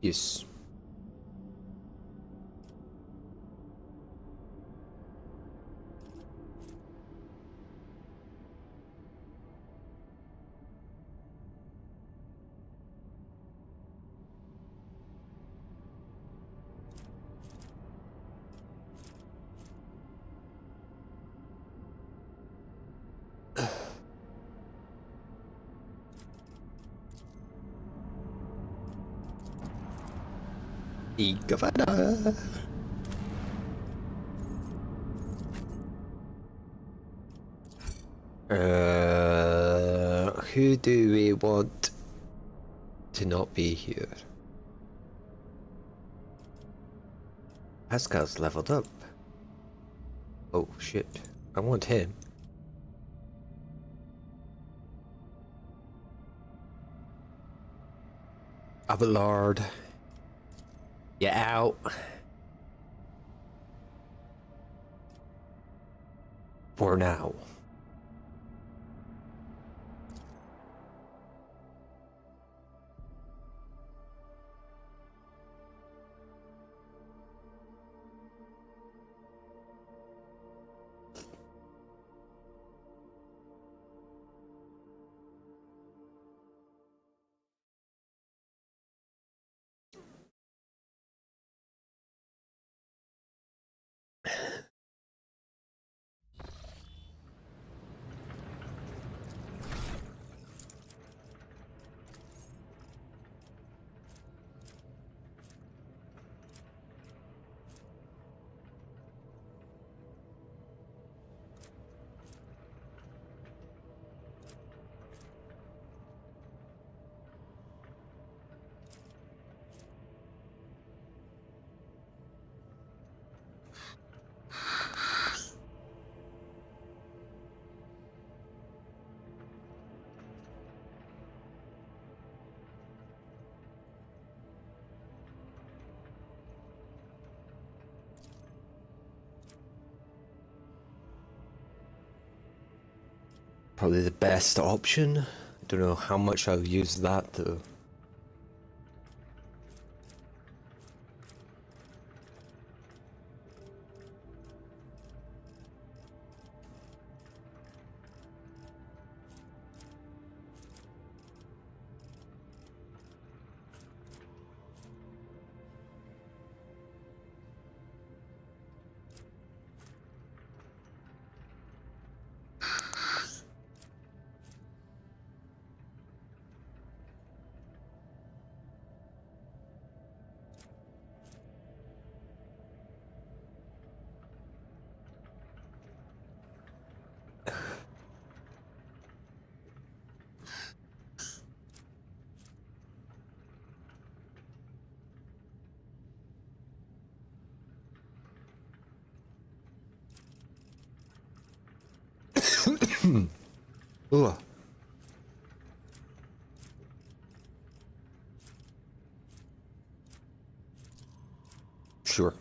S7: Yes. The governor. Who do we want to not be here? Pascal's leveled up. Oh shit, I want him. Abelard. Get out. For now. Probably the best option. I don't know how much I'll use that though. Ooh. Sure.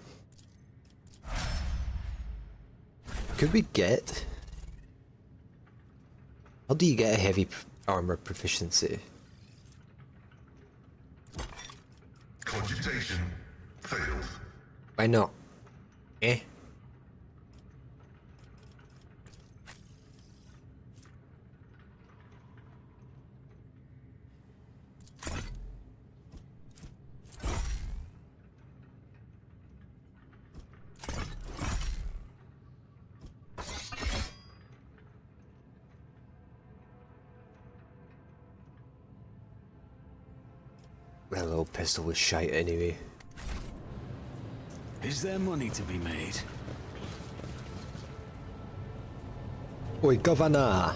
S7: Could we get... How do you get a heavy armor proficiency?
S5: Cogitation failed.
S7: Why not? Eh? Well, old pistol was shite anyway.
S1: Is there money to be made?
S7: Oi, governor!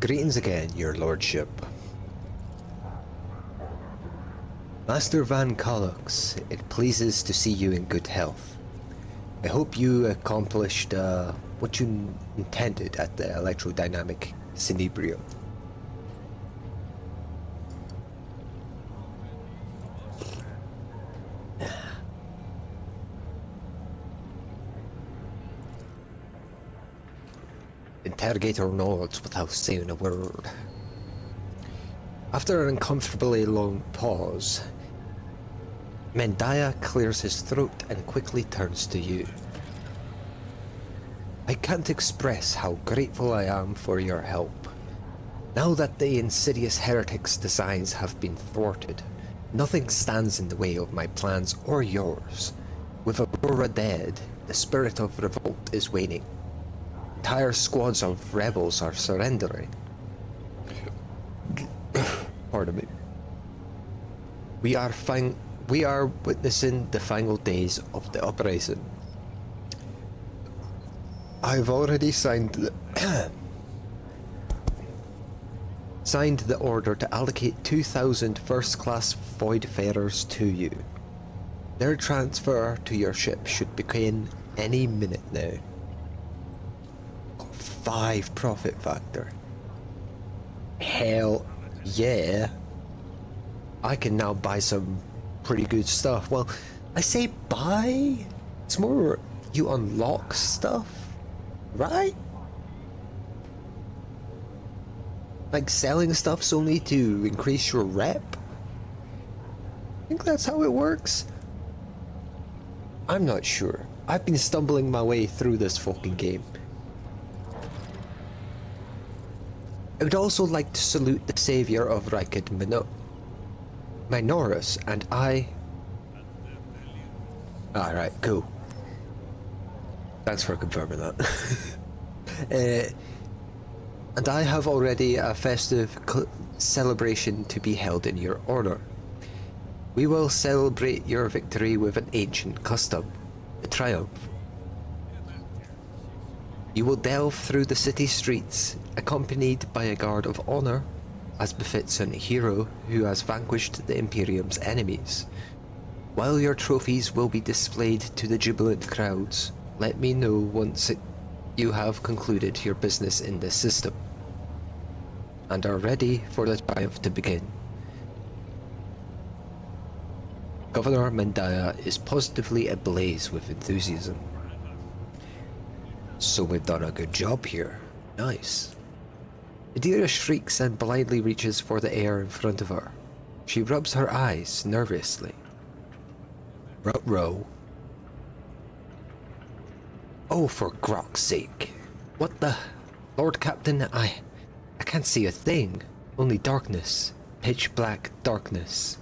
S7: Greetings again, your lordship. Master Van Collux, it pleases to see you in good health. I hope you accomplished what you intended at the electrodynamic Cinebrium. interrogator nods without saying a word. After an uncomfortably long pause, Mendiah clears his throat and quickly turns to you. I can't express how grateful I am for your help. Now that the insidious heretics' designs have been thwarted, nothing stands in the way of my plans or yours. With Aurora dead, the spirit of revolt is waning. Entire squads of rebels are surrendering. Pardon me. We are witnessing the final days of the operation. I've already signed the order to allocate 2,000 first-class Voidfarers to you. Their transfer to your ship should begin any minute now. 5 profit factor. Hell yeah. I can now buy some pretty good stuff. Well, I say buy. It's more you unlock stuff, right? Like selling stuff's only to increase your rep. I think that's how it works. I'm not sure. I've been stumbling my way through this fucking game. I would also like to salute the savior of Rykid Minoris, and I... Alright, cool. Thanks for confirming that. And I have already a festive celebration to be held in your honor. We will celebrate your victory with an ancient custom, the triumph. You will delve through the city streets, accompanied by a guard of honor, as befits a hero who has vanquished the Imperium's enemies. While your trophies will be displayed to the jubilant crowds, let me know once you have concluded your business in this system, and are ready for the triumph to begin. Governor Mendiah is positively ablaze with enthusiasm. So we've done a good job here. Nice. Adira shrieks and blindly reaches for the air in front of her. She rubs her eyes nervously. Ruh-roh. Oh, for Grok's sake. What the... Lord Captain, I can't see a thing. Only darkness. Pitch black darkness.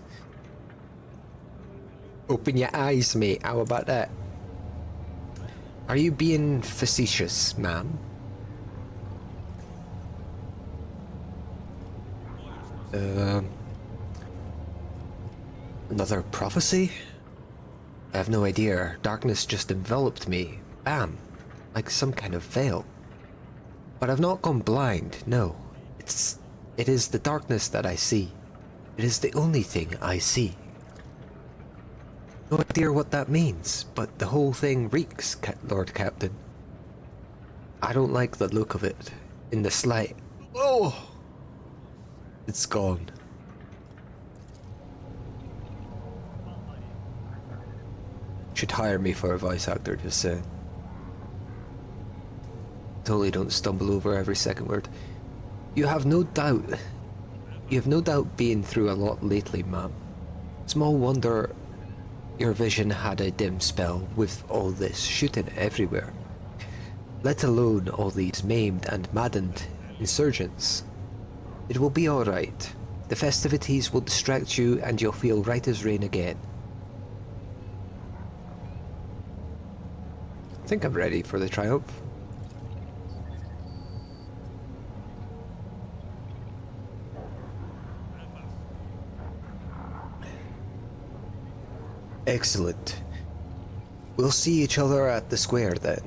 S7: Open your eyes, mate. How about that? Are you being facetious, ma'am? Another prophecy? I have no idea. Darkness just enveloped me. Bam. Like some kind of veil. But I've not gone blind, no. It is the darkness that I see. It is the only thing I see. No idea what that means, but the whole thing reeks, Lord Captain. I don't like the look of it. In the slight. Oh! It's gone. Should hire me for a voice actor, just saying. Totally don't stumble over every second word. You have no doubt been through a lot lately, ma'am. Small wonder your vision had a dim spell with all this shooting everywhere. Let alone all these maimed and maddened insurgents. It will be alright. The festivities will distract you and you'll feel right as rain again. I think I'm ready for the triumph. Excellent. We'll see each other at the square then.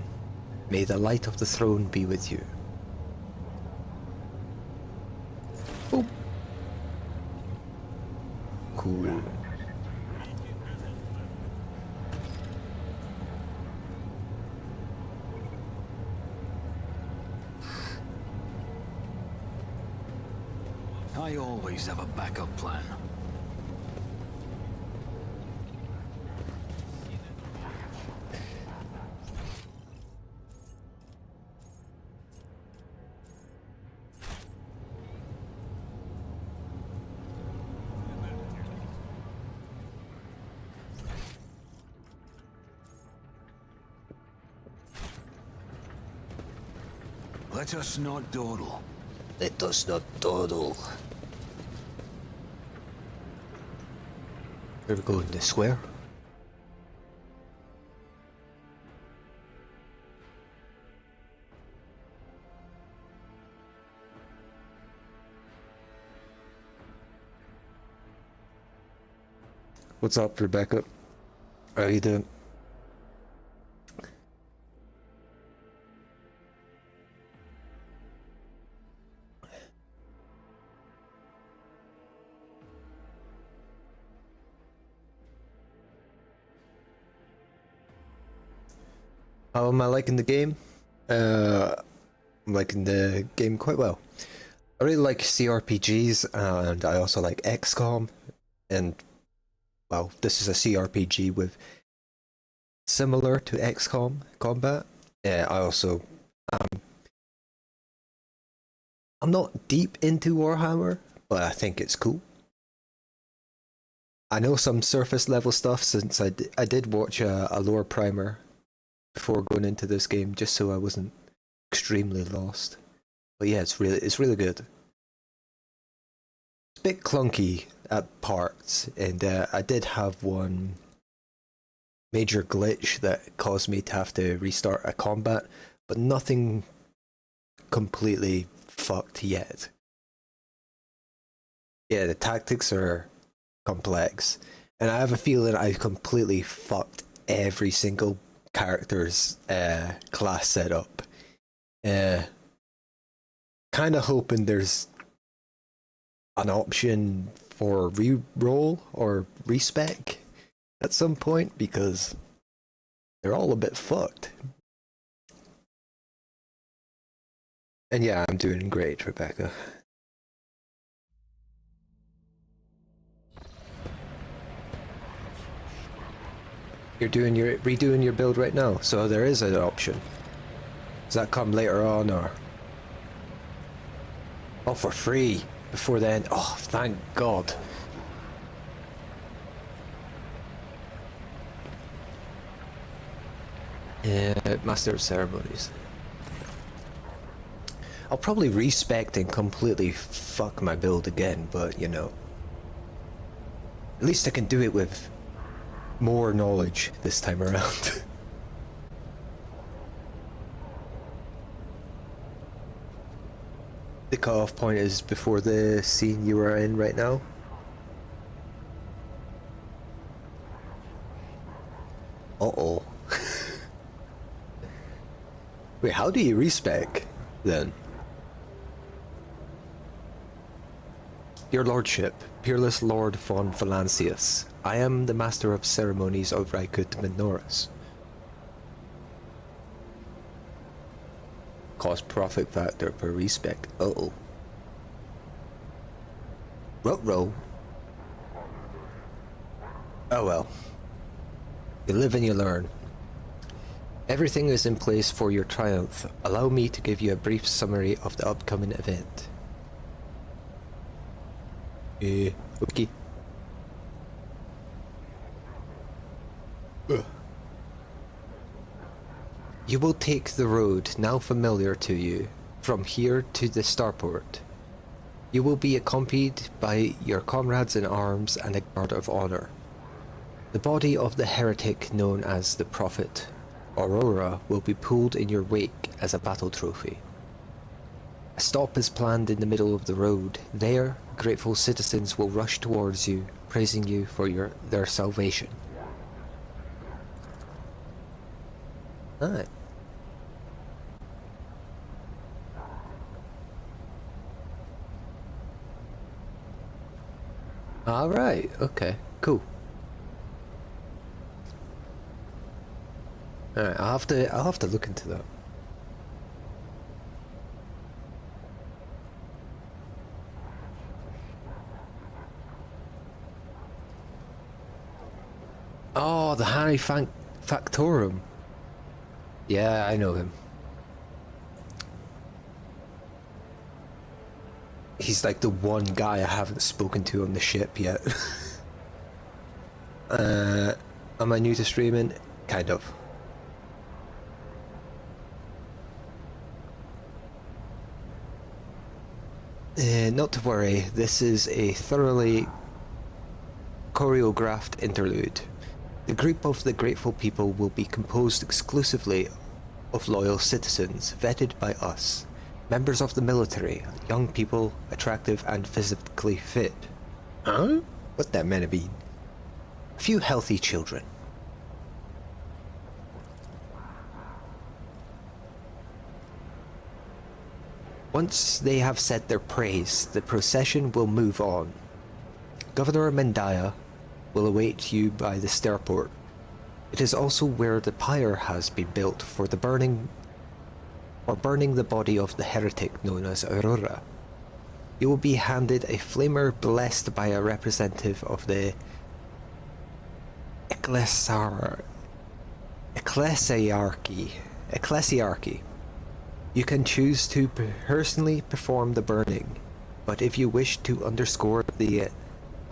S7: May the light of the throne be with you. Oh. Cool.
S1: I always have a backup plan. Let us not dawdle.
S7: Let us not dawdle. Where we go in the square? What's up, Rebecca? How are you doing? How am I liking the game? I'm liking the game quite well. I really like CRPGs, and I also like XCOM, and well, this is a CRPG with similar to XCOM combat. I also I'm not deep into Warhammer, but I think it's cool. I know some surface level stuff since I did watch a lore primer before going into this game, just so I wasn't extremely lost. But yeah, it's really good. It's a bit clunky at parts, and I did have one major glitch that caused me to have to restart a combat, but nothing completely fucked yet. Yeah, the tactics are complex, and I have a feeling I completely fucked every single character's class setup. Kind of hoping there's an option for re-roll or respec at some point, because they're all a bit fucked. And yeah, I'm doing great, Rebecca. You're redoing your build right now, so there is an option. Does that come later on, or? Oh, for free before then. Oh, thank God. Yeah, Master of Ceremonies. I'll probably respect and completely fuck my build again, but you know, at least I can do it with more knowledge this time around. The cutoff point is before the scene you are in right now. Uh-oh. Wait, how do you respec then? Your Lordship, Peerless Lord von Valancius, I am the Master of Ceremonies of Rykut Minoris. Cost profit factor per respec. Uh-oh. Ruh-roh. Oh well. You live and you learn. Everything is in place for your triumph. Allow me to give you a brief summary of the upcoming event. Okay. You will take the road now familiar to you, from here to the starport. You will be accompanied by your comrades in arms and a guard of honor. The body of the heretic known as the Prophet, Aurora, will be pulled in your wake as a battle trophy. A stop is planned in the middle of the road. There, grateful citizens will rush towards you, praising you for their salvation. Alright. Alright, okay, cool. Alright, I'll have to look into that. Oh, the Harry Factorum. Yeah, I know him. He's like the one guy I haven't spoken to on the ship yet. Am I new to streaming? Kind of. Not to worry, this is a thoroughly choreographed interlude. The group of the grateful people will be composed exclusively of loyal citizens, vetted by us. Members of the military, young people, attractive and physically fit. Huh? What that meant to be? A few healthy children. Once they have said their praise, the procession will move on. Governor Mendaya will await you by the starport. It is also where the pyre has been built for the burning the body of the heretic known as Aurora. You will be handed a flamer blessed by a representative of the ecclesiarchy. You can choose to personally perform the burning, but if you wish to underscore the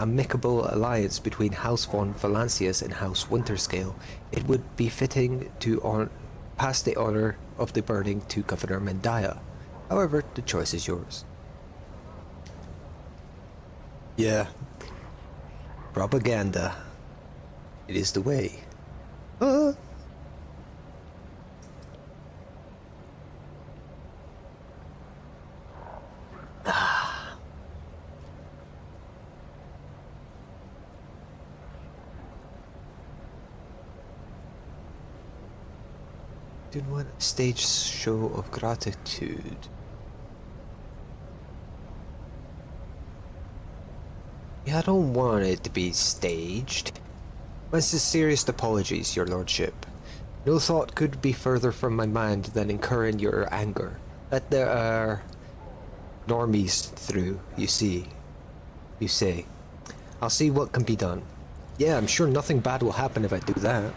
S7: amicable alliance between House von Valancius and House Winterscale, it would be fitting to pass the honor of the burning to Governor Mendaya. However, the choice is yours. Yeah. Propaganda. It is the way. Didn't want a stage show of gratitude. Yeah, I don't want it to be staged. My sincerest apologies, your lordship. No thought could be further from my mind than incurring your anger. Let the normies through, you say. I'll see what can be done. Yeah, I'm sure nothing bad will happen if I do that.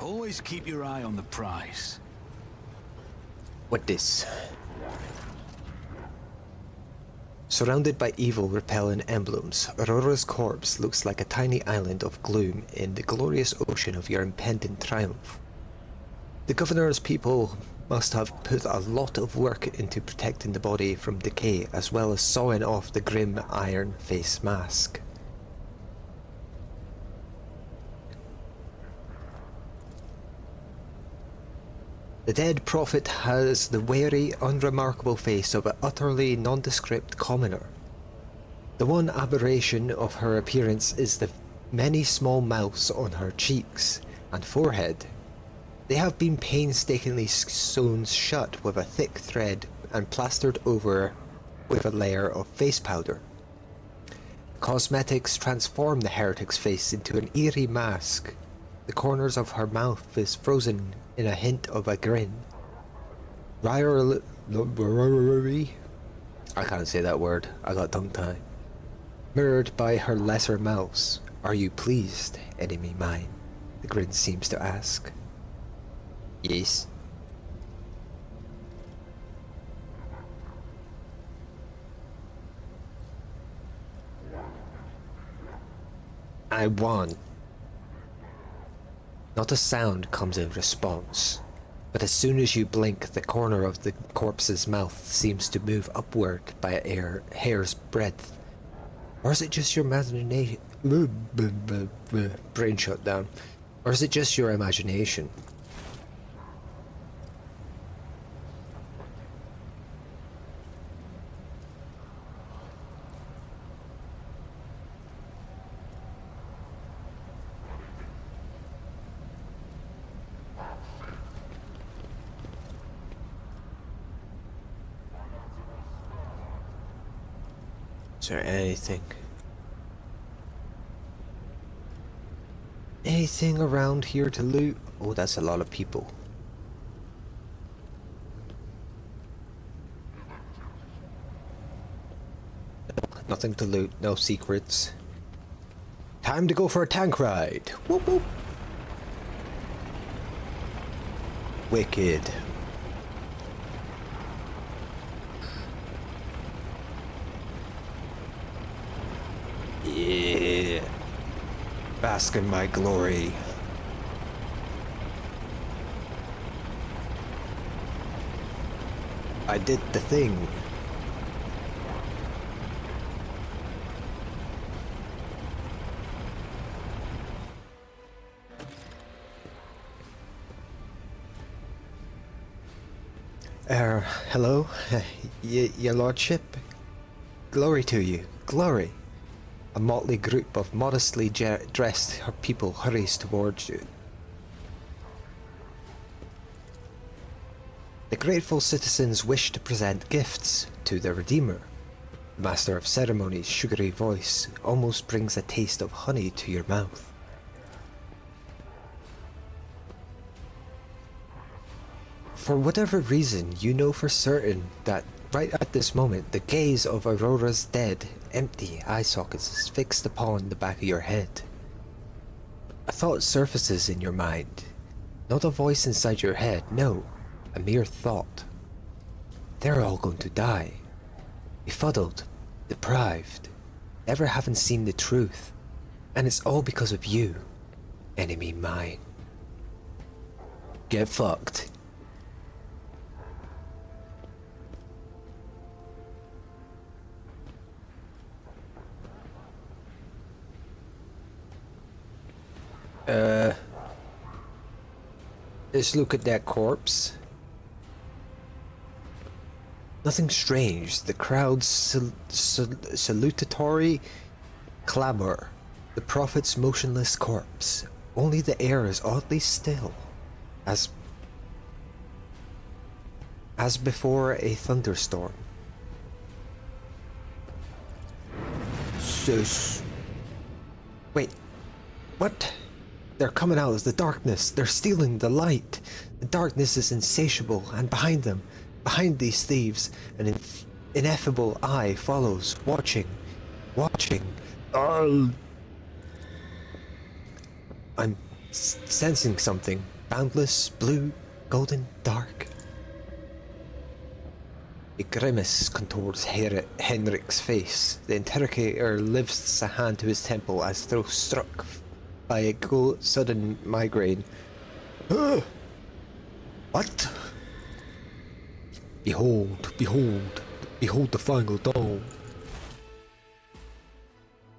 S1: Always keep your eye on the prize.
S7: What this? Surrounded by evil repellent emblems, Aurora's corpse looks like a tiny island of gloom in the glorious ocean of your impending triumph. The governor's people must have put a lot of work into protecting the body from decay, as well as sawing off the grim iron face mask. The dead prophet has the wary, unremarkable face of an utterly nondescript commoner. The one aberration of her appearance is the many small mouths on her cheeks and forehead. They have been painstakingly sewn shut with a thick thread and plastered over with a layer of face powder. Cosmetics transform the heretic's face into an eerie mask. The corners of her mouth is frozen in a hint of a grin. I can't say that word, I got tongue-tied. Mirrored by her lesser mouths. Are you pleased, enemy mine? The grin seems to ask. Yes. I won. Not a sound comes in response, but as soon as you blink, the corner of the corpse's mouth seems to move upward by a hair's breadth. Or is it just your imagination? Brain shut down. Or is it just your imagination? Is there anything around here to loot? Oh, that's a lot of people. Nothing to loot, no secrets. Time to go for a tank ride. Whoop whoop. Wicked. Yeah. Bask in my glory. I did the thing. Hello? Your lordship? Glory to you. Glory. A motley group of modestly dressed people hurries towards you. The grateful citizens wish to present gifts to the Redeemer. The Master of Ceremonies' sugary voice almost brings a taste of honey to your mouth. For whatever reason, you know for certain that right at this moment, the gaze of Aurora's dead, empty eye sockets is fixed upon the back of your head. A thought surfaces in your mind. Not a voice inside your head, no. A mere thought. They're all going to die. Befuddled, deprived, never having seen the truth. And it's all because of you, enemy mine. Get fucked. Let's look at that corpse. Nothing strange. The crowd's salutatory clamor. The prophet's motionless corpse. Only the air is oddly still. As before a thunderstorm. Sus. Wait. What? They're coming out as the darkness. They're stealing the light. The darkness is insatiable, and behind them, behind these thieves, an ineffable eye follows, watching. I'm sensing something. Boundless, blue, golden, dark. A grimace contours Henrik's face. The interrogator lifts a hand to his temple as though struck by a sudden migraine. What? Behold the final dawn.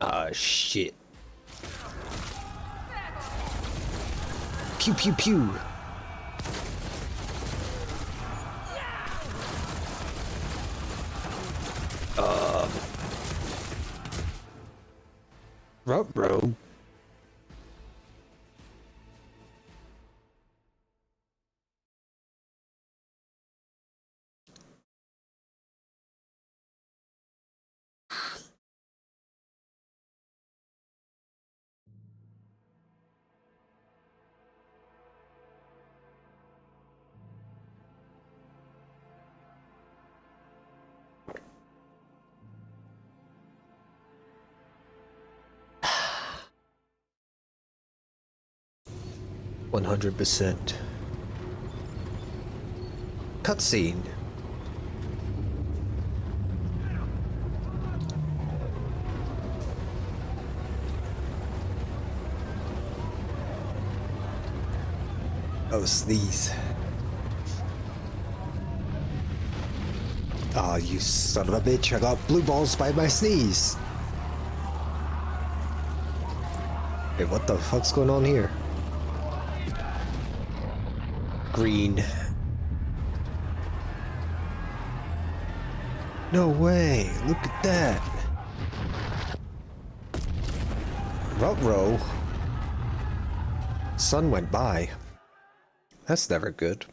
S7: Ah, shit. Pew pew pew. Ruh-roh. %. Cutscene. Oh, sneeze. Ah, you son of a bitch, I got blue balls by my sneeze. Hey, what the fuck's going on here? Green. No way, look at that. Ruh-roh. Sun went by. That's never good.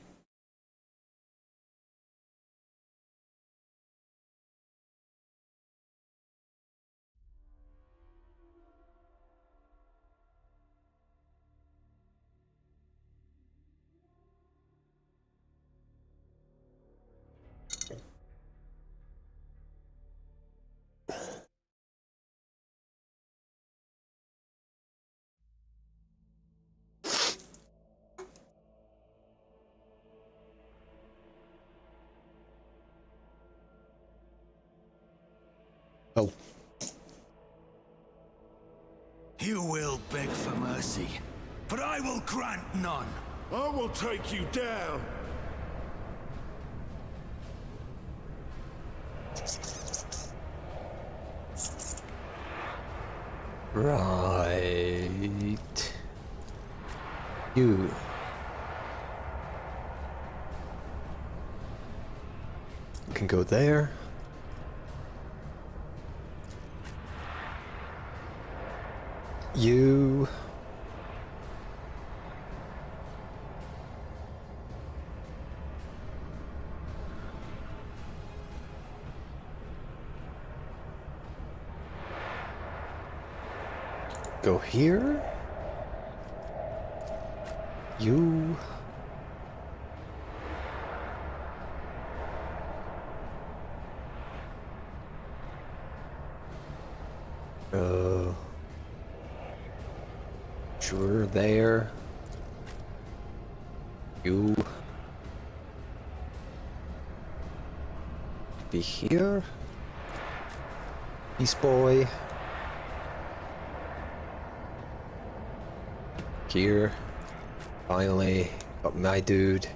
S7: Oh.
S1: You will beg for mercy, but I will grant none.
S8: I will take you down.
S7: Right. You. Can go there. You. Go here. You. Sure, there. You. Be here. Peace boy. Here. Finally, got my dude.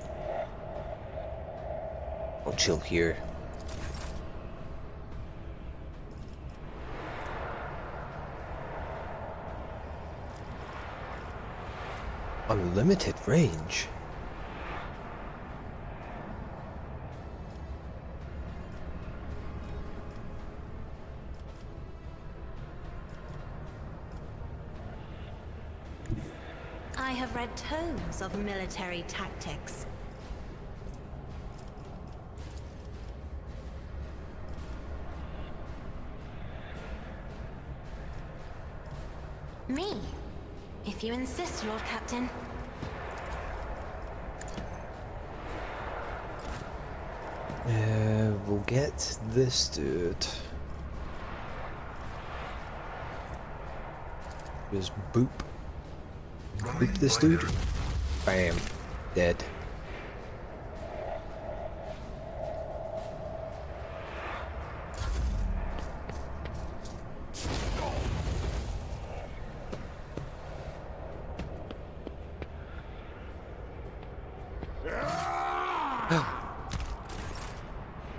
S7: I'll chill here. Unlimited range.
S4: I have read tomes of military tactics. Me, if you insist, Lord Captain.
S7: We'll get this dude. Just boop. Boop this dude. Bam. Dead.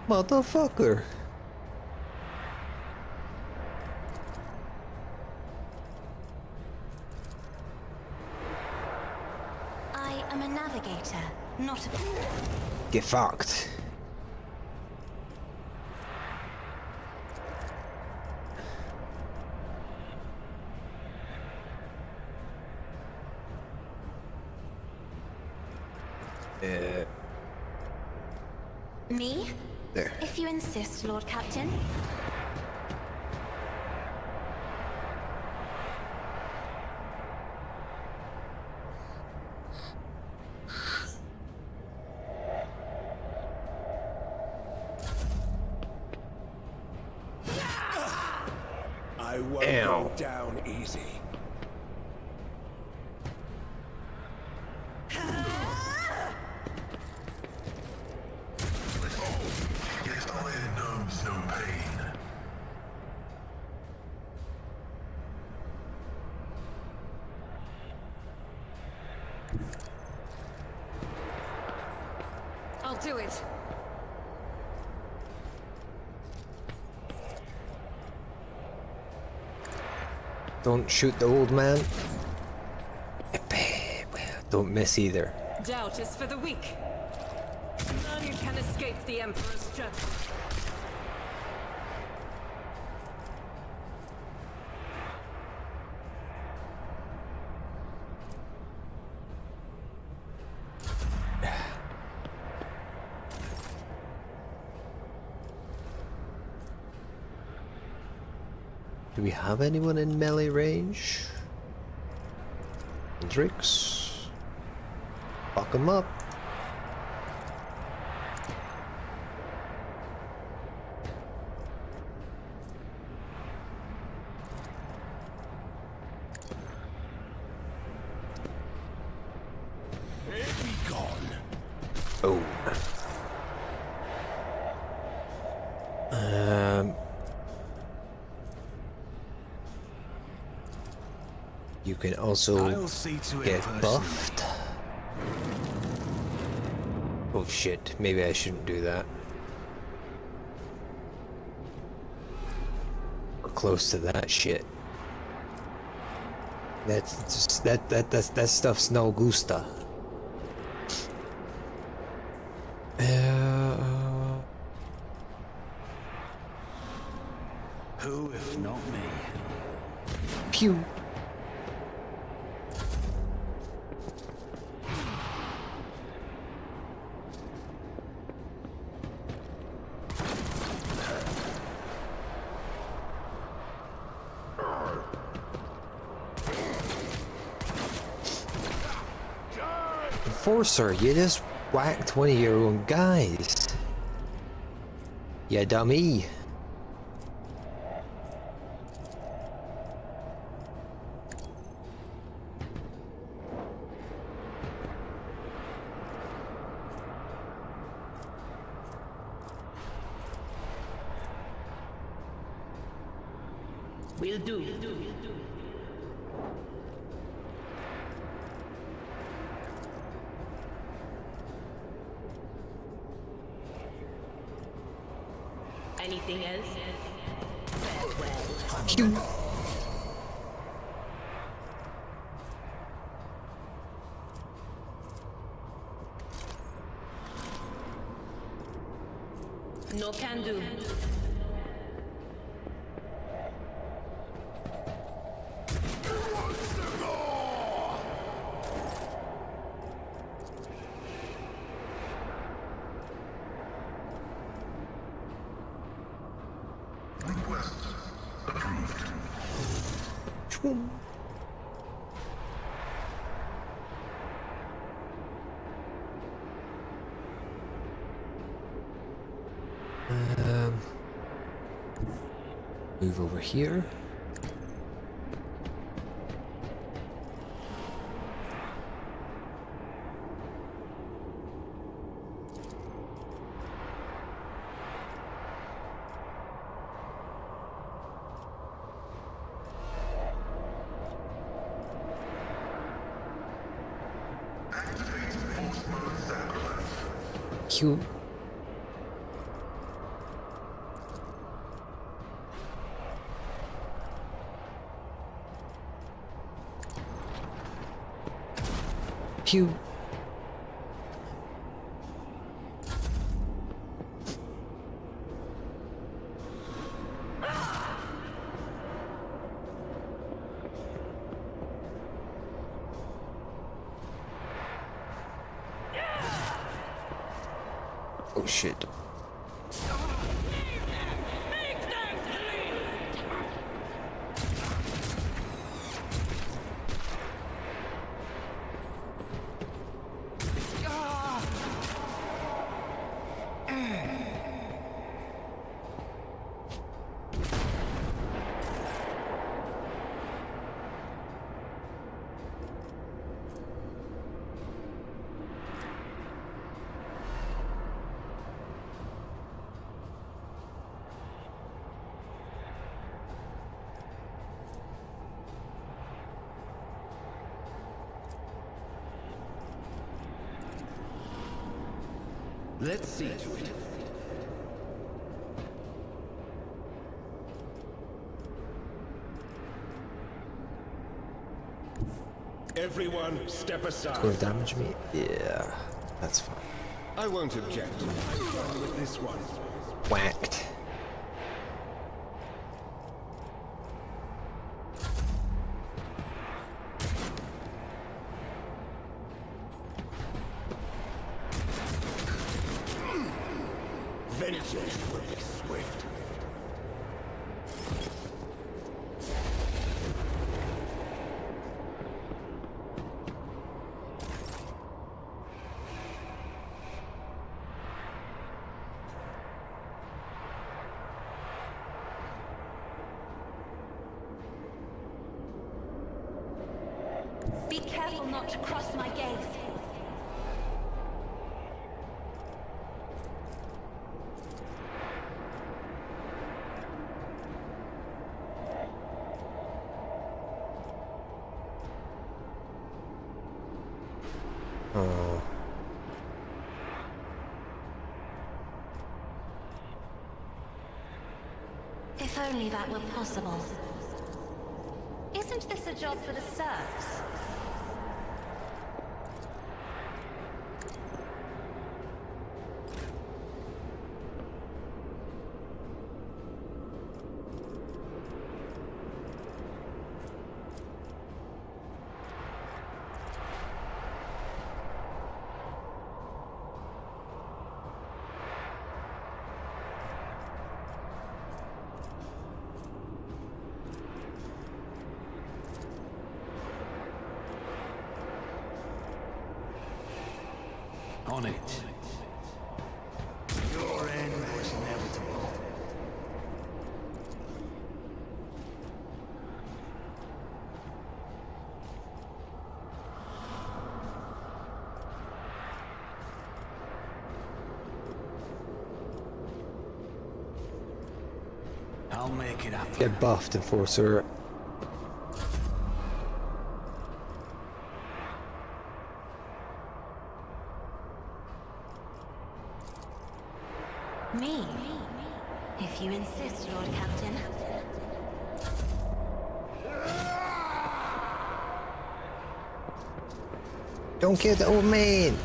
S7: Motherfucker.
S4: I am a navigator, not a...
S7: Get fucked.
S4: Me?
S7: There.
S4: If you insist, Lord Captain.
S8: I won't go down easy.
S5: Yet iron knows no pain.
S6: I'll do it.
S7: Don't shoot the old man. Don't miss either.
S6: Doubt is for the weak. None can escape the Emperor's judgment.
S7: Do we have anyone in melee range? Hendrix? Fuck him up.
S8: Be gone.
S7: Oh. You can also
S1: I'll see to it
S7: get
S1: personally.
S7: buffed. Oh shit, maybe I shouldn't do that. close to that shit. That's just that stuff's no gusta.
S1: Who if not me?
S7: Pew. Enforcer, you just whacked one of your own guys. You dummy.
S10: Will do. Anything else? Farewell.
S7: Pew.
S10: No can do.
S5: Request approved.
S7: Move over here.
S5: Activate force mode sacrament.
S7: Q. Pew. Oh shit.
S8: Let's see to it. Everyone, step aside.
S7: It's gonna damage me? Yeah, that's fine.
S8: I won't object. I'm done with this one.
S7: Whacked.
S8: Vengeance will be swift.
S4: Be careful not to cross my gaze.
S7: Oh.
S4: If a only that were possible. Isn't this a job for the serfs?
S1: On it. Your end was inevitable. I'll make it happen.
S7: Get buffed, Enforcer.
S4: Me? If you insist, Lord Captain.
S7: Don't kill the old man!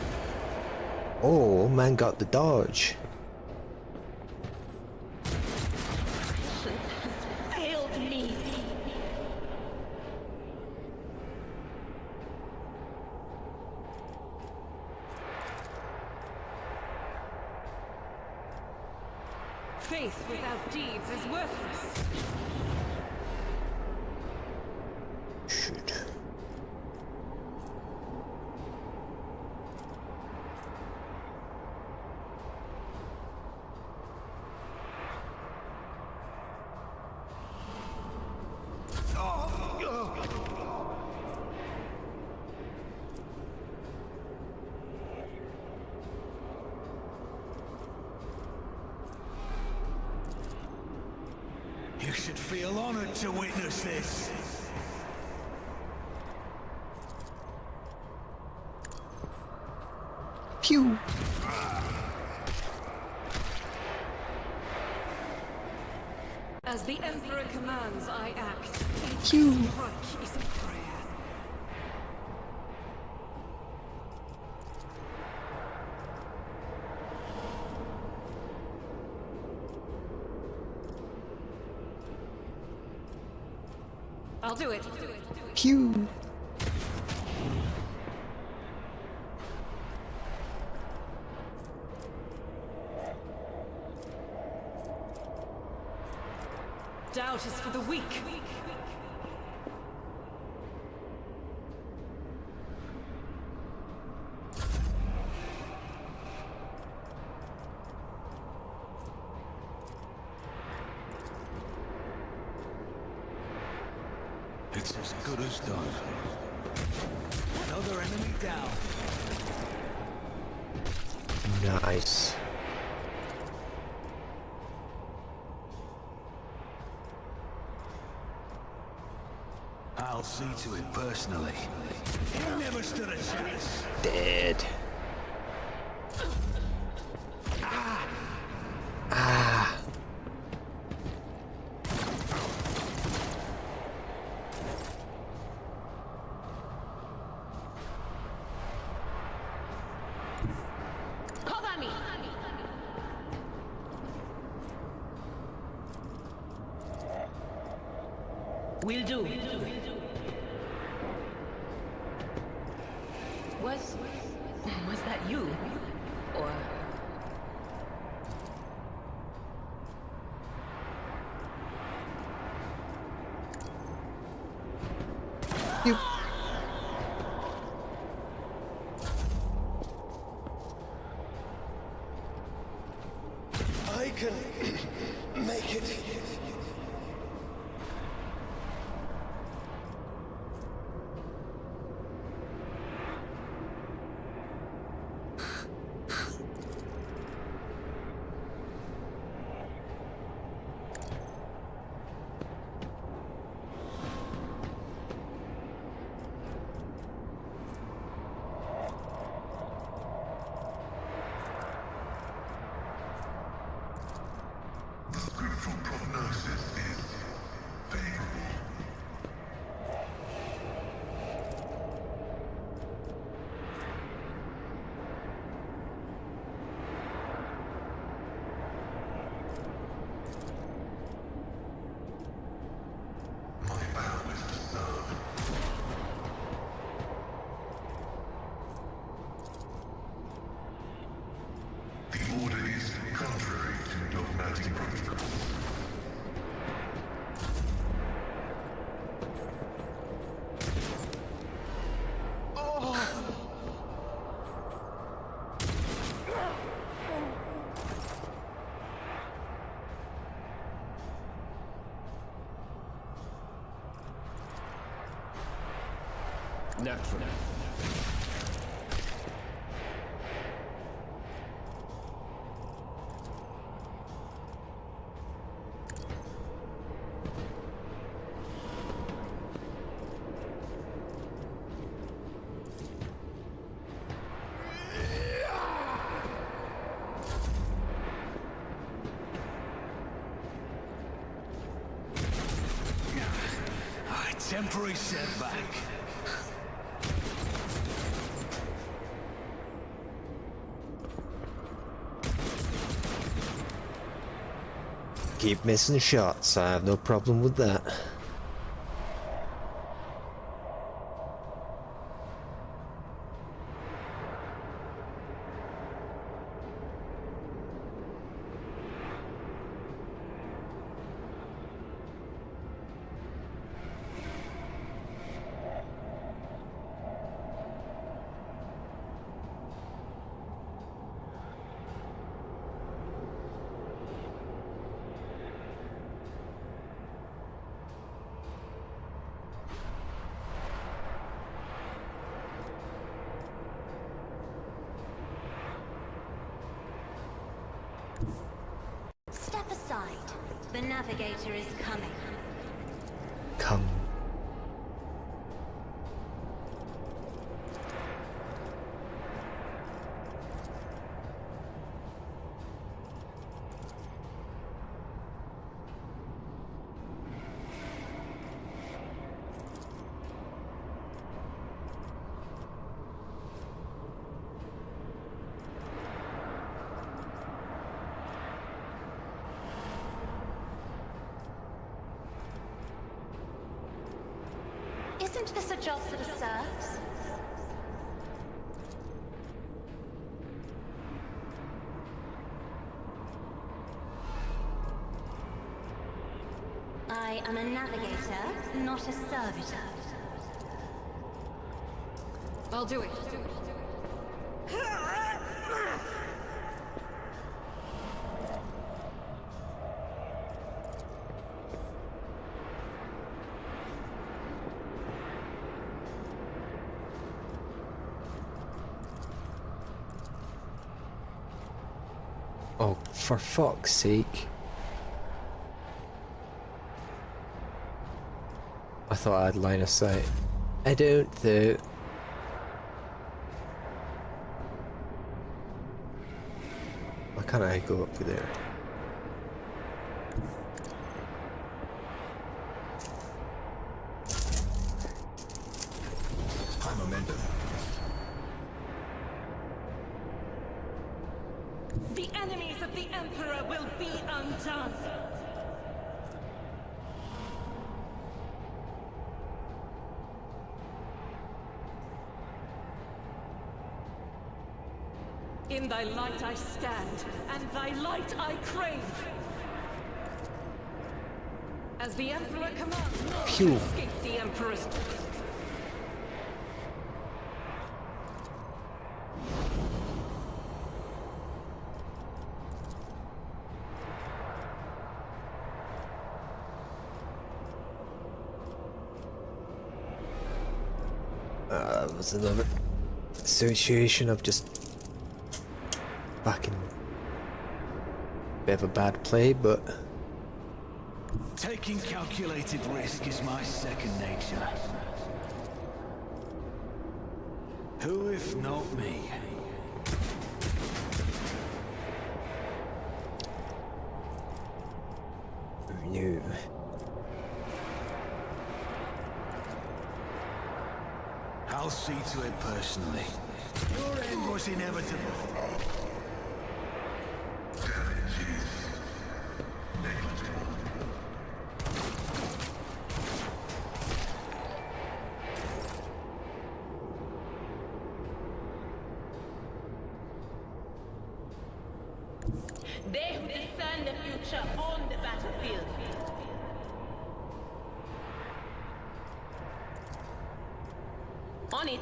S7: Oh, old man got the dodge.
S10: Failed me.
S6: Faith without deeds is worthless.
S7: Shoot.
S1: You should feel honored to witness this.
S7: Pew!
S6: As the Emperor commands, I act.
S7: Pew!
S6: Reich is a prayer. I'll do it.
S7: Pew!
S6: Doubt is for the weak.
S1: It's as good as done. Another enemy down.
S7: Nice.
S1: I'll see to it personally. You never stood a chance.
S7: Dead. Ah.
S10: Cover me. Will do. Was that you? Or...
S7: You.
S8: I can make it. naturally.
S1: Temporary setback.
S7: Keep missing shots, I have no problem with that.
S4: Step aside. The navigator is coming.
S7: Come.
S4: Isn't this a job for the serfs? I am a navigator, not a servitor.
S6: I'll do it.
S7: Oh, for fuck's sake. I thought I had line of sight. I don't though. Why can't I go up to there?
S1: High momentum.
S10: The enemies of the Emperor will be undone. In thy light I stand, and thy light I crave.
S6: As the Emperor commands, none
S7: Phew.
S6: can escape the Emperor's.
S7: That was another situation of just back in a bit of a bad play, but
S1: Taking calculated risk is my second nature. Who if not me?
S7: who knew?
S1: I'll see to it personally. Your end was inevitable.
S5: Damage is negligible.
S10: They who discern the future on the battlefield. On it.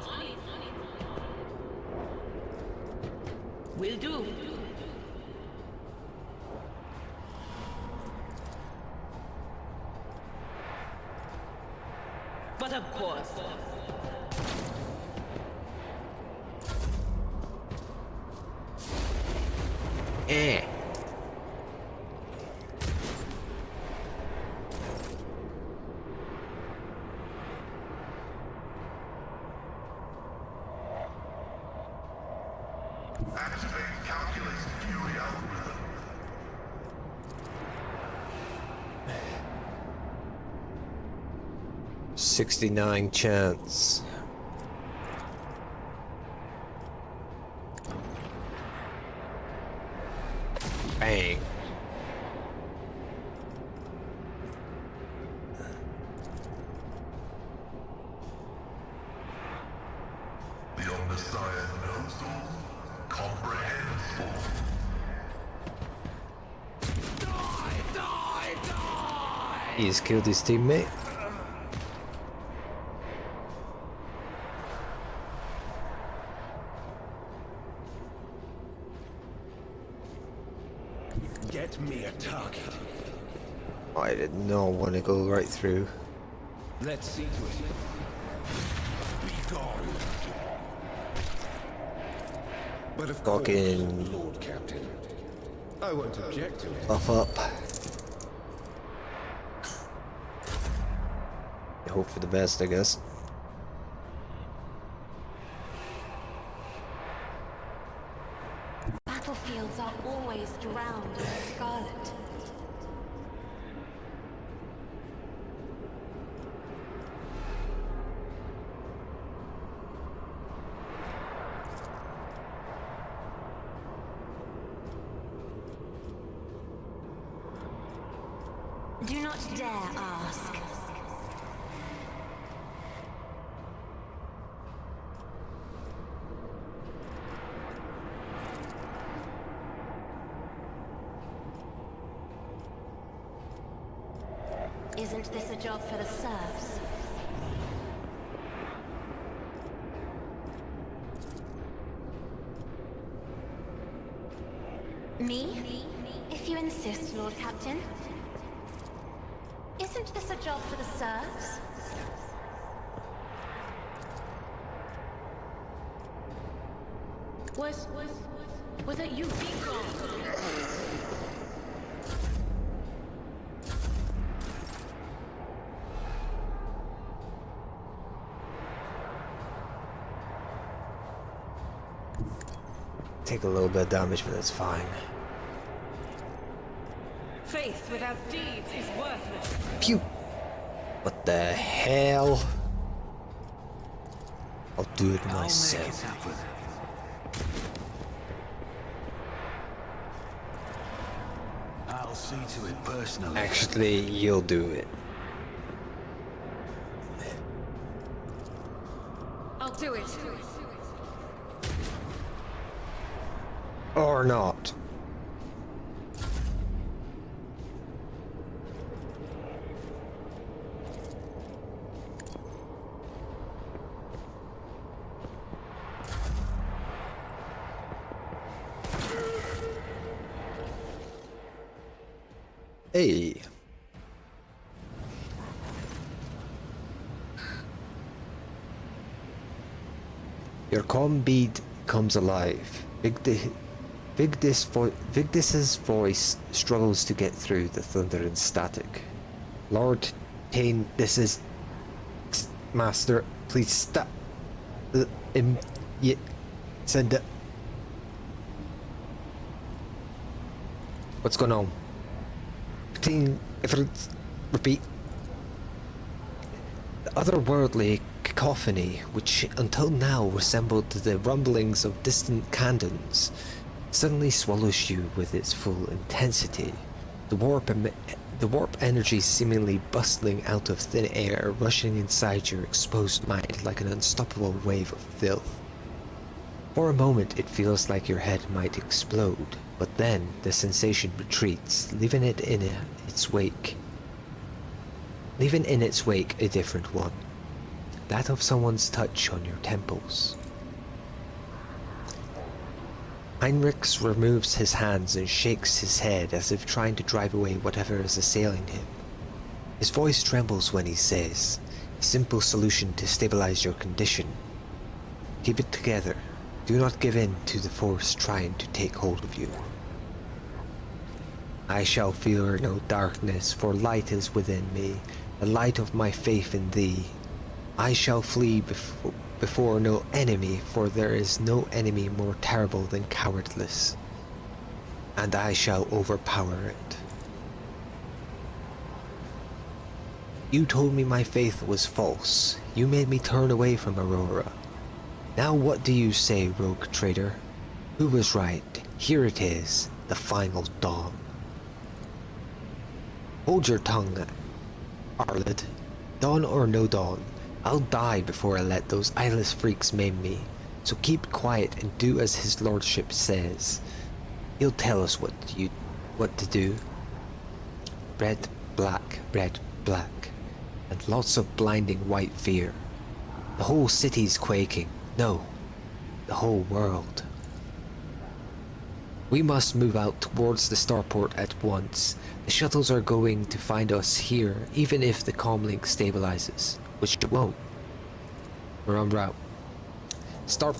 S10: Will do. But of course,
S7: Eh.
S5: Activate calculated fury algorithm.
S7: 69 chance. Bang.
S5: The Omnissiah knows all, comprehends all.
S7: He's killed his teammate.
S8: Get me a target.
S7: I did not want to go right through.
S8: Let's see to it. Be gone. But of course,
S7: Fucking
S8: Lord Captain. I won't object to it.
S7: buff up. Hope for the best, I guess.
S4: Battlefields are always drowned in scarlet. Do not dare ask. Isn't this a job for the serfs? Me? If you insist, Lord Captain. Isn't this a job for the serfs?
S10: Was it you? Be gone.
S7: Take a little bit of damage, but that's fine.
S6: Faith without deeds is worthless.
S7: Pew! What the hell? I'll do it
S1: I'll make it
S7: myself.
S1: happen. I'll see to it personally.
S7: Actually, you'll do it.
S6: I'll do it.
S7: Or not. Hey. Your calm bead comes alive. Vigdis's voice struggles to get through the thunder and static. Lord Tane, this is... Master, please stop. Send it. What's going on? If it's... Repeat. The otherworldly cacophony, which until now resembled the rumblings of distant cannons, suddenly swallows you with its full intensity. The warp energy seemingly bustling out of thin air, rushing inside your exposed mind like an unstoppable wave of filth. For a moment it feels like your head might explode, but then the sensation retreats, leaving in its wake a different one. That of someone's touch on your temples. Heinrichs removes his hands and shakes his head as if trying to drive away whatever is assailing him. His voice trembles when he says, "A simple solution to stabilize your condition. Keep it together. Do not give in to the force trying to take hold of you." I shall fear no darkness, for light is within me, the light of my faith in thee. I shall flee before no enemy, for there is no enemy more terrible than cowardless, and I shall overpower it. You told me my faith was false. You made me turn away from Aurora. Now what do you say, rogue traitor? Who was right? Here it is, the final dawn. Hold your tongue, Arlid. Dawn or no dawn, I'll die before I let those eyeless freaks maim me. So keep quiet and do as his lordship says. He'll tell us what to do. Red, black, and lots of blinding white fear. The whole city's quaking. No, the whole world. We must move out towards the starport at once. The shuttles are going to find us here, even if the comlink stabilizes, which it won't. We're en route. Start,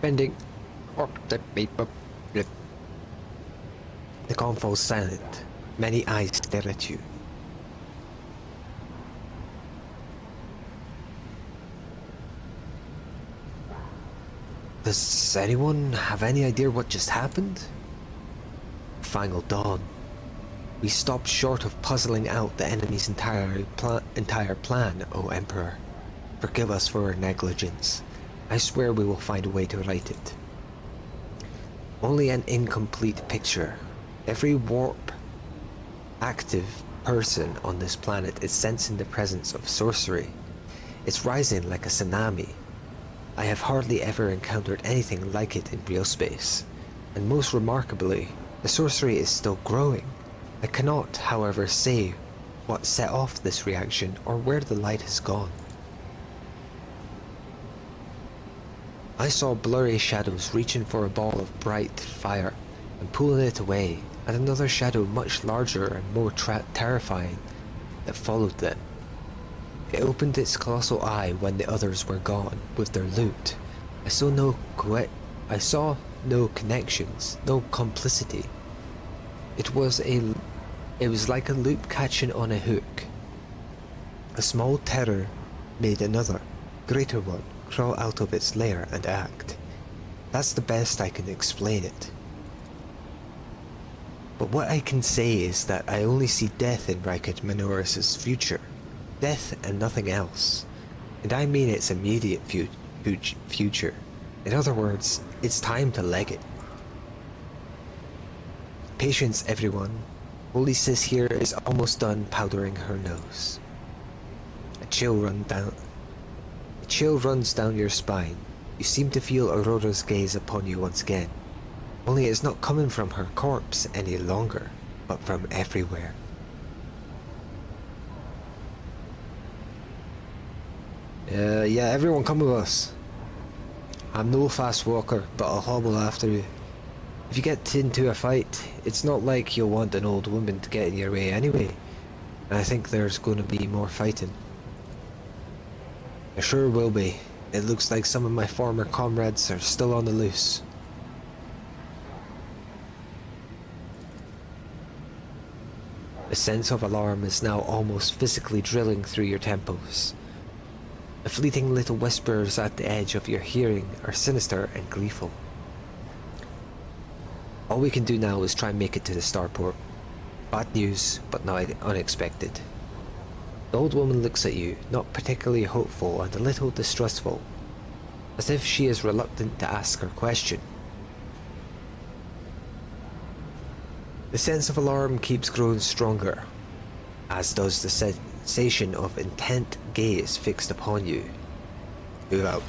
S7: bending, or the comm falls silent. Many eyes stare at you. Does anyone have any idea what just happened? Final dawn. We stopped short of puzzling out the enemy's entire plan, O Emperor. Forgive us for our negligence. I swear we will find a way to right it. Only an incomplete picture. Every warp active person on this planet is sensing the presence of sorcery. It's rising like a tsunami. I have hardly ever encountered anything like it in real space, and most remarkably, the sorcery is still growing. I cannot, however, say what set off this reaction or where the light has gone. I saw blurry shadows reaching for a ball of bright fire and pulling it away, and another shadow much larger and more terrifying that followed them. It opened its colossal eye when the others were gone with their loot. I saw no connections, no complicity. It was like a loop catching on a hook. A small terror made another, greater one, crawl out of its lair and act. That's the best I can explain it. But what I can say is that I only see death in Rykard Minoris's future. Death and nothing else. And I mean its immediate future. In other words, it's time to leg it. Patience, everyone. Holy Sis here is almost done powdering her nose. A chill runs down your spine. You seem to feel Aurora's gaze upon you once again. Only it's not coming from her corpse any longer, but from everywhere. Yeah, everyone come with us. I'm no fast walker, but I'll hobble after you. If you get into a fight, it's not like you'll want an old woman to get in your way anyway. And I think there's going to be more fighting. There sure will be. It looks like some of my former comrades are still on the loose. A sense of alarm is now almost physically drilling through your temples. The fleeting little whispers at the edge of your hearing are sinister and gleeful. All we can do now is try and make it to the starport. Bad news, but not unexpected. The old woman looks at you, not particularly hopeful and a little distrustful, as if she is reluctant to ask her question. The sense of alarm keeps growing stronger, as does the sensation of intent gaze fixed upon you. Move out.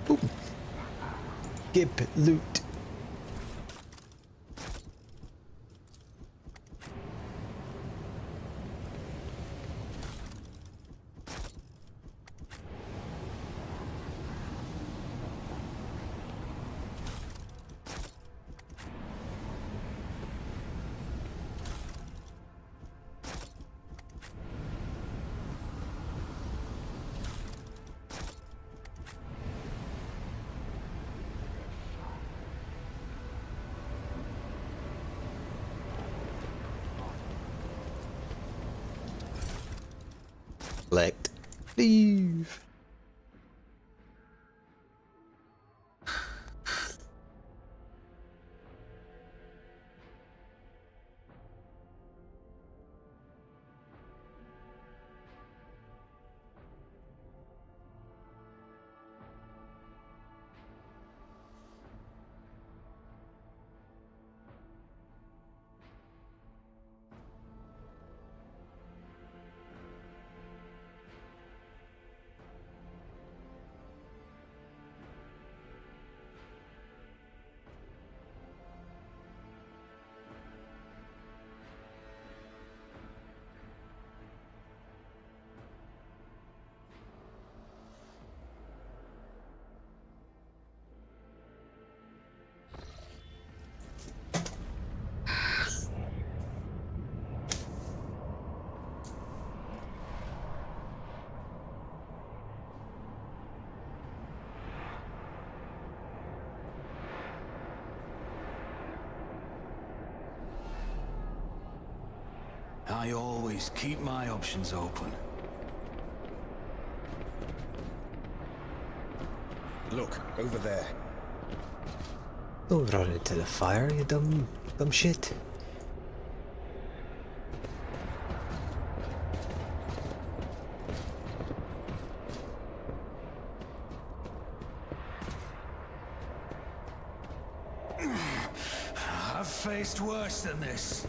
S7: Boom. Gib loot. Deflect. Leave.
S1: I always keep my options open.
S11: Look, over there.
S7: Don't run into the fire, you dumb shit.
S1: I've faced worse than this.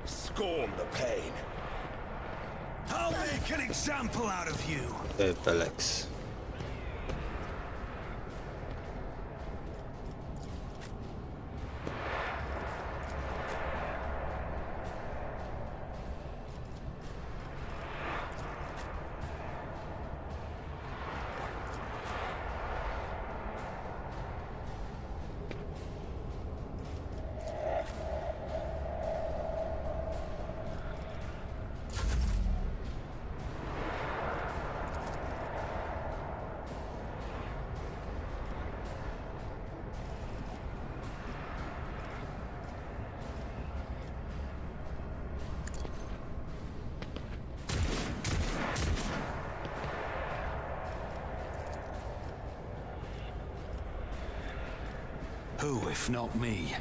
S8: Scorn the pain.
S1: I'll make an example out of you.
S7: Alex.
S1: Who, if not me?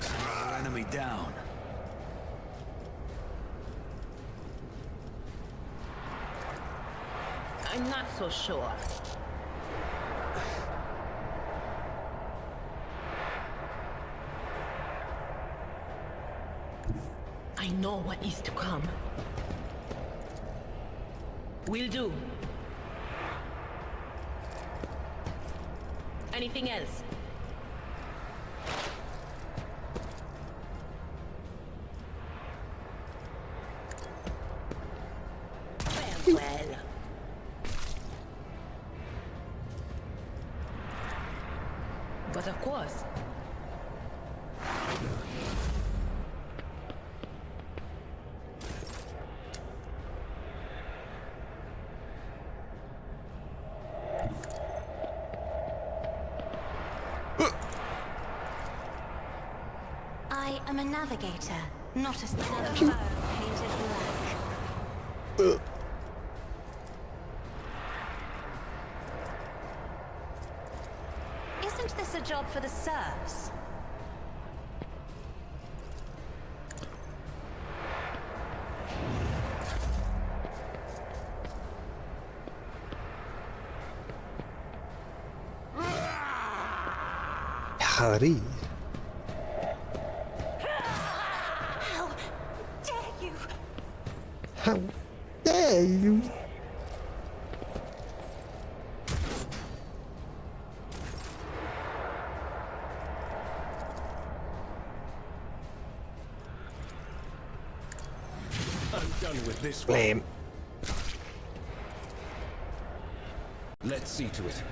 S1: Another enemy down.
S10: I'm not so sure. I know what is to come. Will do. Anything else? Well. But of course.
S4: I am a navigator, not a foe painted black. Isn't this a job for the serfs?
S7: Harry.
S4: How dare you?
S7: How dare you?
S8: I'm done with this one.
S7: Blame.
S8: Let's see to it.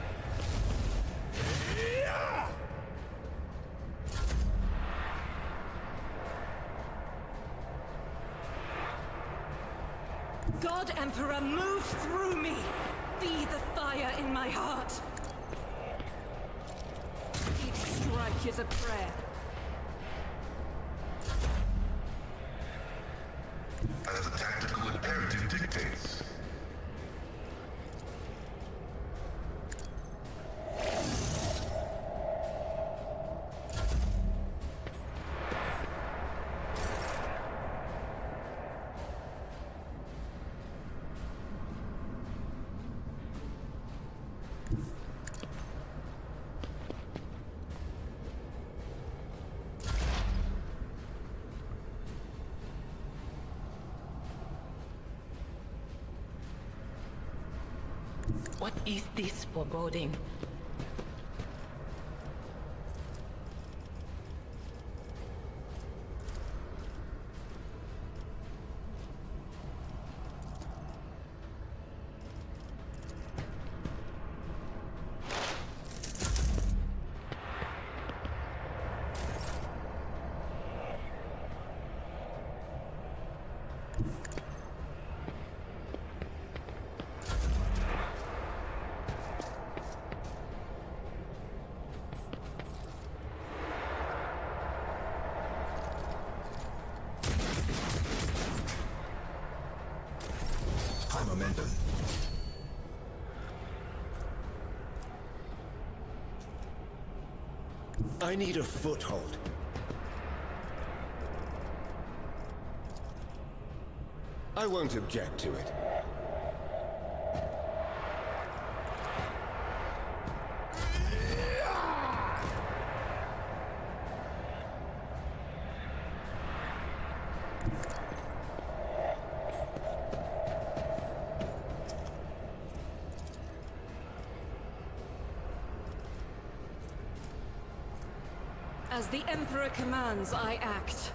S6: God Emperor, move through me! Be the fire in my heart! Each strike is a prayer.
S5: As the tactical imperative dictates.
S10: What is this foreboding?
S5: High momentum.
S8: I need a foothold. I won't object to it.
S6: As the Emperor commands, I act.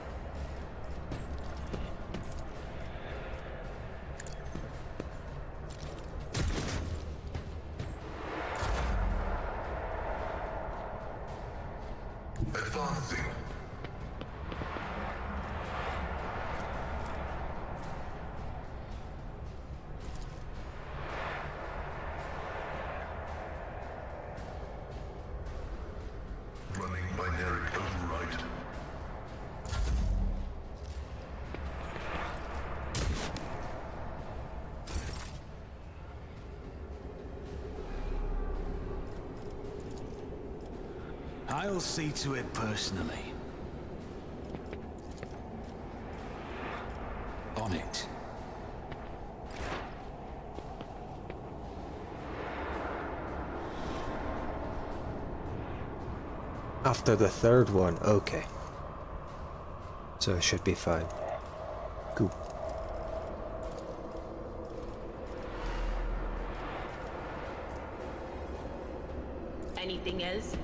S5: Advancing. Running binary override.
S1: I'll see to it personally. On it.
S7: After the third one, okay. So it should be fine. Cool.
S10: Anything else?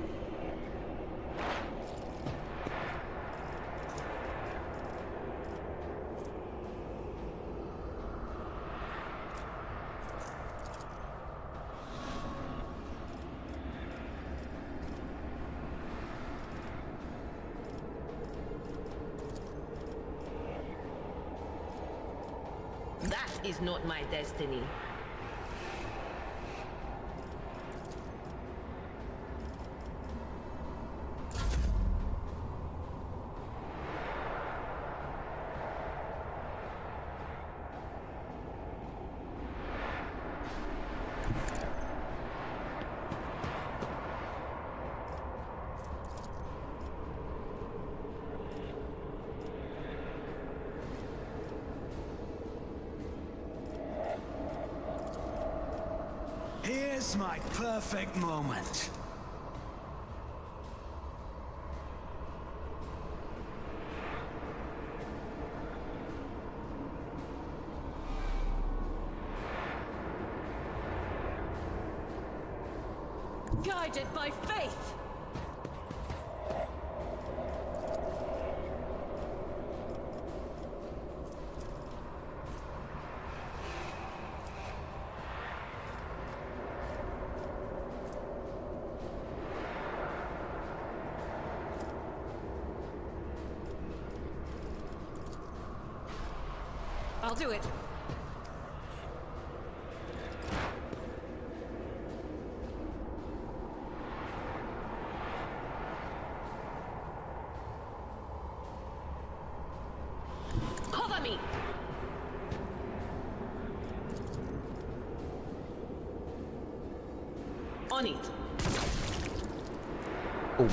S10: That is not my destiny.
S1: Here's my perfect moment.
S6: Guided by faith! I'll do it.
S10: Cover me! On it.
S7: Oh.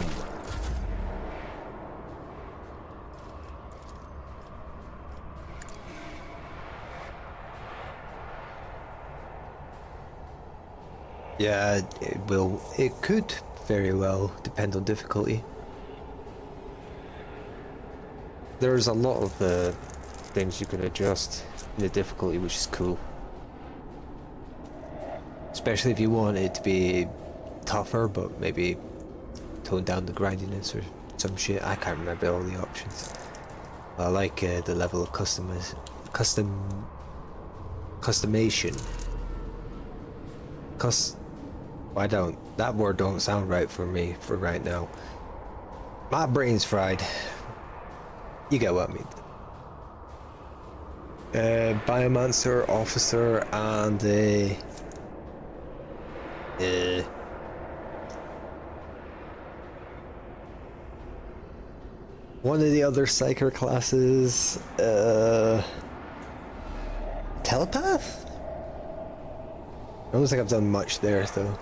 S7: Yeah, it will. It could very well depend on difficulty. There's a lot of things you can adjust in the difficulty, which is cool. Especially if you want it to be tougher, but maybe tone down the grindiness or some shit. I can't remember all the options. I like the level of customation. That word don't sound right for me for right now. My brain's fried. You get what I mean. Biomancer, officer, and one of the other psyker classes, telepath? I don't think I've done much there though.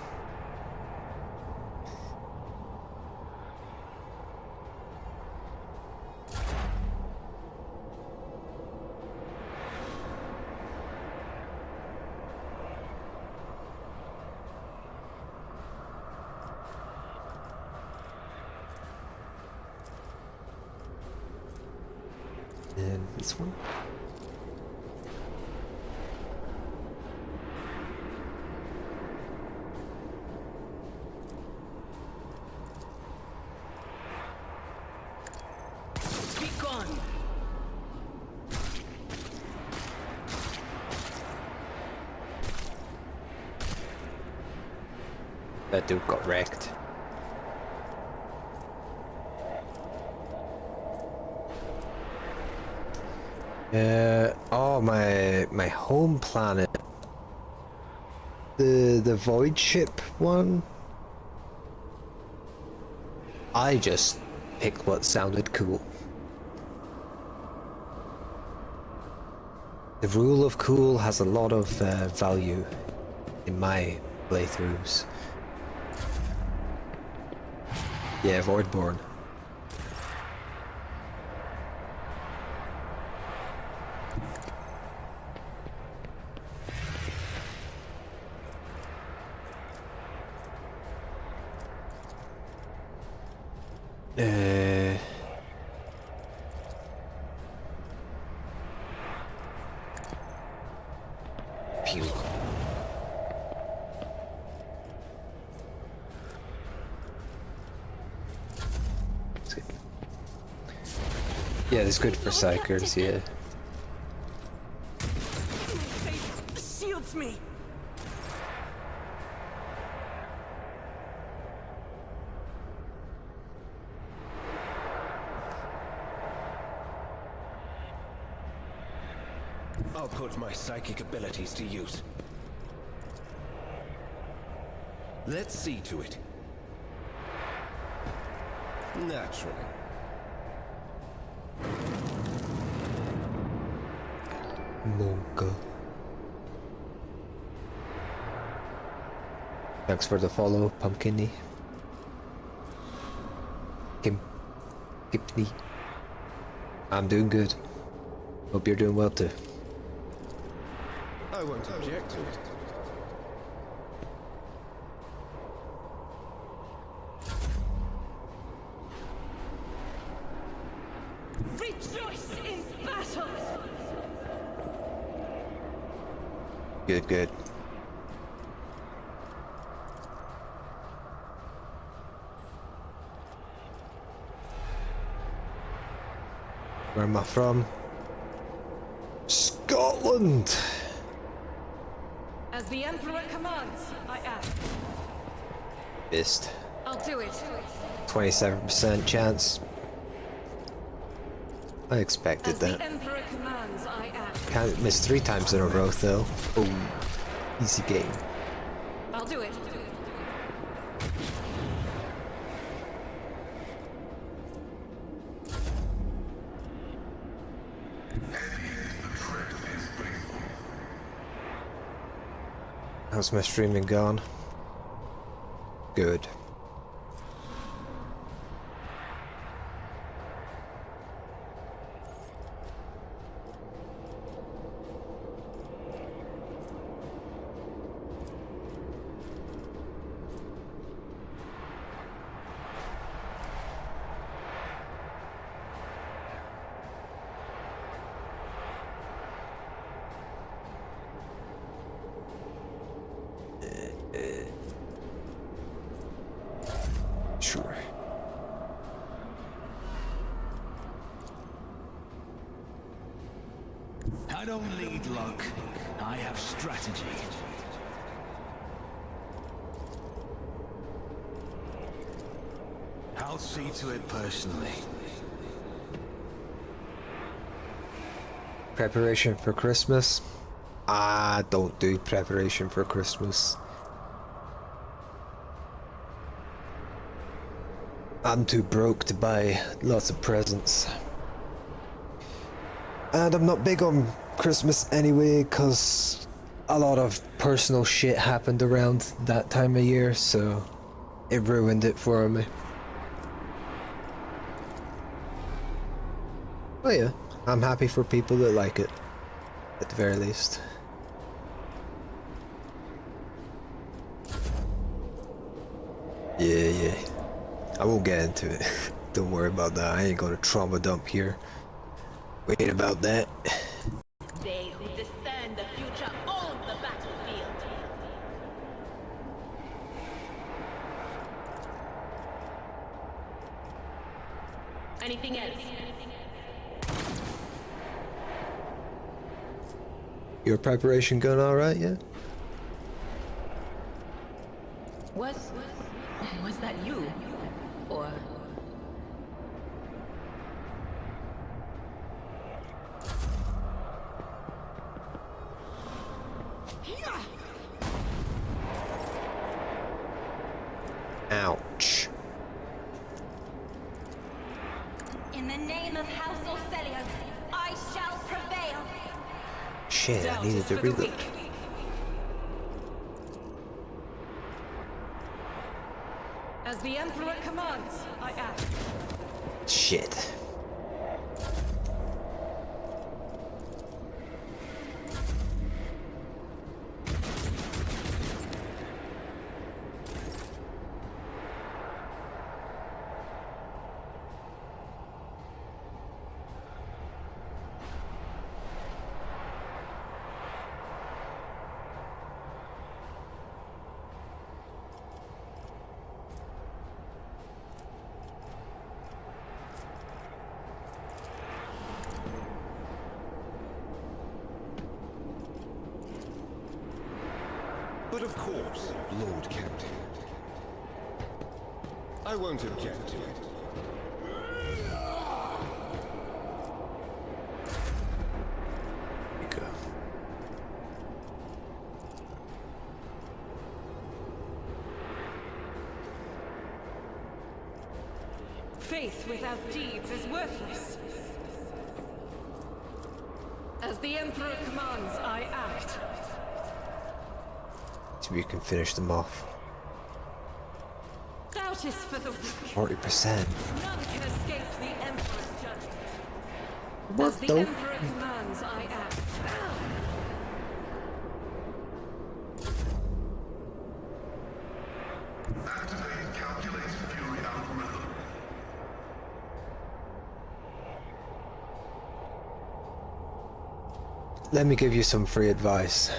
S7: And this one.
S10: Be gone!
S7: That dude got wrecked. Oh, my home planet. The void ship one. I just picked what sounded cool. The rule of cool has a lot of value in my playthroughs. Yeah, Voidborn. Pew. It's good. Yeah, it's good for psychers, yeah.
S6: Faith shields me!
S8: I'll put my psychic abilities to use. Let's see to it. Naturally.
S7: Monka. Thanks for the follow, Pumpkiny. Kipney. I'm doing good. Hope you're doing well too.
S8: I won't object to it.
S6: Rejoice in battle!
S7: Good, good. Where am I from? Scotland!
S6: As the Emperor commands, I act.
S7: Missed.
S6: I'll do it.
S7: 27% chance. I expected
S6: As
S7: that.
S6: the Emperor commands, I act.
S7: Can't miss 3 times in a row though. Boom. Easy game.
S6: I'll do it.
S7: How's my streaming gone? Good. Sure.
S1: I don't lead luck. I have strategy. I'll see to it personally.
S7: Preparation for Christmas? I don't do preparation for Christmas. I'm too broke to buy lots of presents. And I'm not big on Christmas anyway, because a lot of personal shit happened around that time of year, so it ruined it for me. But yeah, I'm happy for people that like it, at the very least. Yeah. I won't get into it. Don't worry about that. I ain't gonna trauma dump here. We ain't about that.
S10: They who discern the future own the battlefield. Anything else?
S7: Your preparation going alright, yeah?
S10: Was that you? Or...
S7: Ouch.
S4: In the name of House Orcelio, I shall prevail.
S7: Shit, I needed to reload.
S6: As the Emperor commands, I act.
S7: Shit.
S11: But of course, Lord Captain. I won't object to it.
S7: Go.
S6: Faith without deeds is worthless. As the Emperor commands, I act.
S7: So we can finish them off.
S6: Doubt is for the weak.
S7: 40%.
S6: None can escape the Emperor's judgment.
S7: What
S6: As the
S7: the?
S6: Emperor commands, I act.
S5: Activate calculated fury algorithm.
S7: Let me give you some free advice.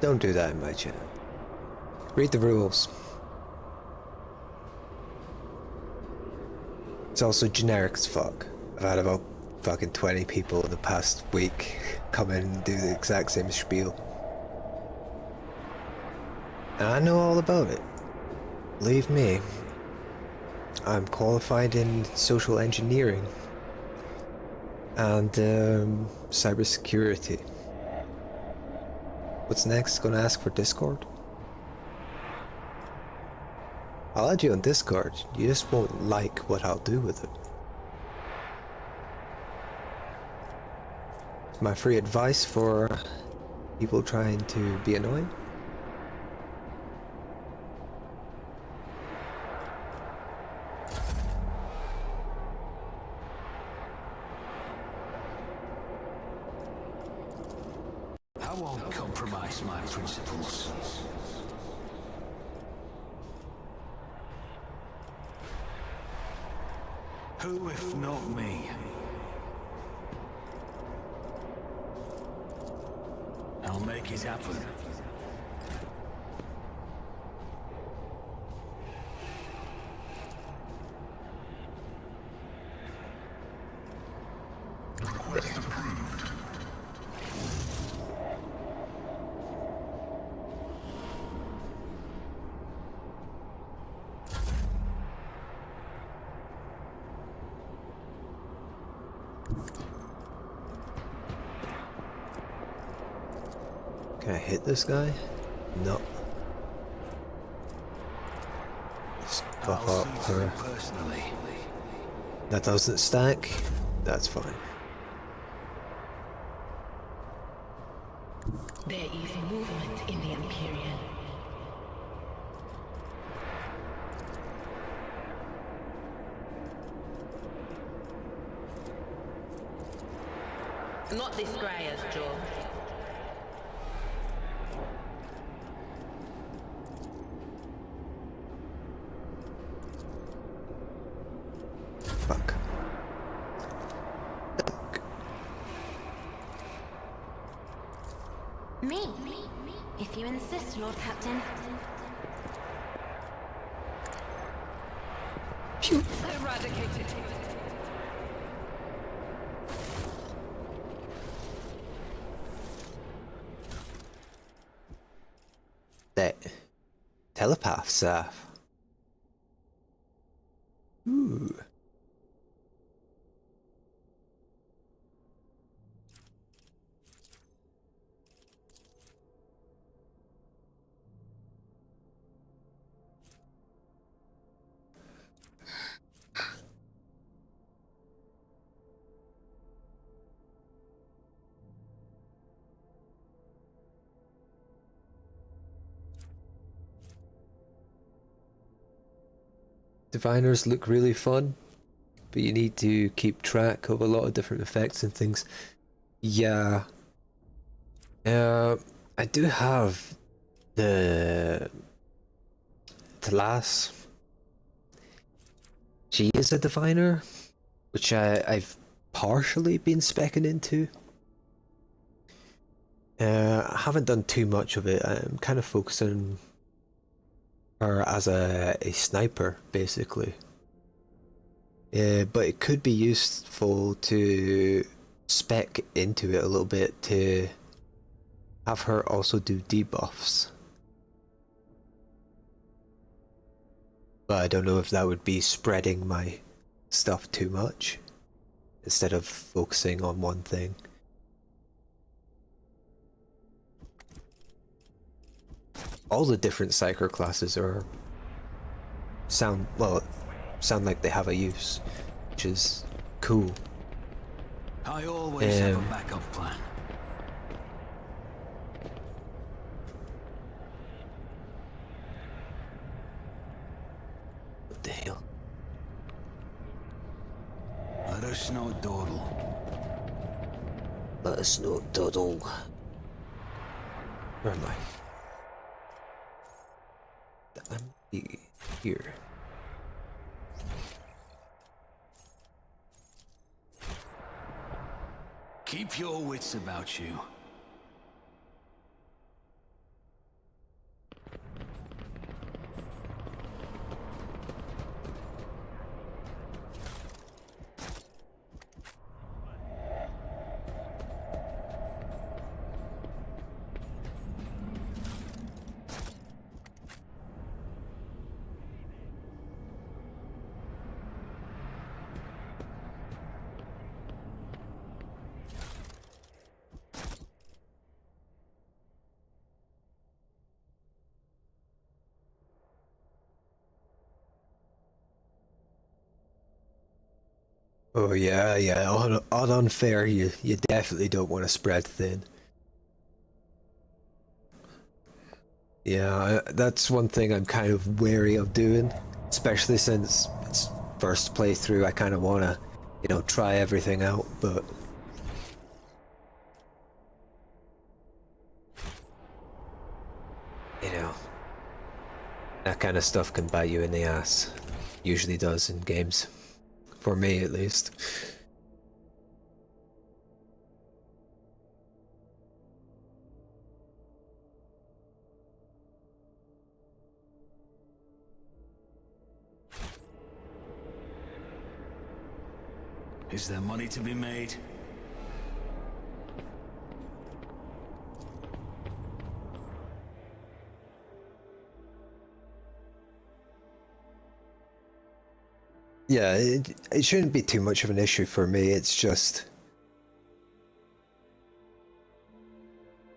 S7: Don't do that in my channel. Read the rules. It's also generic as fuck. I've had about fucking 20 people in the past week come in and do the exact same spiel. And I know all about it. Believe me. I'm qualified in social engineering and cybersecurity. What's next? Gonna ask for Discord? I'll add you on Discord. You just won't like what I'll do with it. My free advice for people trying to be annoying.
S1: I won't compromise my principles. Who if not me? I'll make it happen.
S5: Request approved.
S7: Can I hit this guy? No. Just buff
S1: I'll
S7: up
S1: see to
S7: her.
S1: it personally.
S7: That doesn't stack. That's fine.
S10: There is movement in the Empyrean. Not this Greyer's jaw.
S7: Fuck.
S4: Me? If you insist, Lord Captain.
S7: Phew.
S6: Eradicated.
S7: That telepath staff. Ooh. Diviners look really fun, but you need to keep track of a lot of different effects and things. Yeah. I do have the lass. She is a diviner, which I've partially been specking into. I haven't done too much of it. I'm kind of focusing her as a sniper, basically. But it could be useful to spec into it a little bit to have her also do debuffs. But I don't know if that would be spreading my stuff too much instead of focusing on one thing. All the different psyker classes sound like they have a use, which is cool.
S1: I always have a backup plan.
S7: What the hell?
S1: Let us know, Dawdle.
S7: Let us know, Doddle. Where am I? I'm here.
S1: Keep your wits about you.
S7: Oh yeah, yeah. On unfair, you definitely don't want to spread thin. Yeah, that's one thing I'm kind of wary of doing, especially since it's first playthrough. I kind of want to, try everything out, but you know, that kind of stuff can bite you in the ass. Usually does in games, for me at least.
S1: Is there money to be made?
S7: Yeah, it shouldn't be too much of an issue for me. It's just,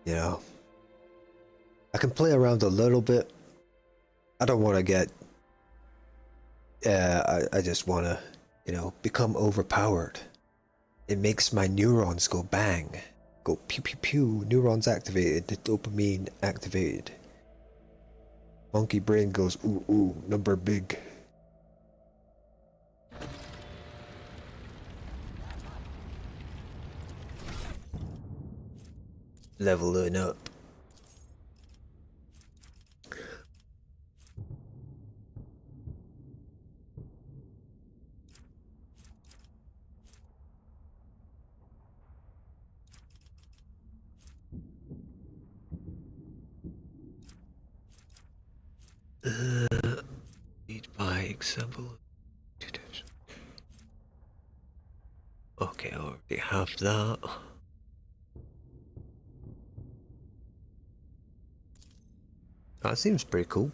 S7: I can play around a little bit. I don't want to get, I just want to, become overpowered. It makes my neurons go bang. Go pew pew pew, neurons activated, dopamine activated. Monkey brain goes ooh ooh, number big. Leveling up. Need by example. Okay, I already have that. That seems pretty cool.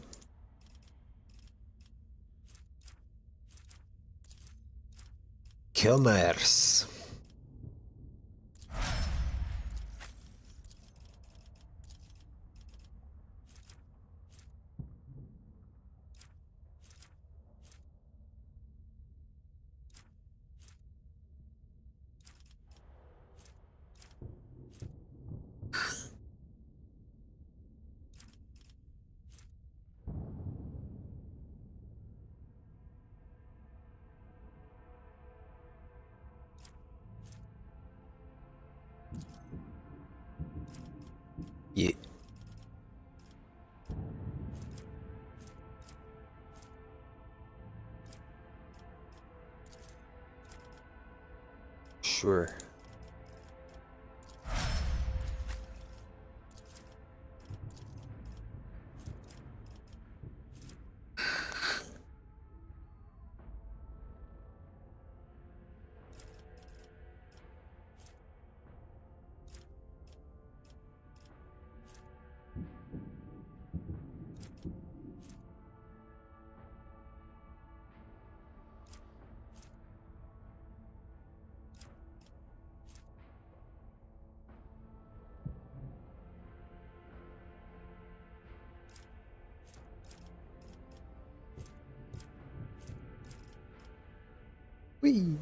S7: Commerce. Yeah. Sure. Whee!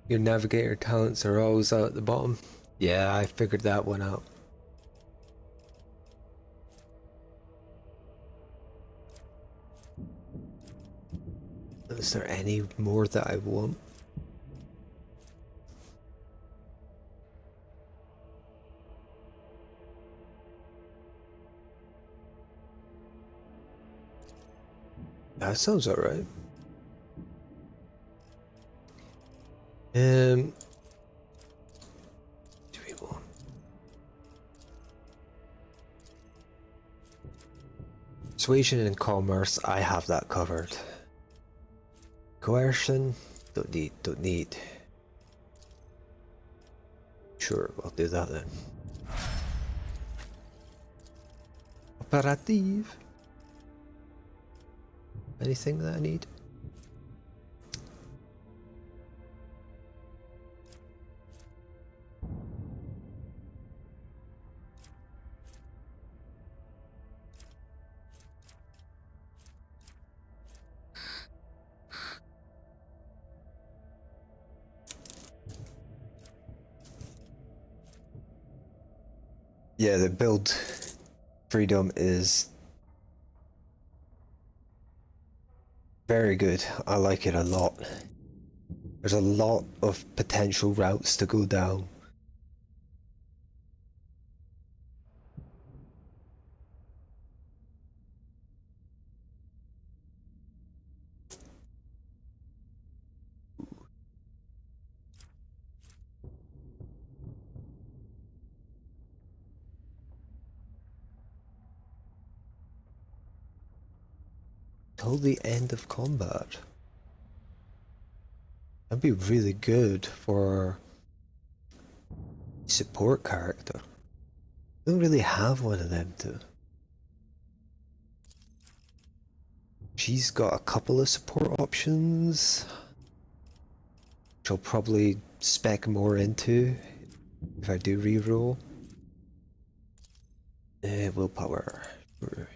S7: Your navigator talents are always out at the bottom. Yeah, I figured that one out. Is there any more that I want? That sounds alright. Do we want? Persuasion and commerce, I have that covered. Coercion, don't need. Sure, I'll do that then. Operative. Anything that I need? Yeah, the build freedom is very good. I like it a lot. There's a lot of potential routes to go down. Till the end of combat. That'd be really good for support character. I don't really have one of them too. She's got a couple of support options, which I'll probably spec more into if I do reroll. Willpower. Sure.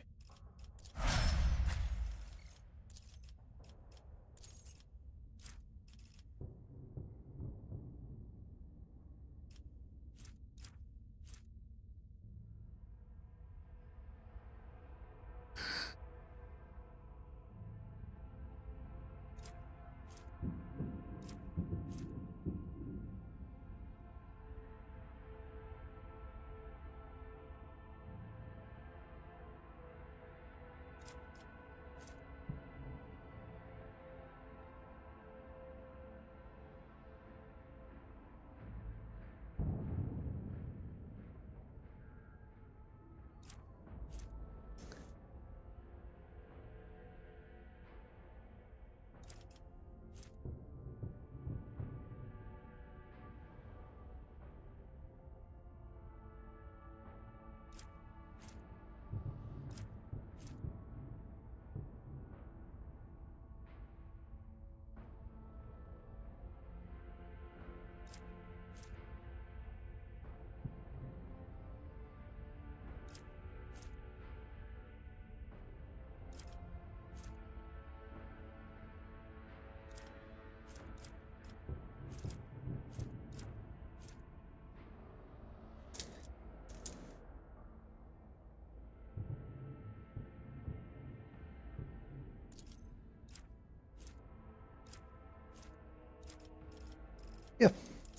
S7: Yeah,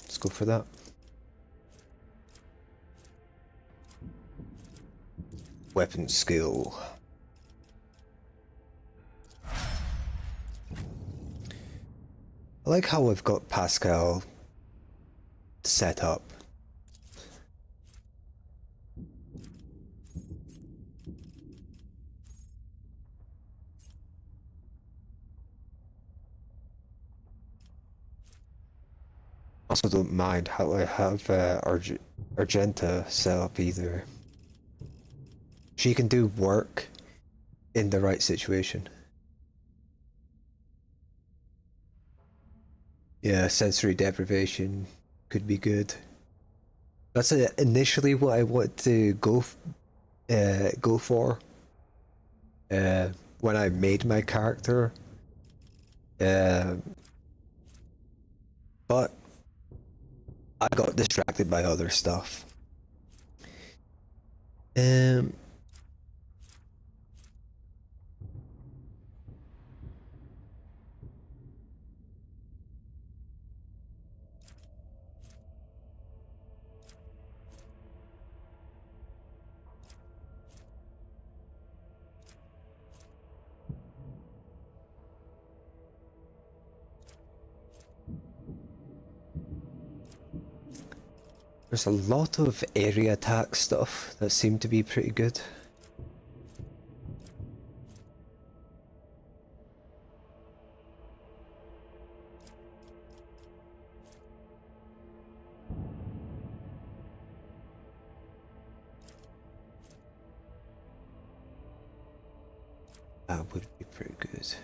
S7: let's go for that. Weapon skill. I like how I've got Pascal set up. Also don't mind how I have Argenta set up either. She can do work in the right situation. Yeah, sensory deprivation could be good. That's initially what I want to go for. When I made my character. but I got distracted by other stuff. There's a lot of area attack stuff that seemed to be pretty good. That would be pretty good.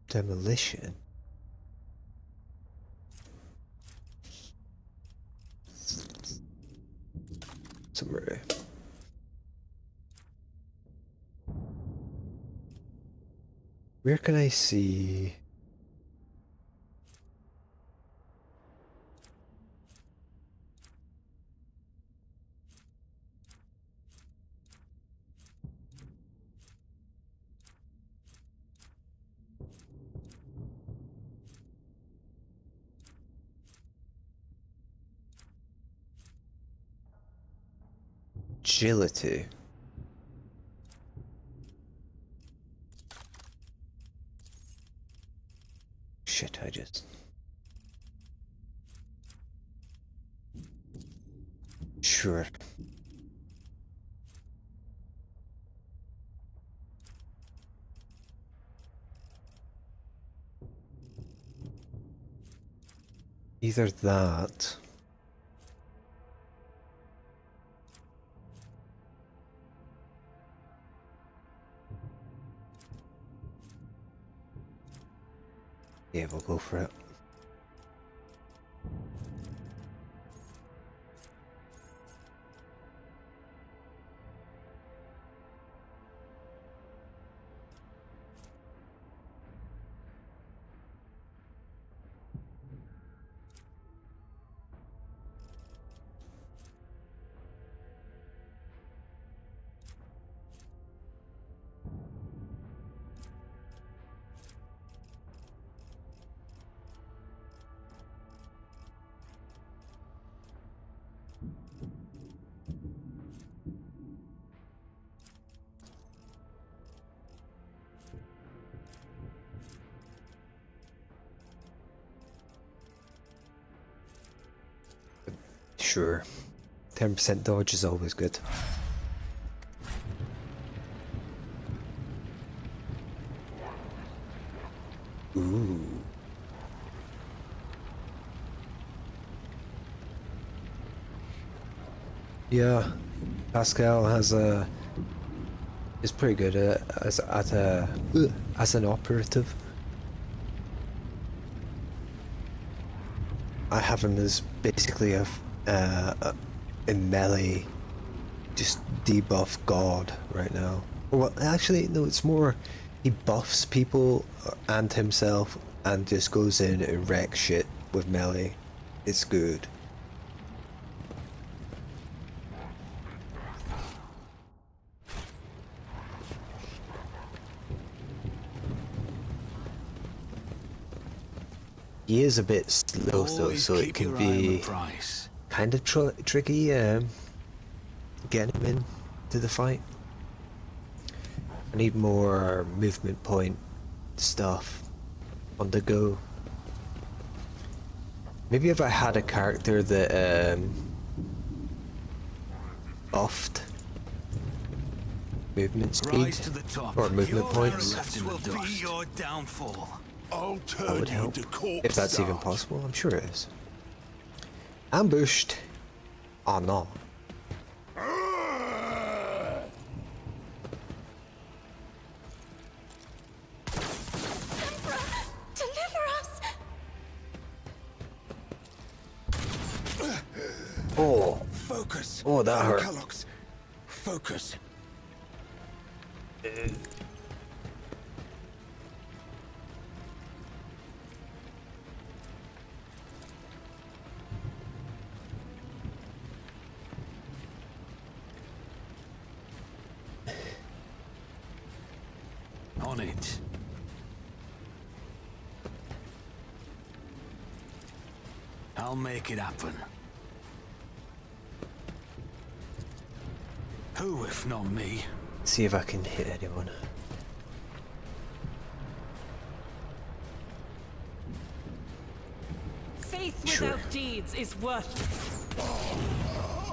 S7: Demolition. Summary. Where can I see? Agility. Shit, I just... Sure. Either that... Yeah, we'll go for it. Sure. 10% dodge is always good. Ooh. Yeah, Pascal has is pretty good as an operative. I have him as basically a melee, just debuff god right now. Well, actually, no, it's more he buffs people and himself and just goes in and wrecks shit with melee. It's good. He is a bit slow though,
S1: Always
S7: so it
S1: keep
S7: can
S1: your eye on the
S7: be
S1: price.
S7: kind of tricky getting him into the fight. I need more movement point stuff on the go. Maybe if I had a character that buffed movement speed
S1: Rise to the top.
S7: or movement
S1: Your
S7: points,
S1: arrogance will be your downfall.
S2: I'll
S7: that
S2: turn
S7: would
S2: you
S7: help.
S2: into corpse
S7: If that's even
S2: stars.
S7: possible, I'm sure it is. Ambushed. Oh no.
S4: Deliver us!
S7: Oh,
S8: Focus.
S7: oh, that hurt.
S8: Calox. Focus.
S1: On it. I'll make it happen. Who, if not me?
S7: See if I can hit anyone.
S6: Faith
S7: Sure.
S6: without deeds is worthless.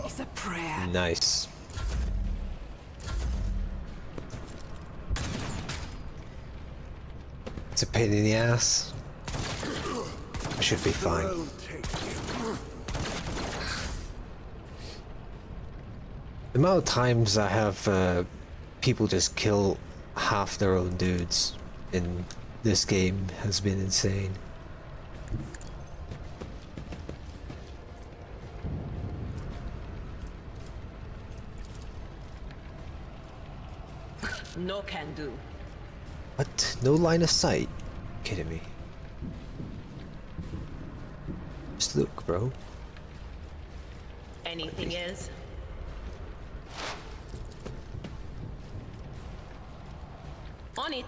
S6: It's a prayer.
S7: Nice. It's a pain in the ass. I should be fine. The amount of times I have people just kill half their own dudes in this game has been insane.
S10: No can do.
S7: What? No line of sight? Kidding me? Just look, bro.
S10: Anything else? On it.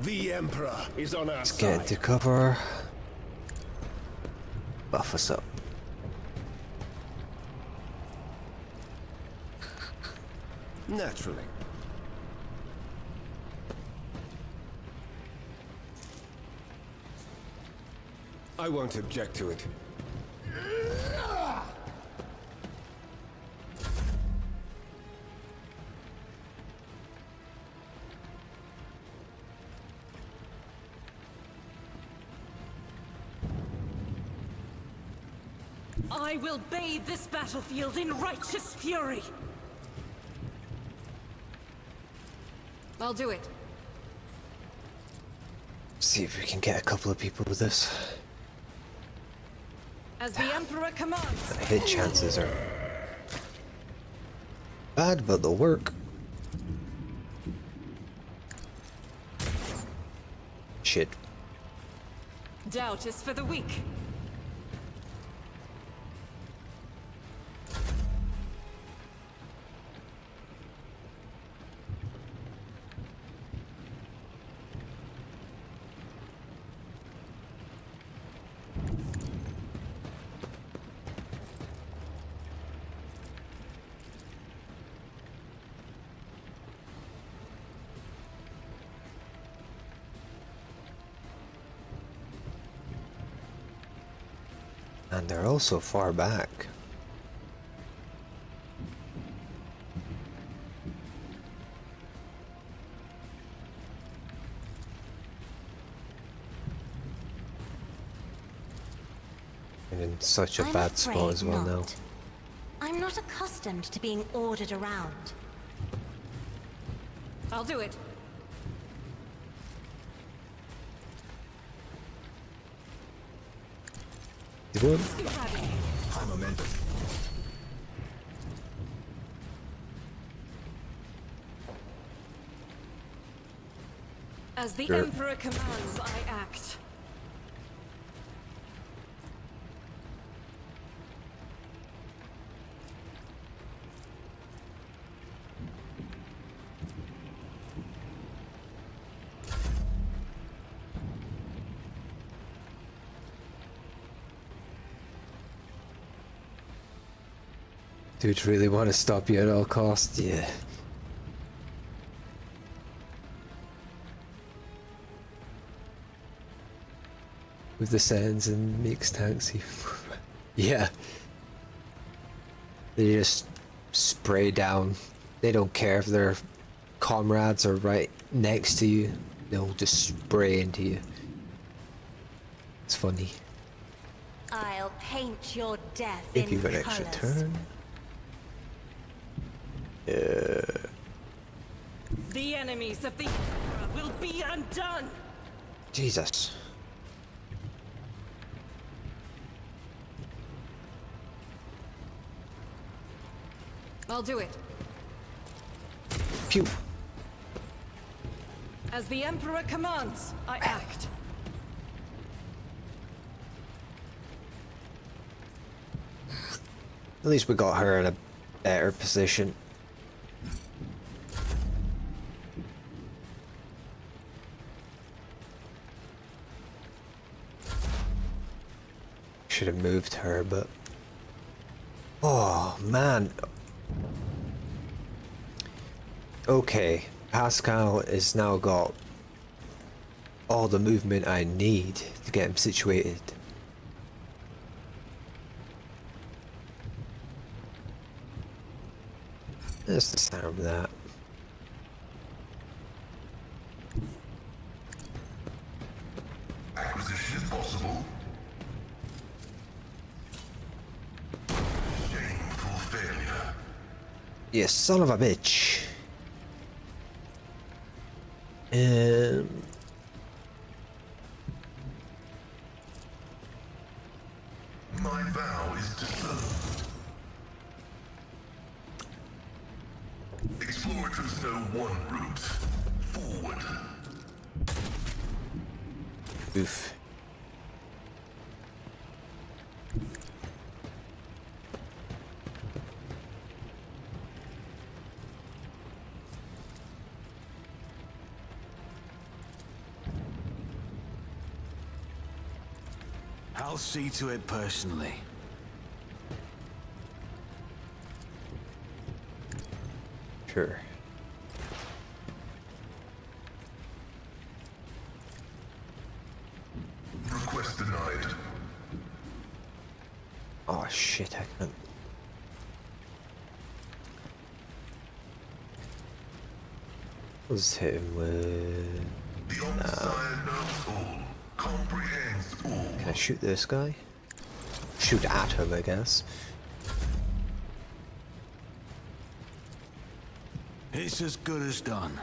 S8: The Emperor is on our
S7: Let's
S8: side.
S7: get into cover. Buff us up.
S8: Naturally. I won't object to it.
S6: I will bathe this battlefield in righteous fury. I'll do it.
S7: See if we can get a couple of people with this.
S6: As the Emperor commands.
S7: The hit chances are bad, but they'll work. Shit.
S6: Doubt is for the weak.
S7: And they're also far back. And in such a
S4: I'm
S7: bad spot
S4: afraid
S7: as well now.
S4: not. I'm not accustomed to being ordered around.
S6: I'll do it.
S7: You would?
S11: High momentum.
S6: As the
S7: Sure.
S6: Emperor commands, I act.
S7: Dude, really want to stop you at all costs? Yeah. With the sands and makes tanks. Yeah. They just spray down. They don't care if their comrades are right next to you. They'll just spray into you. It's funny.
S4: I'll paint your death
S7: If
S4: in
S7: you've an extra
S4: colors.
S7: turn.
S6: The enemies of the Emperor will be undone!
S7: Jesus.
S6: I'll do it.
S7: Pew.
S6: As the Emperor commands, I act.
S7: At least we got her in a better position. Should have moved her, but... Oh, man. Okay, Pascal has now got all the movement I need to get him situated. Let's disarm that.
S5: Acquisition is possible. Shameful failure.
S7: You son of a bitch.
S5: My vow is disturbed. Explorers know one route. Forward.
S7: Oof.
S1: I'll see to it personally.
S7: Sure.
S5: Request denied.
S7: Oh shit, I can't. Let's hit him with...
S5: The Omnissiah knows all. Comprehends all.
S7: Can I shoot this guy? Shoot at him, I guess.
S1: It's as good as done.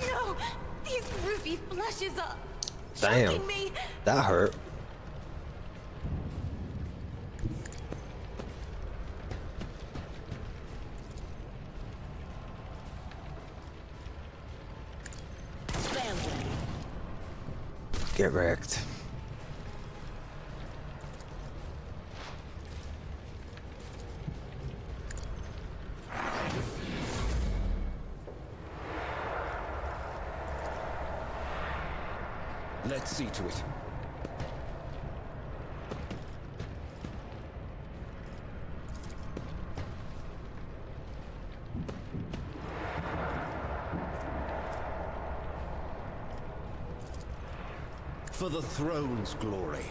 S4: No! These ruby flashes are
S7: Damn.
S4: shocking me!
S7: That hurt. Get wrecked.
S8: Let's see to it. For the throne's glory.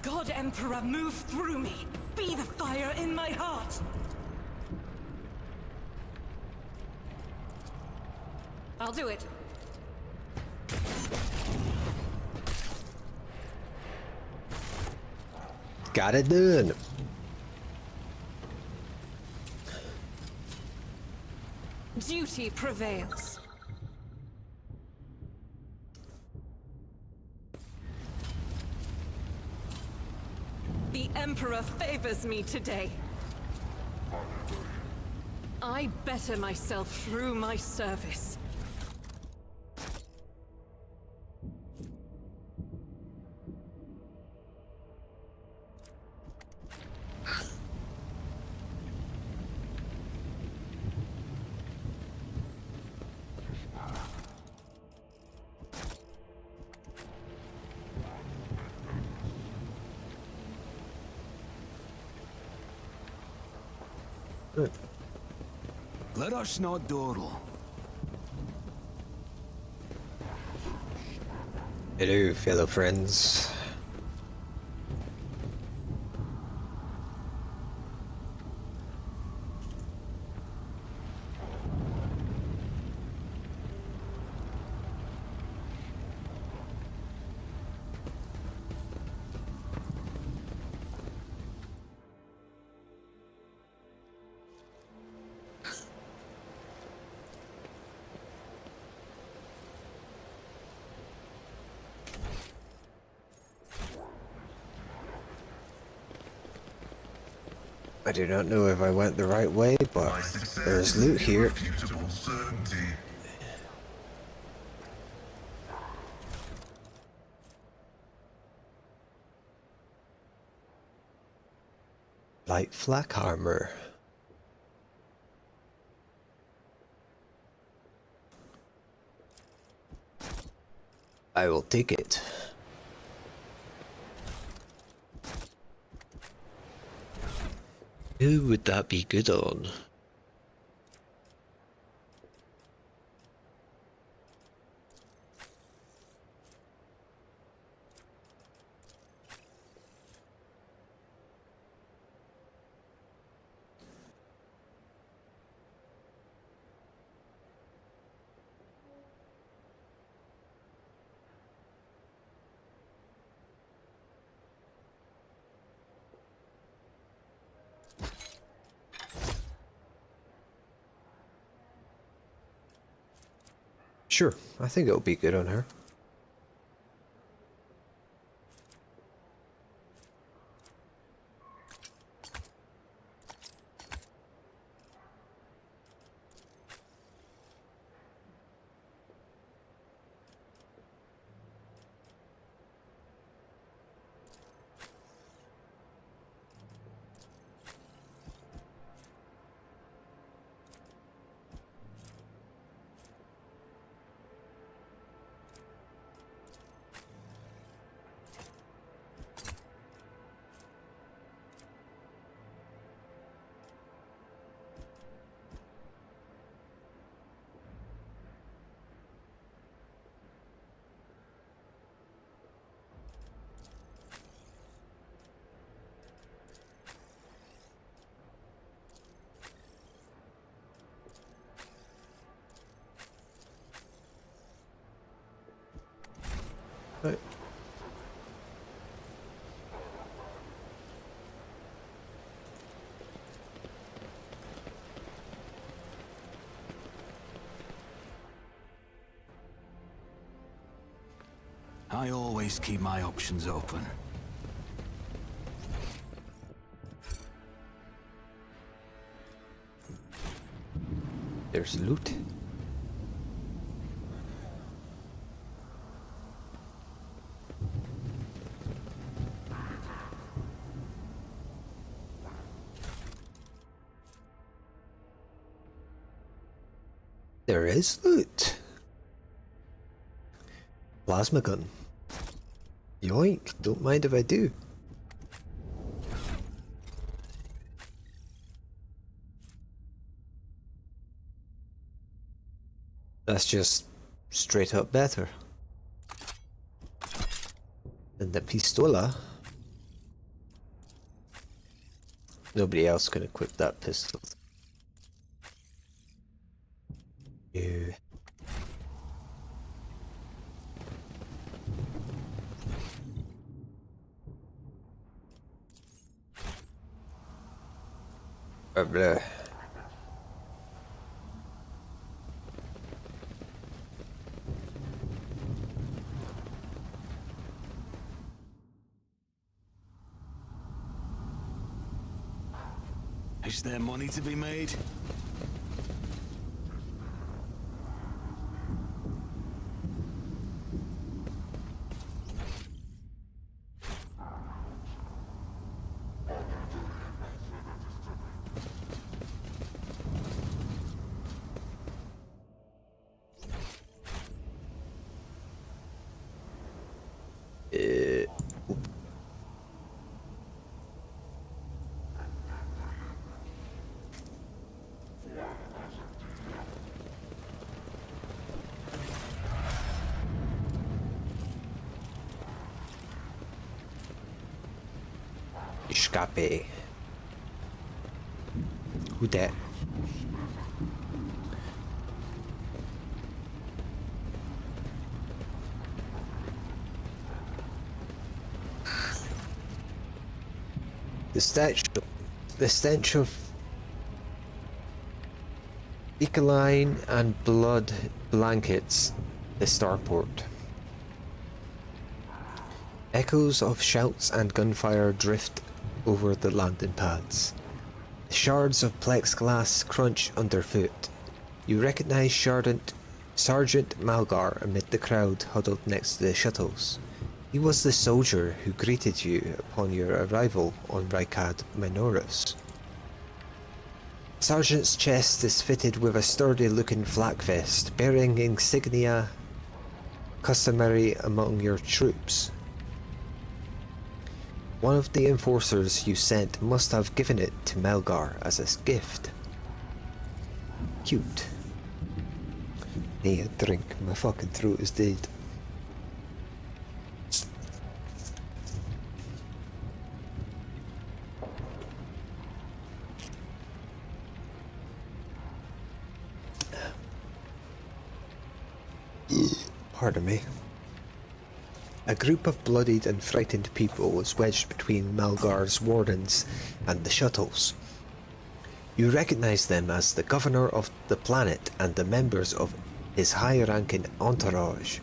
S6: God Emperor, move through me! Be the fire in my heart! I'll do it.
S7: Got it done.
S6: Duty prevails. The Emperor favors me today. I better myself through my service.
S1: Let us not dawdle.
S7: Hello, fellow friends. I do not know if I went the right way, but there's loot here. Light flak armor. I will take it. Who would that be good on? Sure, I think it'll be good on her. Right.
S1: I always keep my options open.
S7: There's loot. There is loot. Plasma gun. Yoink, don't mind if I do. That's just straight up better. And the pistola. Nobody else can equip that pistol. Ew. Blah.
S1: Is there money to be made?
S7: Escape. Who that? The stench of Ecoline and blood blankets the starport. Echoes of shouts and gunfire drift over the landing pads. The shards of plexiglass crunch underfoot. You recognize Sergeant Malgar amid the crowd huddled next to the shuttles. He was the soldier who greeted you upon your arrival on Rykad Minoris. Sergeant's chest is fitted with a sturdy-looking flak vest, bearing insignia customary among your troops. One of the enforcers you sent must have given it to Malgar as a gift. Cute. Need a drink, my fucking throat is dead. Pardon me. A group of bloodied and frightened people was wedged between Malgar's wardens and the shuttles. You recognize them as the governor of the planet and the members of his high-ranking entourage.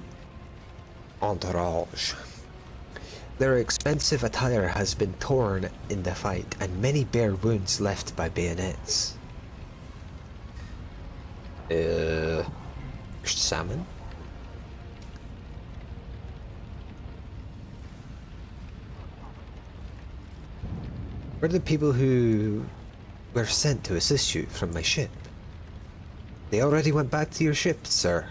S7: Their expensive attire has been torn in the fight and many bare wounds left by bayonets. Salmon? Were the people who were sent to assist you from my ship? They already went back to your ship, sir.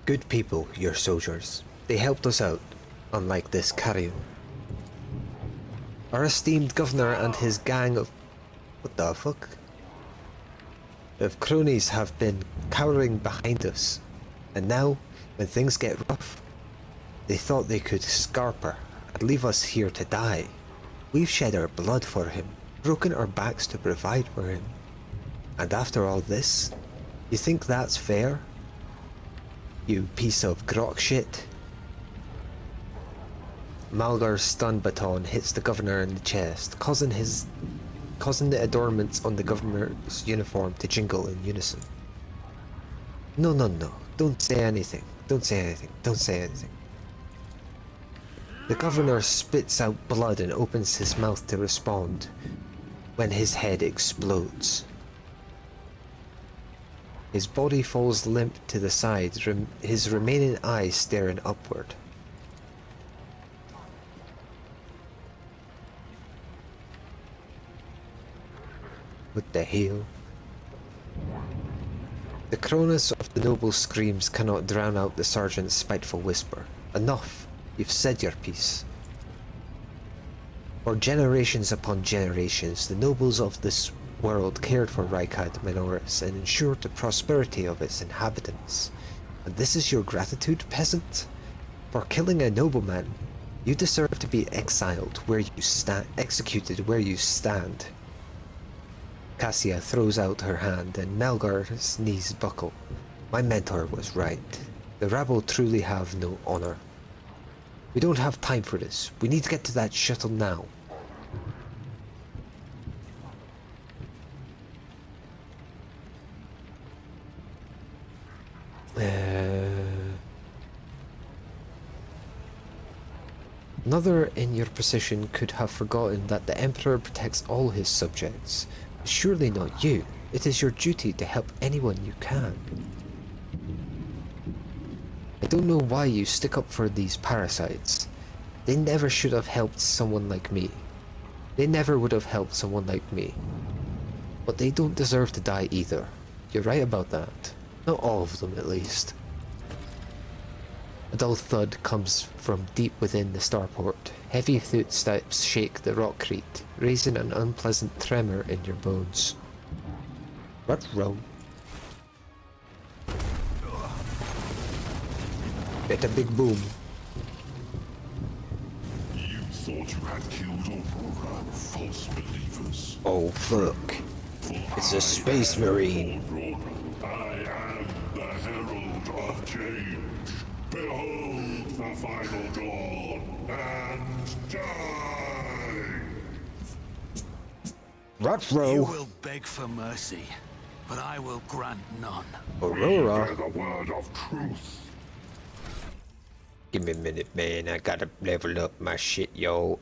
S7: Good people, your soldiers. They helped us out, unlike this carrion. Our esteemed governor and his gang of... what the fuck? Of cronies have been cowering behind us. And now, when things get rough, they thought they could scarper and leave us here to die. We've shed our blood for him, broken our backs to provide for him. And after all this, you think that's fair? You piece of grok shit. Malgar's stun baton hits the governor in the chest, causing the adornments on the governor's uniform to jingle in unison. No, don't say anything, don't say anything, don't say anything. The governor spits out blood and opens his mouth to respond when his head explodes. His body falls limp to the side, his remaining eyes staring upward. What the hell? The chronos of the noble's screams cannot drown out the sergeant's spiteful whisper. Enough! You've said your piece. For generations upon generations, the nobles of this world cared for Rykad Minoris and ensured the prosperity of its inhabitants. And this is your gratitude, peasant? For killing a nobleman, you deserve to be exiled where you executed where you stand. Cassia throws out her hand and Malgar's knees buckle. My mentor was right. The rabble truly have no honor. We don't have time for this. We need to get to that shuttle now. Another in your position could have forgotten that the Emperor protects all his subjects. Surely not you. It is your duty to help anyone you can. I don't know why you stick up for these parasites. They never should have helped someone like me. They never would have helped someone like me. But they don't deserve to die either. You're right about that. Not all of them, at least. A dull thud comes from deep within the starport. Heavy footsteps shake the rockcrete, raising an unpleasant tremor in your bones. What row? Get a big boom.
S5: You thought you had killed Aurora, false believers.
S7: Oh fuck. It's a space marine.
S5: I am the Herald of Change. Behold the final dawn and die!
S1: You
S7: Rutro.
S1: will beg for mercy, but I will grant none.
S7: Aurora.
S5: The word of truth.
S7: Give me a minute, man. I gotta level up my shit, yo.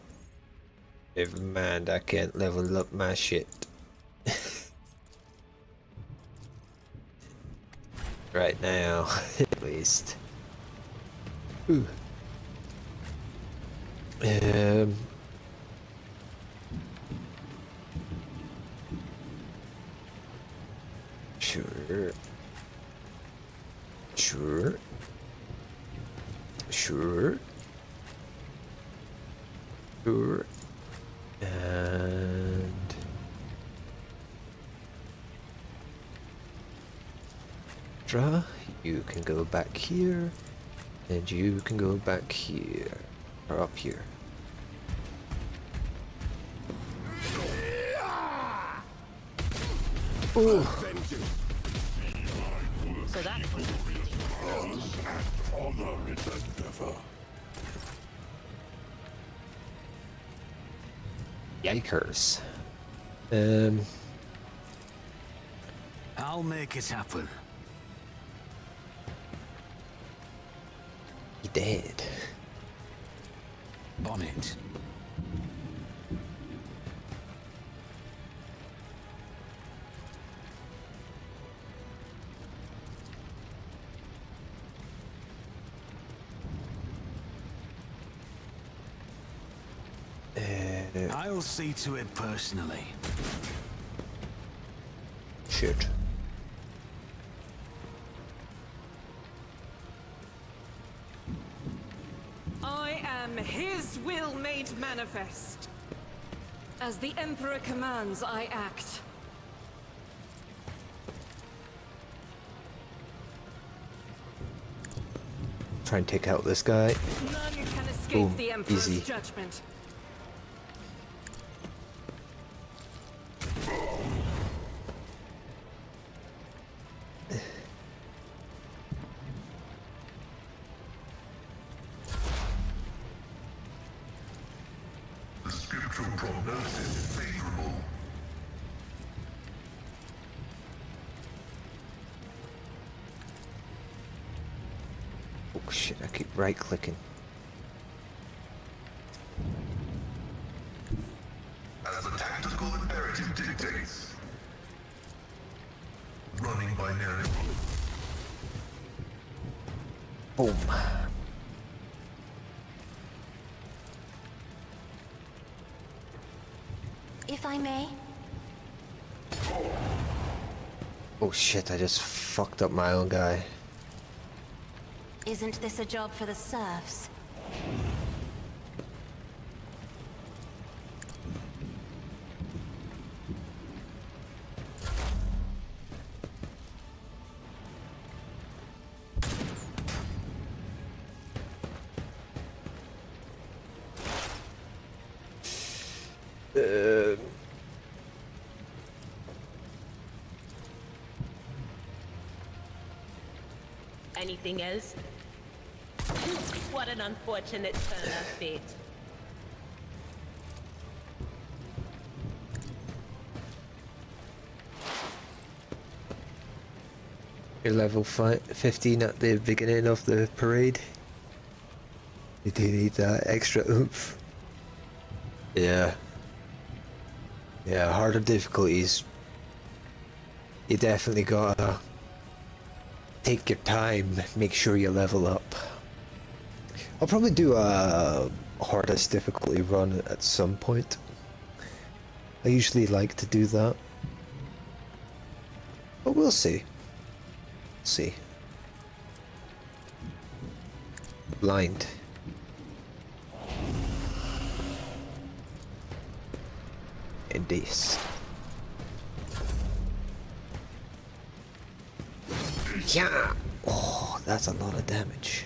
S7: Never mind, I can't level up my shit. Right now, at least. Ooh. Sure. Sure. Sure. Sure. And Dra, you can go back here, and you can go back here, or up here. Ooh.
S10: So that's
S5: Honor in endeavor.
S7: Yikers.
S1: I'll make it happen.
S7: He dead.
S1: On it. I'll see to it personally.
S7: Shit.
S6: I am his will made manifest. As the Emperor commands, I act.
S7: Try and take out this guy.
S6: None can escape
S7: Boom.
S6: the Emperor's
S7: Easy.
S6: judgment.
S5: The scriptural prognosis is favorable.
S7: Oh shit, I keep right clicking.
S5: As the tactical imperative dictates. Running by narrative.
S7: Boom.
S4: If I may,
S7: Oh shit, I just fucked up my own guy.
S4: isn't this a job for the serfs?
S10: anything else? What an unfortunate turn of fate.
S7: You're level 15 at the beginning of the parade. You do need that extra oomph. Yeah. Yeah, harder difficulties. You definitely gotta take your time, make sure you level up. I'll probably do a hardest difficulty run at some point. I usually like to do that. But we'll see. See. Blind. And this. Yeah! Oh, that's a lot of damage.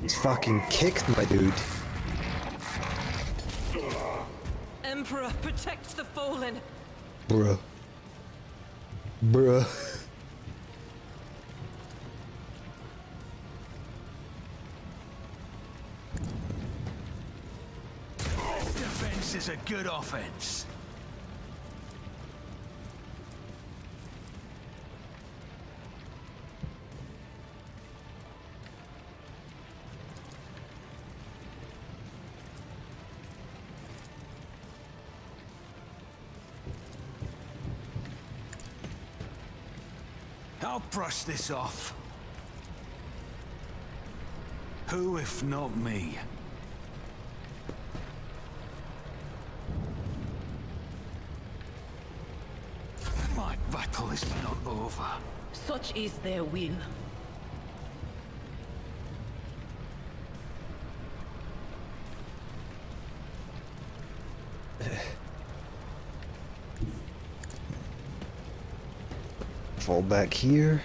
S7: He's fucking kicked my dude.
S6: Emperor, protect the fallen.
S7: Bruh. Bruh.
S1: Defense is a good offense. I'll brush this off. Who if not me? My battle is not over.
S10: Such is their will.
S7: Fall back here.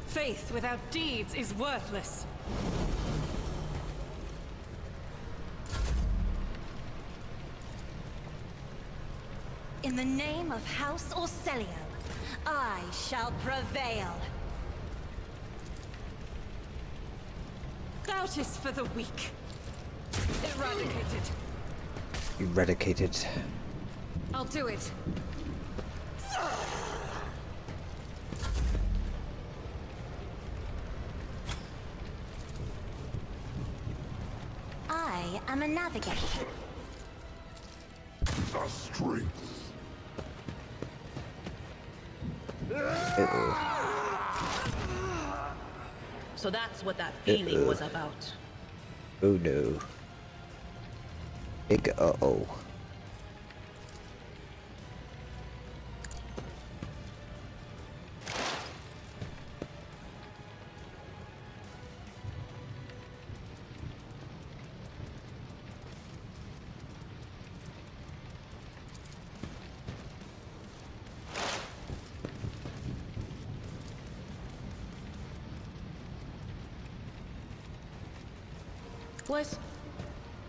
S6: Faith without deeds is worthless.
S4: In the name of House Orcelio, I shall prevail.
S6: Doubt is for the weak. Eradicated.
S7: Eradicated.
S6: I'll do it.
S4: I am a navigator.
S5: The strength.
S10: So that's what that feeling was about.
S7: Oh no. Big uh-oh.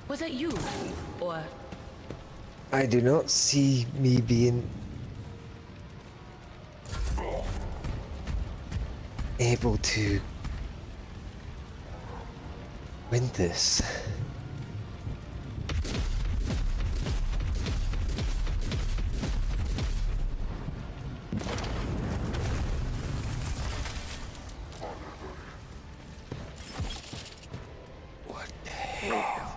S10: Was that you? Or
S7: I do not see me being able to win this. What the hell?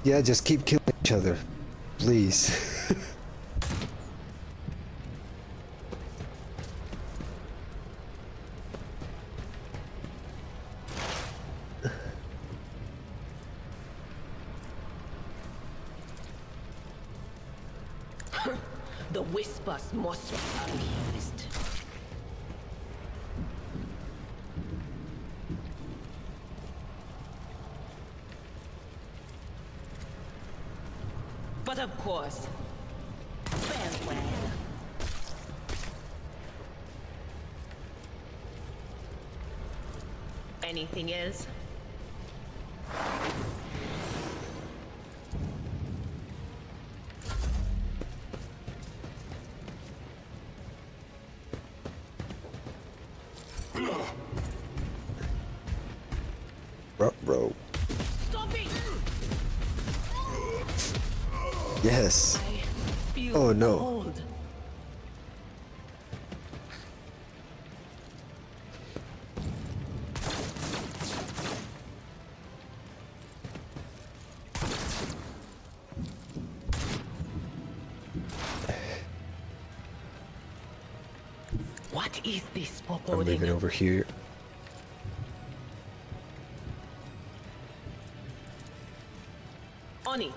S7: Yeah, just keep killing each other, please.
S10: the whispers must be appeased. But of course. Farewell. Anything else?
S7: Bro.
S10: Stop it!
S7: Yes.
S10: I feel
S7: Oh no.
S10: cold. What is this
S7: I'm
S10: foreboding?
S7: moving over here.
S10: On it.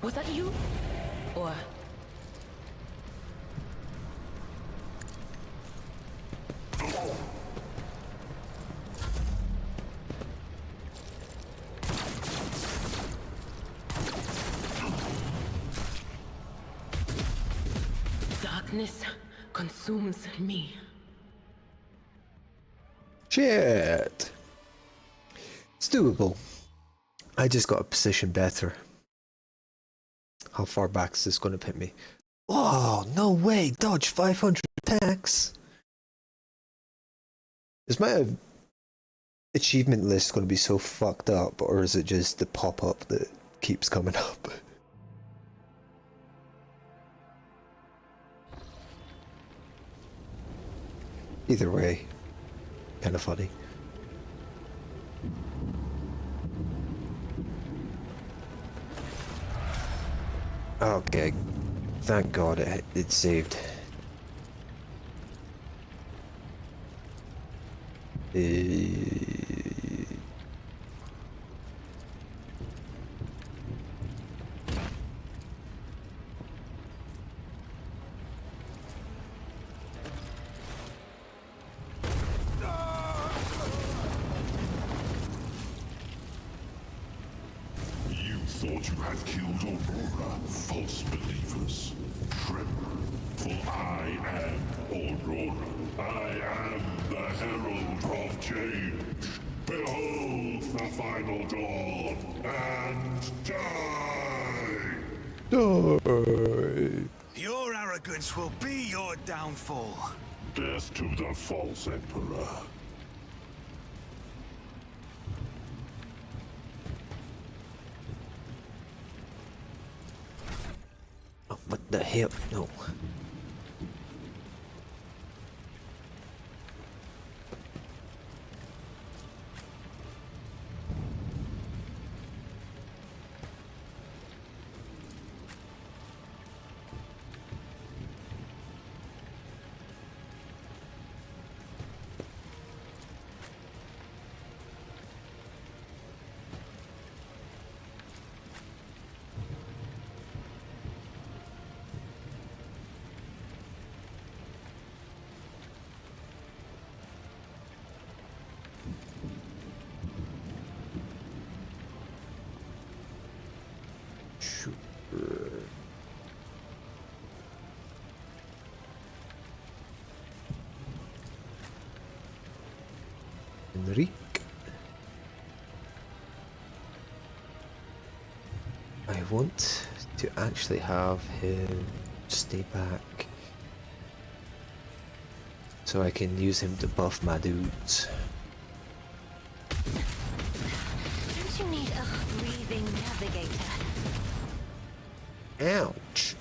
S10: Was that you? Or darkness consumes me.
S7: Shit. It's doable. I just got a position better. How far back is this going to put me? Oh, no way. Dodge 500 attacks. Is my achievement list going to be so fucked up, or is it just the pop-up that keeps coming up? Either way, kind of funny. Okay, thank God it saved.
S5: Thought you had killed Aurora, false believers. Tremble, for I am Aurora. I am the herald of change. Behold the final dawn, and die!
S7: Die!
S1: Your arrogance will be your downfall.
S5: Death to the false emperor.
S7: What the hell? No. Enrique. I want to actually have him stay back so I can use him to buff my dudes.
S4: Don't you need a breathing navigator?
S7: Ouch.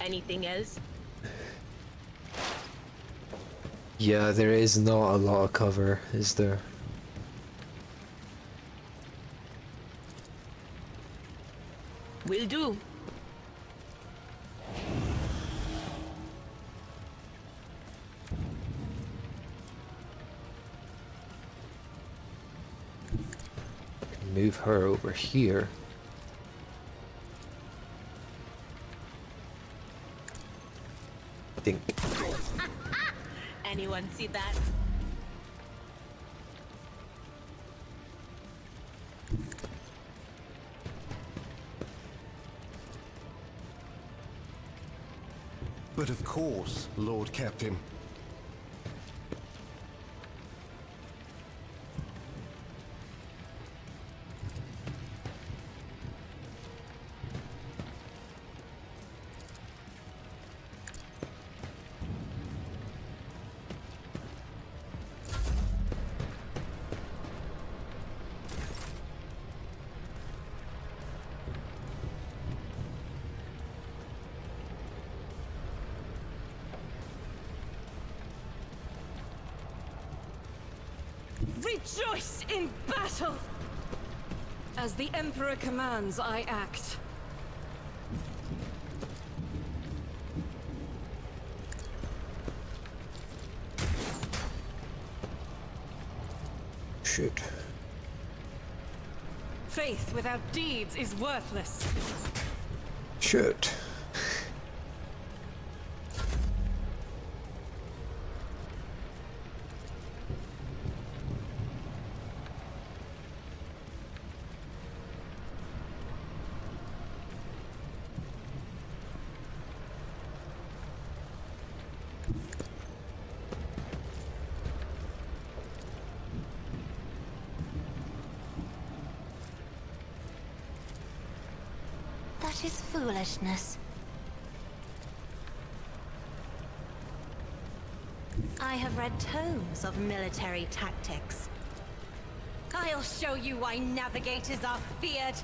S10: Anything else?
S7: Yeah, there is not a lot of cover, is there?
S10: Will do.
S7: move her over here. I think.
S10: Anyone see that?
S11: But of course, Lord Captain.
S6: Rejoice in battle! As the Emperor commands, I act.
S7: Shoot.
S6: Faith without deeds is worthless.
S7: Shoot.
S4: That is foolishness. I have read tomes of military tactics. I'll show you why navigators are feared.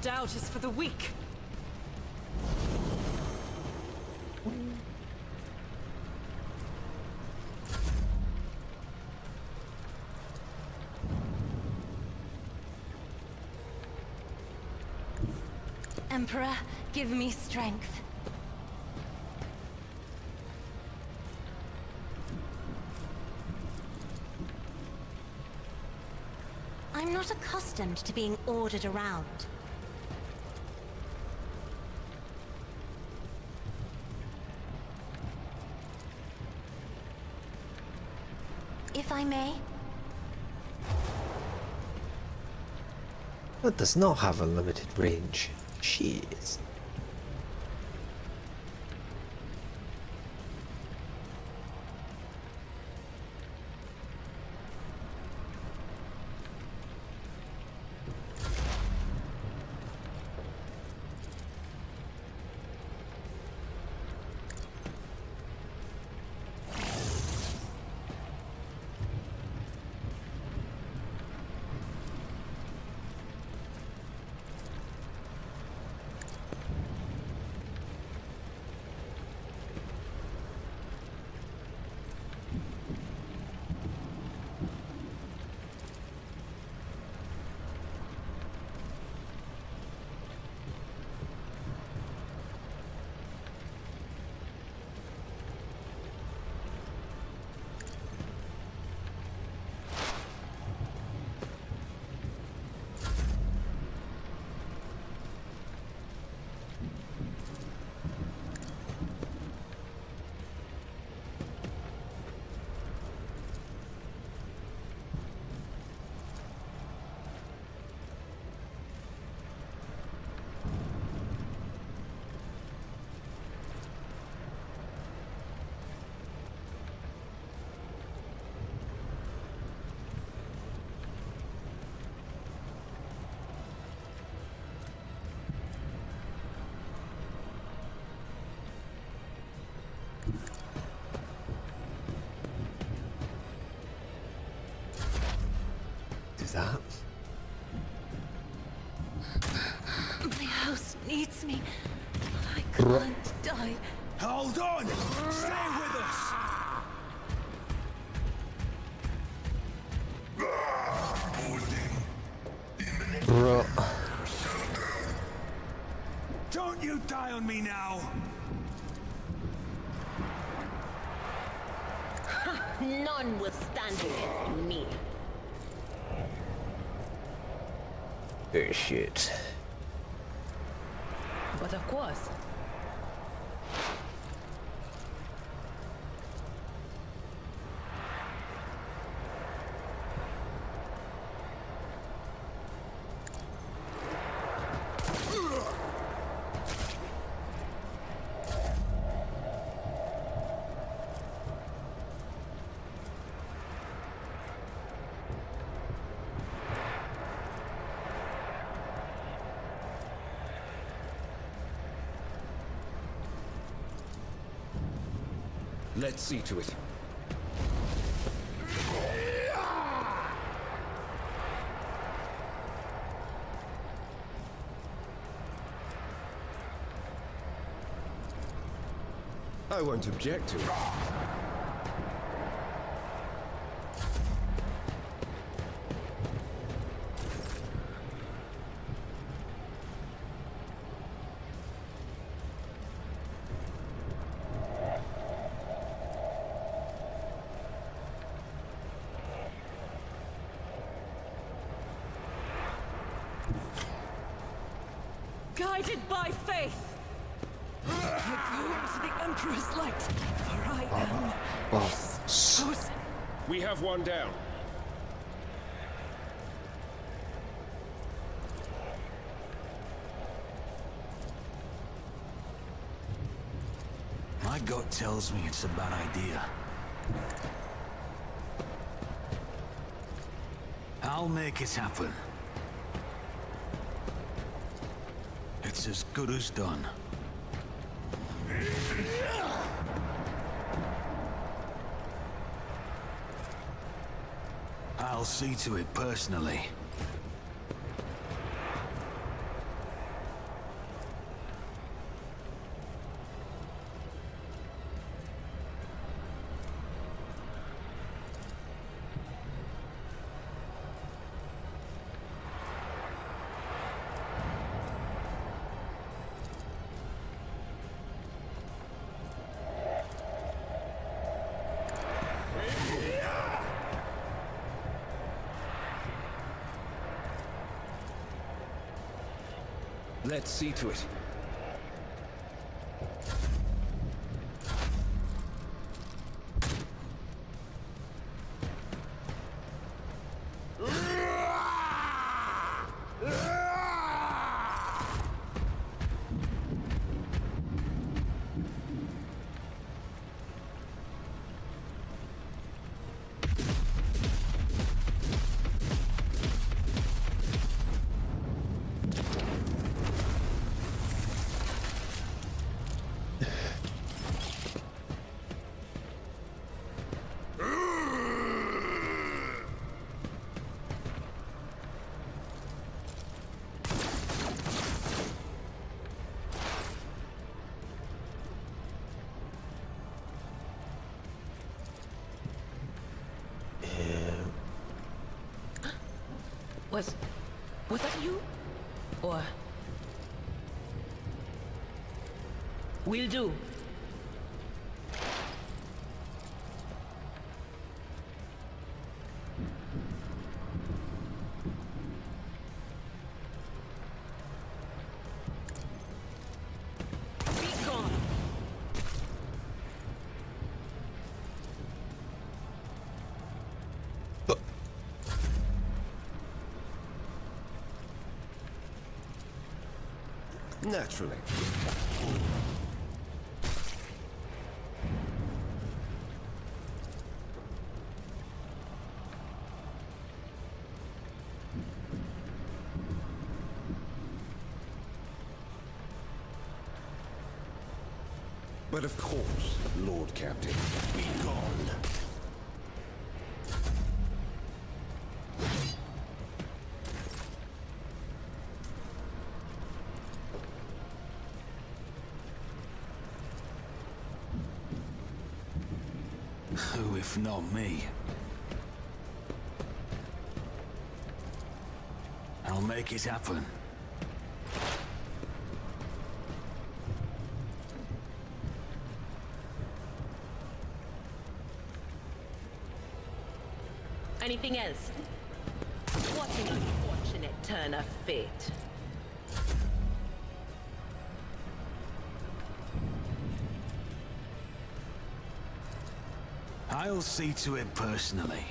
S6: Doubt is for the weak.
S4: Emperor, give me strength. I'm not accustomed to being ordered around. If I may?
S7: That does not have a limited range. Jeez. Do that.
S4: needs me. I can't die.
S1: Hold on! Stay with us!
S7: Bro.
S1: Don't you die on me now!
S10: None will stand against me.
S7: Oh shit.
S10: But of course,
S8: Let's see to it. I won't object to it.
S6: Guided by faith, I go into the Emperor's light, for I am his chosen.
S8: We have one down.
S1: My gut tells me it's a bad idea. I'll make it happen. It's as good as done. I'll see to it personally.
S8: Let's see to it.
S10: Was that you? Or... Will do. Be gone.
S8: Naturally. But of course, Lord Captain, be gone.
S1: Who, if not me? I'll make it happen.
S10: Anything else? What an unfortunate turn of fate.
S1: I'll see to it personally.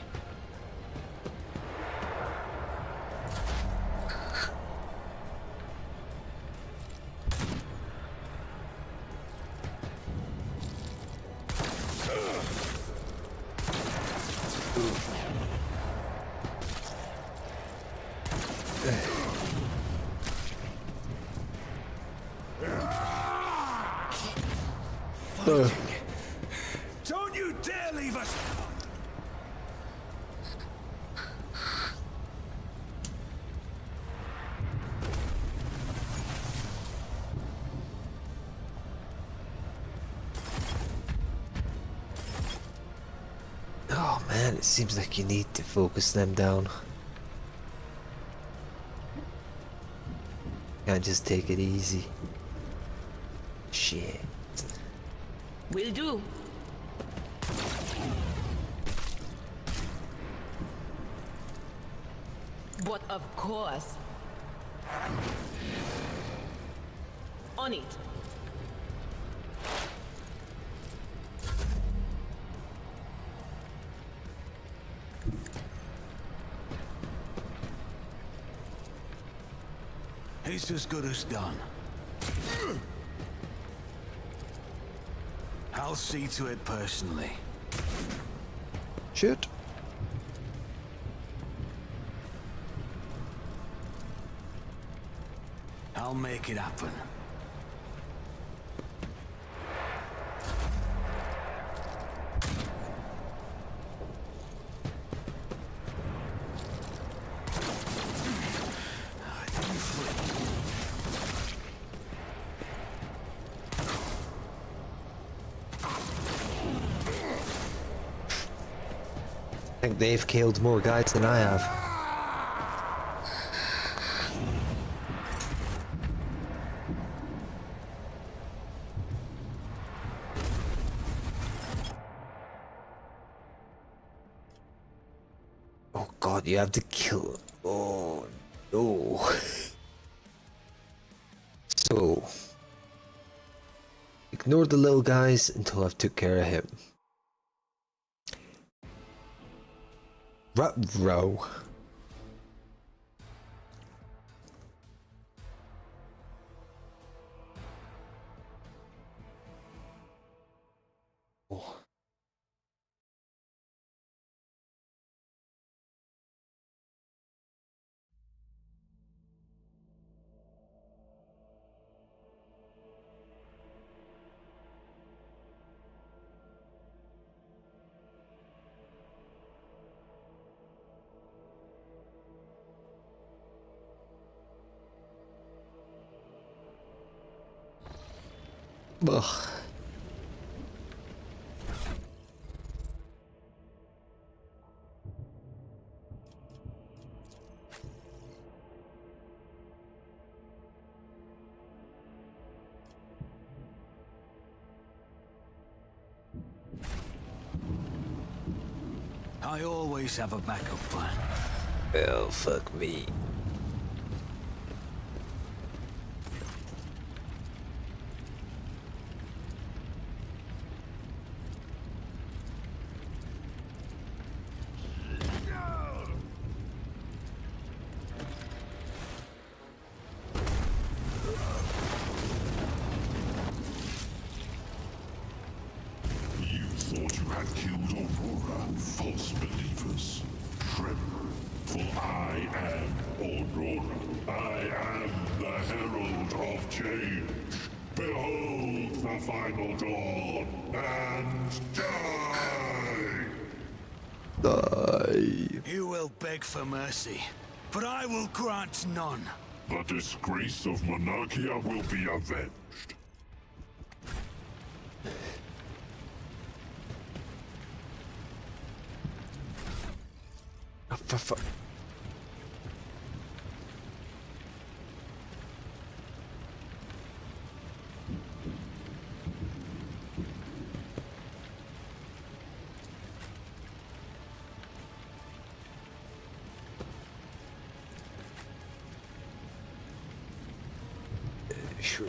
S1: Don't you dare leave us!
S7: Oh man, it seems like you need to focus them down. Can't just take it easy. Shit.
S10: Will do. But of course. On it.
S1: It's as good as done. I'll see to it personally.
S7: Shoot.
S1: I'll make it happen.
S7: I think they've killed more guys than I have. Oh god, you have to kill. Oh no. So, ignore the little guys until I've took care of him. Row. Oh. Ugh.
S1: I always have a backup plan.
S7: Oh, fuck me.
S5: Thought you had killed Aurora, false believers. Tremble, for I am Aurora. I am the herald of change. Behold the final dawn, and die!
S7: Die.
S1: You will beg for mercy, but I will grant none.
S5: The disgrace of Monarchia will be avenged.
S7: Oh, for sure.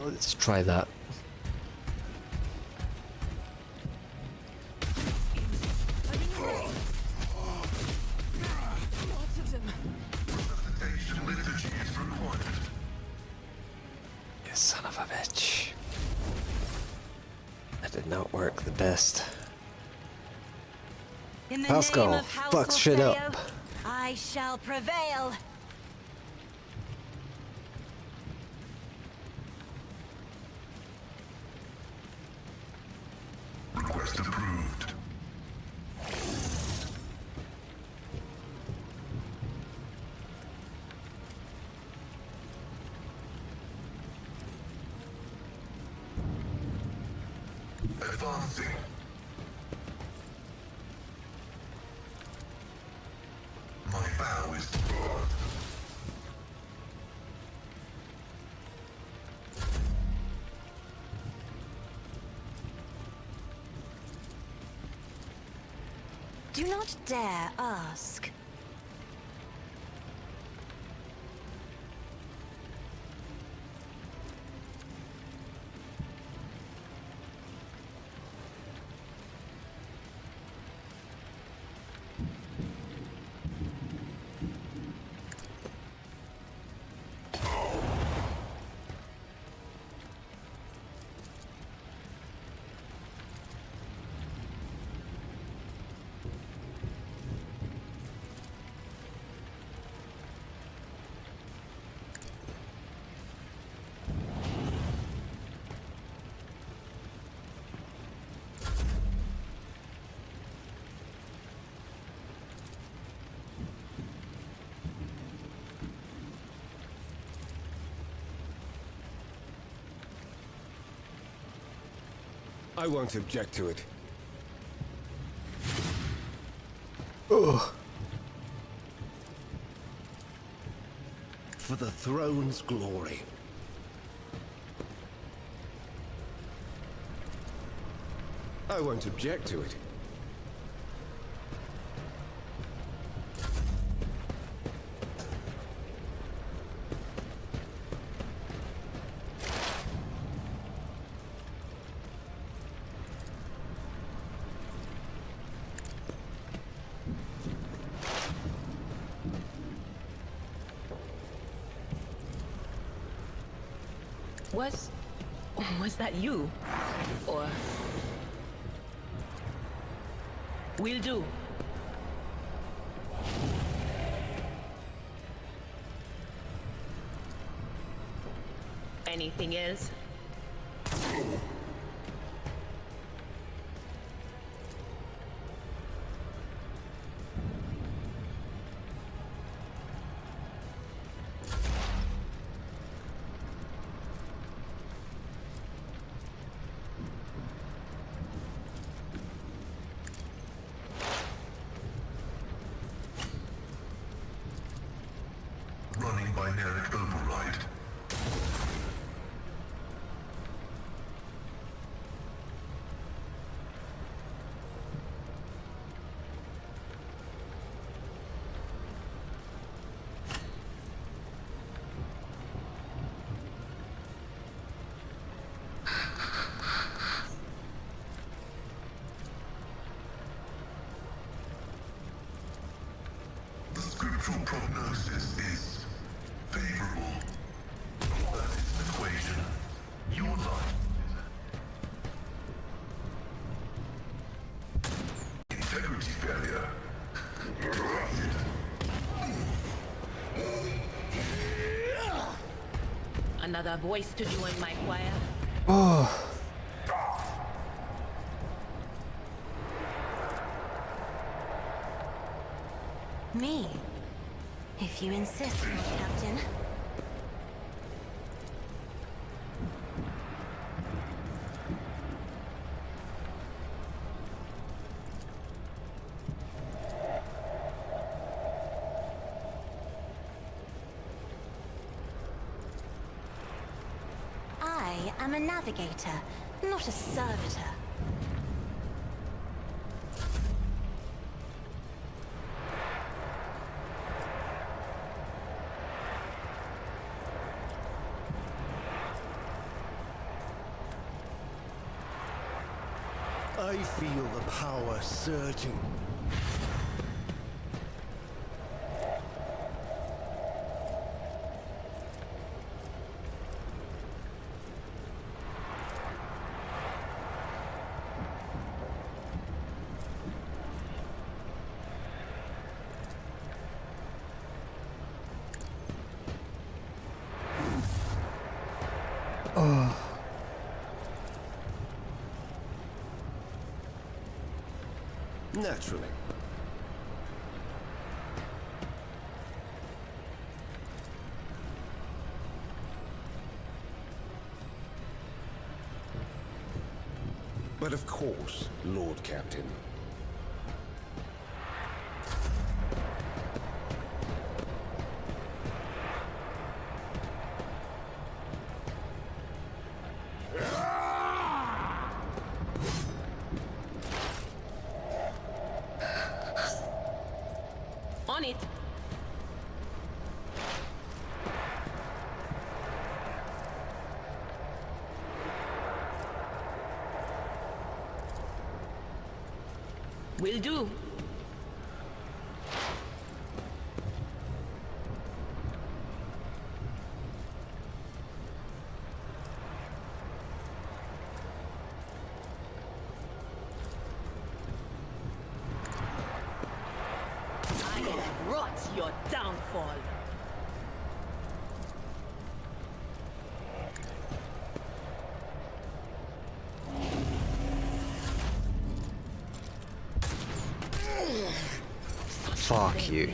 S7: Let's try that.
S6: Lots of them.
S5: Resuscitation liturgy is required.
S7: You son of a bitch. That did not work the best.
S4: In the
S7: Pascal,
S4: name of House
S7: fuck shit up.
S4: Orfeo, I shall prevail.
S5: Request approved. Advancing. My vow is to God.
S4: Do not dare ask.
S8: I won't object to it.
S7: Ugh.
S11: For the throne's glory.
S8: I won't object to it.
S10: Was that you? Or... Will do. Anything else?
S5: Running binaric override. The scriptural prognosis is favorable. That is an equation. Your life. integrity failure.
S10: Another voice to join my choir.
S7: Oh.
S4: Me? If you insist, Lord Captain. I am a navigator, not a servitor.
S8: I feel the power surging. Naturally. But of course, Lord Captain.
S10: On it. Will do. I wrought your downfall.
S7: Fuck you.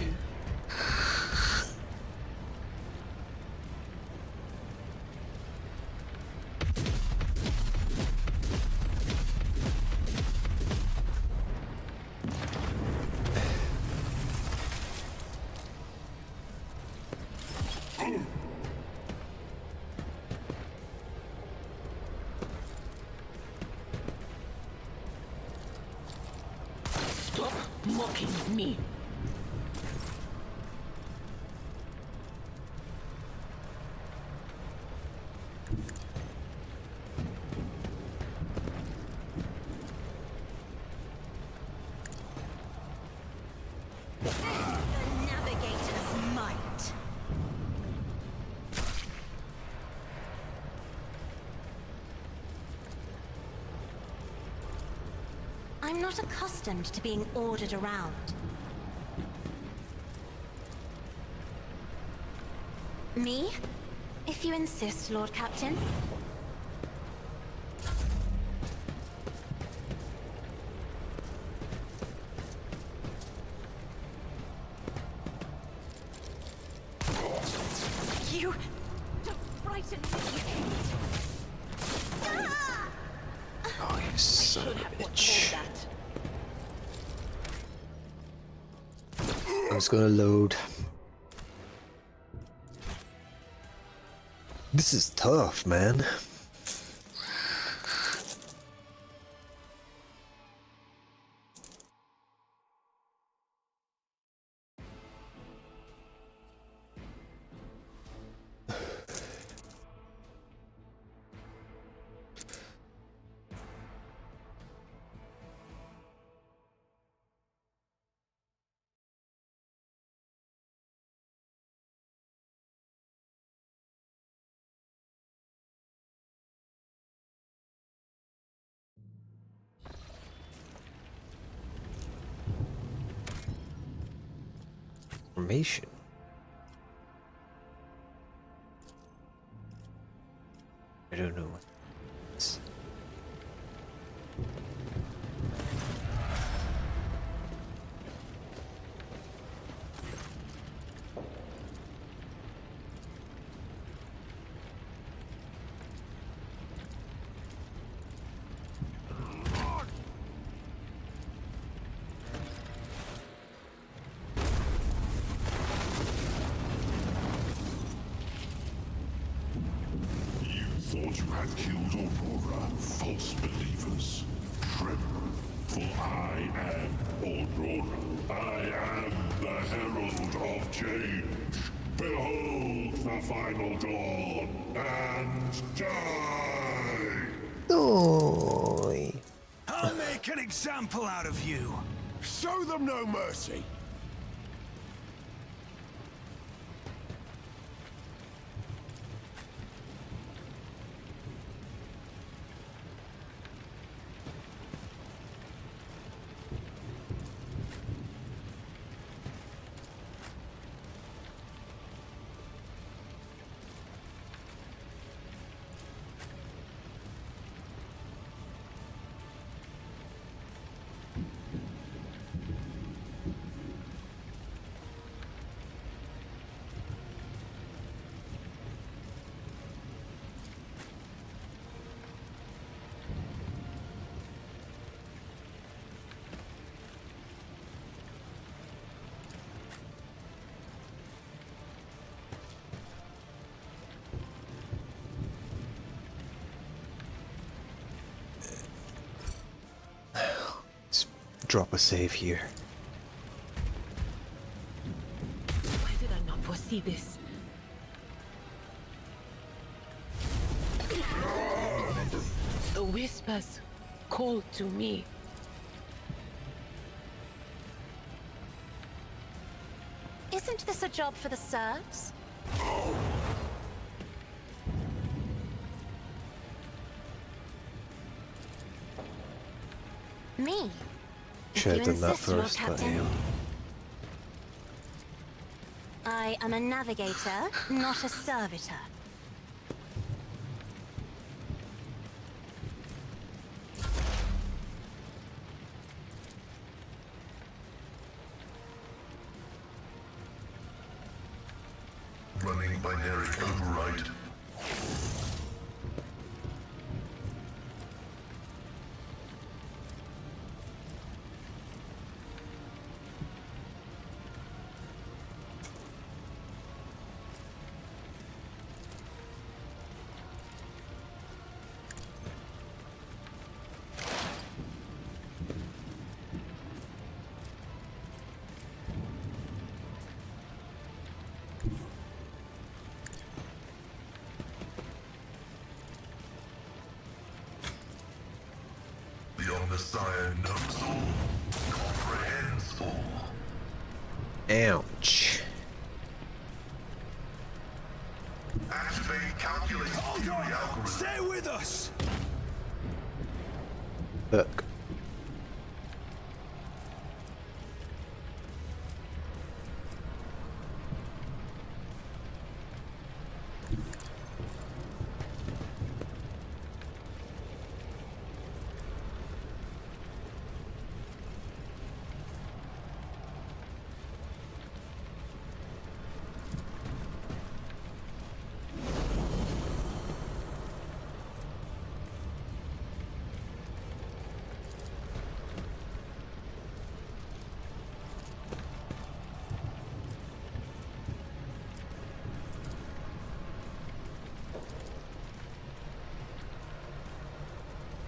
S10: Stop mocking me.
S4: The navigator's might. I'm not accustomed to being ordered around. Me? If you insist, Lord Captain. You don't frighten me. Ah!
S7: Oh, you son of a bitch. I was gonna load. This is tough, man. Formation. I don't know what this.
S5: Thought you had killed Aurora, false believers. Tremble, for I am Aurora. I am the herald of change. Behold the final dawn, and die!
S7: Oh.
S1: I'll make an example out of you.
S8: Show them no mercy.
S7: Drop a save here.
S10: Why did I not foresee this? The whispers called to me.
S4: Isn't this a job for the serfs? Me?
S7: Should have
S4: You
S7: done that
S4: insist, Lord
S7: first, but
S4: Captain.
S7: yeah.
S4: I am a navigator, not a servitor.
S5: Running binary override. The Omnissiah knows all, comprehends all.
S7: Ouch.
S5: Activate calculate
S1: Hold
S5: theory
S1: on!
S5: algorithm.
S1: Stay with us!
S7: Look.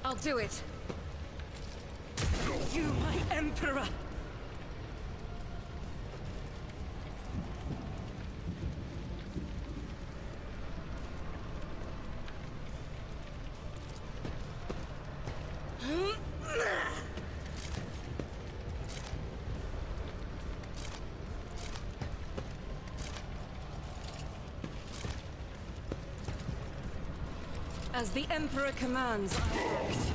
S6: I'll do it. You, my Emperor! As the Emperor commands, I act.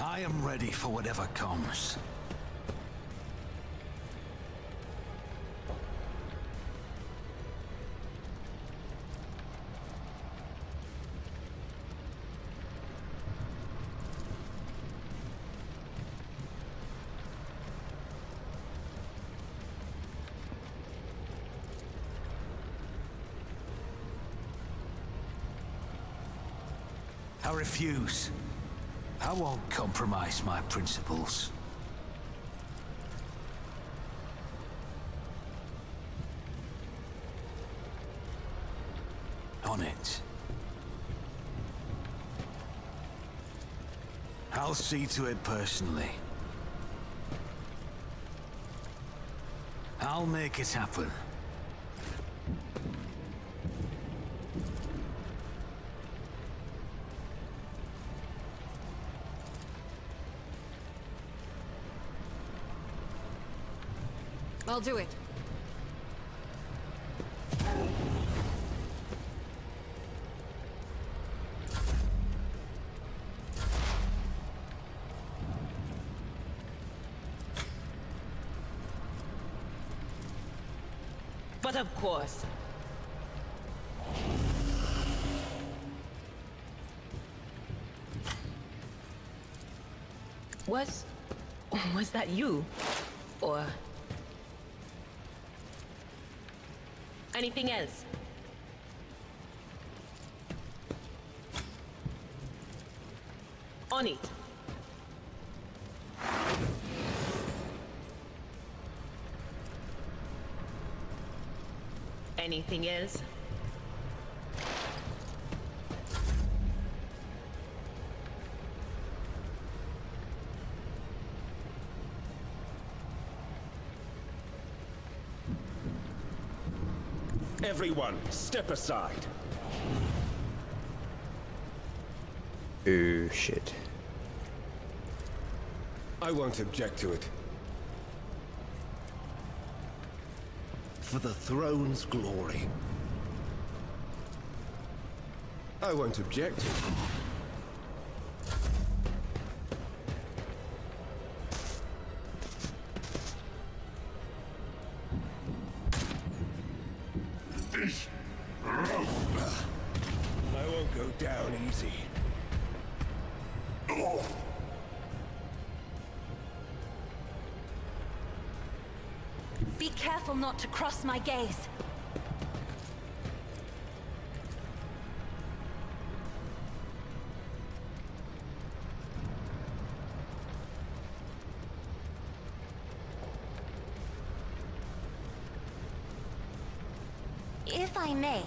S1: I am ready for whatever comes. I refuse. I won't compromise my principles. On it. I'll see to it personally. I'll make it happen.
S6: I'll do it.
S10: But of course. Was that you? Or anything else? On it. Anything else?
S8: Everyone, step aside.
S7: Oh shit.
S8: I won't object to it. For the throne's glory. I won't object to it. I won't go down easy.
S4: Be careful not to cross my gaze. If I may.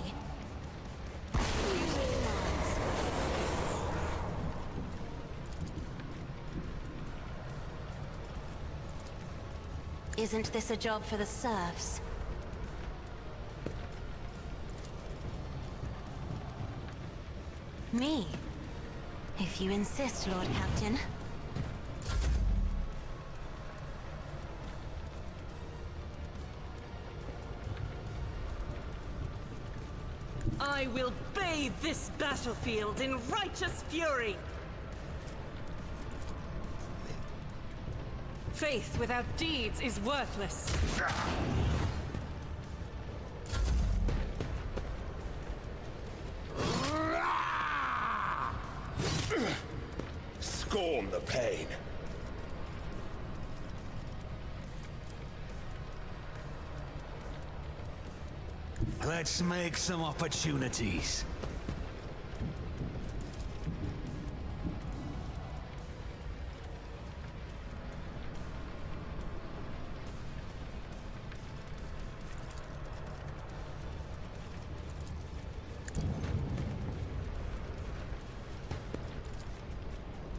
S4: Isn't this a job for the serfs? Me? If you insist, Lord Captain.
S6: I will bathe this battlefield in righteous fury! Faith without deeds is worthless.
S8: Scorn the pain.
S1: Let's make some opportunities.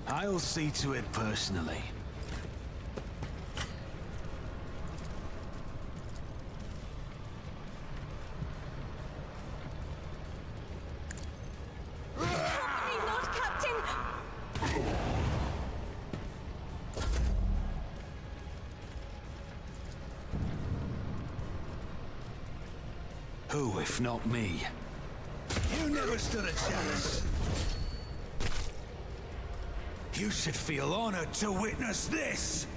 S1: I'll see to it personally.
S4: Hey, Lord Captain!
S1: Who, if not me? You never stood a chance. You should feel honored to witness this!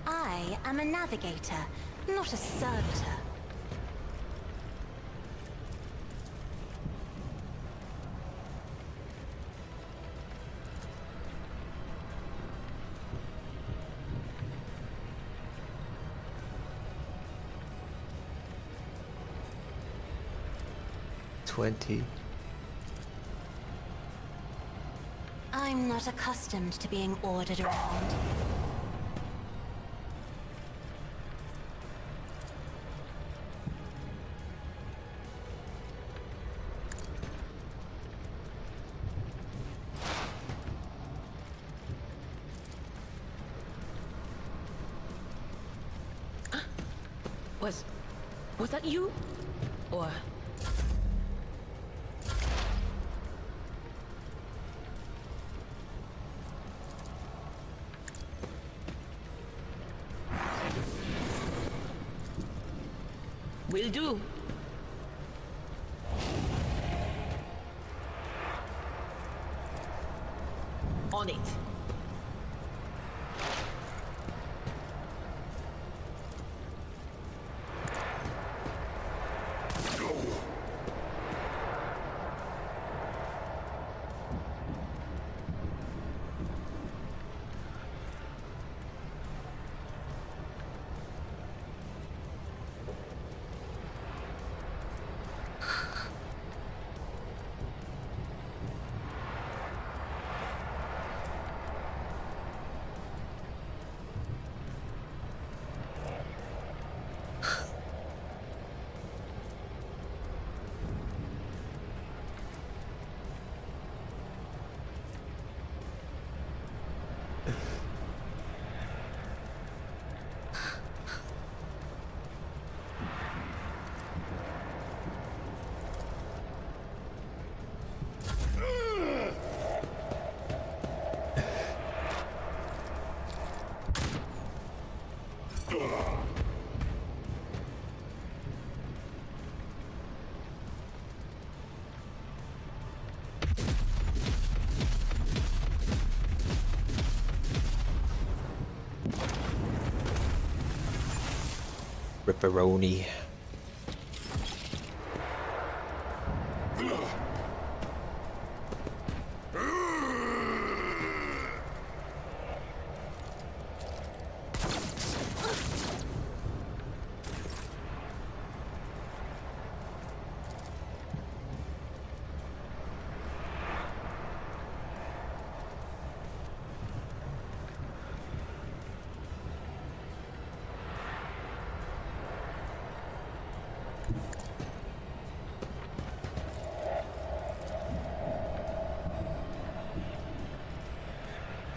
S4: I am a navigator, not a servitor. I'm not accustomed to being ordered around.
S10: Was that you? Or... Will do. On it.
S7: Ripperoni.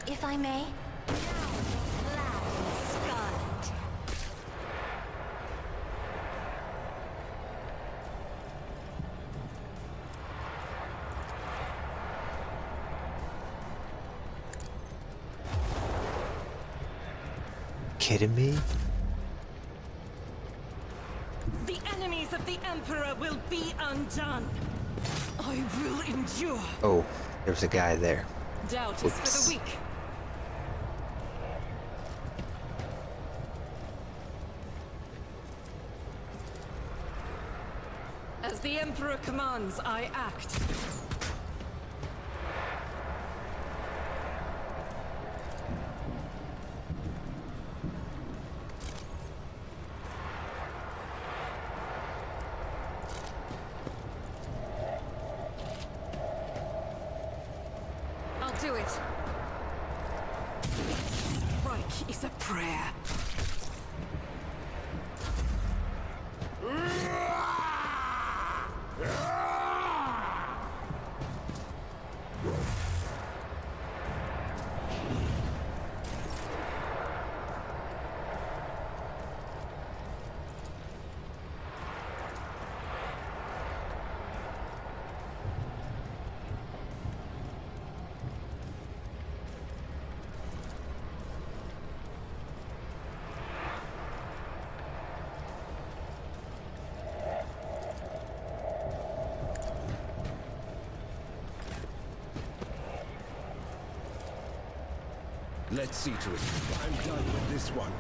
S4: If I may. Scarlet.
S7: Kidding me?
S6: The enemies of the Emperor will be undone. I will endure.
S7: Oh, there's a guy there.
S6: Doubt is for the weak. As the Emperor commands, I act. I'll do it. Reich is a prayer.
S8: Let's see to it. I'm done with this one.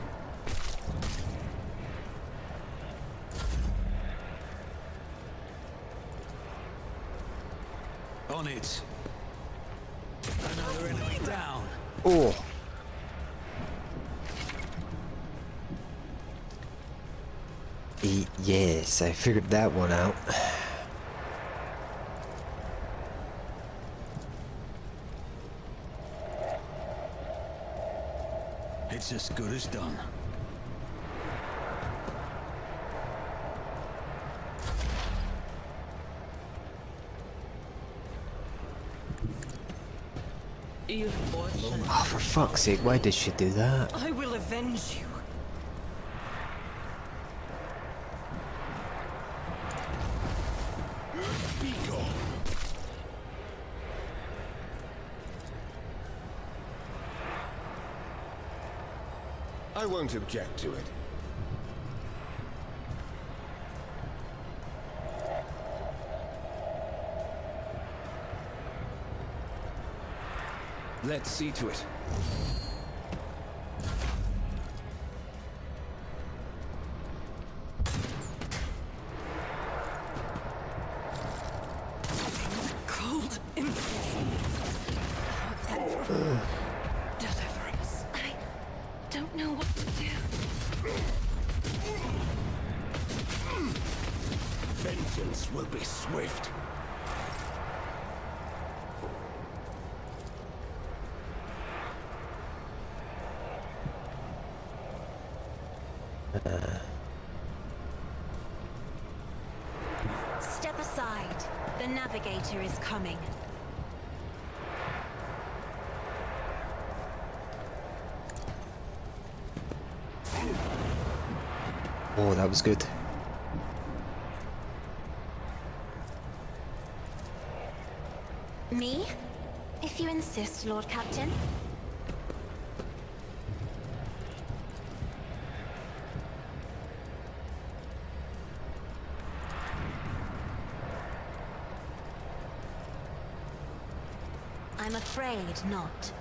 S1: On it. Another enemy down.
S7: Oh. Yes, I figured that one out.
S1: It's as good as done.
S7: Oh, for fuck's sake, why did she do that?
S6: I will avenge you.
S8: Be gone. I won't object to it. Let's see to it.
S6: Cold deliverance.
S4: I don't know what to do.
S8: Vengeance will be swift.
S4: Step aside. The navigator is coming.
S7: Oh, that was good.
S4: Me? If you insist, Lord Captain. I'm afraid not.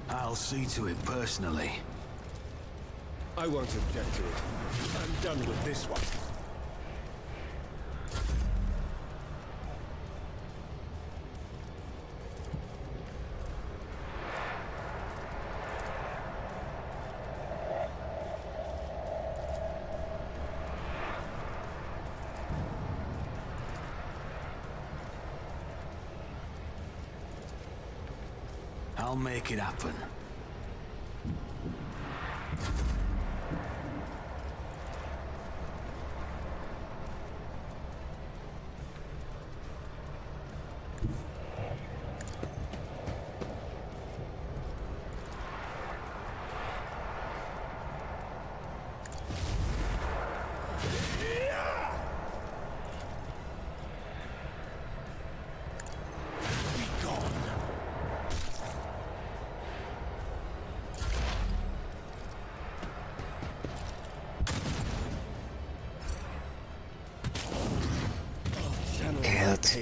S1: I'll see to it personally.
S8: I won't object to it. I'm done with this one.
S1: I'll make it happen.
S7: Okay, that's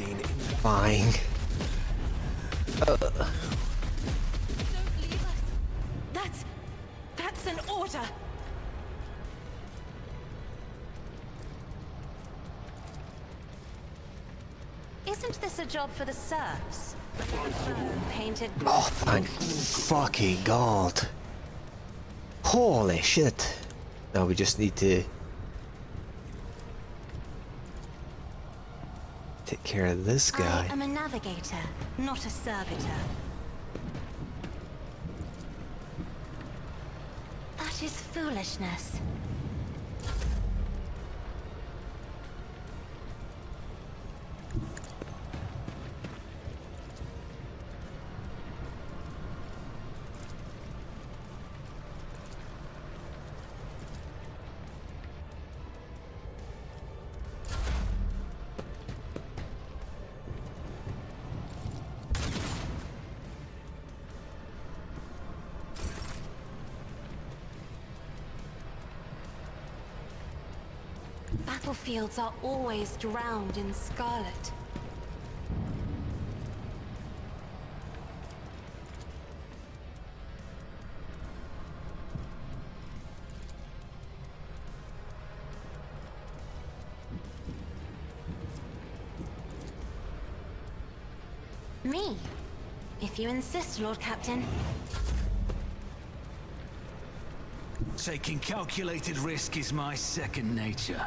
S7: fine.
S4: Don't leave us. That's an order. Isn't this a job for the serfs? Painted.
S7: Oh, thank fucking God. Holy shit. Now we just need to take care of this guy.
S4: I am a navigator, not a servitor. That is foolishness. Battlefields are always drowned in scarlet. Me, if you insist, Lord Captain.
S1: Taking calculated risk is my second nature.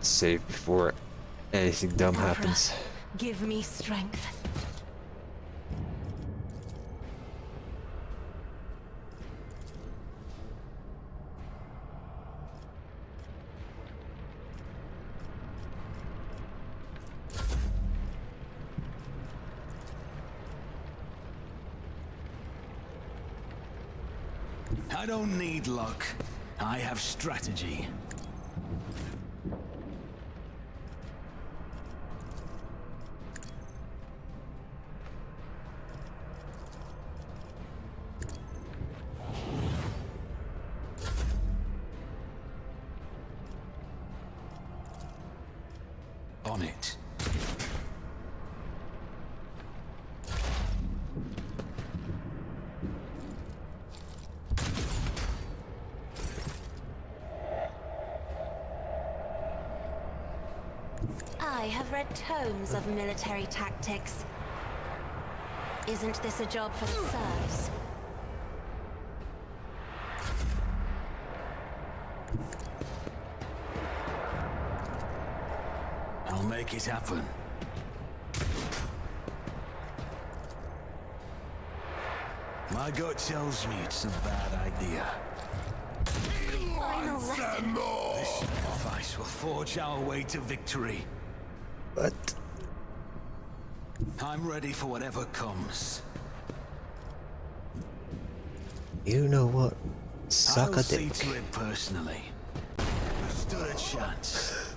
S7: Save before anything dumb happens.
S4: Give me strength.
S1: I don't need luck. I have strategy. On it.
S4: I have read tomes of military tactics. Isn't this a job for the serfs?
S1: I'll make it happen. My gut tells me it's a bad idea.
S4: Final lesson.
S1: This sacrifice will forge our way to victory.
S7: But
S1: I'm ready for whatever comes.
S7: you know what? Suck
S1: I'll
S7: a
S1: see
S7: dick.
S1: to it personally. Stood a chance.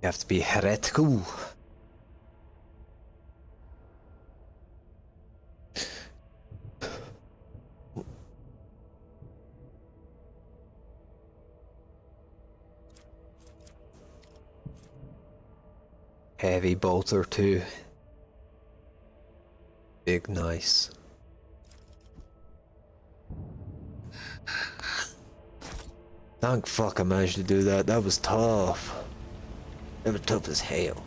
S7: You have to be heretical. Heavy bolter too. Big nice. Thank fuck I managed to do that. That was tough. That was tough as hell.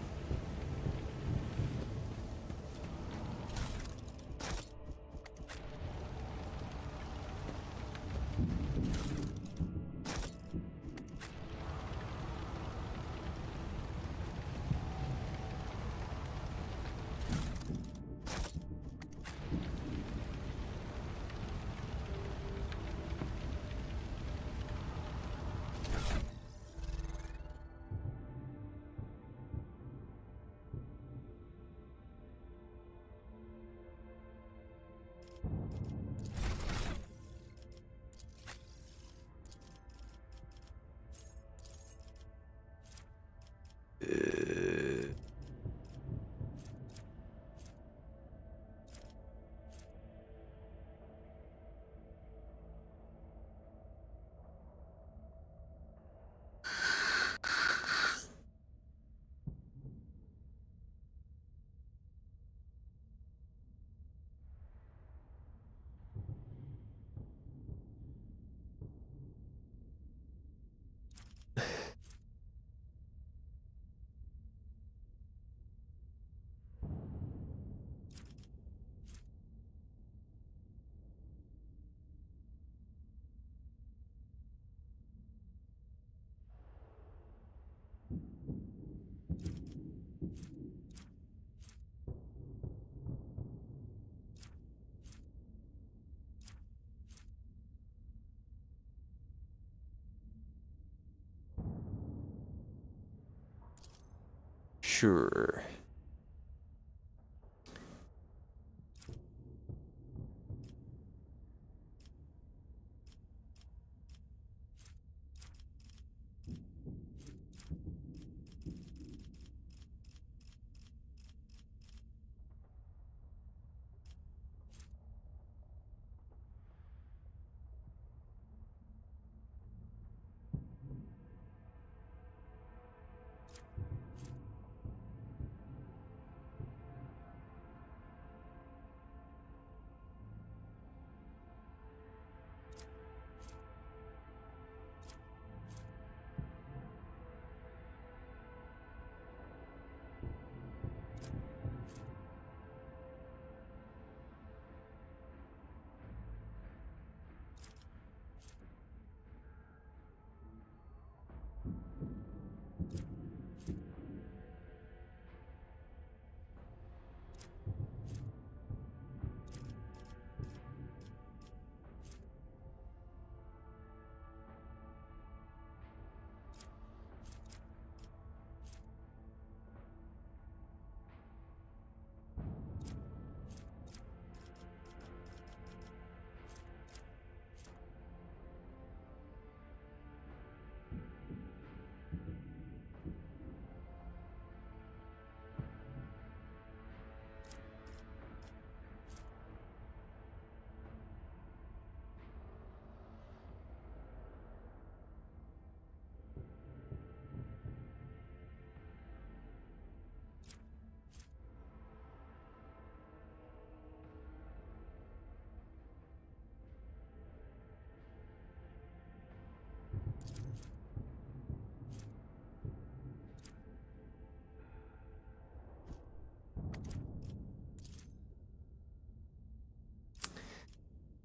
S7: Sure.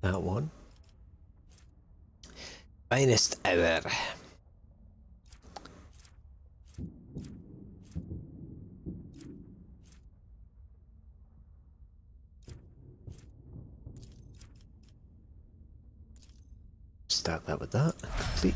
S7: That one. Finest hour. Start that with that. Complete.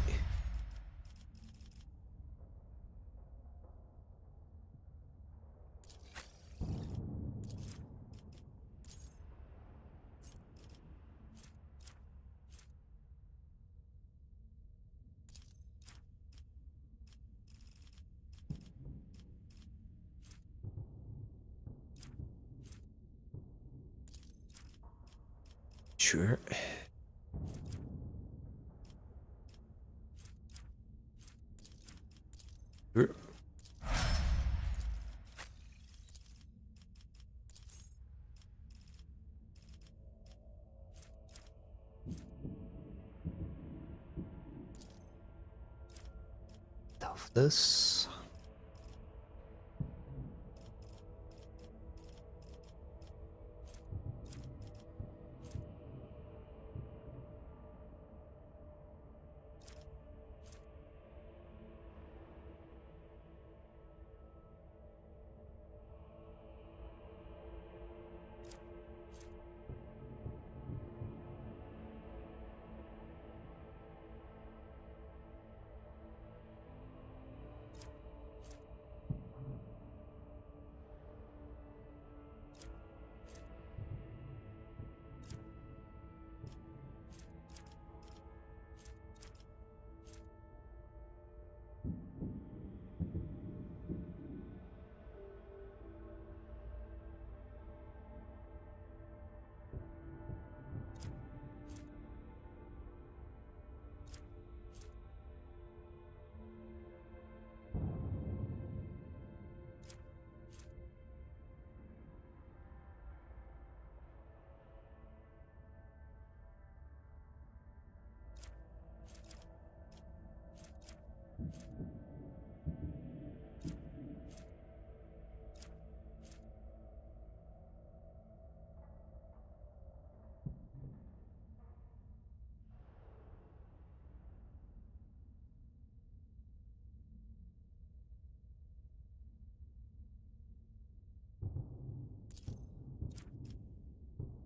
S7: Sure. Sure. Of this.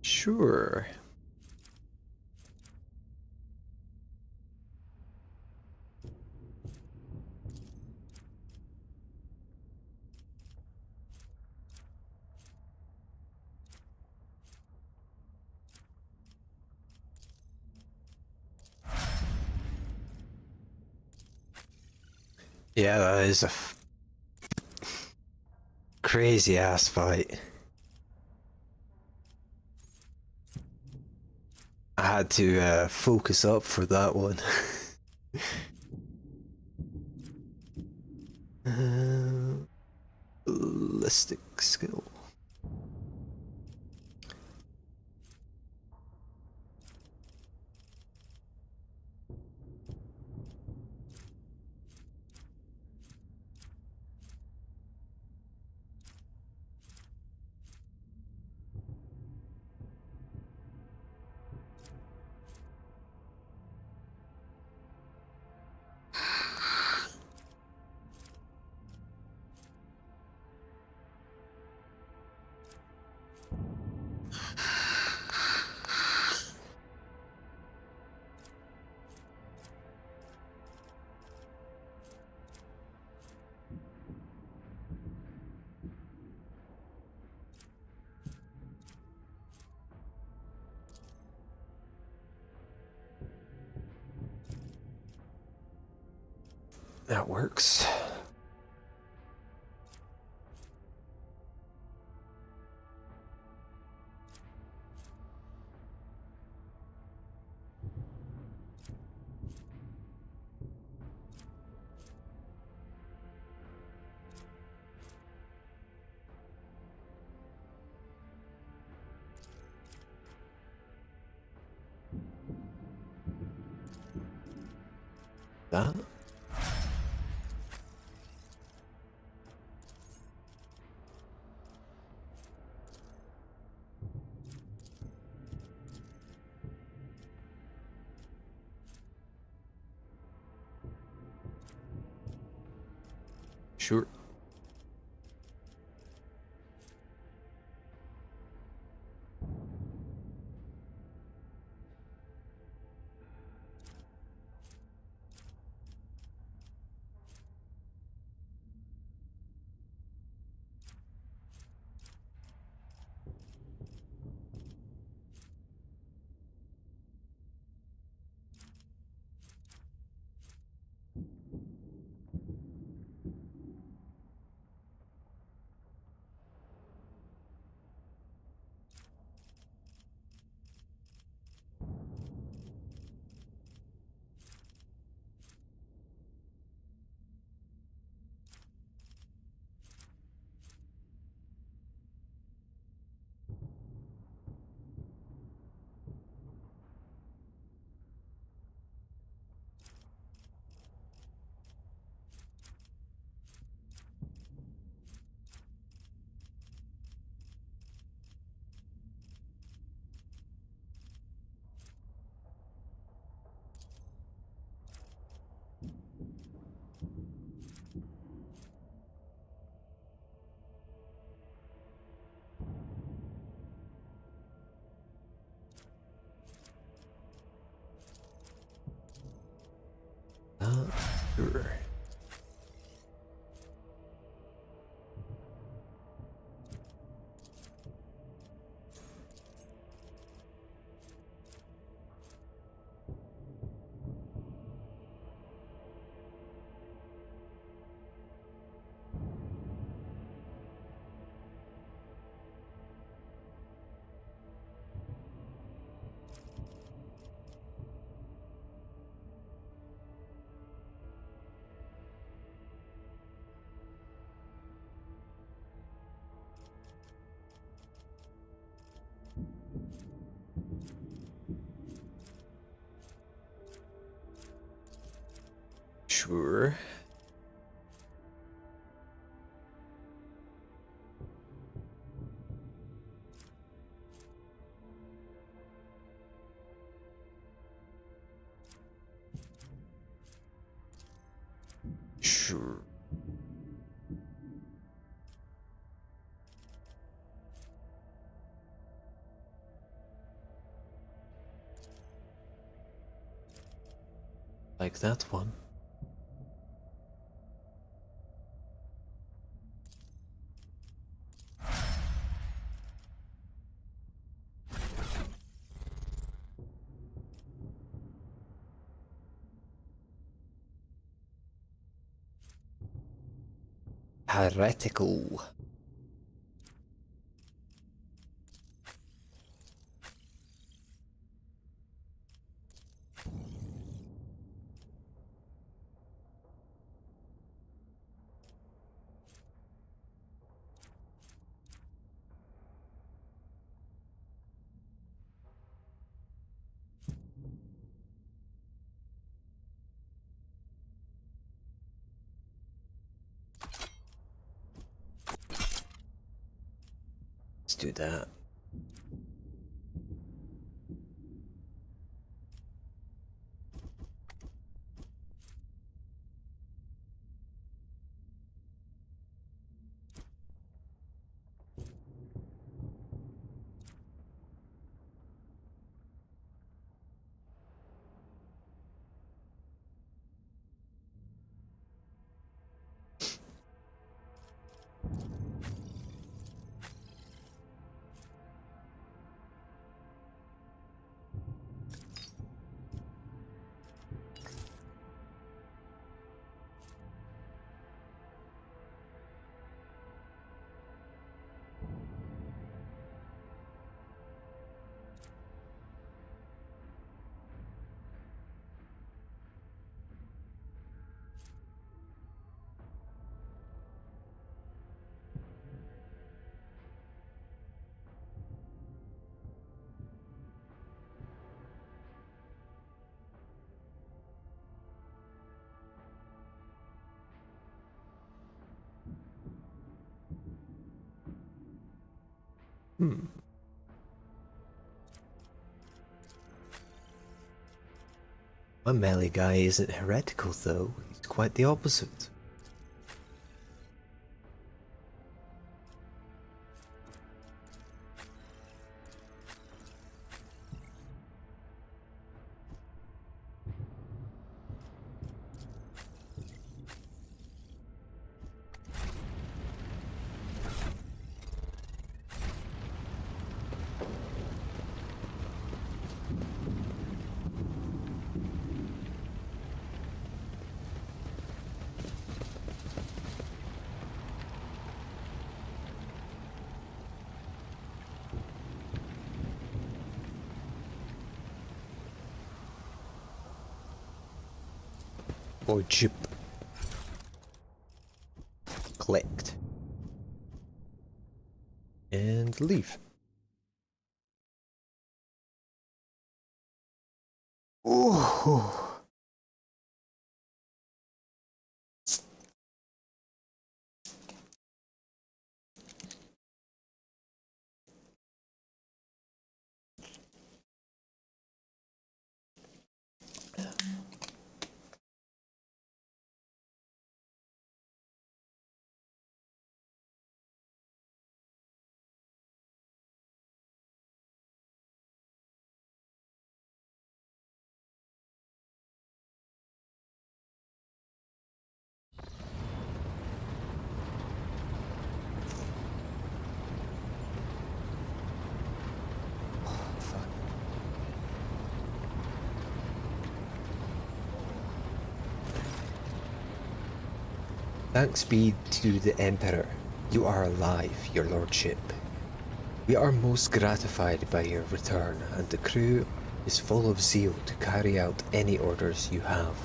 S7: Sure. Yeah, that is a crazy ass fight. I had to focus up for that one. Ballistic skill. That works. That? Sure. Sure. Sure. Sure. Like that one. Heretical. Let's do that. My melee guy isn't heretical though, he's quite the opposite. Or chip. Collect. And leave. Oh. Thanks be to the Emperor. You are alive, your lordship. We are most gratified by your return, and the crew is full of zeal to carry out any orders you have.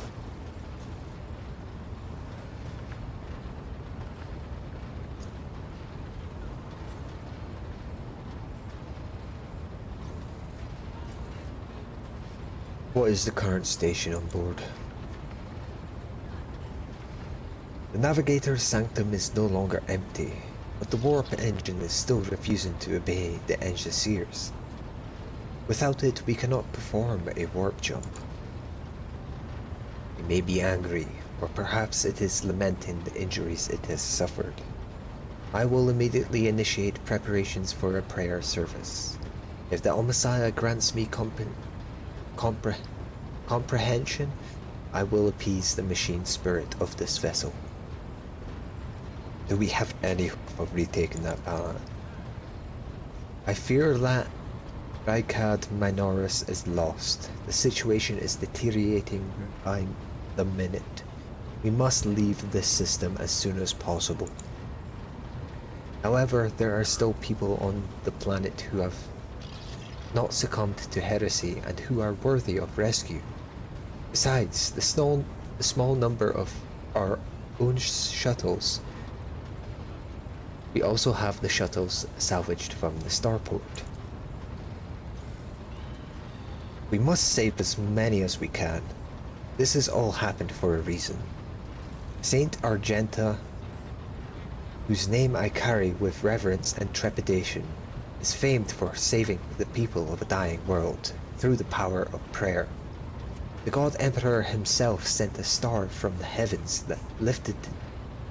S7: What is the current station on board? The navigator's sanctum is no longer empty, but the warp engine is still refusing to obey the engineers. Without it, we cannot perform a warp jump. It may be angry, or perhaps it is lamenting the injuries it has suffered. I will immediately initiate preparations for a prayer service. If the Omnissiah grants me comprehension, I will appease the machine spirit of this vessel. Do we have any hope of retaking that planet? I fear that Rykad Minoris is lost. The situation is deteriorating by the minute. We must leave this system as soon as possible. However, there are still people on the planet who have not succumbed to heresy and who are worthy of rescue. Besides, the small number of our own shuttles, we also have the shuttles salvaged from the starport. We must save as many as we can. This has all happened for a reason. Saint Argenta, whose name I carry with reverence and trepidation, is famed for saving the people of a dying world through the power of prayer. The God Emperor himself sent a star from the heavens that lifted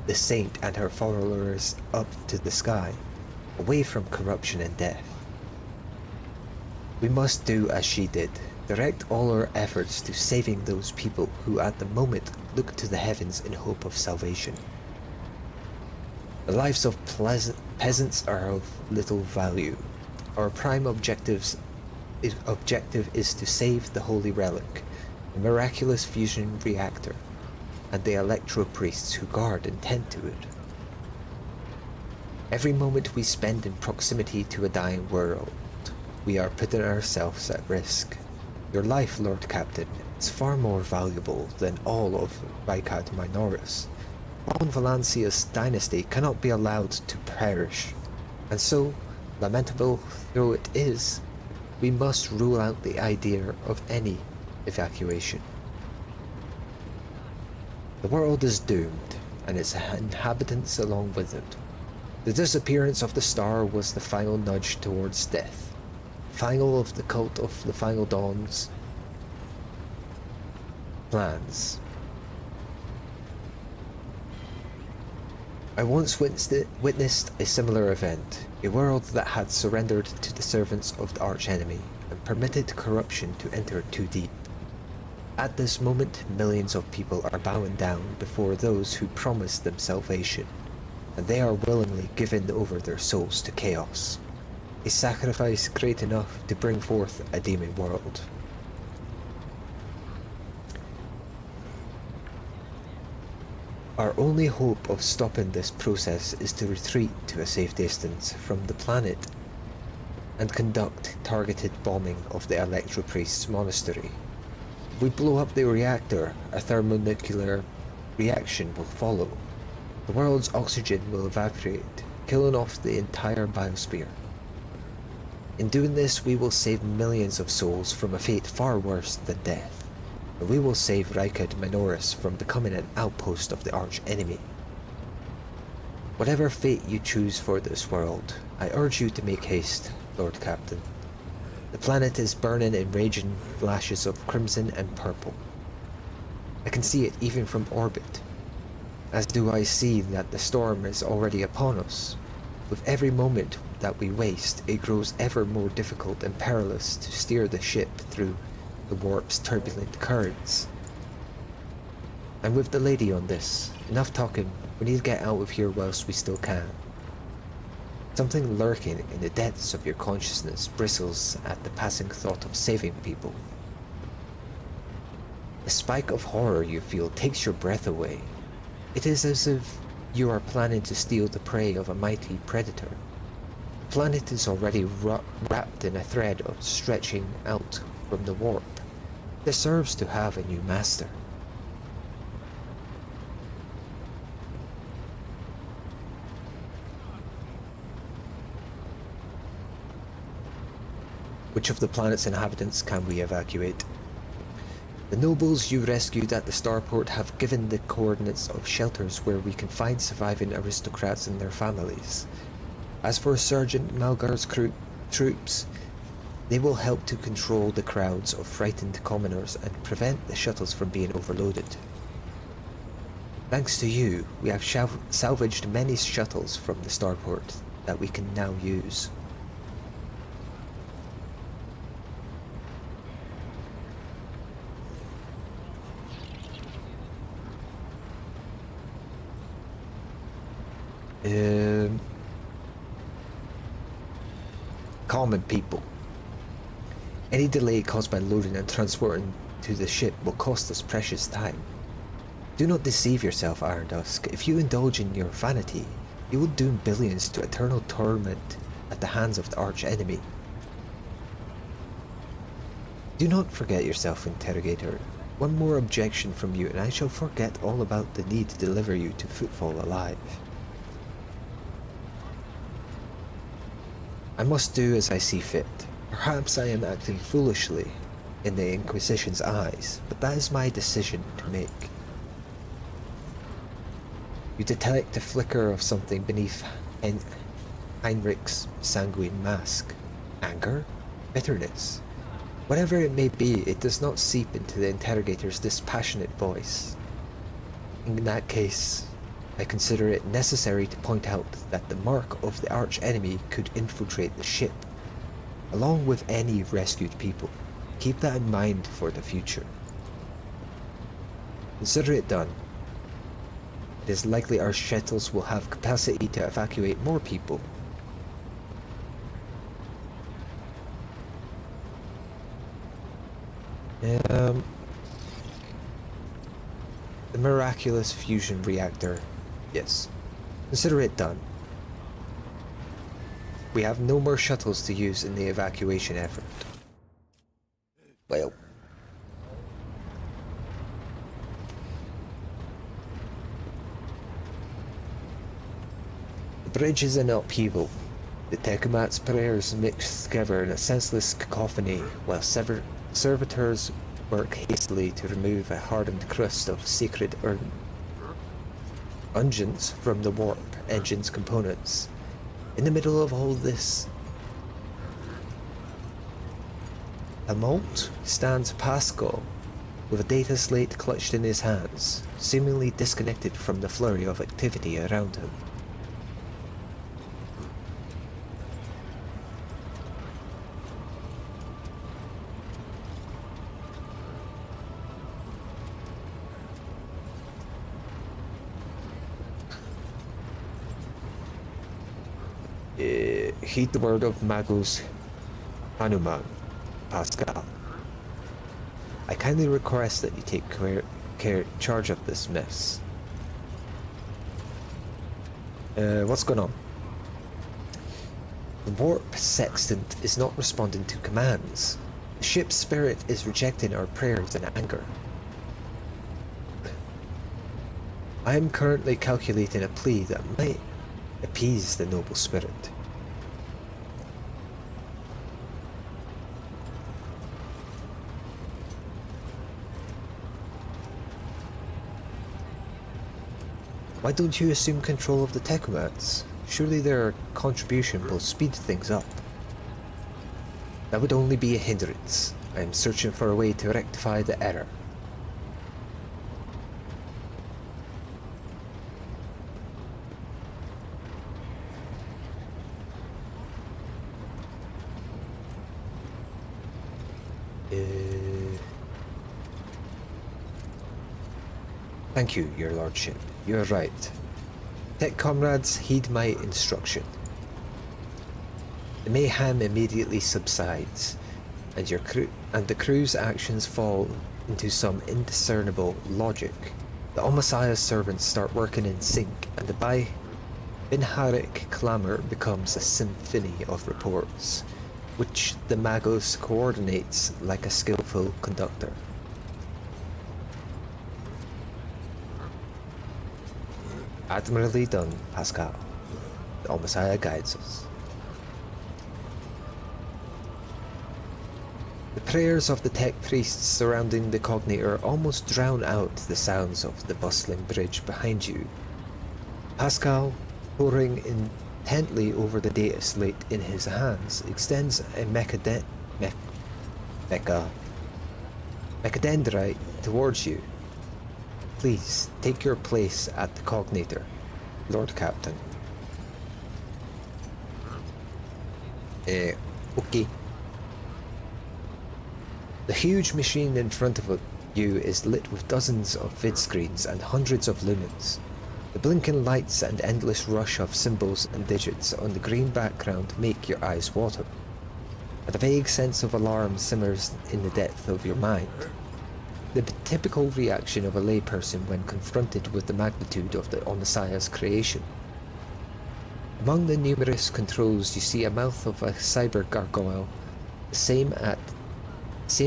S7: the saint and her followers up to the sky, away from corruption and death. We must do as she did, direct all our efforts to saving those people who at the moment look to the heavens in hope of salvation. The lives of peasants are of little value. Our prime objective is to save the Holy Relic, the miraculous fusion reactor, and the electro priests who guard and tend to it. Every moment we spend in proximity to a dying world, we are putting ourselves at risk. Your life, Lord Captain, is far more valuable than all of Viscount Minoris. Von Valancia's dynasty cannot be allowed to perish, and so, lamentable though it is, we must rule out the idea of any evacuation. The world is doomed, and its inhabitants along with it. The disappearance of the star was the final nudge towards death, final of the cult of the Final Dawn's plans. I once witnessed a similar event, a world that had surrendered to the servants of the archenemy and permitted corruption to enter too deep. At this moment, millions of people are bowing down before those who promised them salvation, and they are willingly giving over their souls to chaos, a sacrifice great enough to bring forth a demon world. Our only hope of stopping this process is to retreat to a safe distance from the planet and conduct targeted bombing of the Electro Priest's monastery. If we blow up the reactor, a thermonuclear reaction will follow. The world's oxygen will evaporate, killing off the entire biosphere. In doing this, we will save millions of souls from a fate far worse than death. And we will save Viscount Minoris from becoming an outpost of the arch-enemy. Whatever fate you choose for this world, I urge you to make haste, Lord Captain. The planet is burning in raging flashes of crimson and purple. I can see it even from orbit, as do I see that the storm is already upon us. With every moment that we waste, it grows ever more difficult and perilous to steer the ship through the warp's turbulent currents. I'm with the lady on this. Enough talking. We need to get out of here whilst we still can. Something lurking in the depths of your consciousness bristles at the passing thought of saving people. The spike of horror you feel takes your breath away. It is as if you are planning to steal the prey of a mighty predator. The planet is already wrapped in a thread of stretching out from the warp. Deserves to have a new master. Which of the planet's inhabitants can we evacuate? The nobles you rescued at the starport have given the coordinates of shelters where we can find surviving aristocrats and their families. As for Sergeant Malgar's troops, they will help to control the crowds of frightened commoners and prevent the shuttles from being overloaded. Thanks to you, we have salvaged many shuttles from the starport that we can now use. Common people. Any delay caused by loading and transporting to the ship will cost us precious time. Do not deceive yourself, Iron Dusk. If you indulge in your vanity, You will doom billions to eternal torment at the hands of the arch-enemy. Do not forget yourself, Interrogator. One more objection from you and I shall forget all about the need to deliver you to Footfall alive. I must do as I see fit. Perhaps I am acting foolishly in the Inquisition's eyes, but that is my decision to make. You detect a flicker of something beneath Heinrich's sanguine mask. Anger? Bitterness? Whatever it may be, it does not seep into the interrogator's dispassionate voice. In that case, I consider it necessary to point out that the mark of the arch-enemy could infiltrate the ship, along with any rescued people. Keep that in mind for the future. Consider it done. It is likely our shuttles will have capacity to evacuate more people. The miraculous fusion reactor. Yes. Consider it done. We have no more shuttles to use in the evacuation effort. Well. The bridge is in upheaval. The Tecumat's prayers mix together in a senseless cacophony, while servitors work hastily to remove a hardened crust of sacred unguents from the warp engine's components. In the middle of all this tumult stands Pascal, with a data slate clutched in his hands, seemingly disconnected from the flurry of activity around him. Heed the word of Magus Hanuman, Pascal. I kindly request that you take charge of this mess. What's going on? The warp sextant is not responding to commands. The ship's spirit is rejecting our prayers in anger. I am currently calculating a plea that might appease the noble spirit. Why don't you assume control of the Techomats? Surely their contribution will speed things up. That would only be a hindrance. I am searching for a way to rectify the error. Thank you, your lordship. You're right. Tech comrades, heed my instruction. The mayhem immediately subsides, and the crew's actions fall into some indiscernible logic. The Omasiah's servants start working in sync, and the Binharik clamor becomes a symphony of reports, which the Magos coordinates like a skillful conductor. Admirably done, Pascal. The Omasiah guides us. The prayers of the tech priests surrounding the cognator almost drown out the sounds of the bustling bridge behind you. Pascal, poring intently over the data slate in his hands, extends a mechadendrite towards you. Please, take your place at the cognator, Lord Captain. Okay. The huge machine in front of you is lit with dozens of vid screens and hundreds of lumens. The blinking lights and endless rush of symbols and digits on the green background make your eyes water. And a vague sense of alarm simmers in the depth of your mind. The typical reaction of a layperson when confronted with the magnitude of the Omasiah's creation. Among the numerous controls you see a mouth of a cyber gargoyle, the same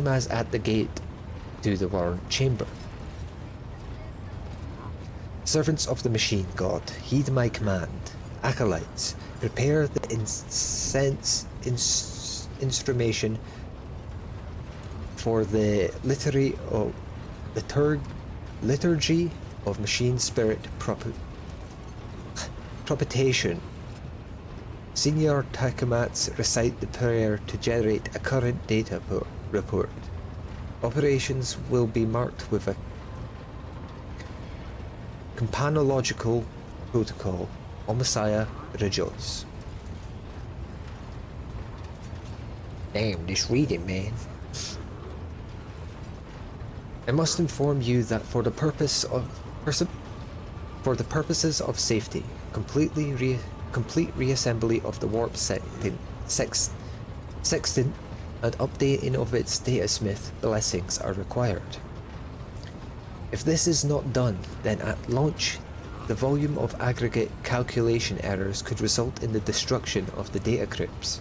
S7: as at the gate to the Warren Chamber. Servants of the Machine God, heed my command. Acolytes, prepare the instrumentation for the liturgy of Machine Spirit propitiation. Senior Takumats recite the prayer to generate a current data report. Operations will be marked with a campanological protocol. O Messiah, rejoice. Damn, just read it, man. I must inform you that for the purposes of safety, complete reassembly of the warp sextant and updating of its datasmith blessings are required. If this is not done, then at launch, the volume of aggregate calculation errors could result in the destruction of the data crypts.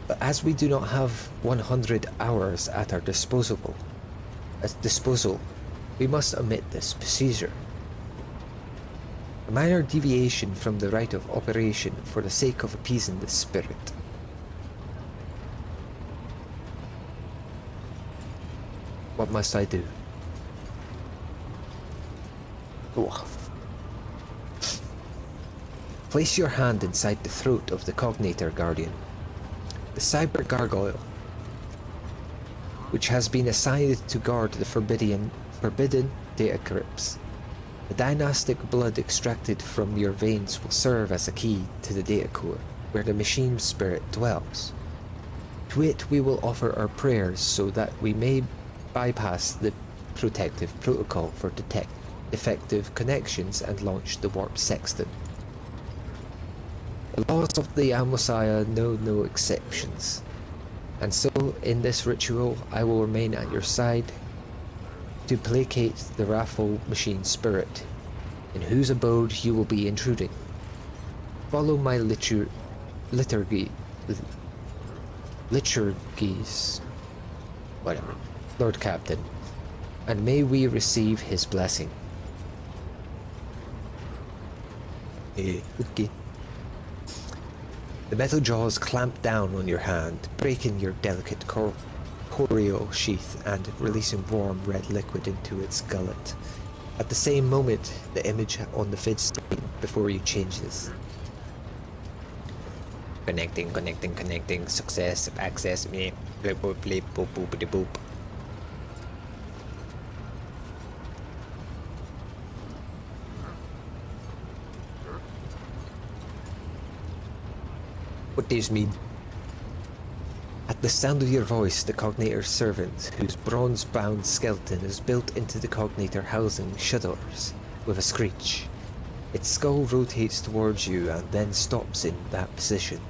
S7: But as we do not have 100 hours at our disposal, we must omit this procedure. A minor deviation from the right of operation for the sake of appeasing the spirit. What must I do? Oh. Place your hand inside the throat of the Cognator Guardian, the cyber gargoyle, which has been assigned to guard the forbidden data crypts. The dynastic blood extracted from your veins will serve as a key to the data core, where the machine spirit dwells. To it we will offer our prayers so that we may bypass the protective protocol for defective connections and launch the warp sextant. The laws of the Messiah know no exceptions, and so in this ritual I will remain at your side to placate the wrathful machine spirit, in whose abode you will be intruding. Follow my liturgies, whatever, Lord Captain, and may we receive his blessing. Okay. The metal jaws clamp down on your hand, breaking your delicate corporeal sheath and releasing warm red liquid into its gullet. At the same moment, the image on the vid screen before you changes. Connecting, success, access, me, blip, boop, boop. What does mean? At the sound of your voice, the Cognator servant, whose bronze-bound skeleton is built into the Cognator housing, shudders with a screech. Its skull rotates towards you and then stops in that position.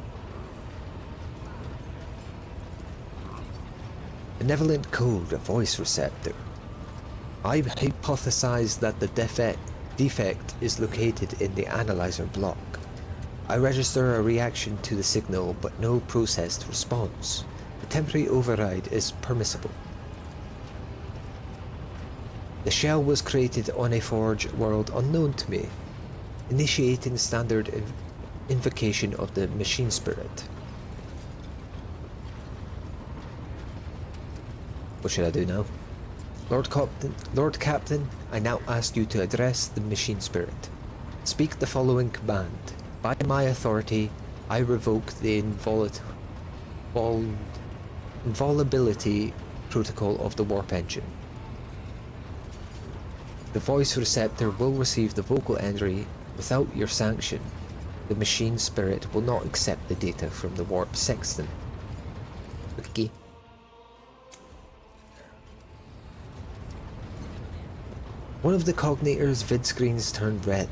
S7: Benevolent code, a voice receptor. I hypothesize that the defect is located in the analyzer block. I register a reaction to the signal, but no processed response. A temporary override is permissible. The shell was created on a forge world unknown to me, initiating standard invocation of the machine spirit. What should I do now? Lord Captain, I now ask you to address the machine spirit. Speak the following command. By my authority, I revoke the inviolability protocol of the warp engine. The voice receptor will receive the vocal entry without your sanction. The machine spirit will not accept the data from the warp sextant. Okay. One of the Cognator's vid screens turned red.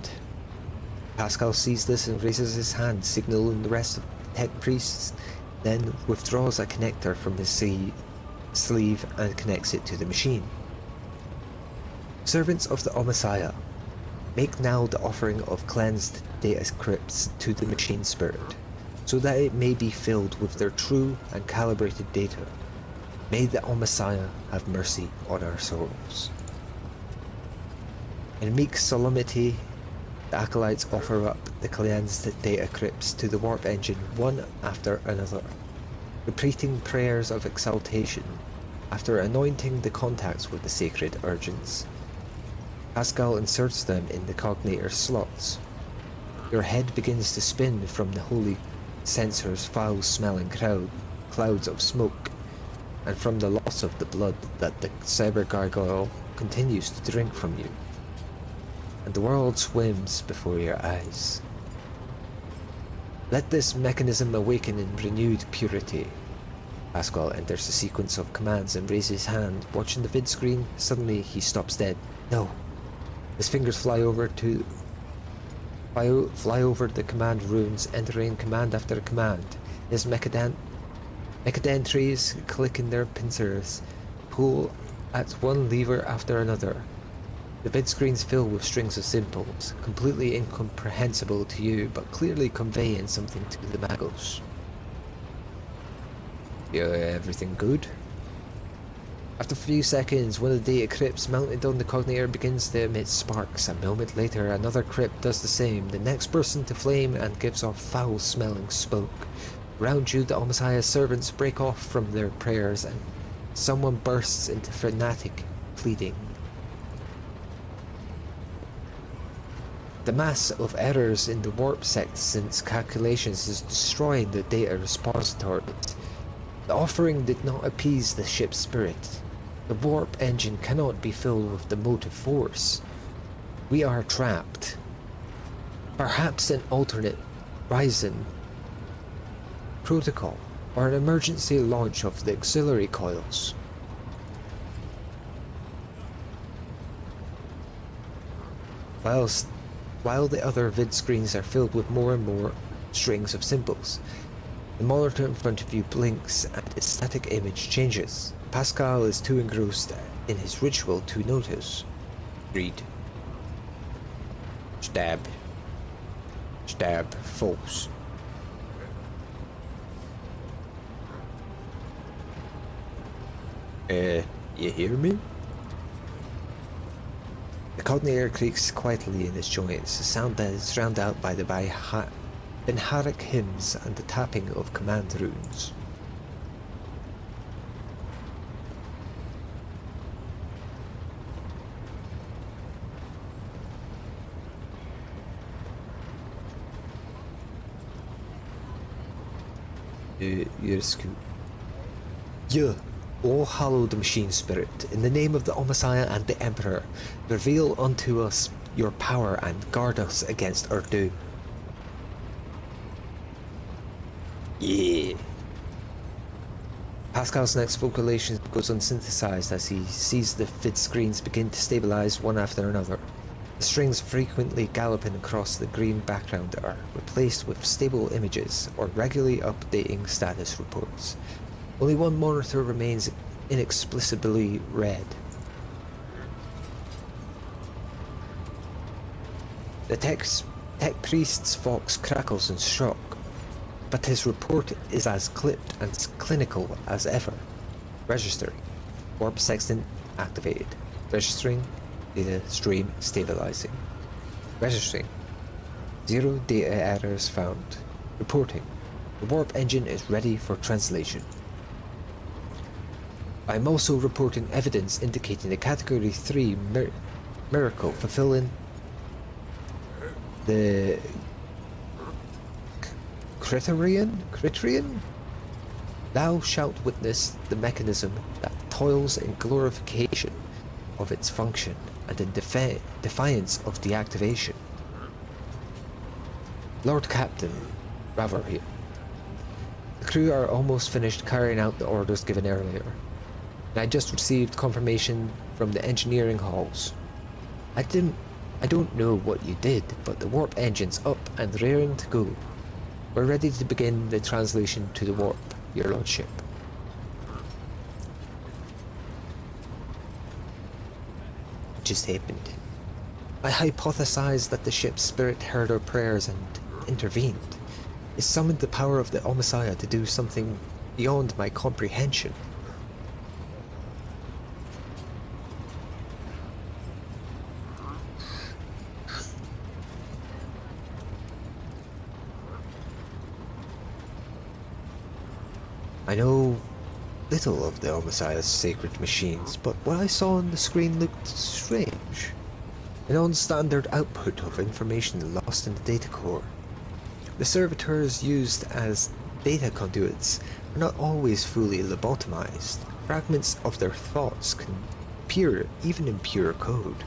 S7: Pascal sees this and raises his hand, signaling the rest of the tech priests, then withdraws a connector from his sleeve and connects it to the machine. Servants of the Messiah, Make now the offering of cleansed data crypts to the machine spirit, so that it may be filled with their true and calibrated data. May the Messiah have mercy on our souls. In meek solemnity, the acolytes offer up the cleansed data crypts to the warp engine one after another, repeating prayers of exaltation after anointing the contacts with the sacred urgings. Pascal inserts them in the cognator slots. Your head begins to spin from the holy censer's foul-smelling clouds of smoke, and from the loss of the blood that the cyber gargoyle continues to drink from you. And the world swims before your eyes. Let this mechanism awaken in renewed purity. Pascal enters the sequence of commands and raises his hand, watching the vid screen. Suddenly he stops dead. No. His fingers fly over the command runes, entering command after command. His mechadentries click in their pincers, pull at one lever after another. The vid screens fill with strings of symbols, completely incomprehensible to you, but clearly conveying something to the magos. Yeah, everything good? After a few seconds, one of the data crypts mounted on the cognator begins to emit sparks. A moment later, another crypt does the same. The next bursts into flame and gives off foul-smelling smoke. Around you, the Messiah's servants break off from their prayers, and someone bursts into frenetic pleading. The mass of errors in the warp sextant's calculations is destroying the data repositories. The offering did not appease the ship's spirit. The warp engine cannot be filled with the motive force. We are trapped. Perhaps an alternate Ryzen protocol, or an emergency launch of the auxiliary coils. While the other vid screens are filled with more and more strings of symbols, the monitor in front of you blinks and its static image changes. Pascal is too engrossed in his ritual to notice. Read. Stab. Stab. False. You hear me? The cognator creaks quietly in its joints, a sound that is drowned out by the Benharic hymns and the tapping of command runes. Yeah. O hallowed machine spirit, in the name of the Messiah and the Emperor, reveal unto us your power and guard us against our doom. Yeah. Pascal's next vocalization goes unsynthesized as he sees the vid screens begin to stabilize one after another. The strings frequently galloping across the green background are replaced with stable images or regularly updating status reports. Only one monitor remains inexplicably red. The tech priest's vox crackles in shock, but his report is as clipped and clinical as ever. Registering. Warp sextant activated. Registering. Data stream stabilizing. Registering. 0 data errors found. Reporting. The warp engine is ready for translation. I am also reporting evidence indicating a Category 3 miracle fulfilling the Criterion? Thou shalt witness the mechanism that toils in glorification of its function and in defiance of deactivation. Lord Captain, Raver here. The crew are almost finished carrying out the orders given earlier. I just received confirmation from the engineering halls. I don't know what you did, but the warp engine's up and raring to go. We're ready to begin the translation to the warp, your lordship. What just happened? I hypothesized that the ship's spirit heard our prayers and intervened. It summoned the power of the Omnissiah to do something beyond my comprehension. I know little of the Omnissiah's sacred machines, but what I saw on the screen looked strange. A non-standard output of information lost in the data core. The servitors used as data conduits are not always fully lobotomized. Fragments of their thoughts can appear even in pure code.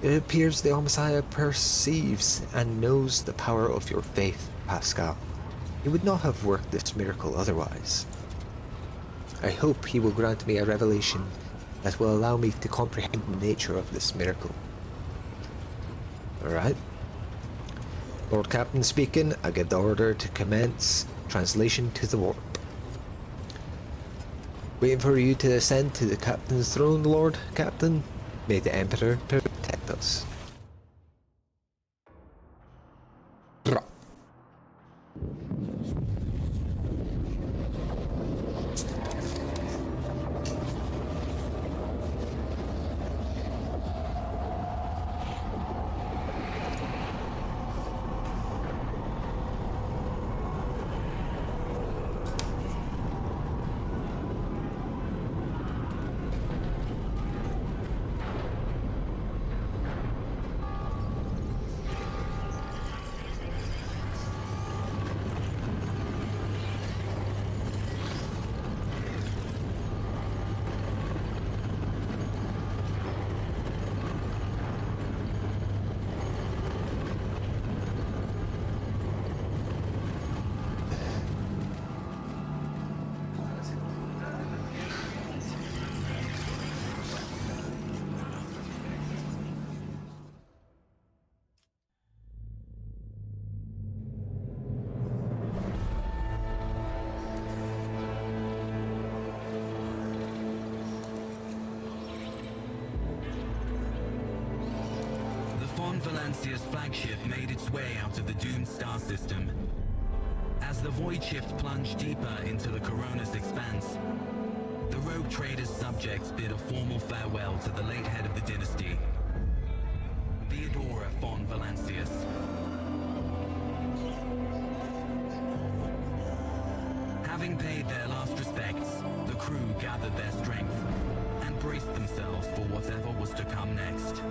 S7: It appears the Omnissiah perceives and knows the power of your faith, Pascal. He would not have worked this miracle otherwise. I hope he will grant me a revelation that will allow me to comprehend the nature of this miracle. Alright. Lord Captain speaking, I give the order to commence translation to the warp. Waiting for you to ascend to the Captain's throne, Lord Captain. May the Emperor protect us.
S12: Valencia's flagship made its way out of the doomed star system. As the void ships plunged deeper into the Corona's expanse, the rogue trader's subjects bid a formal farewell to the late head of the dynasty, Theodora von Valancius. Having paid their last respects, the crew gathered their strength and braced themselves for whatever was to come next.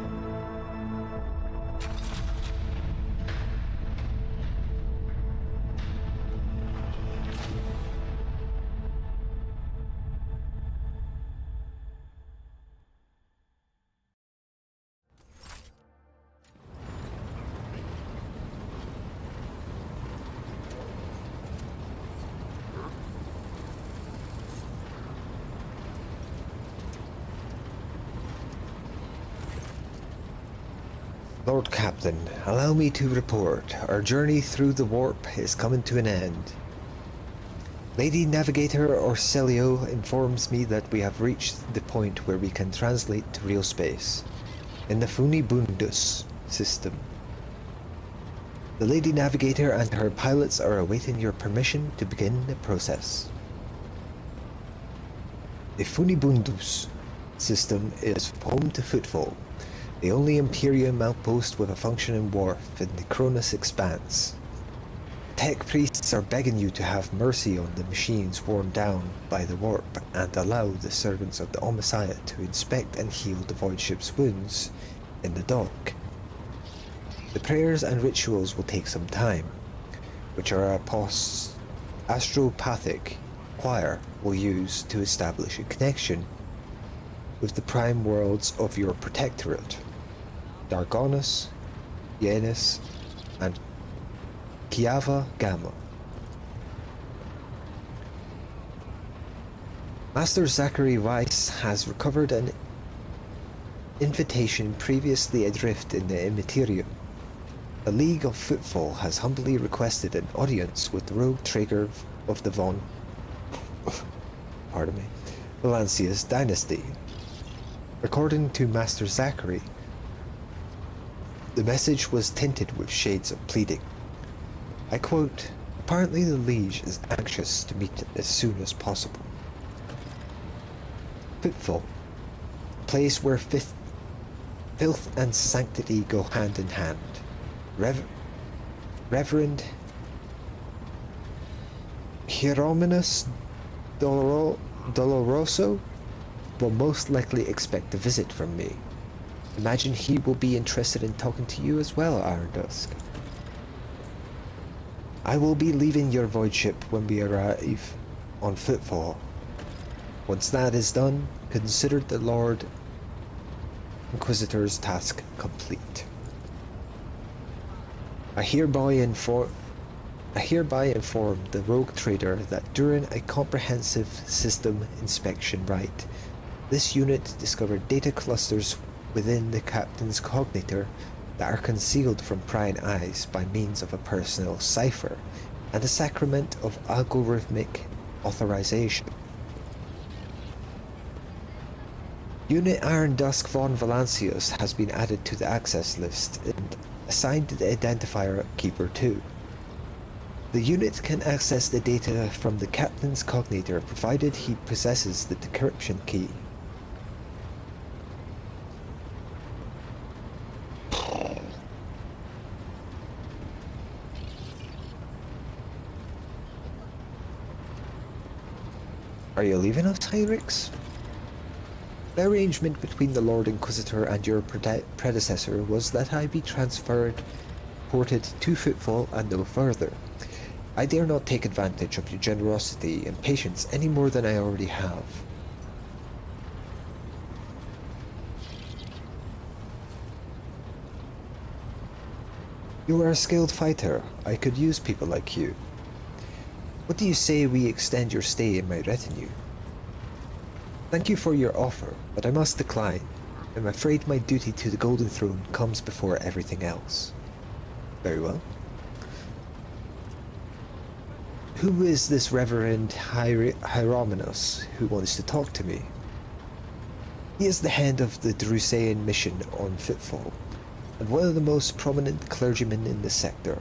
S7: Lord Captain, allow me to report. Our journey through the warp is coming to an end. Lady Navigator Orcelio informs me that we have reached the point where we can translate to real space, in the Funibundus system. The Lady Navigator and her pilots are awaiting your permission to begin the process. The Funibundus system is home to Footfall, the only Imperium outpost with a functioning wharf in the Cronus Expanse. Tech priests are begging you to have mercy on the machines worn down by the warp and allow the servants of the Omnissiah to inspect and heal the void ship's wounds in the dock. The prayers and rituals will take some time, which our astropathic choir will use to establish a connection with the prime worlds of your protectorate, Dargonus, Yenis, and Kiava Gamma. Master Zachary Weiss has recovered an invitation previously adrift in the Immaterium. The League of Footfall has humbly requested an audience with the rogue trader of the Valancius dynasty. According to Master Zachary, the message was tinted with shades of pleading. I quote, "Apparently the Liege is anxious to meet as soon as possible." Pitfall, a place where filth and sanctity go hand in hand. Reverend Hieronymus Doloroso will most likely expect a visit from me. Imagine he will be interested in talking to you as well, Iron Dusk. I will be leaving your void ship when we arrive on Footfall. Once that is done, consider the Lord Inquisitor's task complete. I hereby inform the rogue trader that during a comprehensive system inspection right, this unit discovered data clusters within the captain's cognitor that are concealed from prying eyes by means of a personal cipher and a sacrament of algorithmic authorization. Unit Iron Dusk von Valancius has been added to the access list and assigned the identifier Keeper 2. The unit can access the data from the captain's cognitor provided he possesses the decryption key. Are you leaving us, Hyrix? The arrangement between the Lord Inquisitor and your predecessor was that I be ported to Footfall and no further. I dare not take advantage of your generosity and patience any more than I already have. You are a skilled fighter. I could use people like you. What do you say we extend your stay in my retinue? Thank you for your offer, but I must decline. I'm afraid my duty to the Golden Throne comes before everything else. Very well. Who is this Reverend Hieronymus who wants to talk to me? He is the head of the Drusean mission on Footfall, and one of the most prominent clergymen in the sector.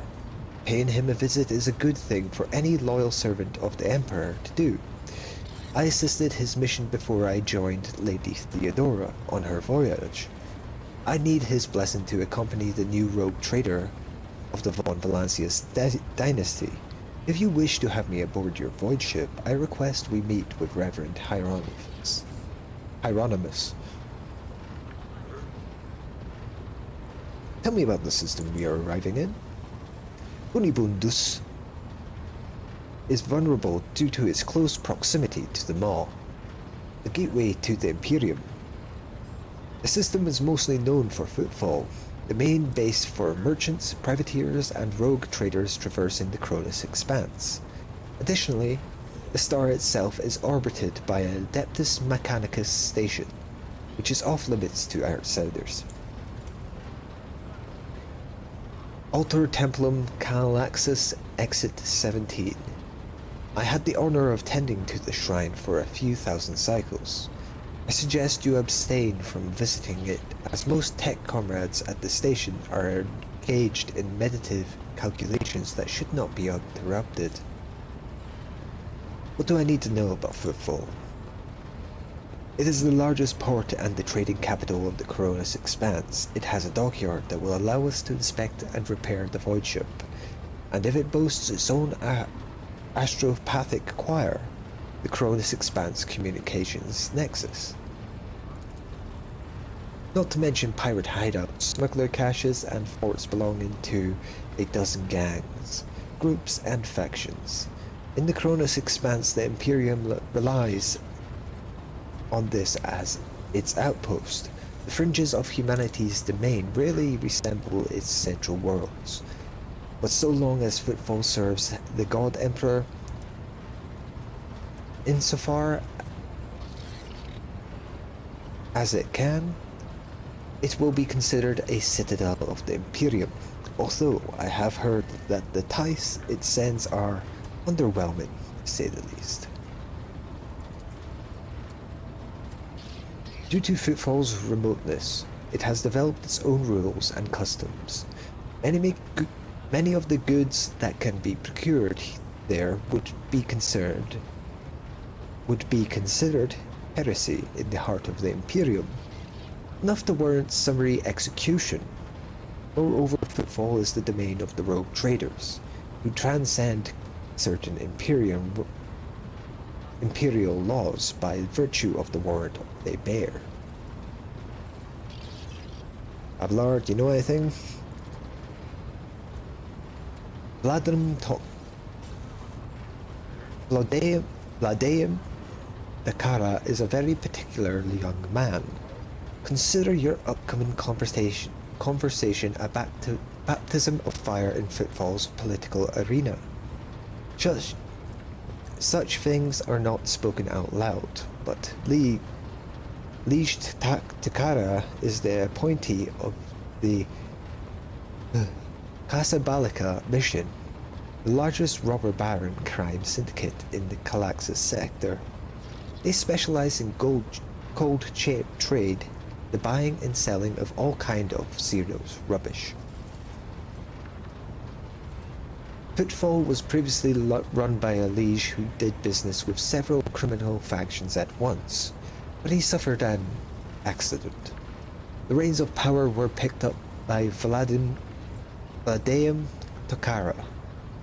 S7: Paying him a visit is a good thing for any loyal servant of the Emperor to do. I assisted his mission before I joined Lady Theodora on her voyage. I need his blessing to accompany the new rogue trader of the von Valancius dynasty. If you wish to have me aboard your void ship, I request we meet with Reverend Hieronymus. Tell me about the system we are arriving in. Unibundus is vulnerable due to its close proximity to the Maw, the gateway to the Imperium. The system is mostly known for Footfall, the main base for merchants, privateers, and rogue traders traversing the Cronus Expanse. Additionally, the star itself is orbited by a Adeptus Mechanicus station, which is off-limits to outsiders. Alter Templum Calaxus Exit 17. I had the honor of tending to the shrine for a few thousand cycles. I suggest you abstain from visiting it, as most tech comrades at the station are engaged in meditative calculations that should not be interrupted. What do I need to know about Footfall? It is the largest port and the trading capital of the Cronus Expanse. It has a dockyard that will allow us to inspect and repair the void ship, and if it boasts its own astropathic choir, the Cronus Expanse Communications Nexus. Not to mention pirate hideouts, smuggler caches, and forts belonging to a dozen gangs, groups, and factions. In the Cronus Expanse, the Imperium relies on this as its outpost. The fringes of humanity's domain rarely resemble its central worlds. But so long as Footfall serves the God Emperor, insofar as it can, it will be considered a citadel of the Imperium, although I have heard that the ties it sends are underwhelming, to say the least. Due to Footfall's remoteness, it has developed its own rules and customs. Many of the goods that can be procured there would be considered heresy in the heart of the Imperium, enough to warrant summary execution. Moreover, Footfall is the domain of the rogue traders, who transcend certain imperial laws by virtue of the warrant they bear. Abelard, you know anything? Vladaim Dakara is a very particular young man. Consider your upcoming conversation a baptism of fire in Footfall's political arena. Such things are not spoken out loud, but Liege Takara is the appointee of the Casablanca mission, the largest robber baron crime syndicate in the Calaxis sector. They specialize in cold trade, the buying and selling of all kind of serious rubbish. Footfall was previously run by a liege who did business with several criminal factions at once, but he suffered an accident. The reins of power were picked up by Vladaim Takara,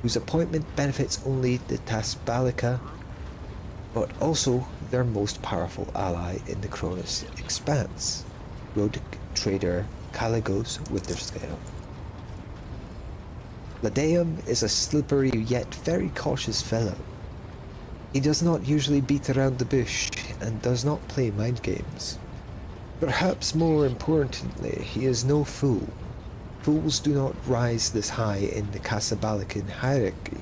S7: whose appointment benefits only the Tasbalika, but also their most powerful ally in the Cronus Expanse, rogue trader Caligos Witherscale. Vladaim is a slippery yet very cautious fellow. He does not usually beat around the bush and does not play mind games. Perhaps more importantly, he is no fool. Fools do not rise this high in the Casablancan hierarchy.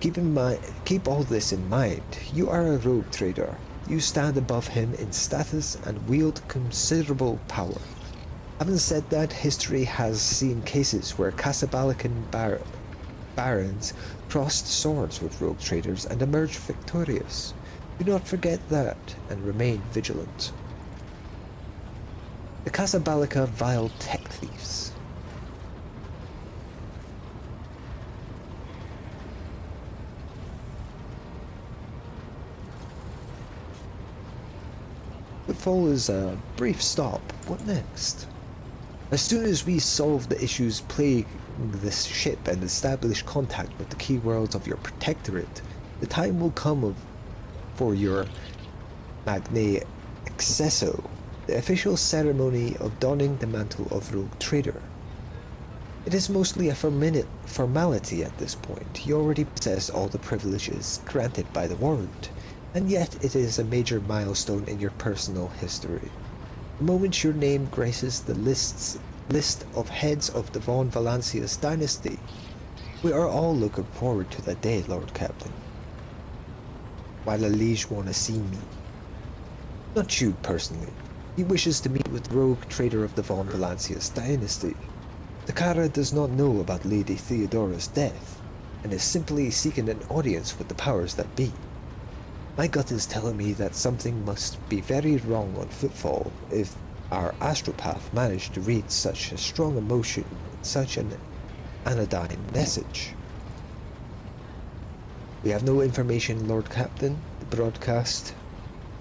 S7: Keep all this in mind. You are a rogue trader. You stand above him in status and wield considerable power. Having said that, history has seen cases where Casablancan barons crossed swords with rogue traders and emerged victorious. Do not forget that, and remain vigilant. The Casablanca vile tech thieves. Footfall is a brief stop. What next? As soon as we solve the issues plaguing this ship and establish contact with the key worlds of your protectorate, the time will come for your Magna Accesso, the official ceremony of donning the mantle of rogue trader. It is mostly a formality at this point. You already possess all the privileges granted by the warrant, and yet it is a major milestone in your personal history. The moment your name graces the list of heads of the Von Valancius dynasty, we are all looking forward to that day, Lord Captain. Why the liege want to see me? Not you personally. He wishes to meet with the rogue trader of the Von Valancius dynasty. Takara does not know about Lady Theodora's death, and is simply seeking an audience with the powers that be. My gut is telling me that something must be very wrong on Footfall if our astropath managed to read such a strong emotion in such an anodyne message. We have no information, Lord Captain. The broadcast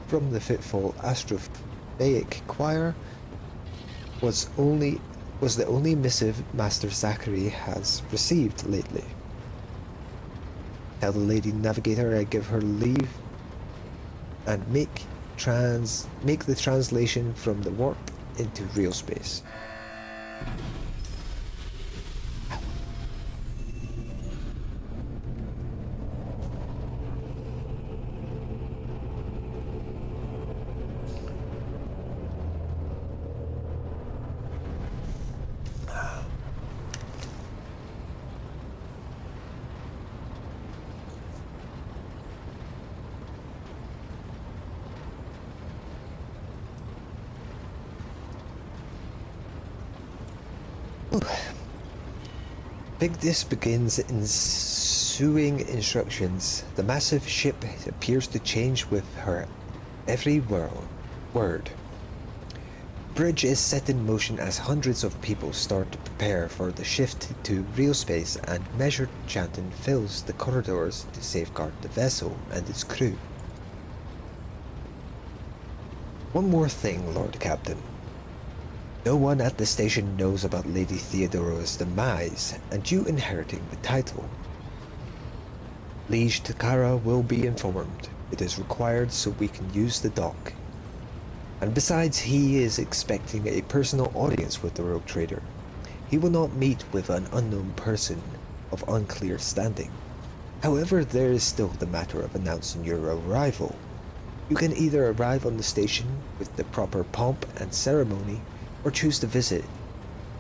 S7: from the Footfall Astrophaic Choir was the only missive Master Zachary has received lately. Tell the Lady Navigator I give her leave and make the translation from the warp into real space. Big Dis begins ensuing instructions. The massive ship appears to change with her every whirl. Word. Bridge is set in motion as hundreds of people start to prepare for the shift to real space, and measured chanting fills the corridors to safeguard the vessel and its crew. One more thing, Lord Captain. No one at the station knows about Lady Theodora's demise and you inheriting the title. Liege Takara will be informed. It is required so we can use the dock. And besides, he is expecting a personal audience with the rogue trader. He will not meet with an unknown person of unclear standing. However, there is still the matter of announcing your arrival. You can either arrive on the station with the proper pomp and ceremony, or choose to visit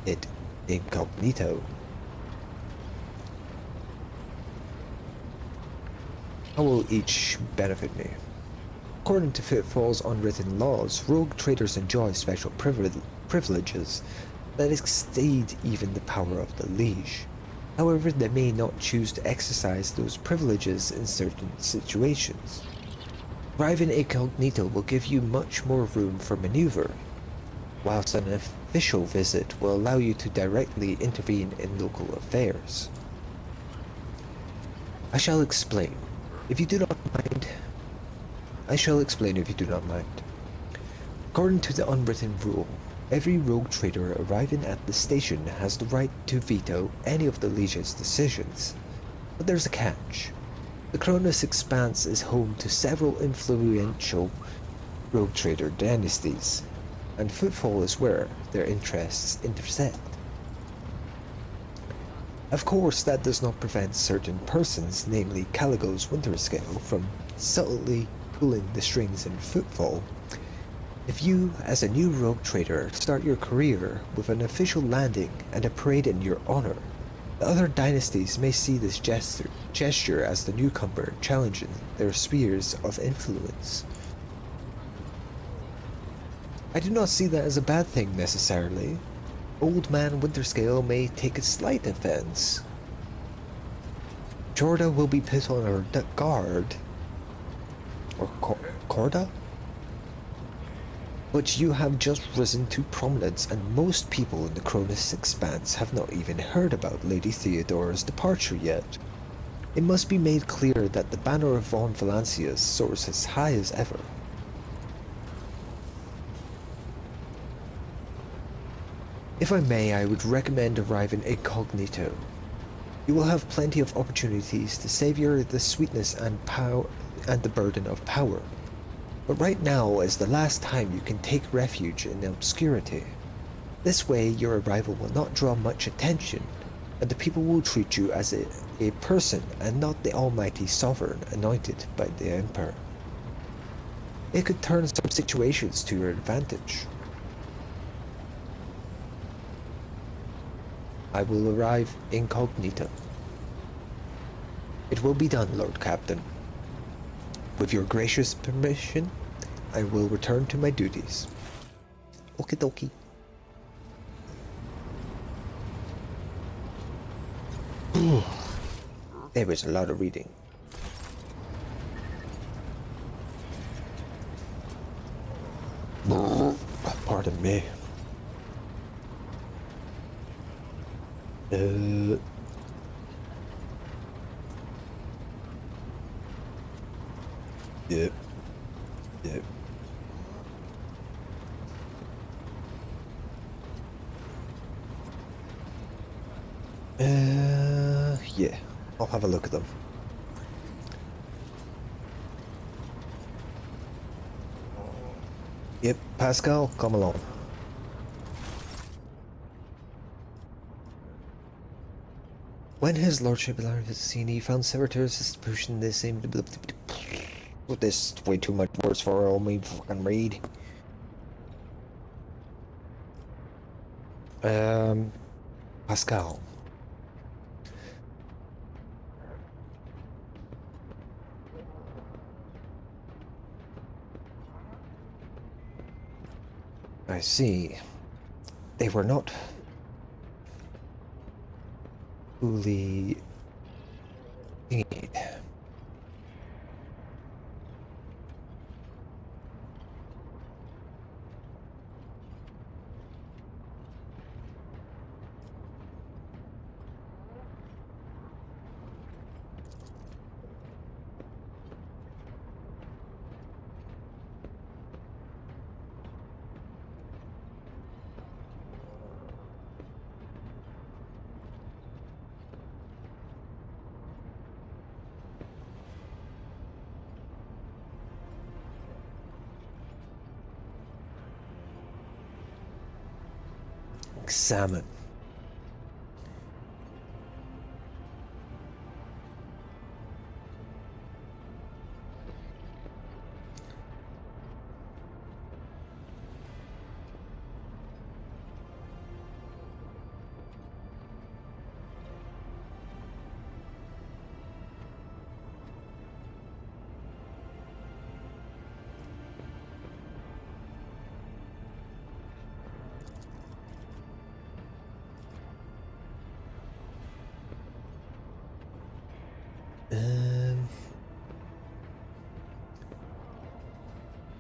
S7: it incognito. How will each benefit me? According to Footfall's unwritten laws, rogue traders enjoy special privileges that exceed even the power of the Liege. However, they may not choose to exercise those privileges in certain situations. Arriving incognito will give you much more room for maneuver, whilst an official visit will allow you to directly intervene in local affairs. I shall explain if you do not mind. According to the unwritten rule, every rogue trader arriving at the station has the right to veto any of the Liege's decisions. But there's a catch. The Cronus Expanse is home to several influential rogue trader dynasties, and Footfall is where their interests intersect. Of course, that does not prevent certain persons, namely Caligo's Winterscale, from subtly pulling the strings in Footfall. If you, as a new rogue trader, start your career with an official landing and a parade in your honor, the other dynasties may see this gesture as the newcomer challenging their spheres of influence. I do not see that as a bad thing necessarily. Old Man Winterscale may take a slight offense. Jorda will be put on her guard. Or Corda? But you have just risen to prominence, and most people in the Cronus Expanse have not even heard about Lady Theodora's departure yet. It must be made clear that the banner of Von Valancius soars as high as ever. If I may, I would recommend arriving incognito. You will have plenty of opportunities to savor the sweetness and power and the burden of power. But right now is the last time you can take refuge in obscurity. This way, your arrival will not draw much attention, and the people will treat you as a person and not the almighty sovereign anointed by the Emperor. It could turn some situations to your advantage. I will arrive incognito. It will be done, Lord Captain. With your gracious permission, I will return to my duties. Okie dokie. There was a lot of reading. Pardon me. Yep. Yeah, I'll have a look at them. Yep, Pascal, come along. When his lordship arrived at the scene, he found servitors distribution the same. This is way too much words for all me fucking read. Pascal. I see. They were not fully thingied. like salmon.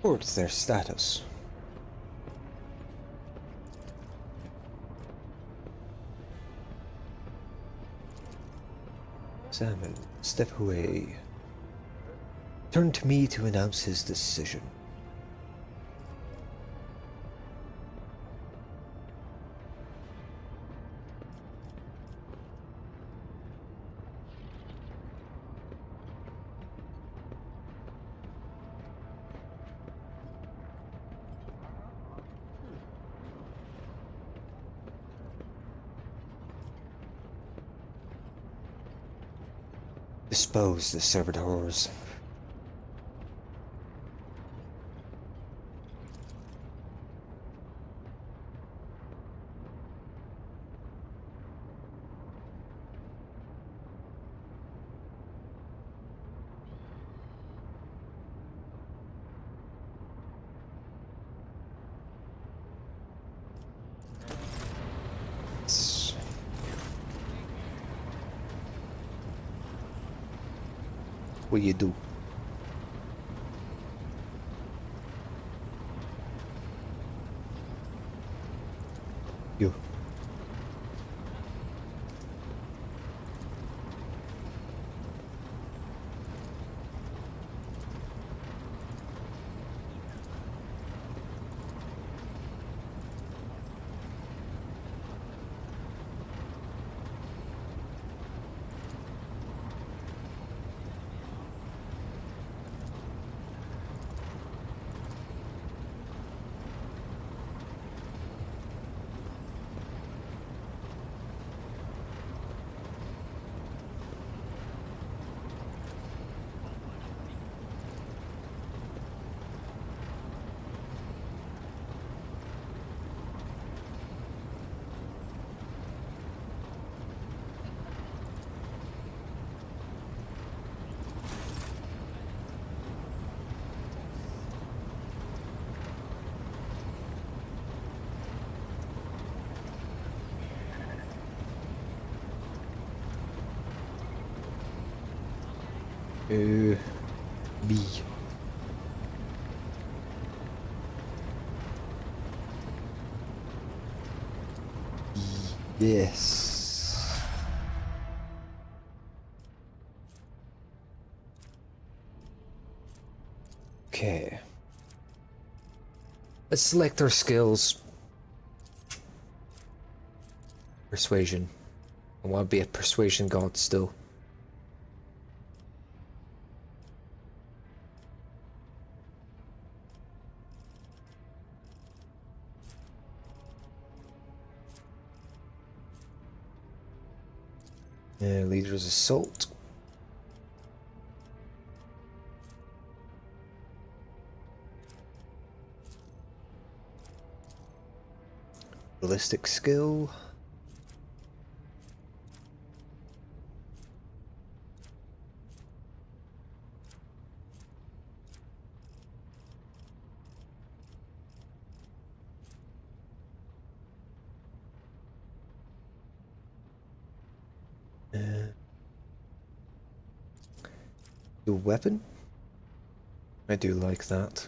S7: What's their status? Salmon, step away. Turn to me to announce his decision. Dispose the servitors. What you do? You. B. Yes. Okay. Let's select our skills. Persuasion. I want to be a persuasion god still. Leader's assault. Ballistic skill. The weapon? I do like that.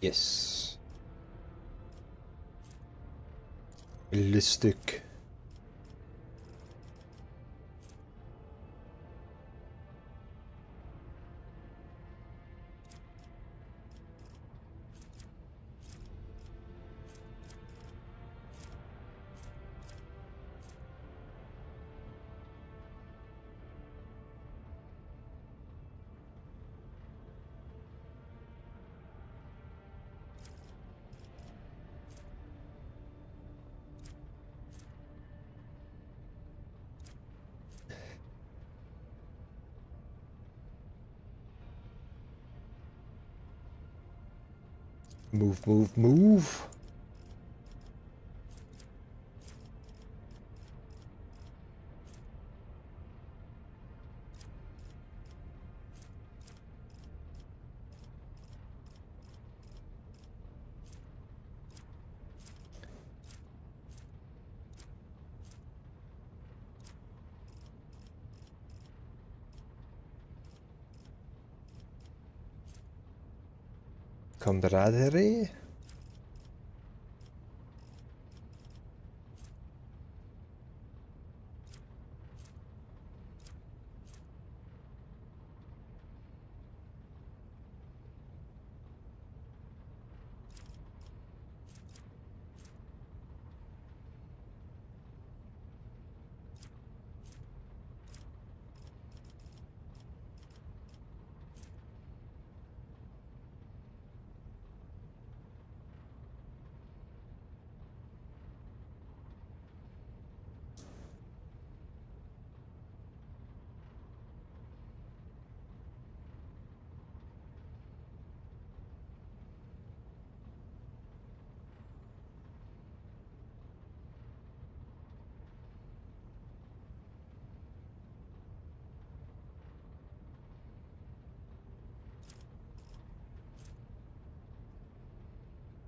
S7: Yes. Realistic. Move, move, move. Camaraderie.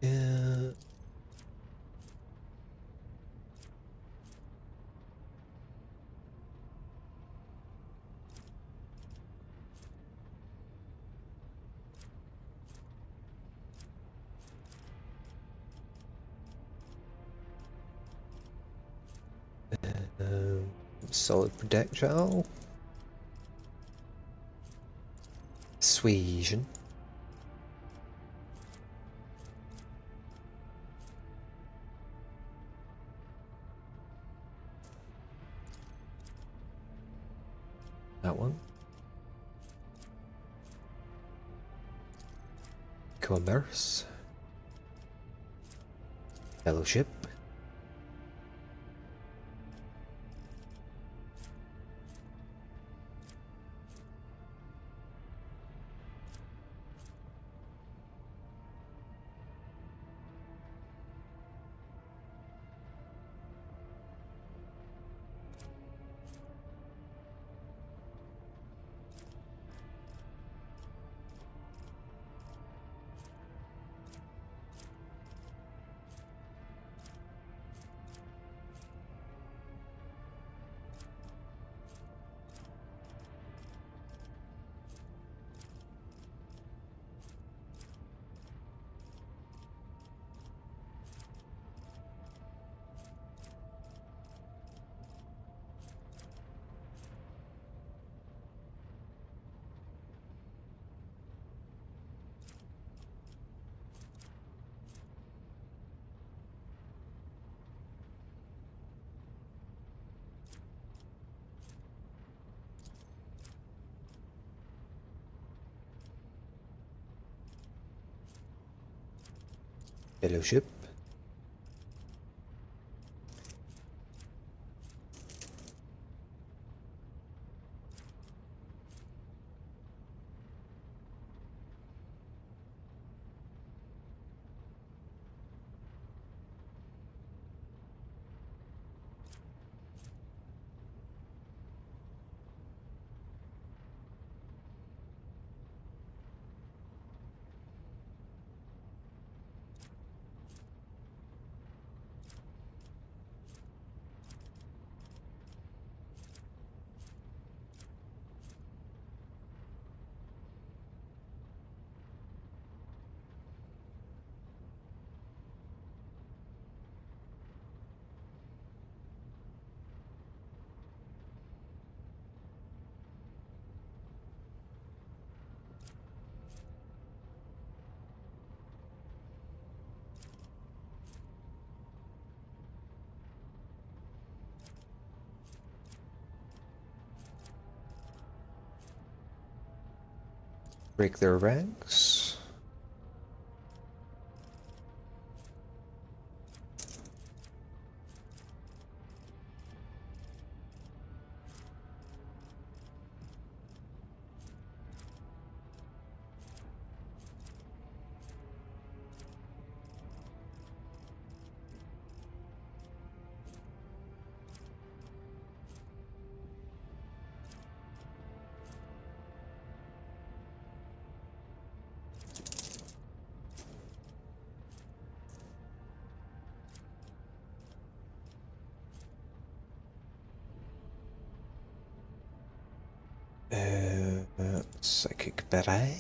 S7: Yeah. Solid projectile. Suasion. That one. Commerce. Fellowship. Fellowship. break their ranks. Psychic beret.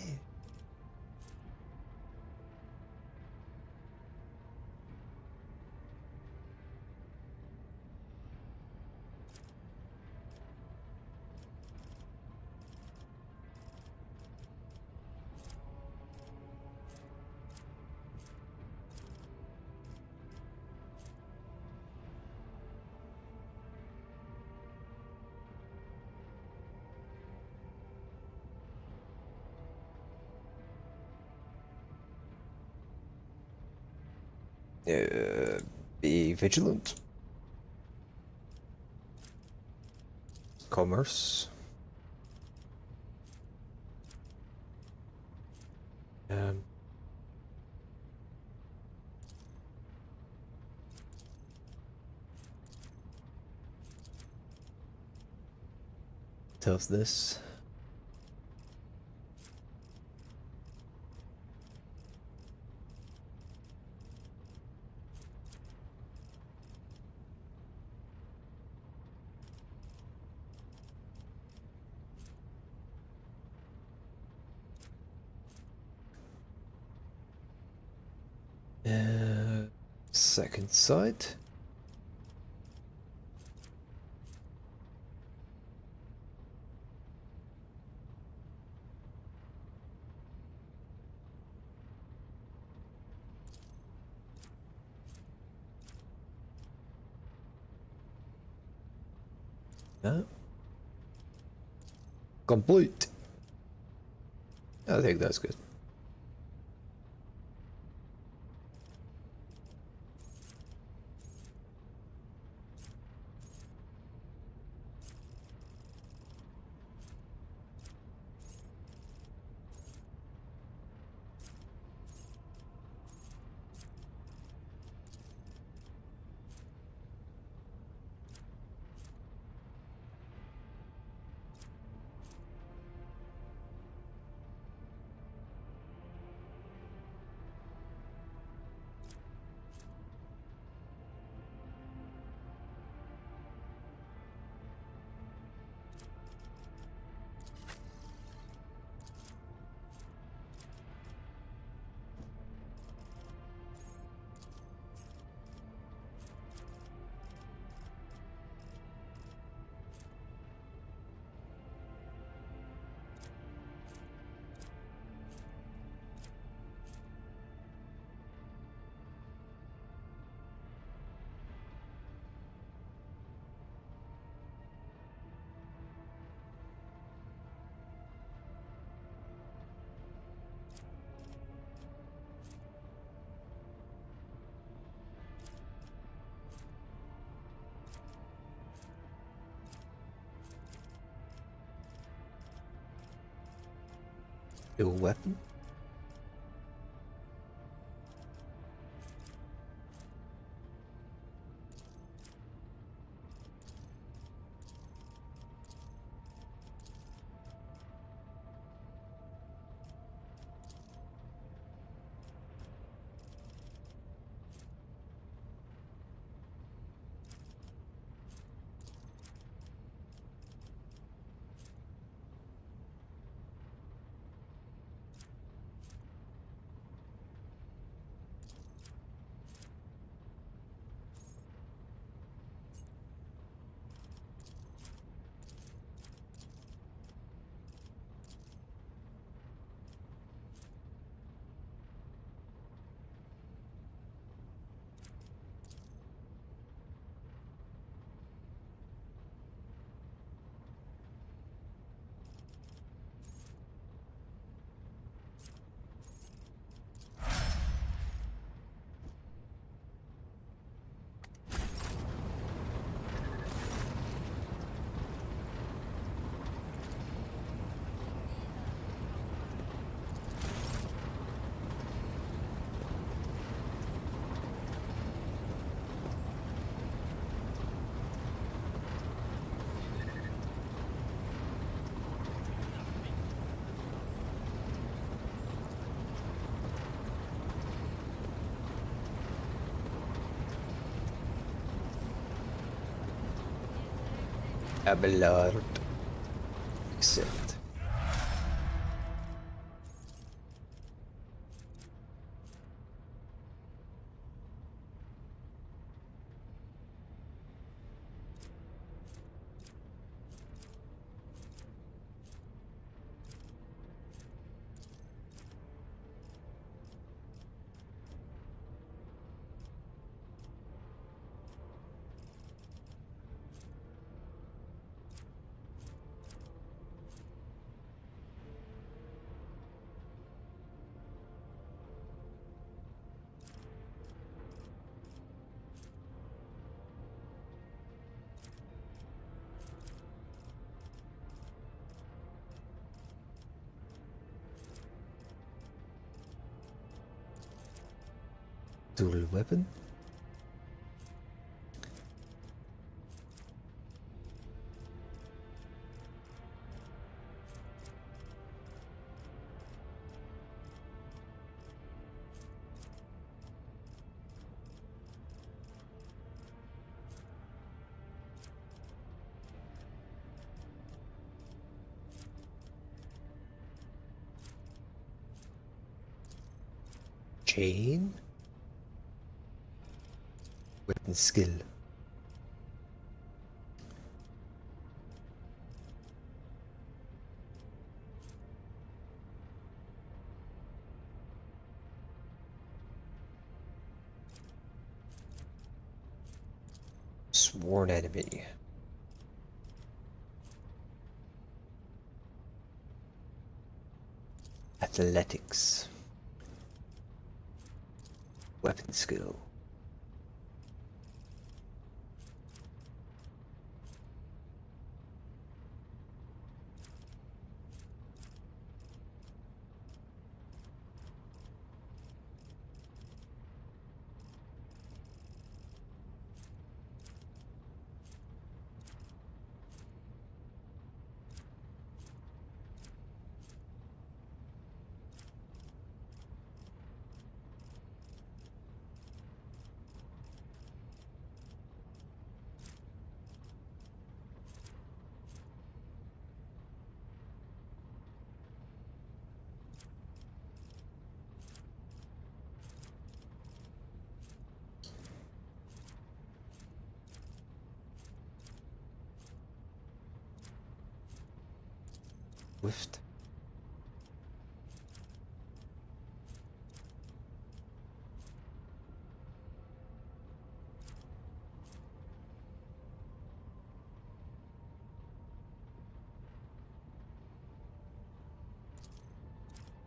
S7: Be vigilant. Commerce. Toughness. Second sight. No. Complete. I think that's good. Dual weapon. Abelard. Accept. Dual weapon. Chain. Weapon skill. Sworn enemy. Athletics. Weapon skill. Whiffed.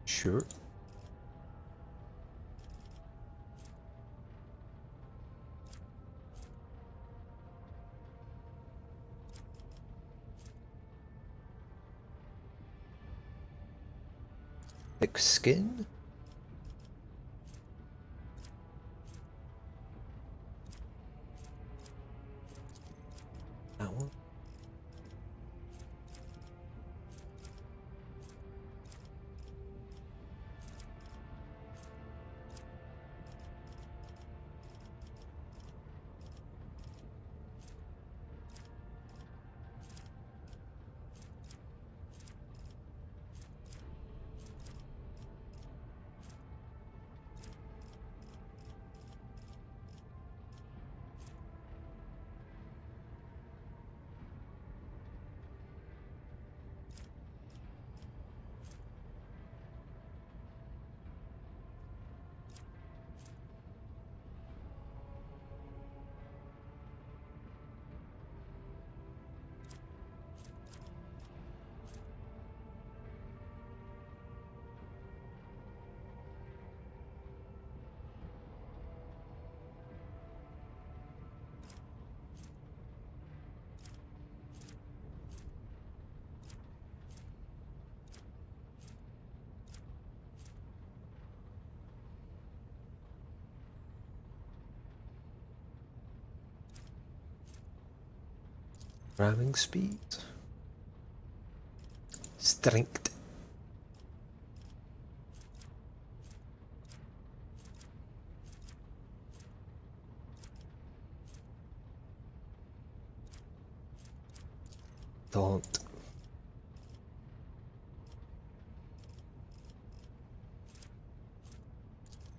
S7: Sure. Thick skin. That one. Ramming speed. Strength. don't.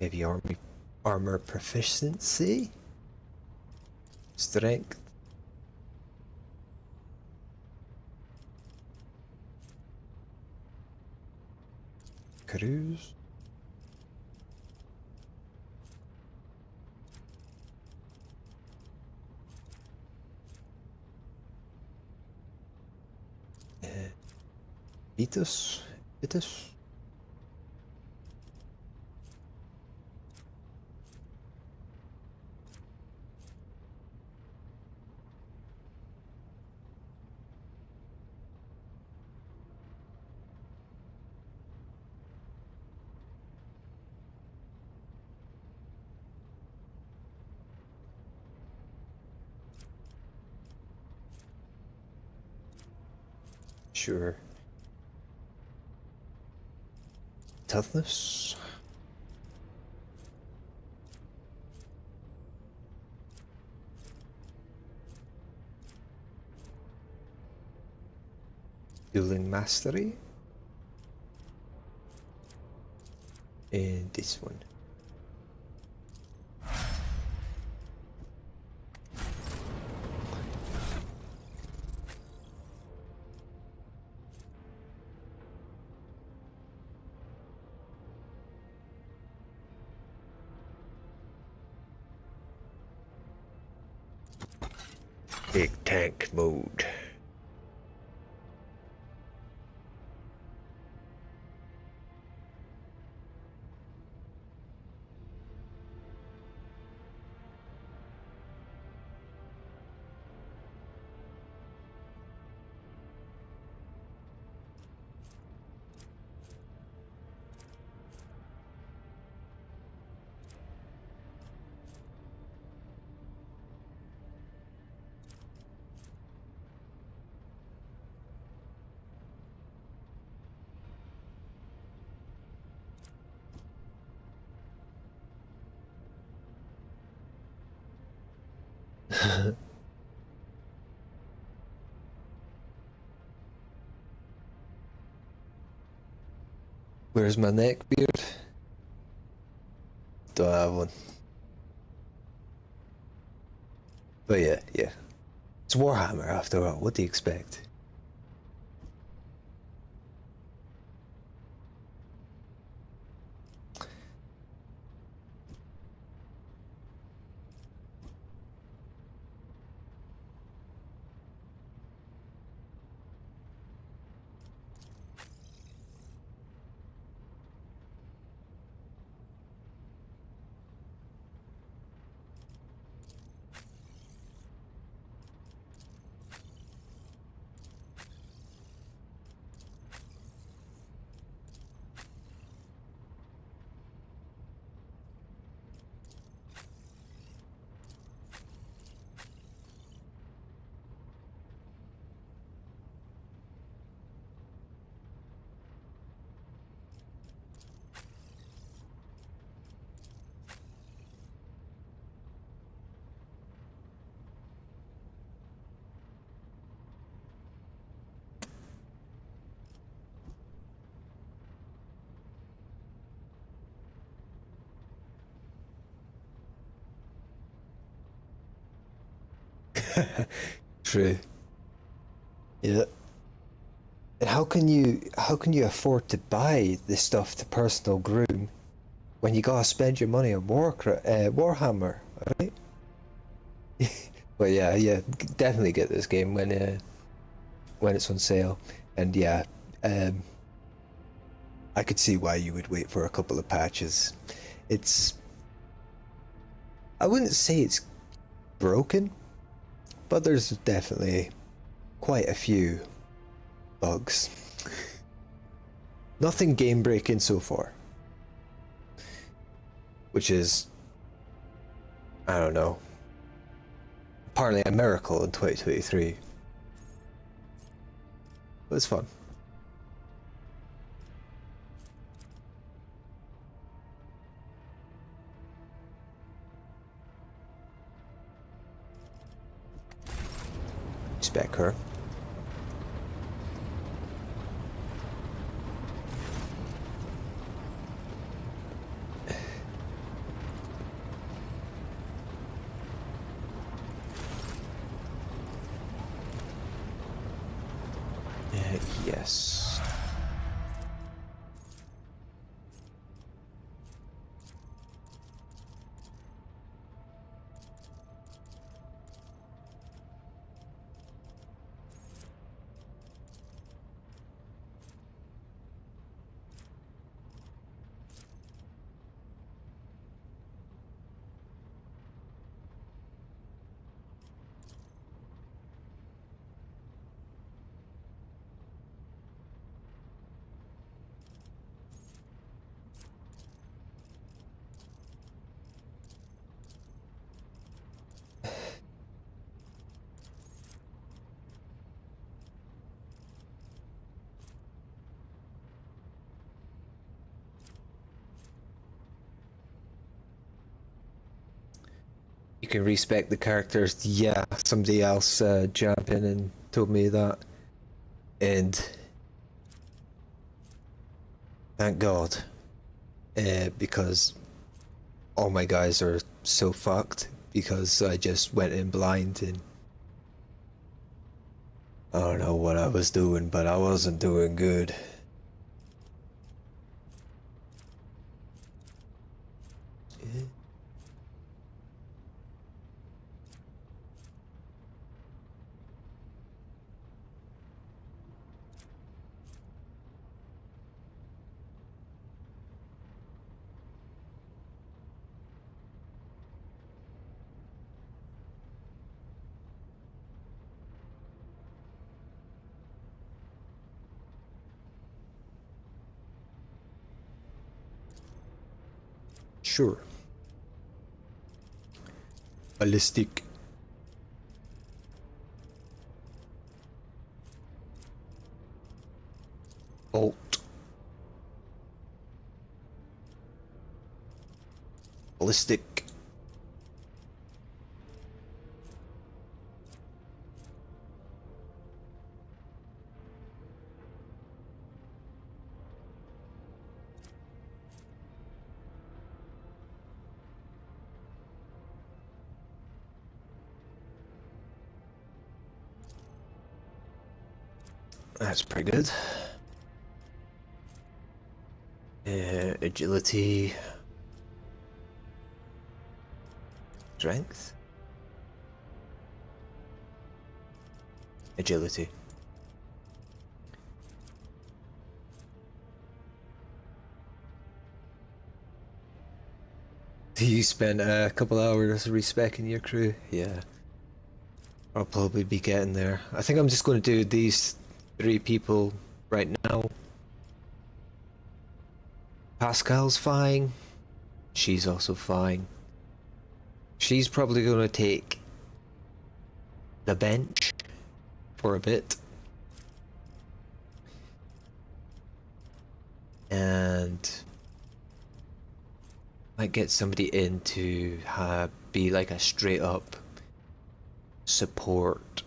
S7: Maybe armor proficiency? Strength? Cruise? Vitus? Vitus? Sure. Toughness? Dueling mastery? And this one. Big tank mode. Where's my neck beard? Don't have one. But yeah. It's Warhammer after all, what do you expect? True. Yeah. And how can you afford to buy this stuff to personal groom when you gotta spend your money on Warhammer, right? But yeah, definitely get this game when it's on sale. And yeah, I could see why you would wait for a couple of patches. I wouldn't say it's broken, but there's definitely quite a few bugs. Nothing game breaking so far, which is, I don't know, apparently a miracle in 2023. But it's fun. Respect her. Yes. You can respec the characters. Yeah, somebody else jumped in and told me that. And thank God. Because all my guys are so fucked because I just went in blind and I don't know what I was doing, but I wasn't doing good. Sure. Ballistic. Bolt. Ballistic. That's pretty good. Agility. Strength. Agility. You spent a couple hours respecing your crew? Yeah. I'll probably be getting there. I think I'm just going to do these 3 people right now. Pascal's fine. She's also fine. She's probably going to take the bench for a bit. And might get somebody in to be like a straight up support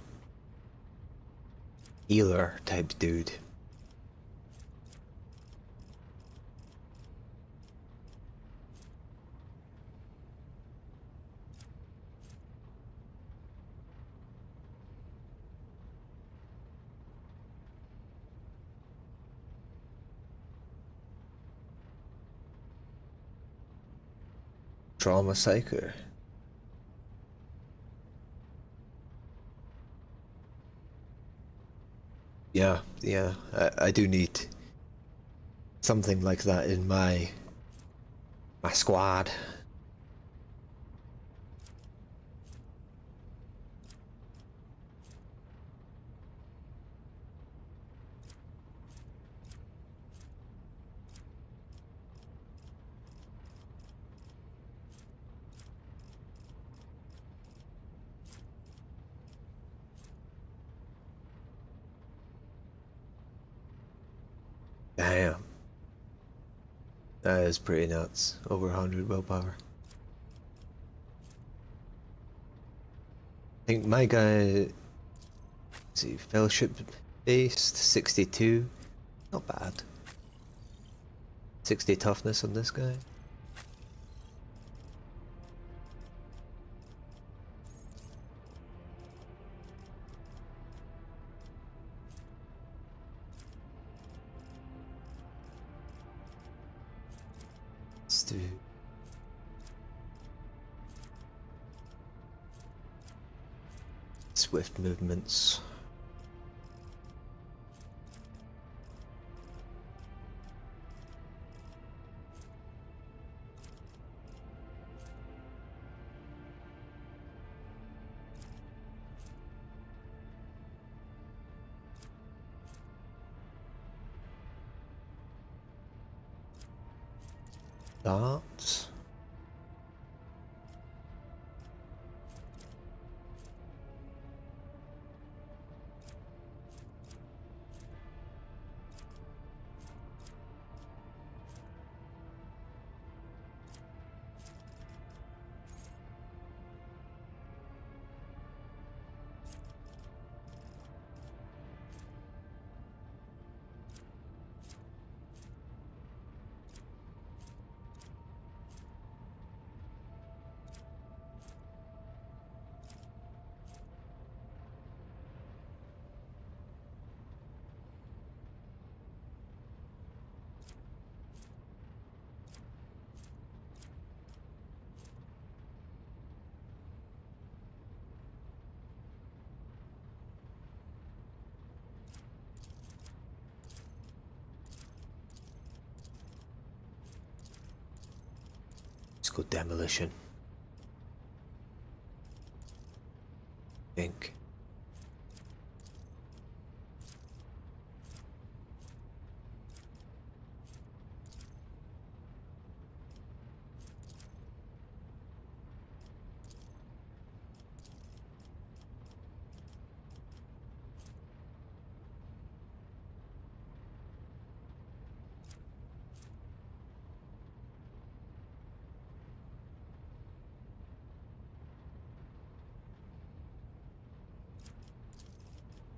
S7: healer type dude. Trauma Psycho. Yeah, I do need something like that in my squad. Damn. That is pretty nuts. Over 100 willpower. I think my guy, let's see, fellowship based, 62. Not bad. 60 toughness on this guy. do. Swift movements. That. Let's go demolition. Think.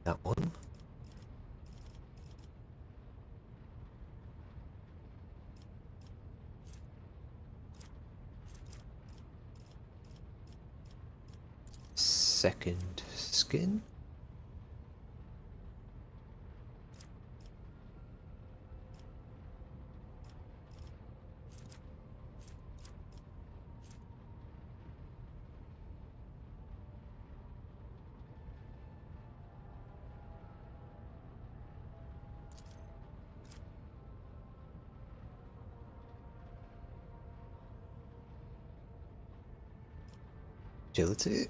S7: That one. Second skin. Agility.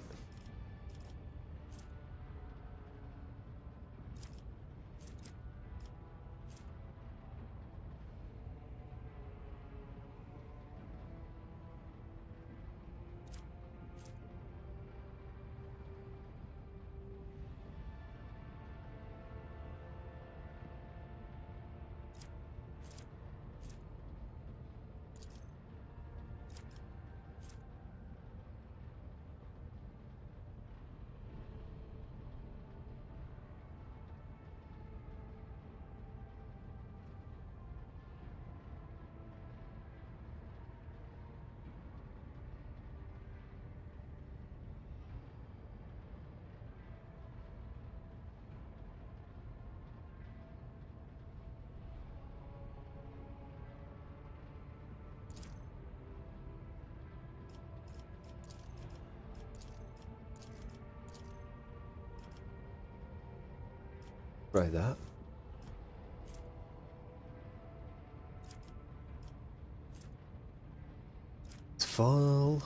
S7: Try that. Fall.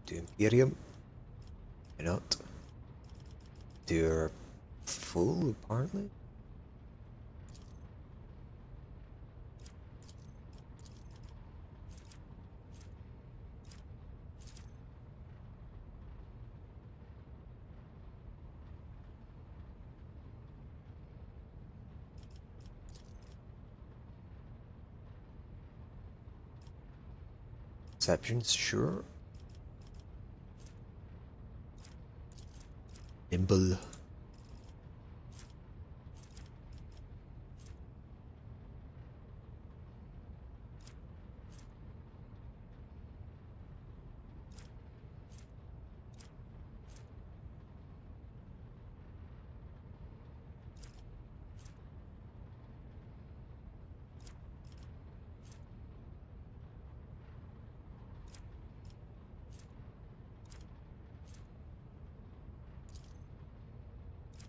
S7: Do Imperium. Why not? Do your full, apparently. Exceptions, sure. Nimble.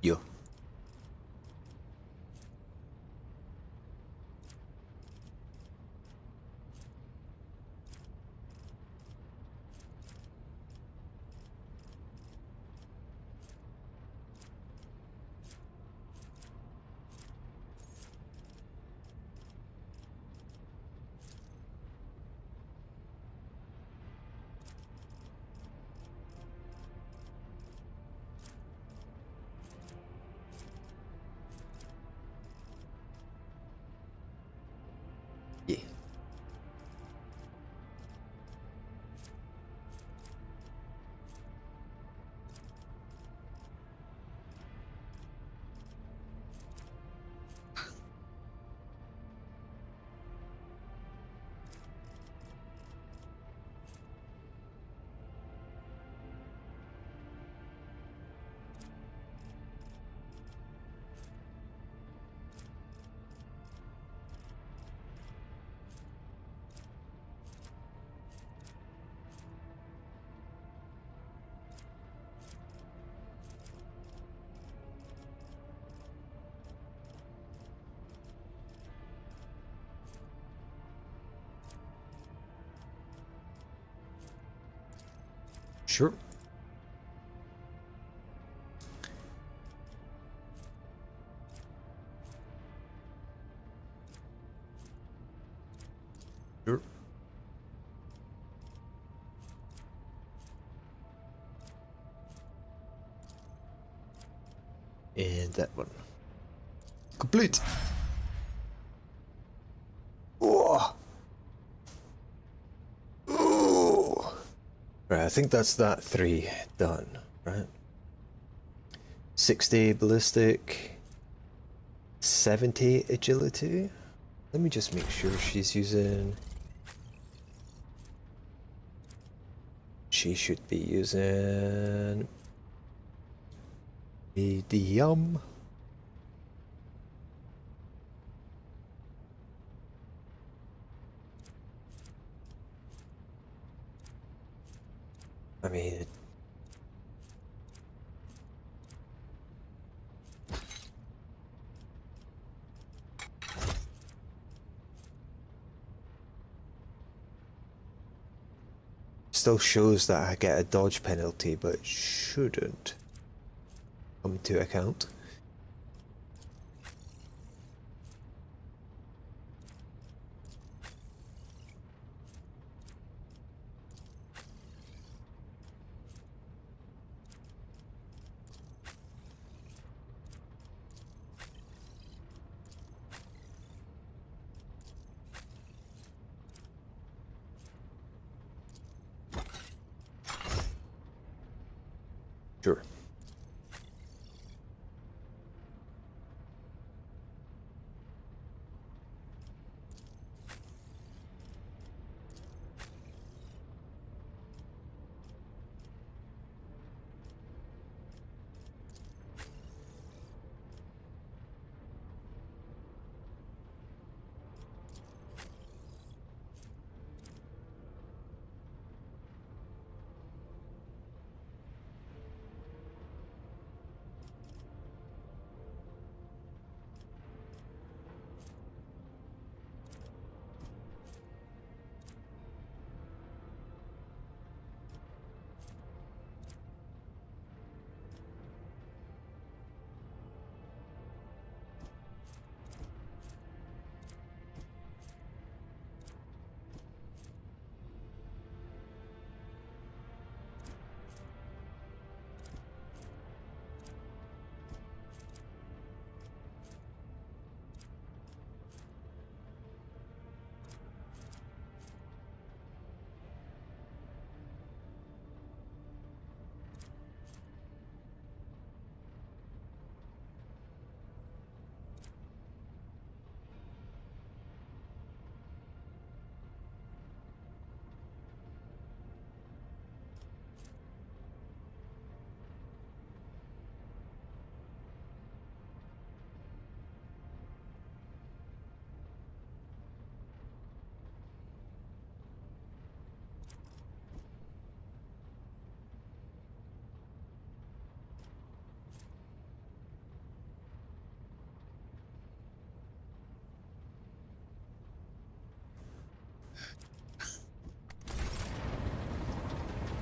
S7: Yeah. Yeah. Sure. Sure. And that one. Complete. Oh. Oh. Right, I think that's that 3 done, right? 60 ballistic, 70 agility. Let me just make sure she's using... She should be using... medium. I mean... Still shows that I get a dodge penalty, but it shouldn't come to account. Sure.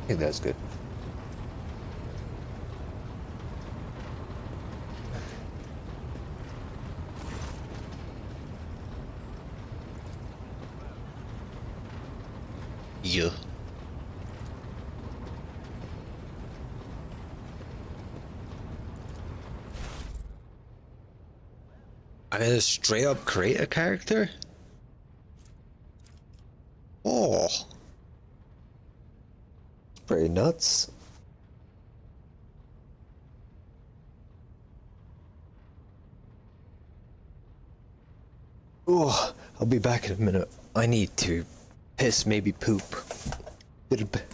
S7: I think that's good. Yeah. I'm gonna straight up create a character? Oh. Pretty nuts. Oh, I'll be back in a minute. I need to piss, maybe poop. Little bit.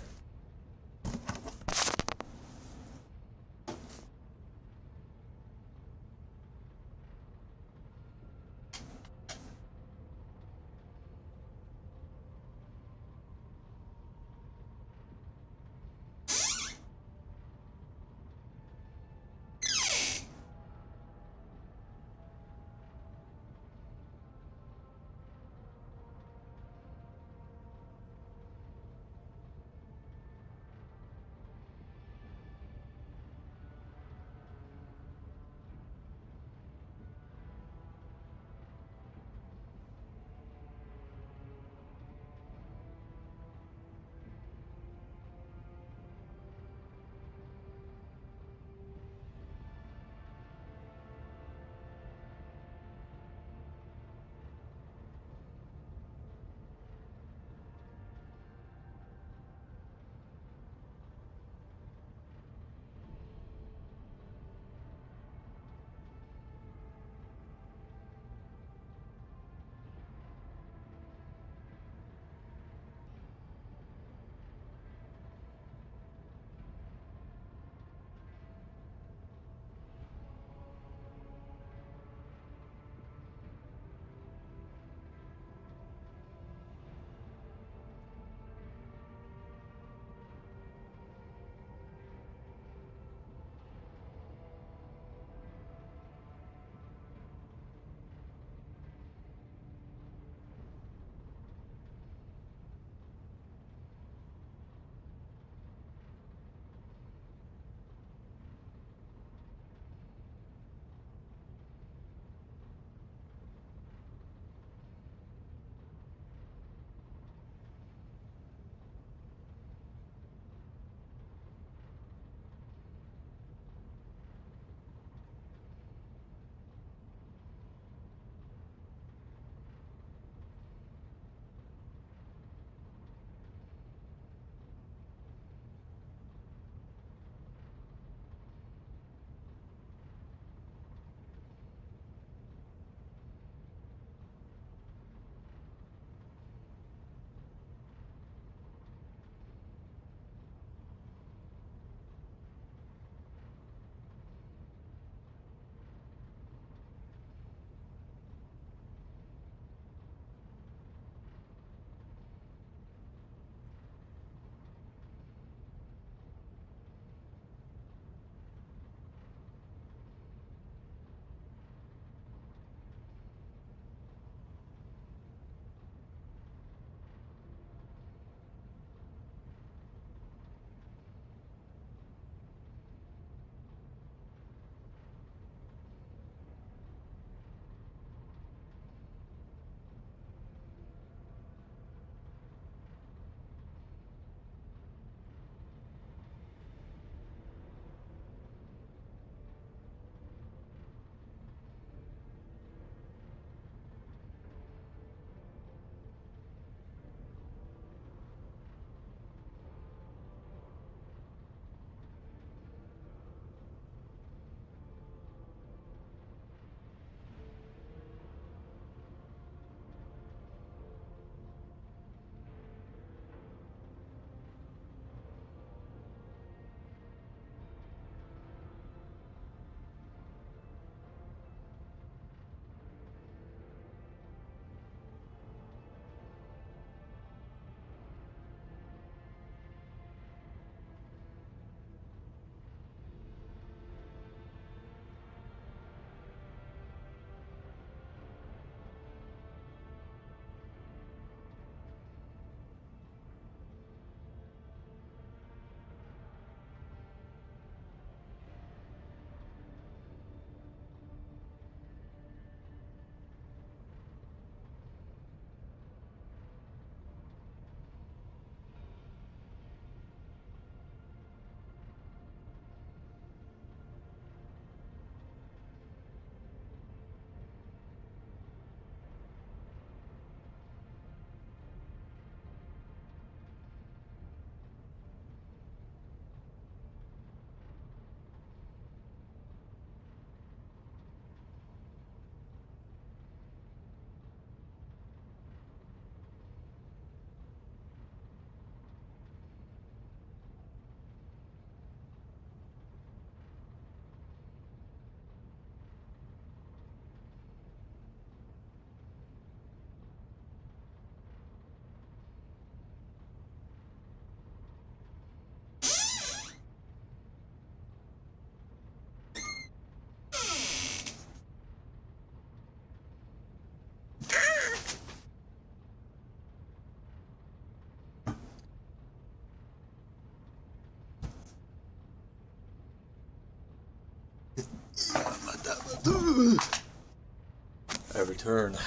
S7: I return.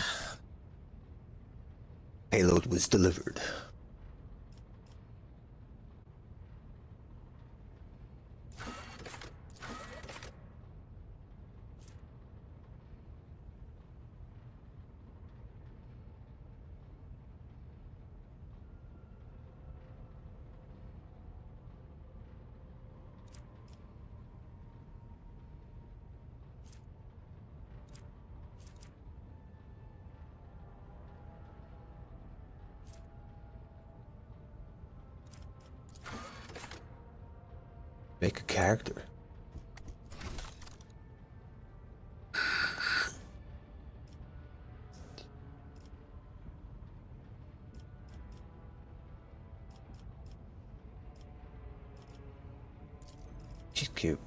S7: Payload was delivered. Make a character. She's cute.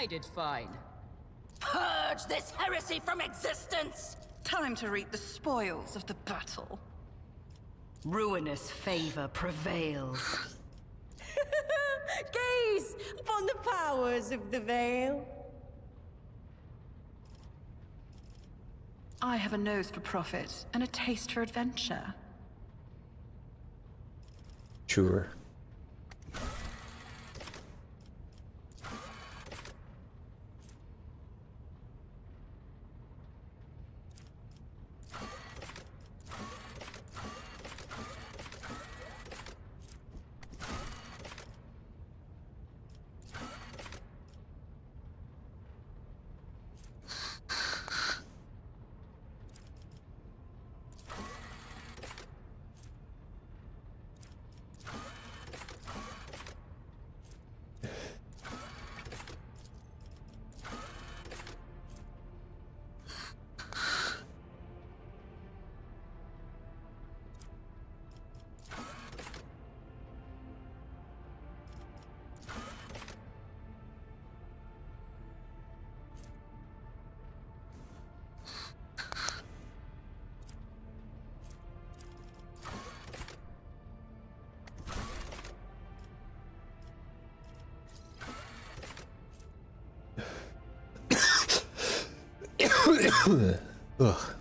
S6: I did fine.
S10: Purge this heresy from existence!
S6: Time to reap the spoils of the battle. Ruinous favor prevails. Gaze upon the powers of the Veil. I have a nose for profit and a taste for adventure.
S7: Sure. Ugh.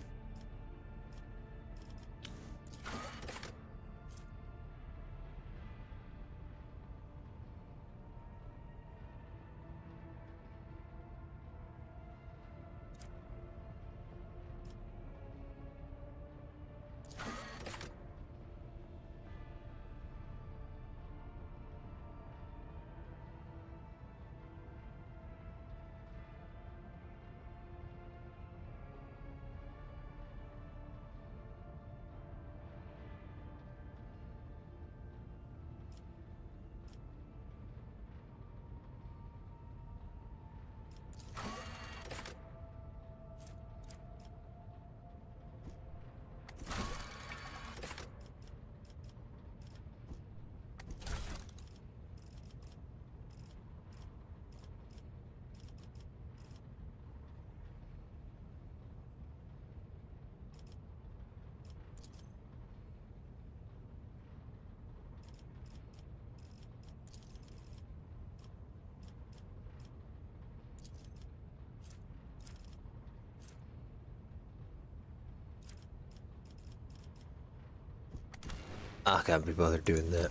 S7: I can't be bothered doing that.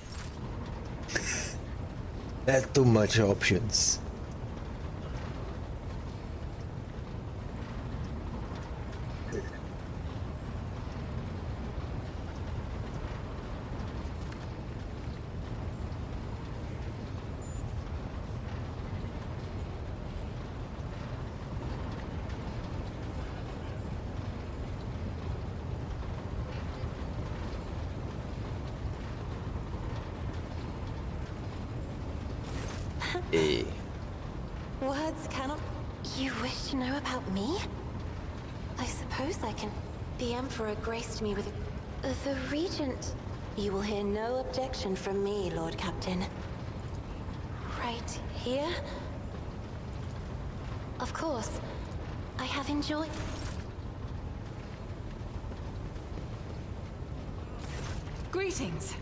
S7: That's too much options.
S4: Words cannot... You wish to know about me? I suppose I can... The Emperor graced me with... The Regent... You will hear no objection from me, Lord Captain. Right here? Of course. I have enjoyed...
S6: Greetings.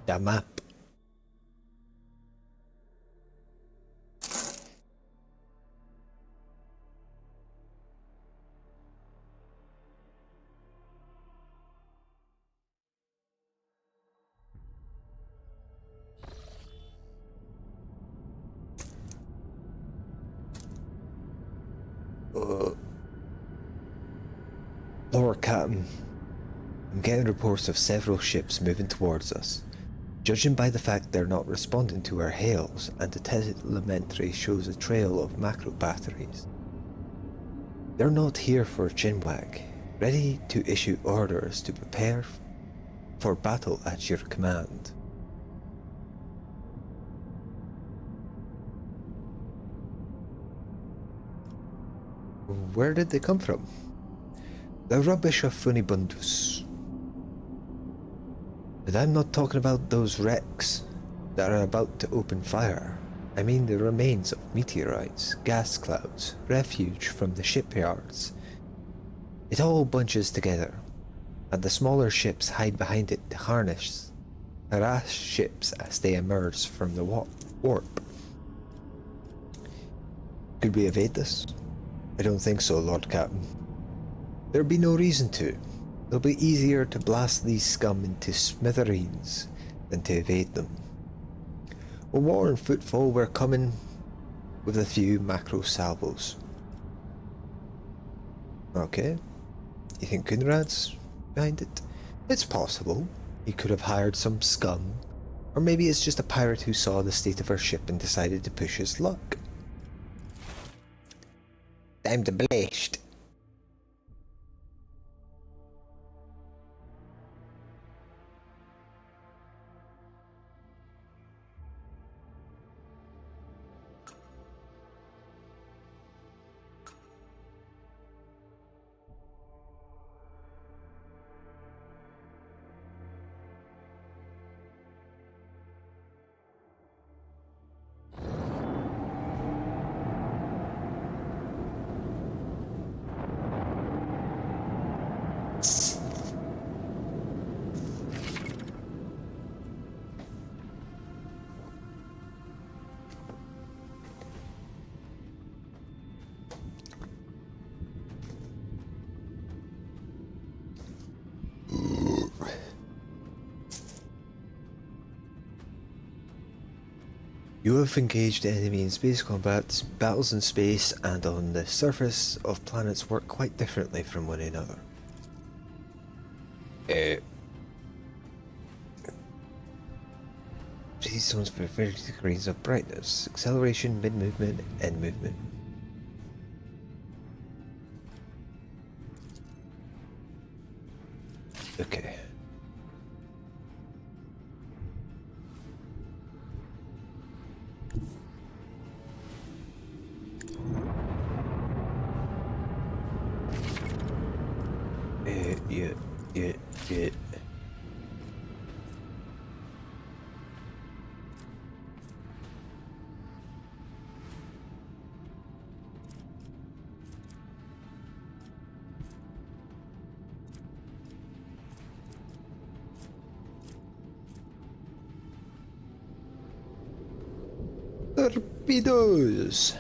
S7: The map. Lord Captain, I'm getting reports of several ships moving towards us. Judging by the fact they're not responding to our hails, and the telemetry shows a trail of macro batteries. They're not here for a chinwag, ready to issue orders to prepare for battle at your command. Where did they come from? The rubbish of Funibundus. But I'm not talking about those wrecks that are about to open fire. I mean the remains of meteorites, gas clouds, refuge from the shipyards. It all bunches together, and the smaller ships hide behind it to harass ships as they emerge from the warp. Could we evade this? I don't think so, Lord Captain. There'd be no reason to. It'll be easier to blast these scum into smithereens than to evade them. When water and footfall, we're coming with a few macro salvos. Okay. You think Kunrad's behind it? It's possible. He could have hired some scum. Or maybe it's just a pirate who saw the state of our ship and decided to push his luck. Time to blast. You have engaged the enemy in space combat. Battles in space and on the surface of planets work quite differently from one another. These zones for various degrees of brightness, acceleration, mid-movement, end movement. Okay. Yeah. Torpedoes!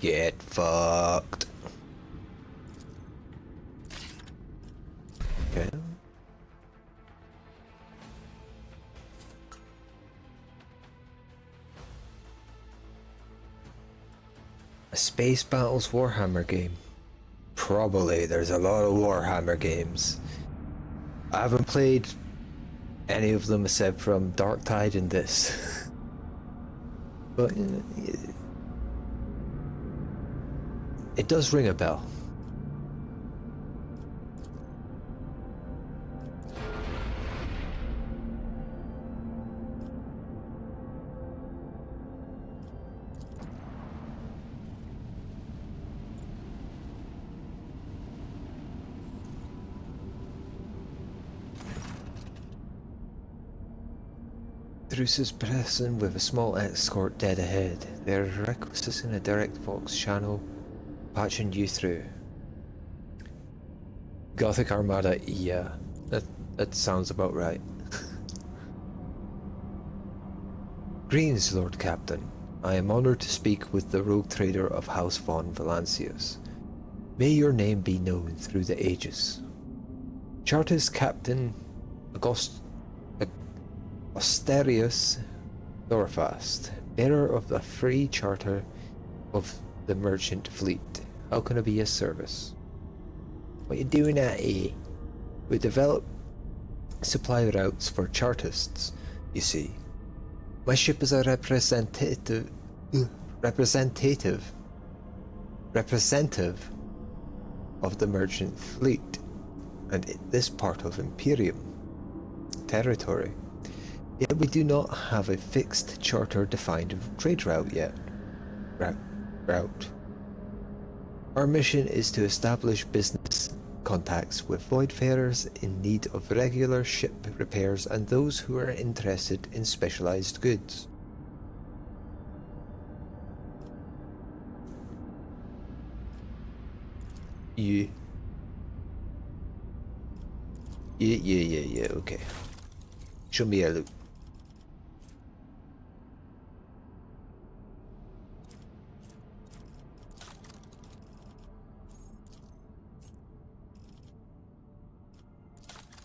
S7: Get fucked. Okay. Space Battles Warhammer game. Probably. There's a lot of Warhammer games. I haven't played any of them except from Darktide and this. But it does ring a bell. Druse's prison with a small escort dead ahead. They're requisitioning a direct Vox channel, patching you through. Gothic Armada, yeah, that sounds about right. Greetings, Lord Captain. I am honored to speak with the rogue trader of House von Valancius. May your name be known through the ages. Chartist Captain Asterius Thorfast, bearer of the free charter of the merchant fleet. How can I be of service? What you doing at here? We develop supply routes for chartists, you see. My ship is a representative of the merchant fleet, and this part of Imperium territory. Yet we do not have a fixed charter-defined trade route yet. Our mission is to establish business contacts with voidfarers in need of regular ship repairs and those who are interested in specialized goods. Yeah, okay. Show me a look.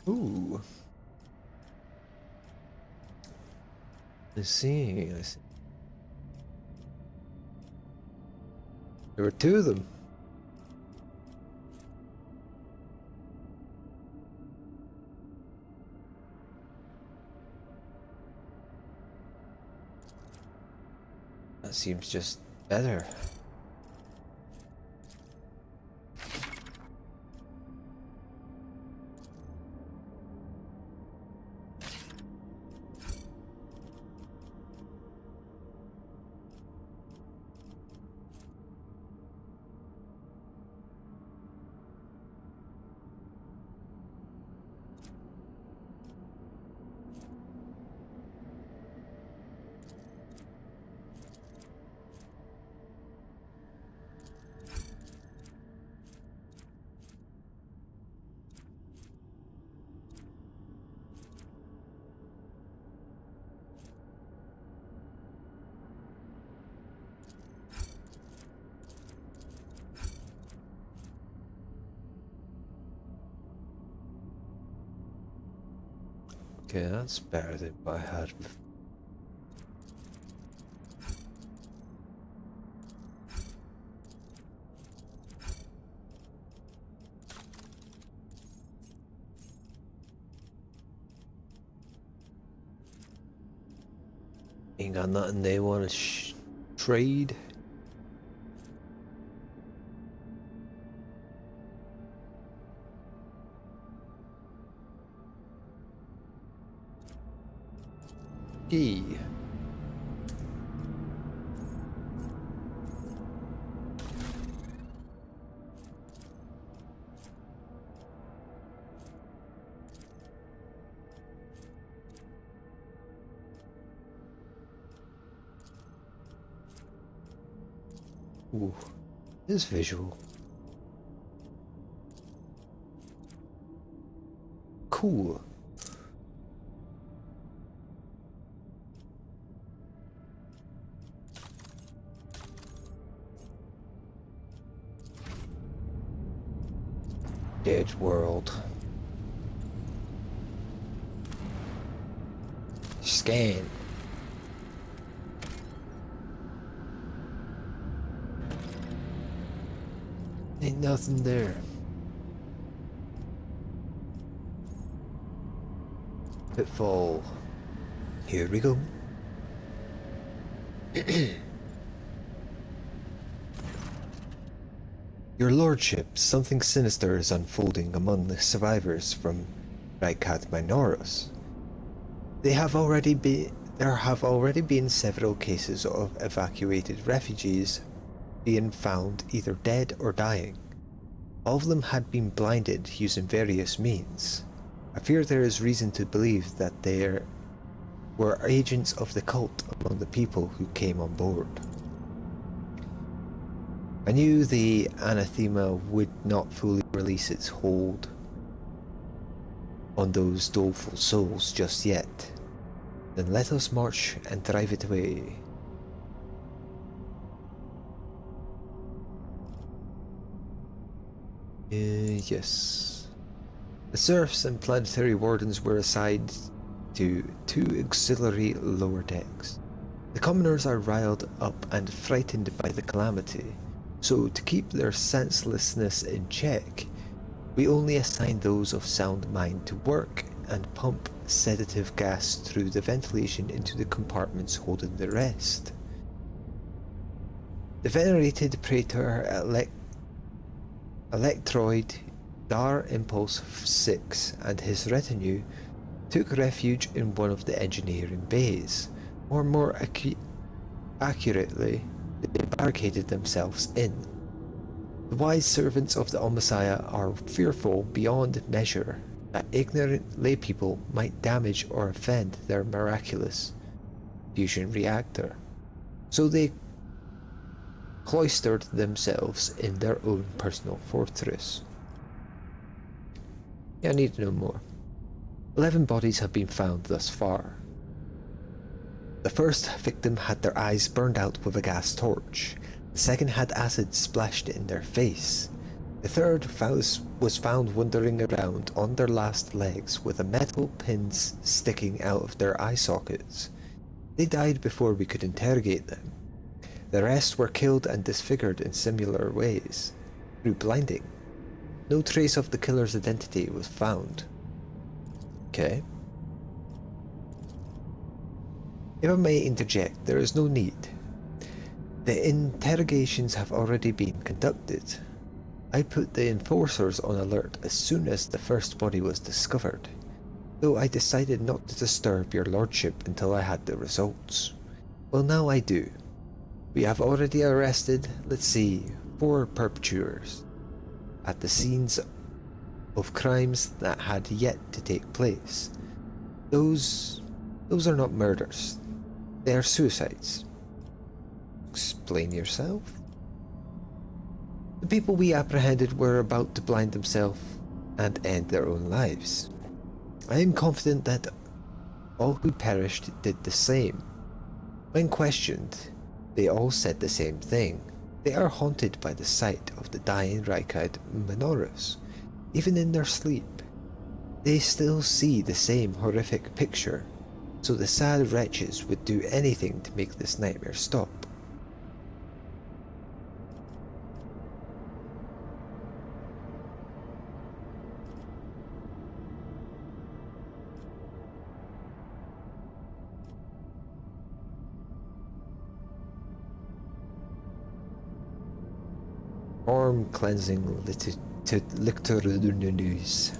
S7: Ooh. Let's see. There were two of them. That seems just better. Okay, that's better than what I had before. Ain't got nothing they want to trade. Key. Ooh, this visual. Cool. Dead world. Scan. Ain't nothing there. Pitfall. Here we go. Your lordship, something sinister is unfolding among the survivors from Raikat Minoros. There have already been several cases of evacuated refugees being found either dead or dying. All of them had been blinded using various means. I fear there is reason to believe that there were agents of the cult among the people who came on board. I knew the anathema would not fully release its hold on those doleful souls just yet. Then let us march and drive it away. Yes. The serfs and planetary wardens were assigned to 2 auxiliary lower decks. The commoners are riled up and frightened by the calamity, so to keep their senselessness in check, we only assign those of sound mind to work and pump sedative gas through the ventilation into the compartments holding the rest. The venerated Praetor Electroid Dar Impulse 6 and his retinue took refuge in one of the engineering bays, or more accurately, they barricaded themselves in. The wise servants of the Omnissiah are fearful beyond measure that ignorant laypeople might damage or offend their miraculous fusion reactor, so they cloistered themselves in their own personal fortress. I need to know more. 11 bodies have been found thus far. The first victim had their eyes burned out with a gas torch. The second had acid splashed in their face. The third was found wandering around on their last legs with a metal pins sticking out of their eye sockets. They died before we could interrogate them. The rest were killed and disfigured in similar ways, through blinding. No trace of the killer's identity was found. Okay. If I may interject, there is no need. The interrogations have already been conducted. I put the enforcers on alert as soon as the first body was discovered, though I decided not to disturb your lordship until I had the results. Well, now I do. We have already arrested, 4 perpetrators at the scenes of crimes that had yet to take place. Those are not murders. They are suicides. Explain yourself. The people we apprehended were about to blind themselves and end their own lives. I am confident that all who perished did the same. When questioned, they all said the same thing. They are haunted by the sight of the dying Raikat Minoros. Even in their sleep, they still see the same horrific picture, so the sad wretches would do anything to make this nightmare stop. Arm cleansing lictor-news.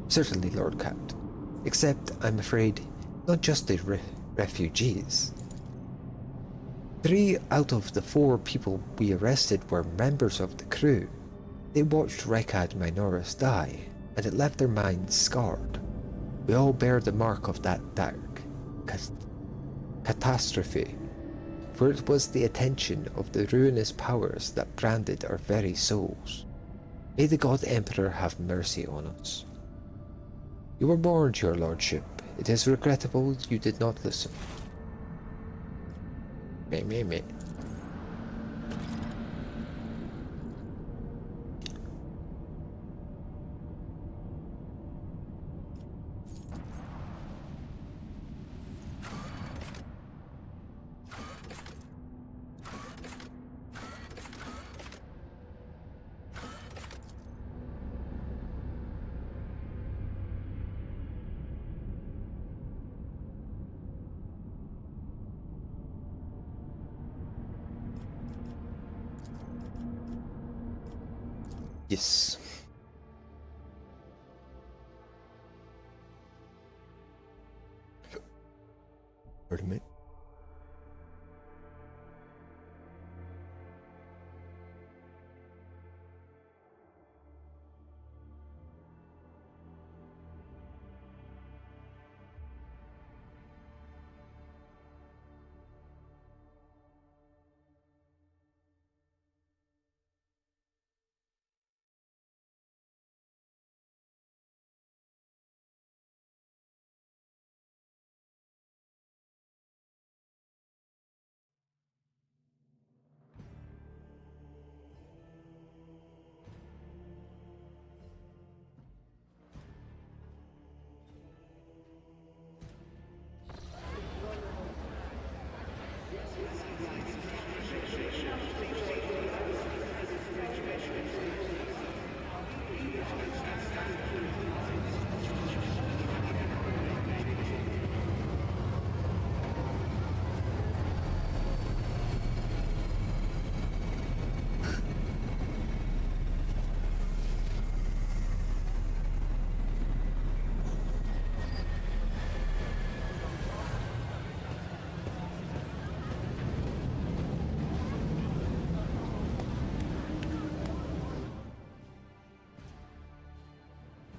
S7: Certainly, Lord Captain. Except, I'm afraid, not just the refugees. 3 out of the 4 people we arrested were members of the crew. They watched Raikat Minoros die, and it left their minds scarred. We all bear the mark of that dark catastrophe, for it was the attention of the ruinous powers that branded our very souls. May the God Emperor have mercy on us. You were warned, your lordship. It is regrettable you did not listen. Me. Yes. Pardon me.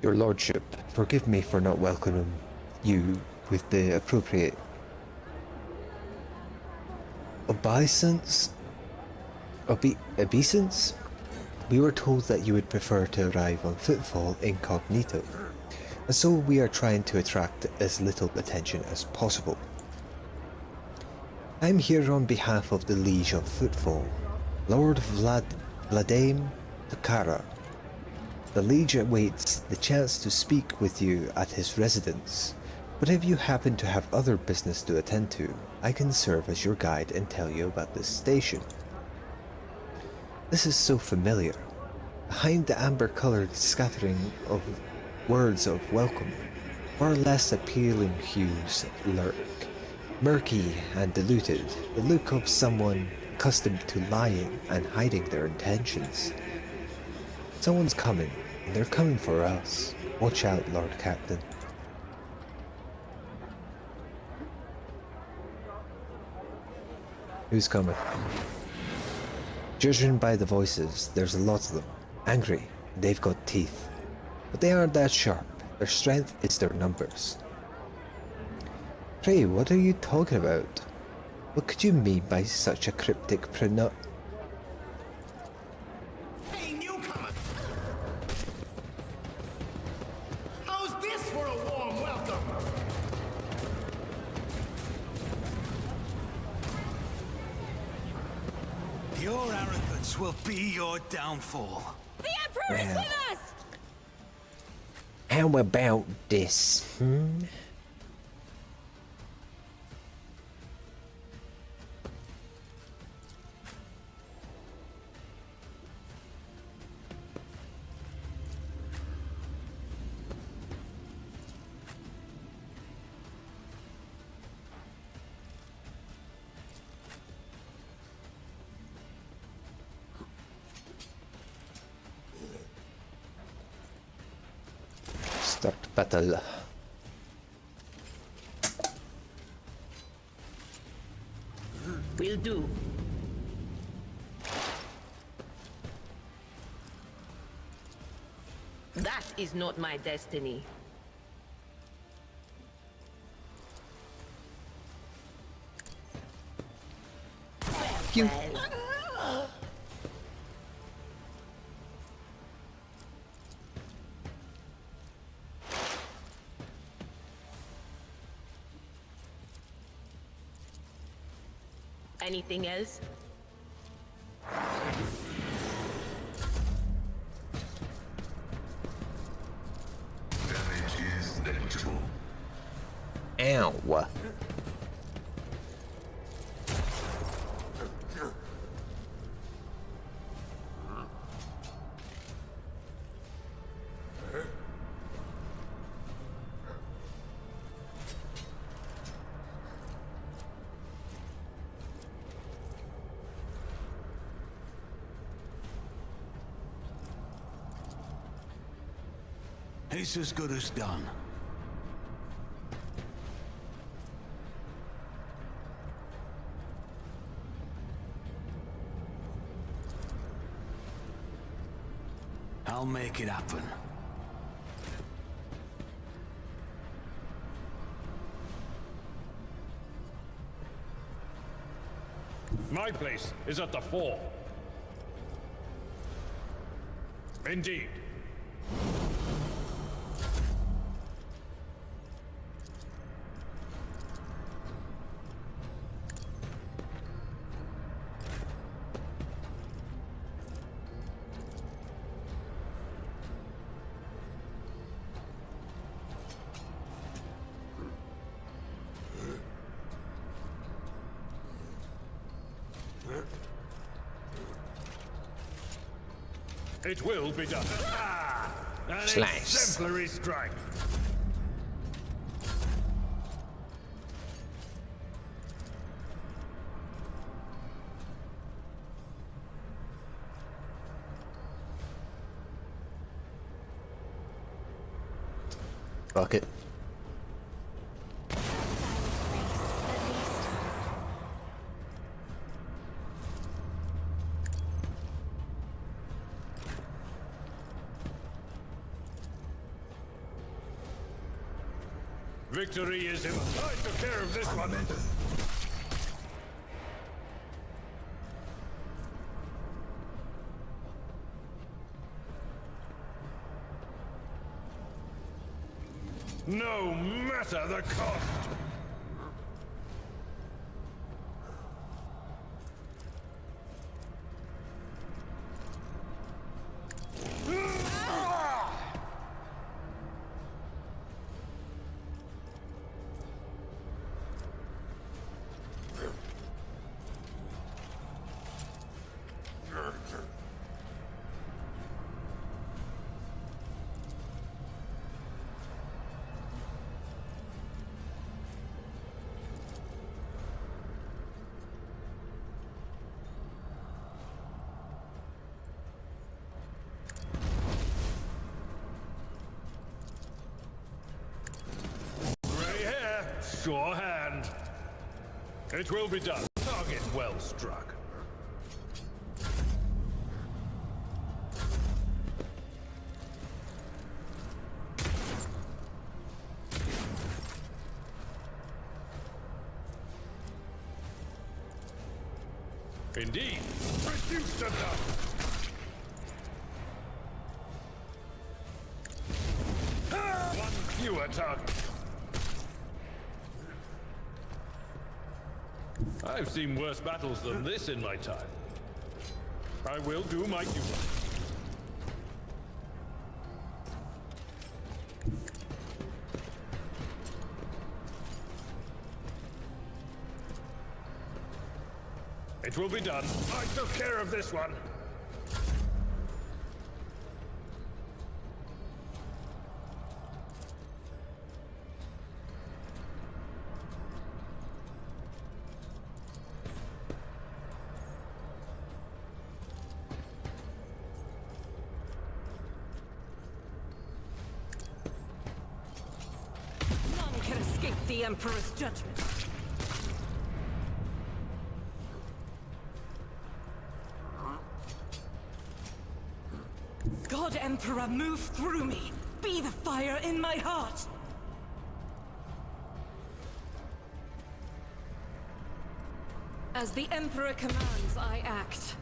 S7: Your Lordship, forgive me for not welcoming you with the appropriate obeisance? Obeisance? We were told that you would prefer to arrive on footfall incognito, and so we are trying to attract as little attention as possible. I'm here on behalf of the Liege of Footfall, Lord Vladame Takara. The Liege awaits the chance to speak with you at his residence, but if you happen to have other business to attend to, I can serve as your guide and tell you about this station. This is so familiar. Behind the amber-colored scattering of words of welcome, far less appealing hues lurk, murky and diluted, the look of someone accustomed to lying and hiding their intentions. Someone's coming, and they're coming for us. Watch out, Lord Captain. Who's coming? Judging by the voices, there's a lot of them. Angry, and they've got teeth. But they aren't that sharp. Their strength is their numbers. Pray, what are you talking about? What could you mean by such a cryptic pronoun?
S1: Hey, newcomer! How's this for a warm welcome? Your arrogance will be your downfall.
S6: The Emperor is with us!
S7: How about this, Start battle.
S10: Will do. That is not my destiny. Well. Anything else?
S5: Damage is negligible.
S7: Ow.
S1: It's as good as done. I'll make it happen.
S2: My place is at the fore. Indeed. It will be done. Ah, an
S7: Slice.
S2: exemplary strike.
S7: Fuck it.
S2: Victory is in. I took care of this one. No matter the cost. Sure hand. It will be done. Target well struck. Indeed. Reduced to done. One fewer target. I've seen worse battles than this in my time. I will do my duty. It will be done. I took care of this one.
S6: None can escape the Emperor's judgment. God Emperor, move through me. Be the fire in my heart. As the Emperor commands, I act.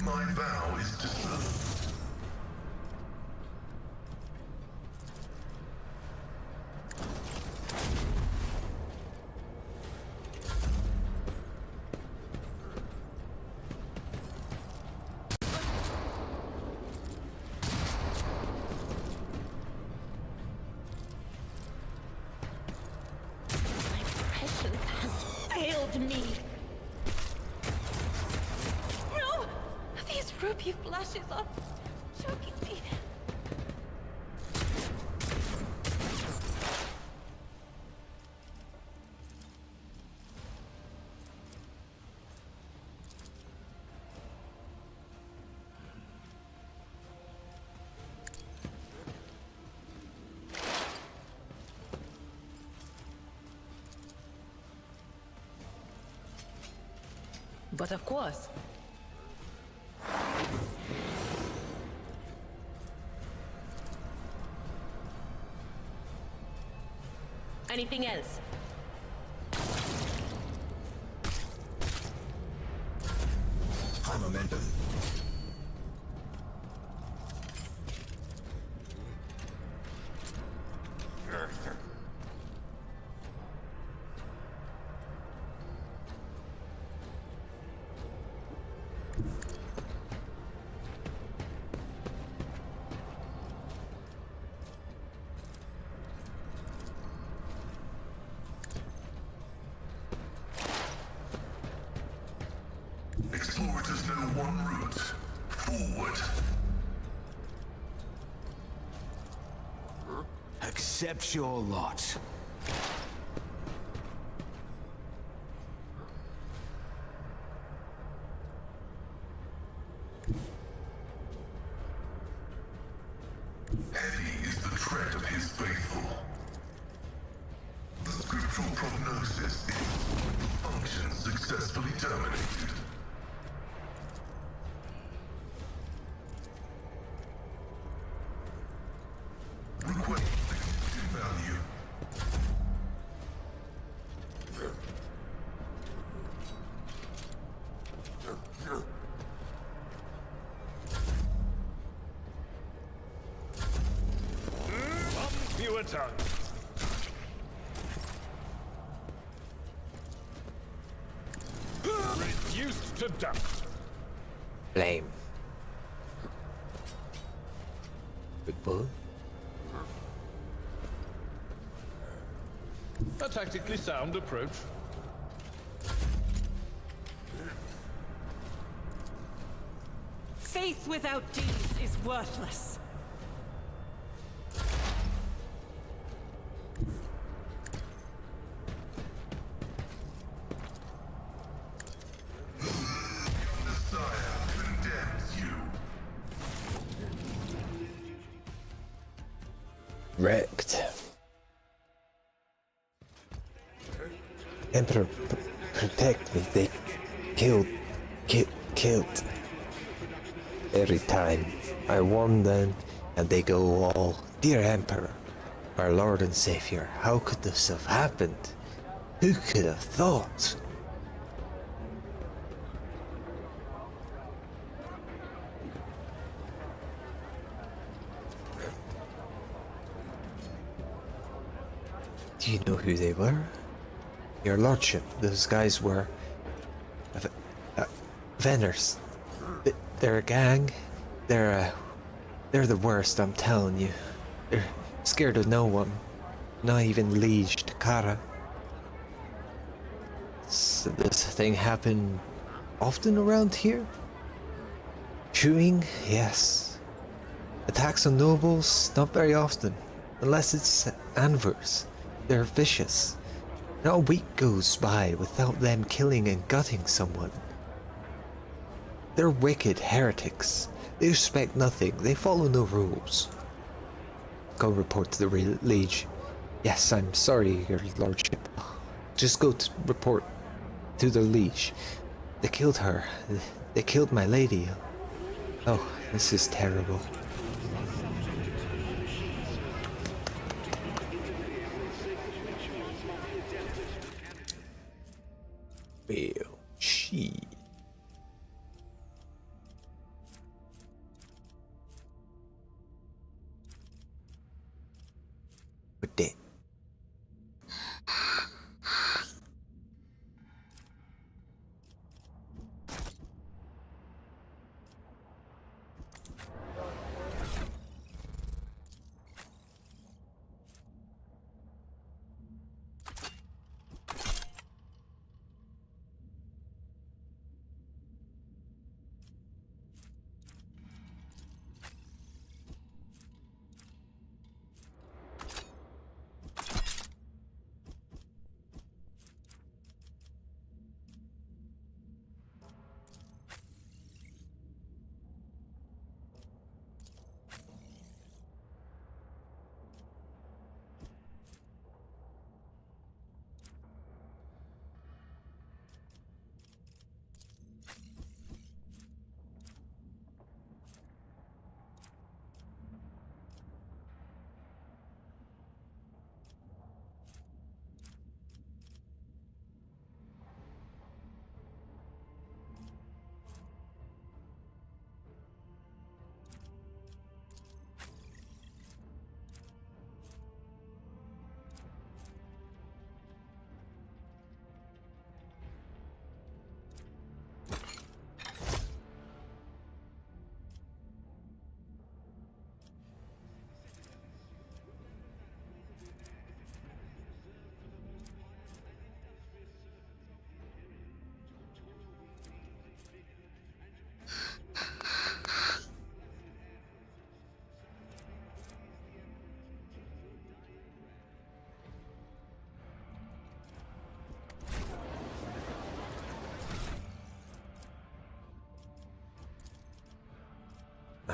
S5: My vow is to serve.
S3: Me. No! These ruby flashes are choking me.
S10: But of course. Anything else?
S11: High momentum.
S5: Explorers know one route. Forward.
S1: Accept your lot.
S5: Heavy is the tread of his faithful. The scriptural prognosis is function successfully terminated. Request value.
S2: Fewer tongues. Reduced to dust.
S7: Blame. Good boy.
S2: A tactically sound approach.
S6: Faith without deeds is worthless.
S5: Messiah condemns you.
S7: Wrecked. Emperor, protect me. They killed. Every time I warn them, and they go all, "Dear Emperor, our Lord and Savior, how could this have happened? Who could have thought?" Do you know who they were? Your Lordship, those guys were Venners. They're a gang. They're the worst, I'm telling you. They're scared of no one. Not even Liege Takara. So this thing happen often around here? Chewing? Yes. Attacks on nobles? Not very often. Unless it's Anvers. They're vicious. Not a week goes by without them killing and gutting someone. They're wicked heretics. They respect nothing. They follow no rules. Go report to the Liege. Yes, I'm sorry, Your Lordship. Just go to report to the Liege. They killed her. They killed my lady. Oh, this is terrible. Well, she. We're dead.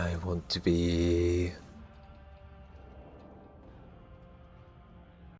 S7: I want to be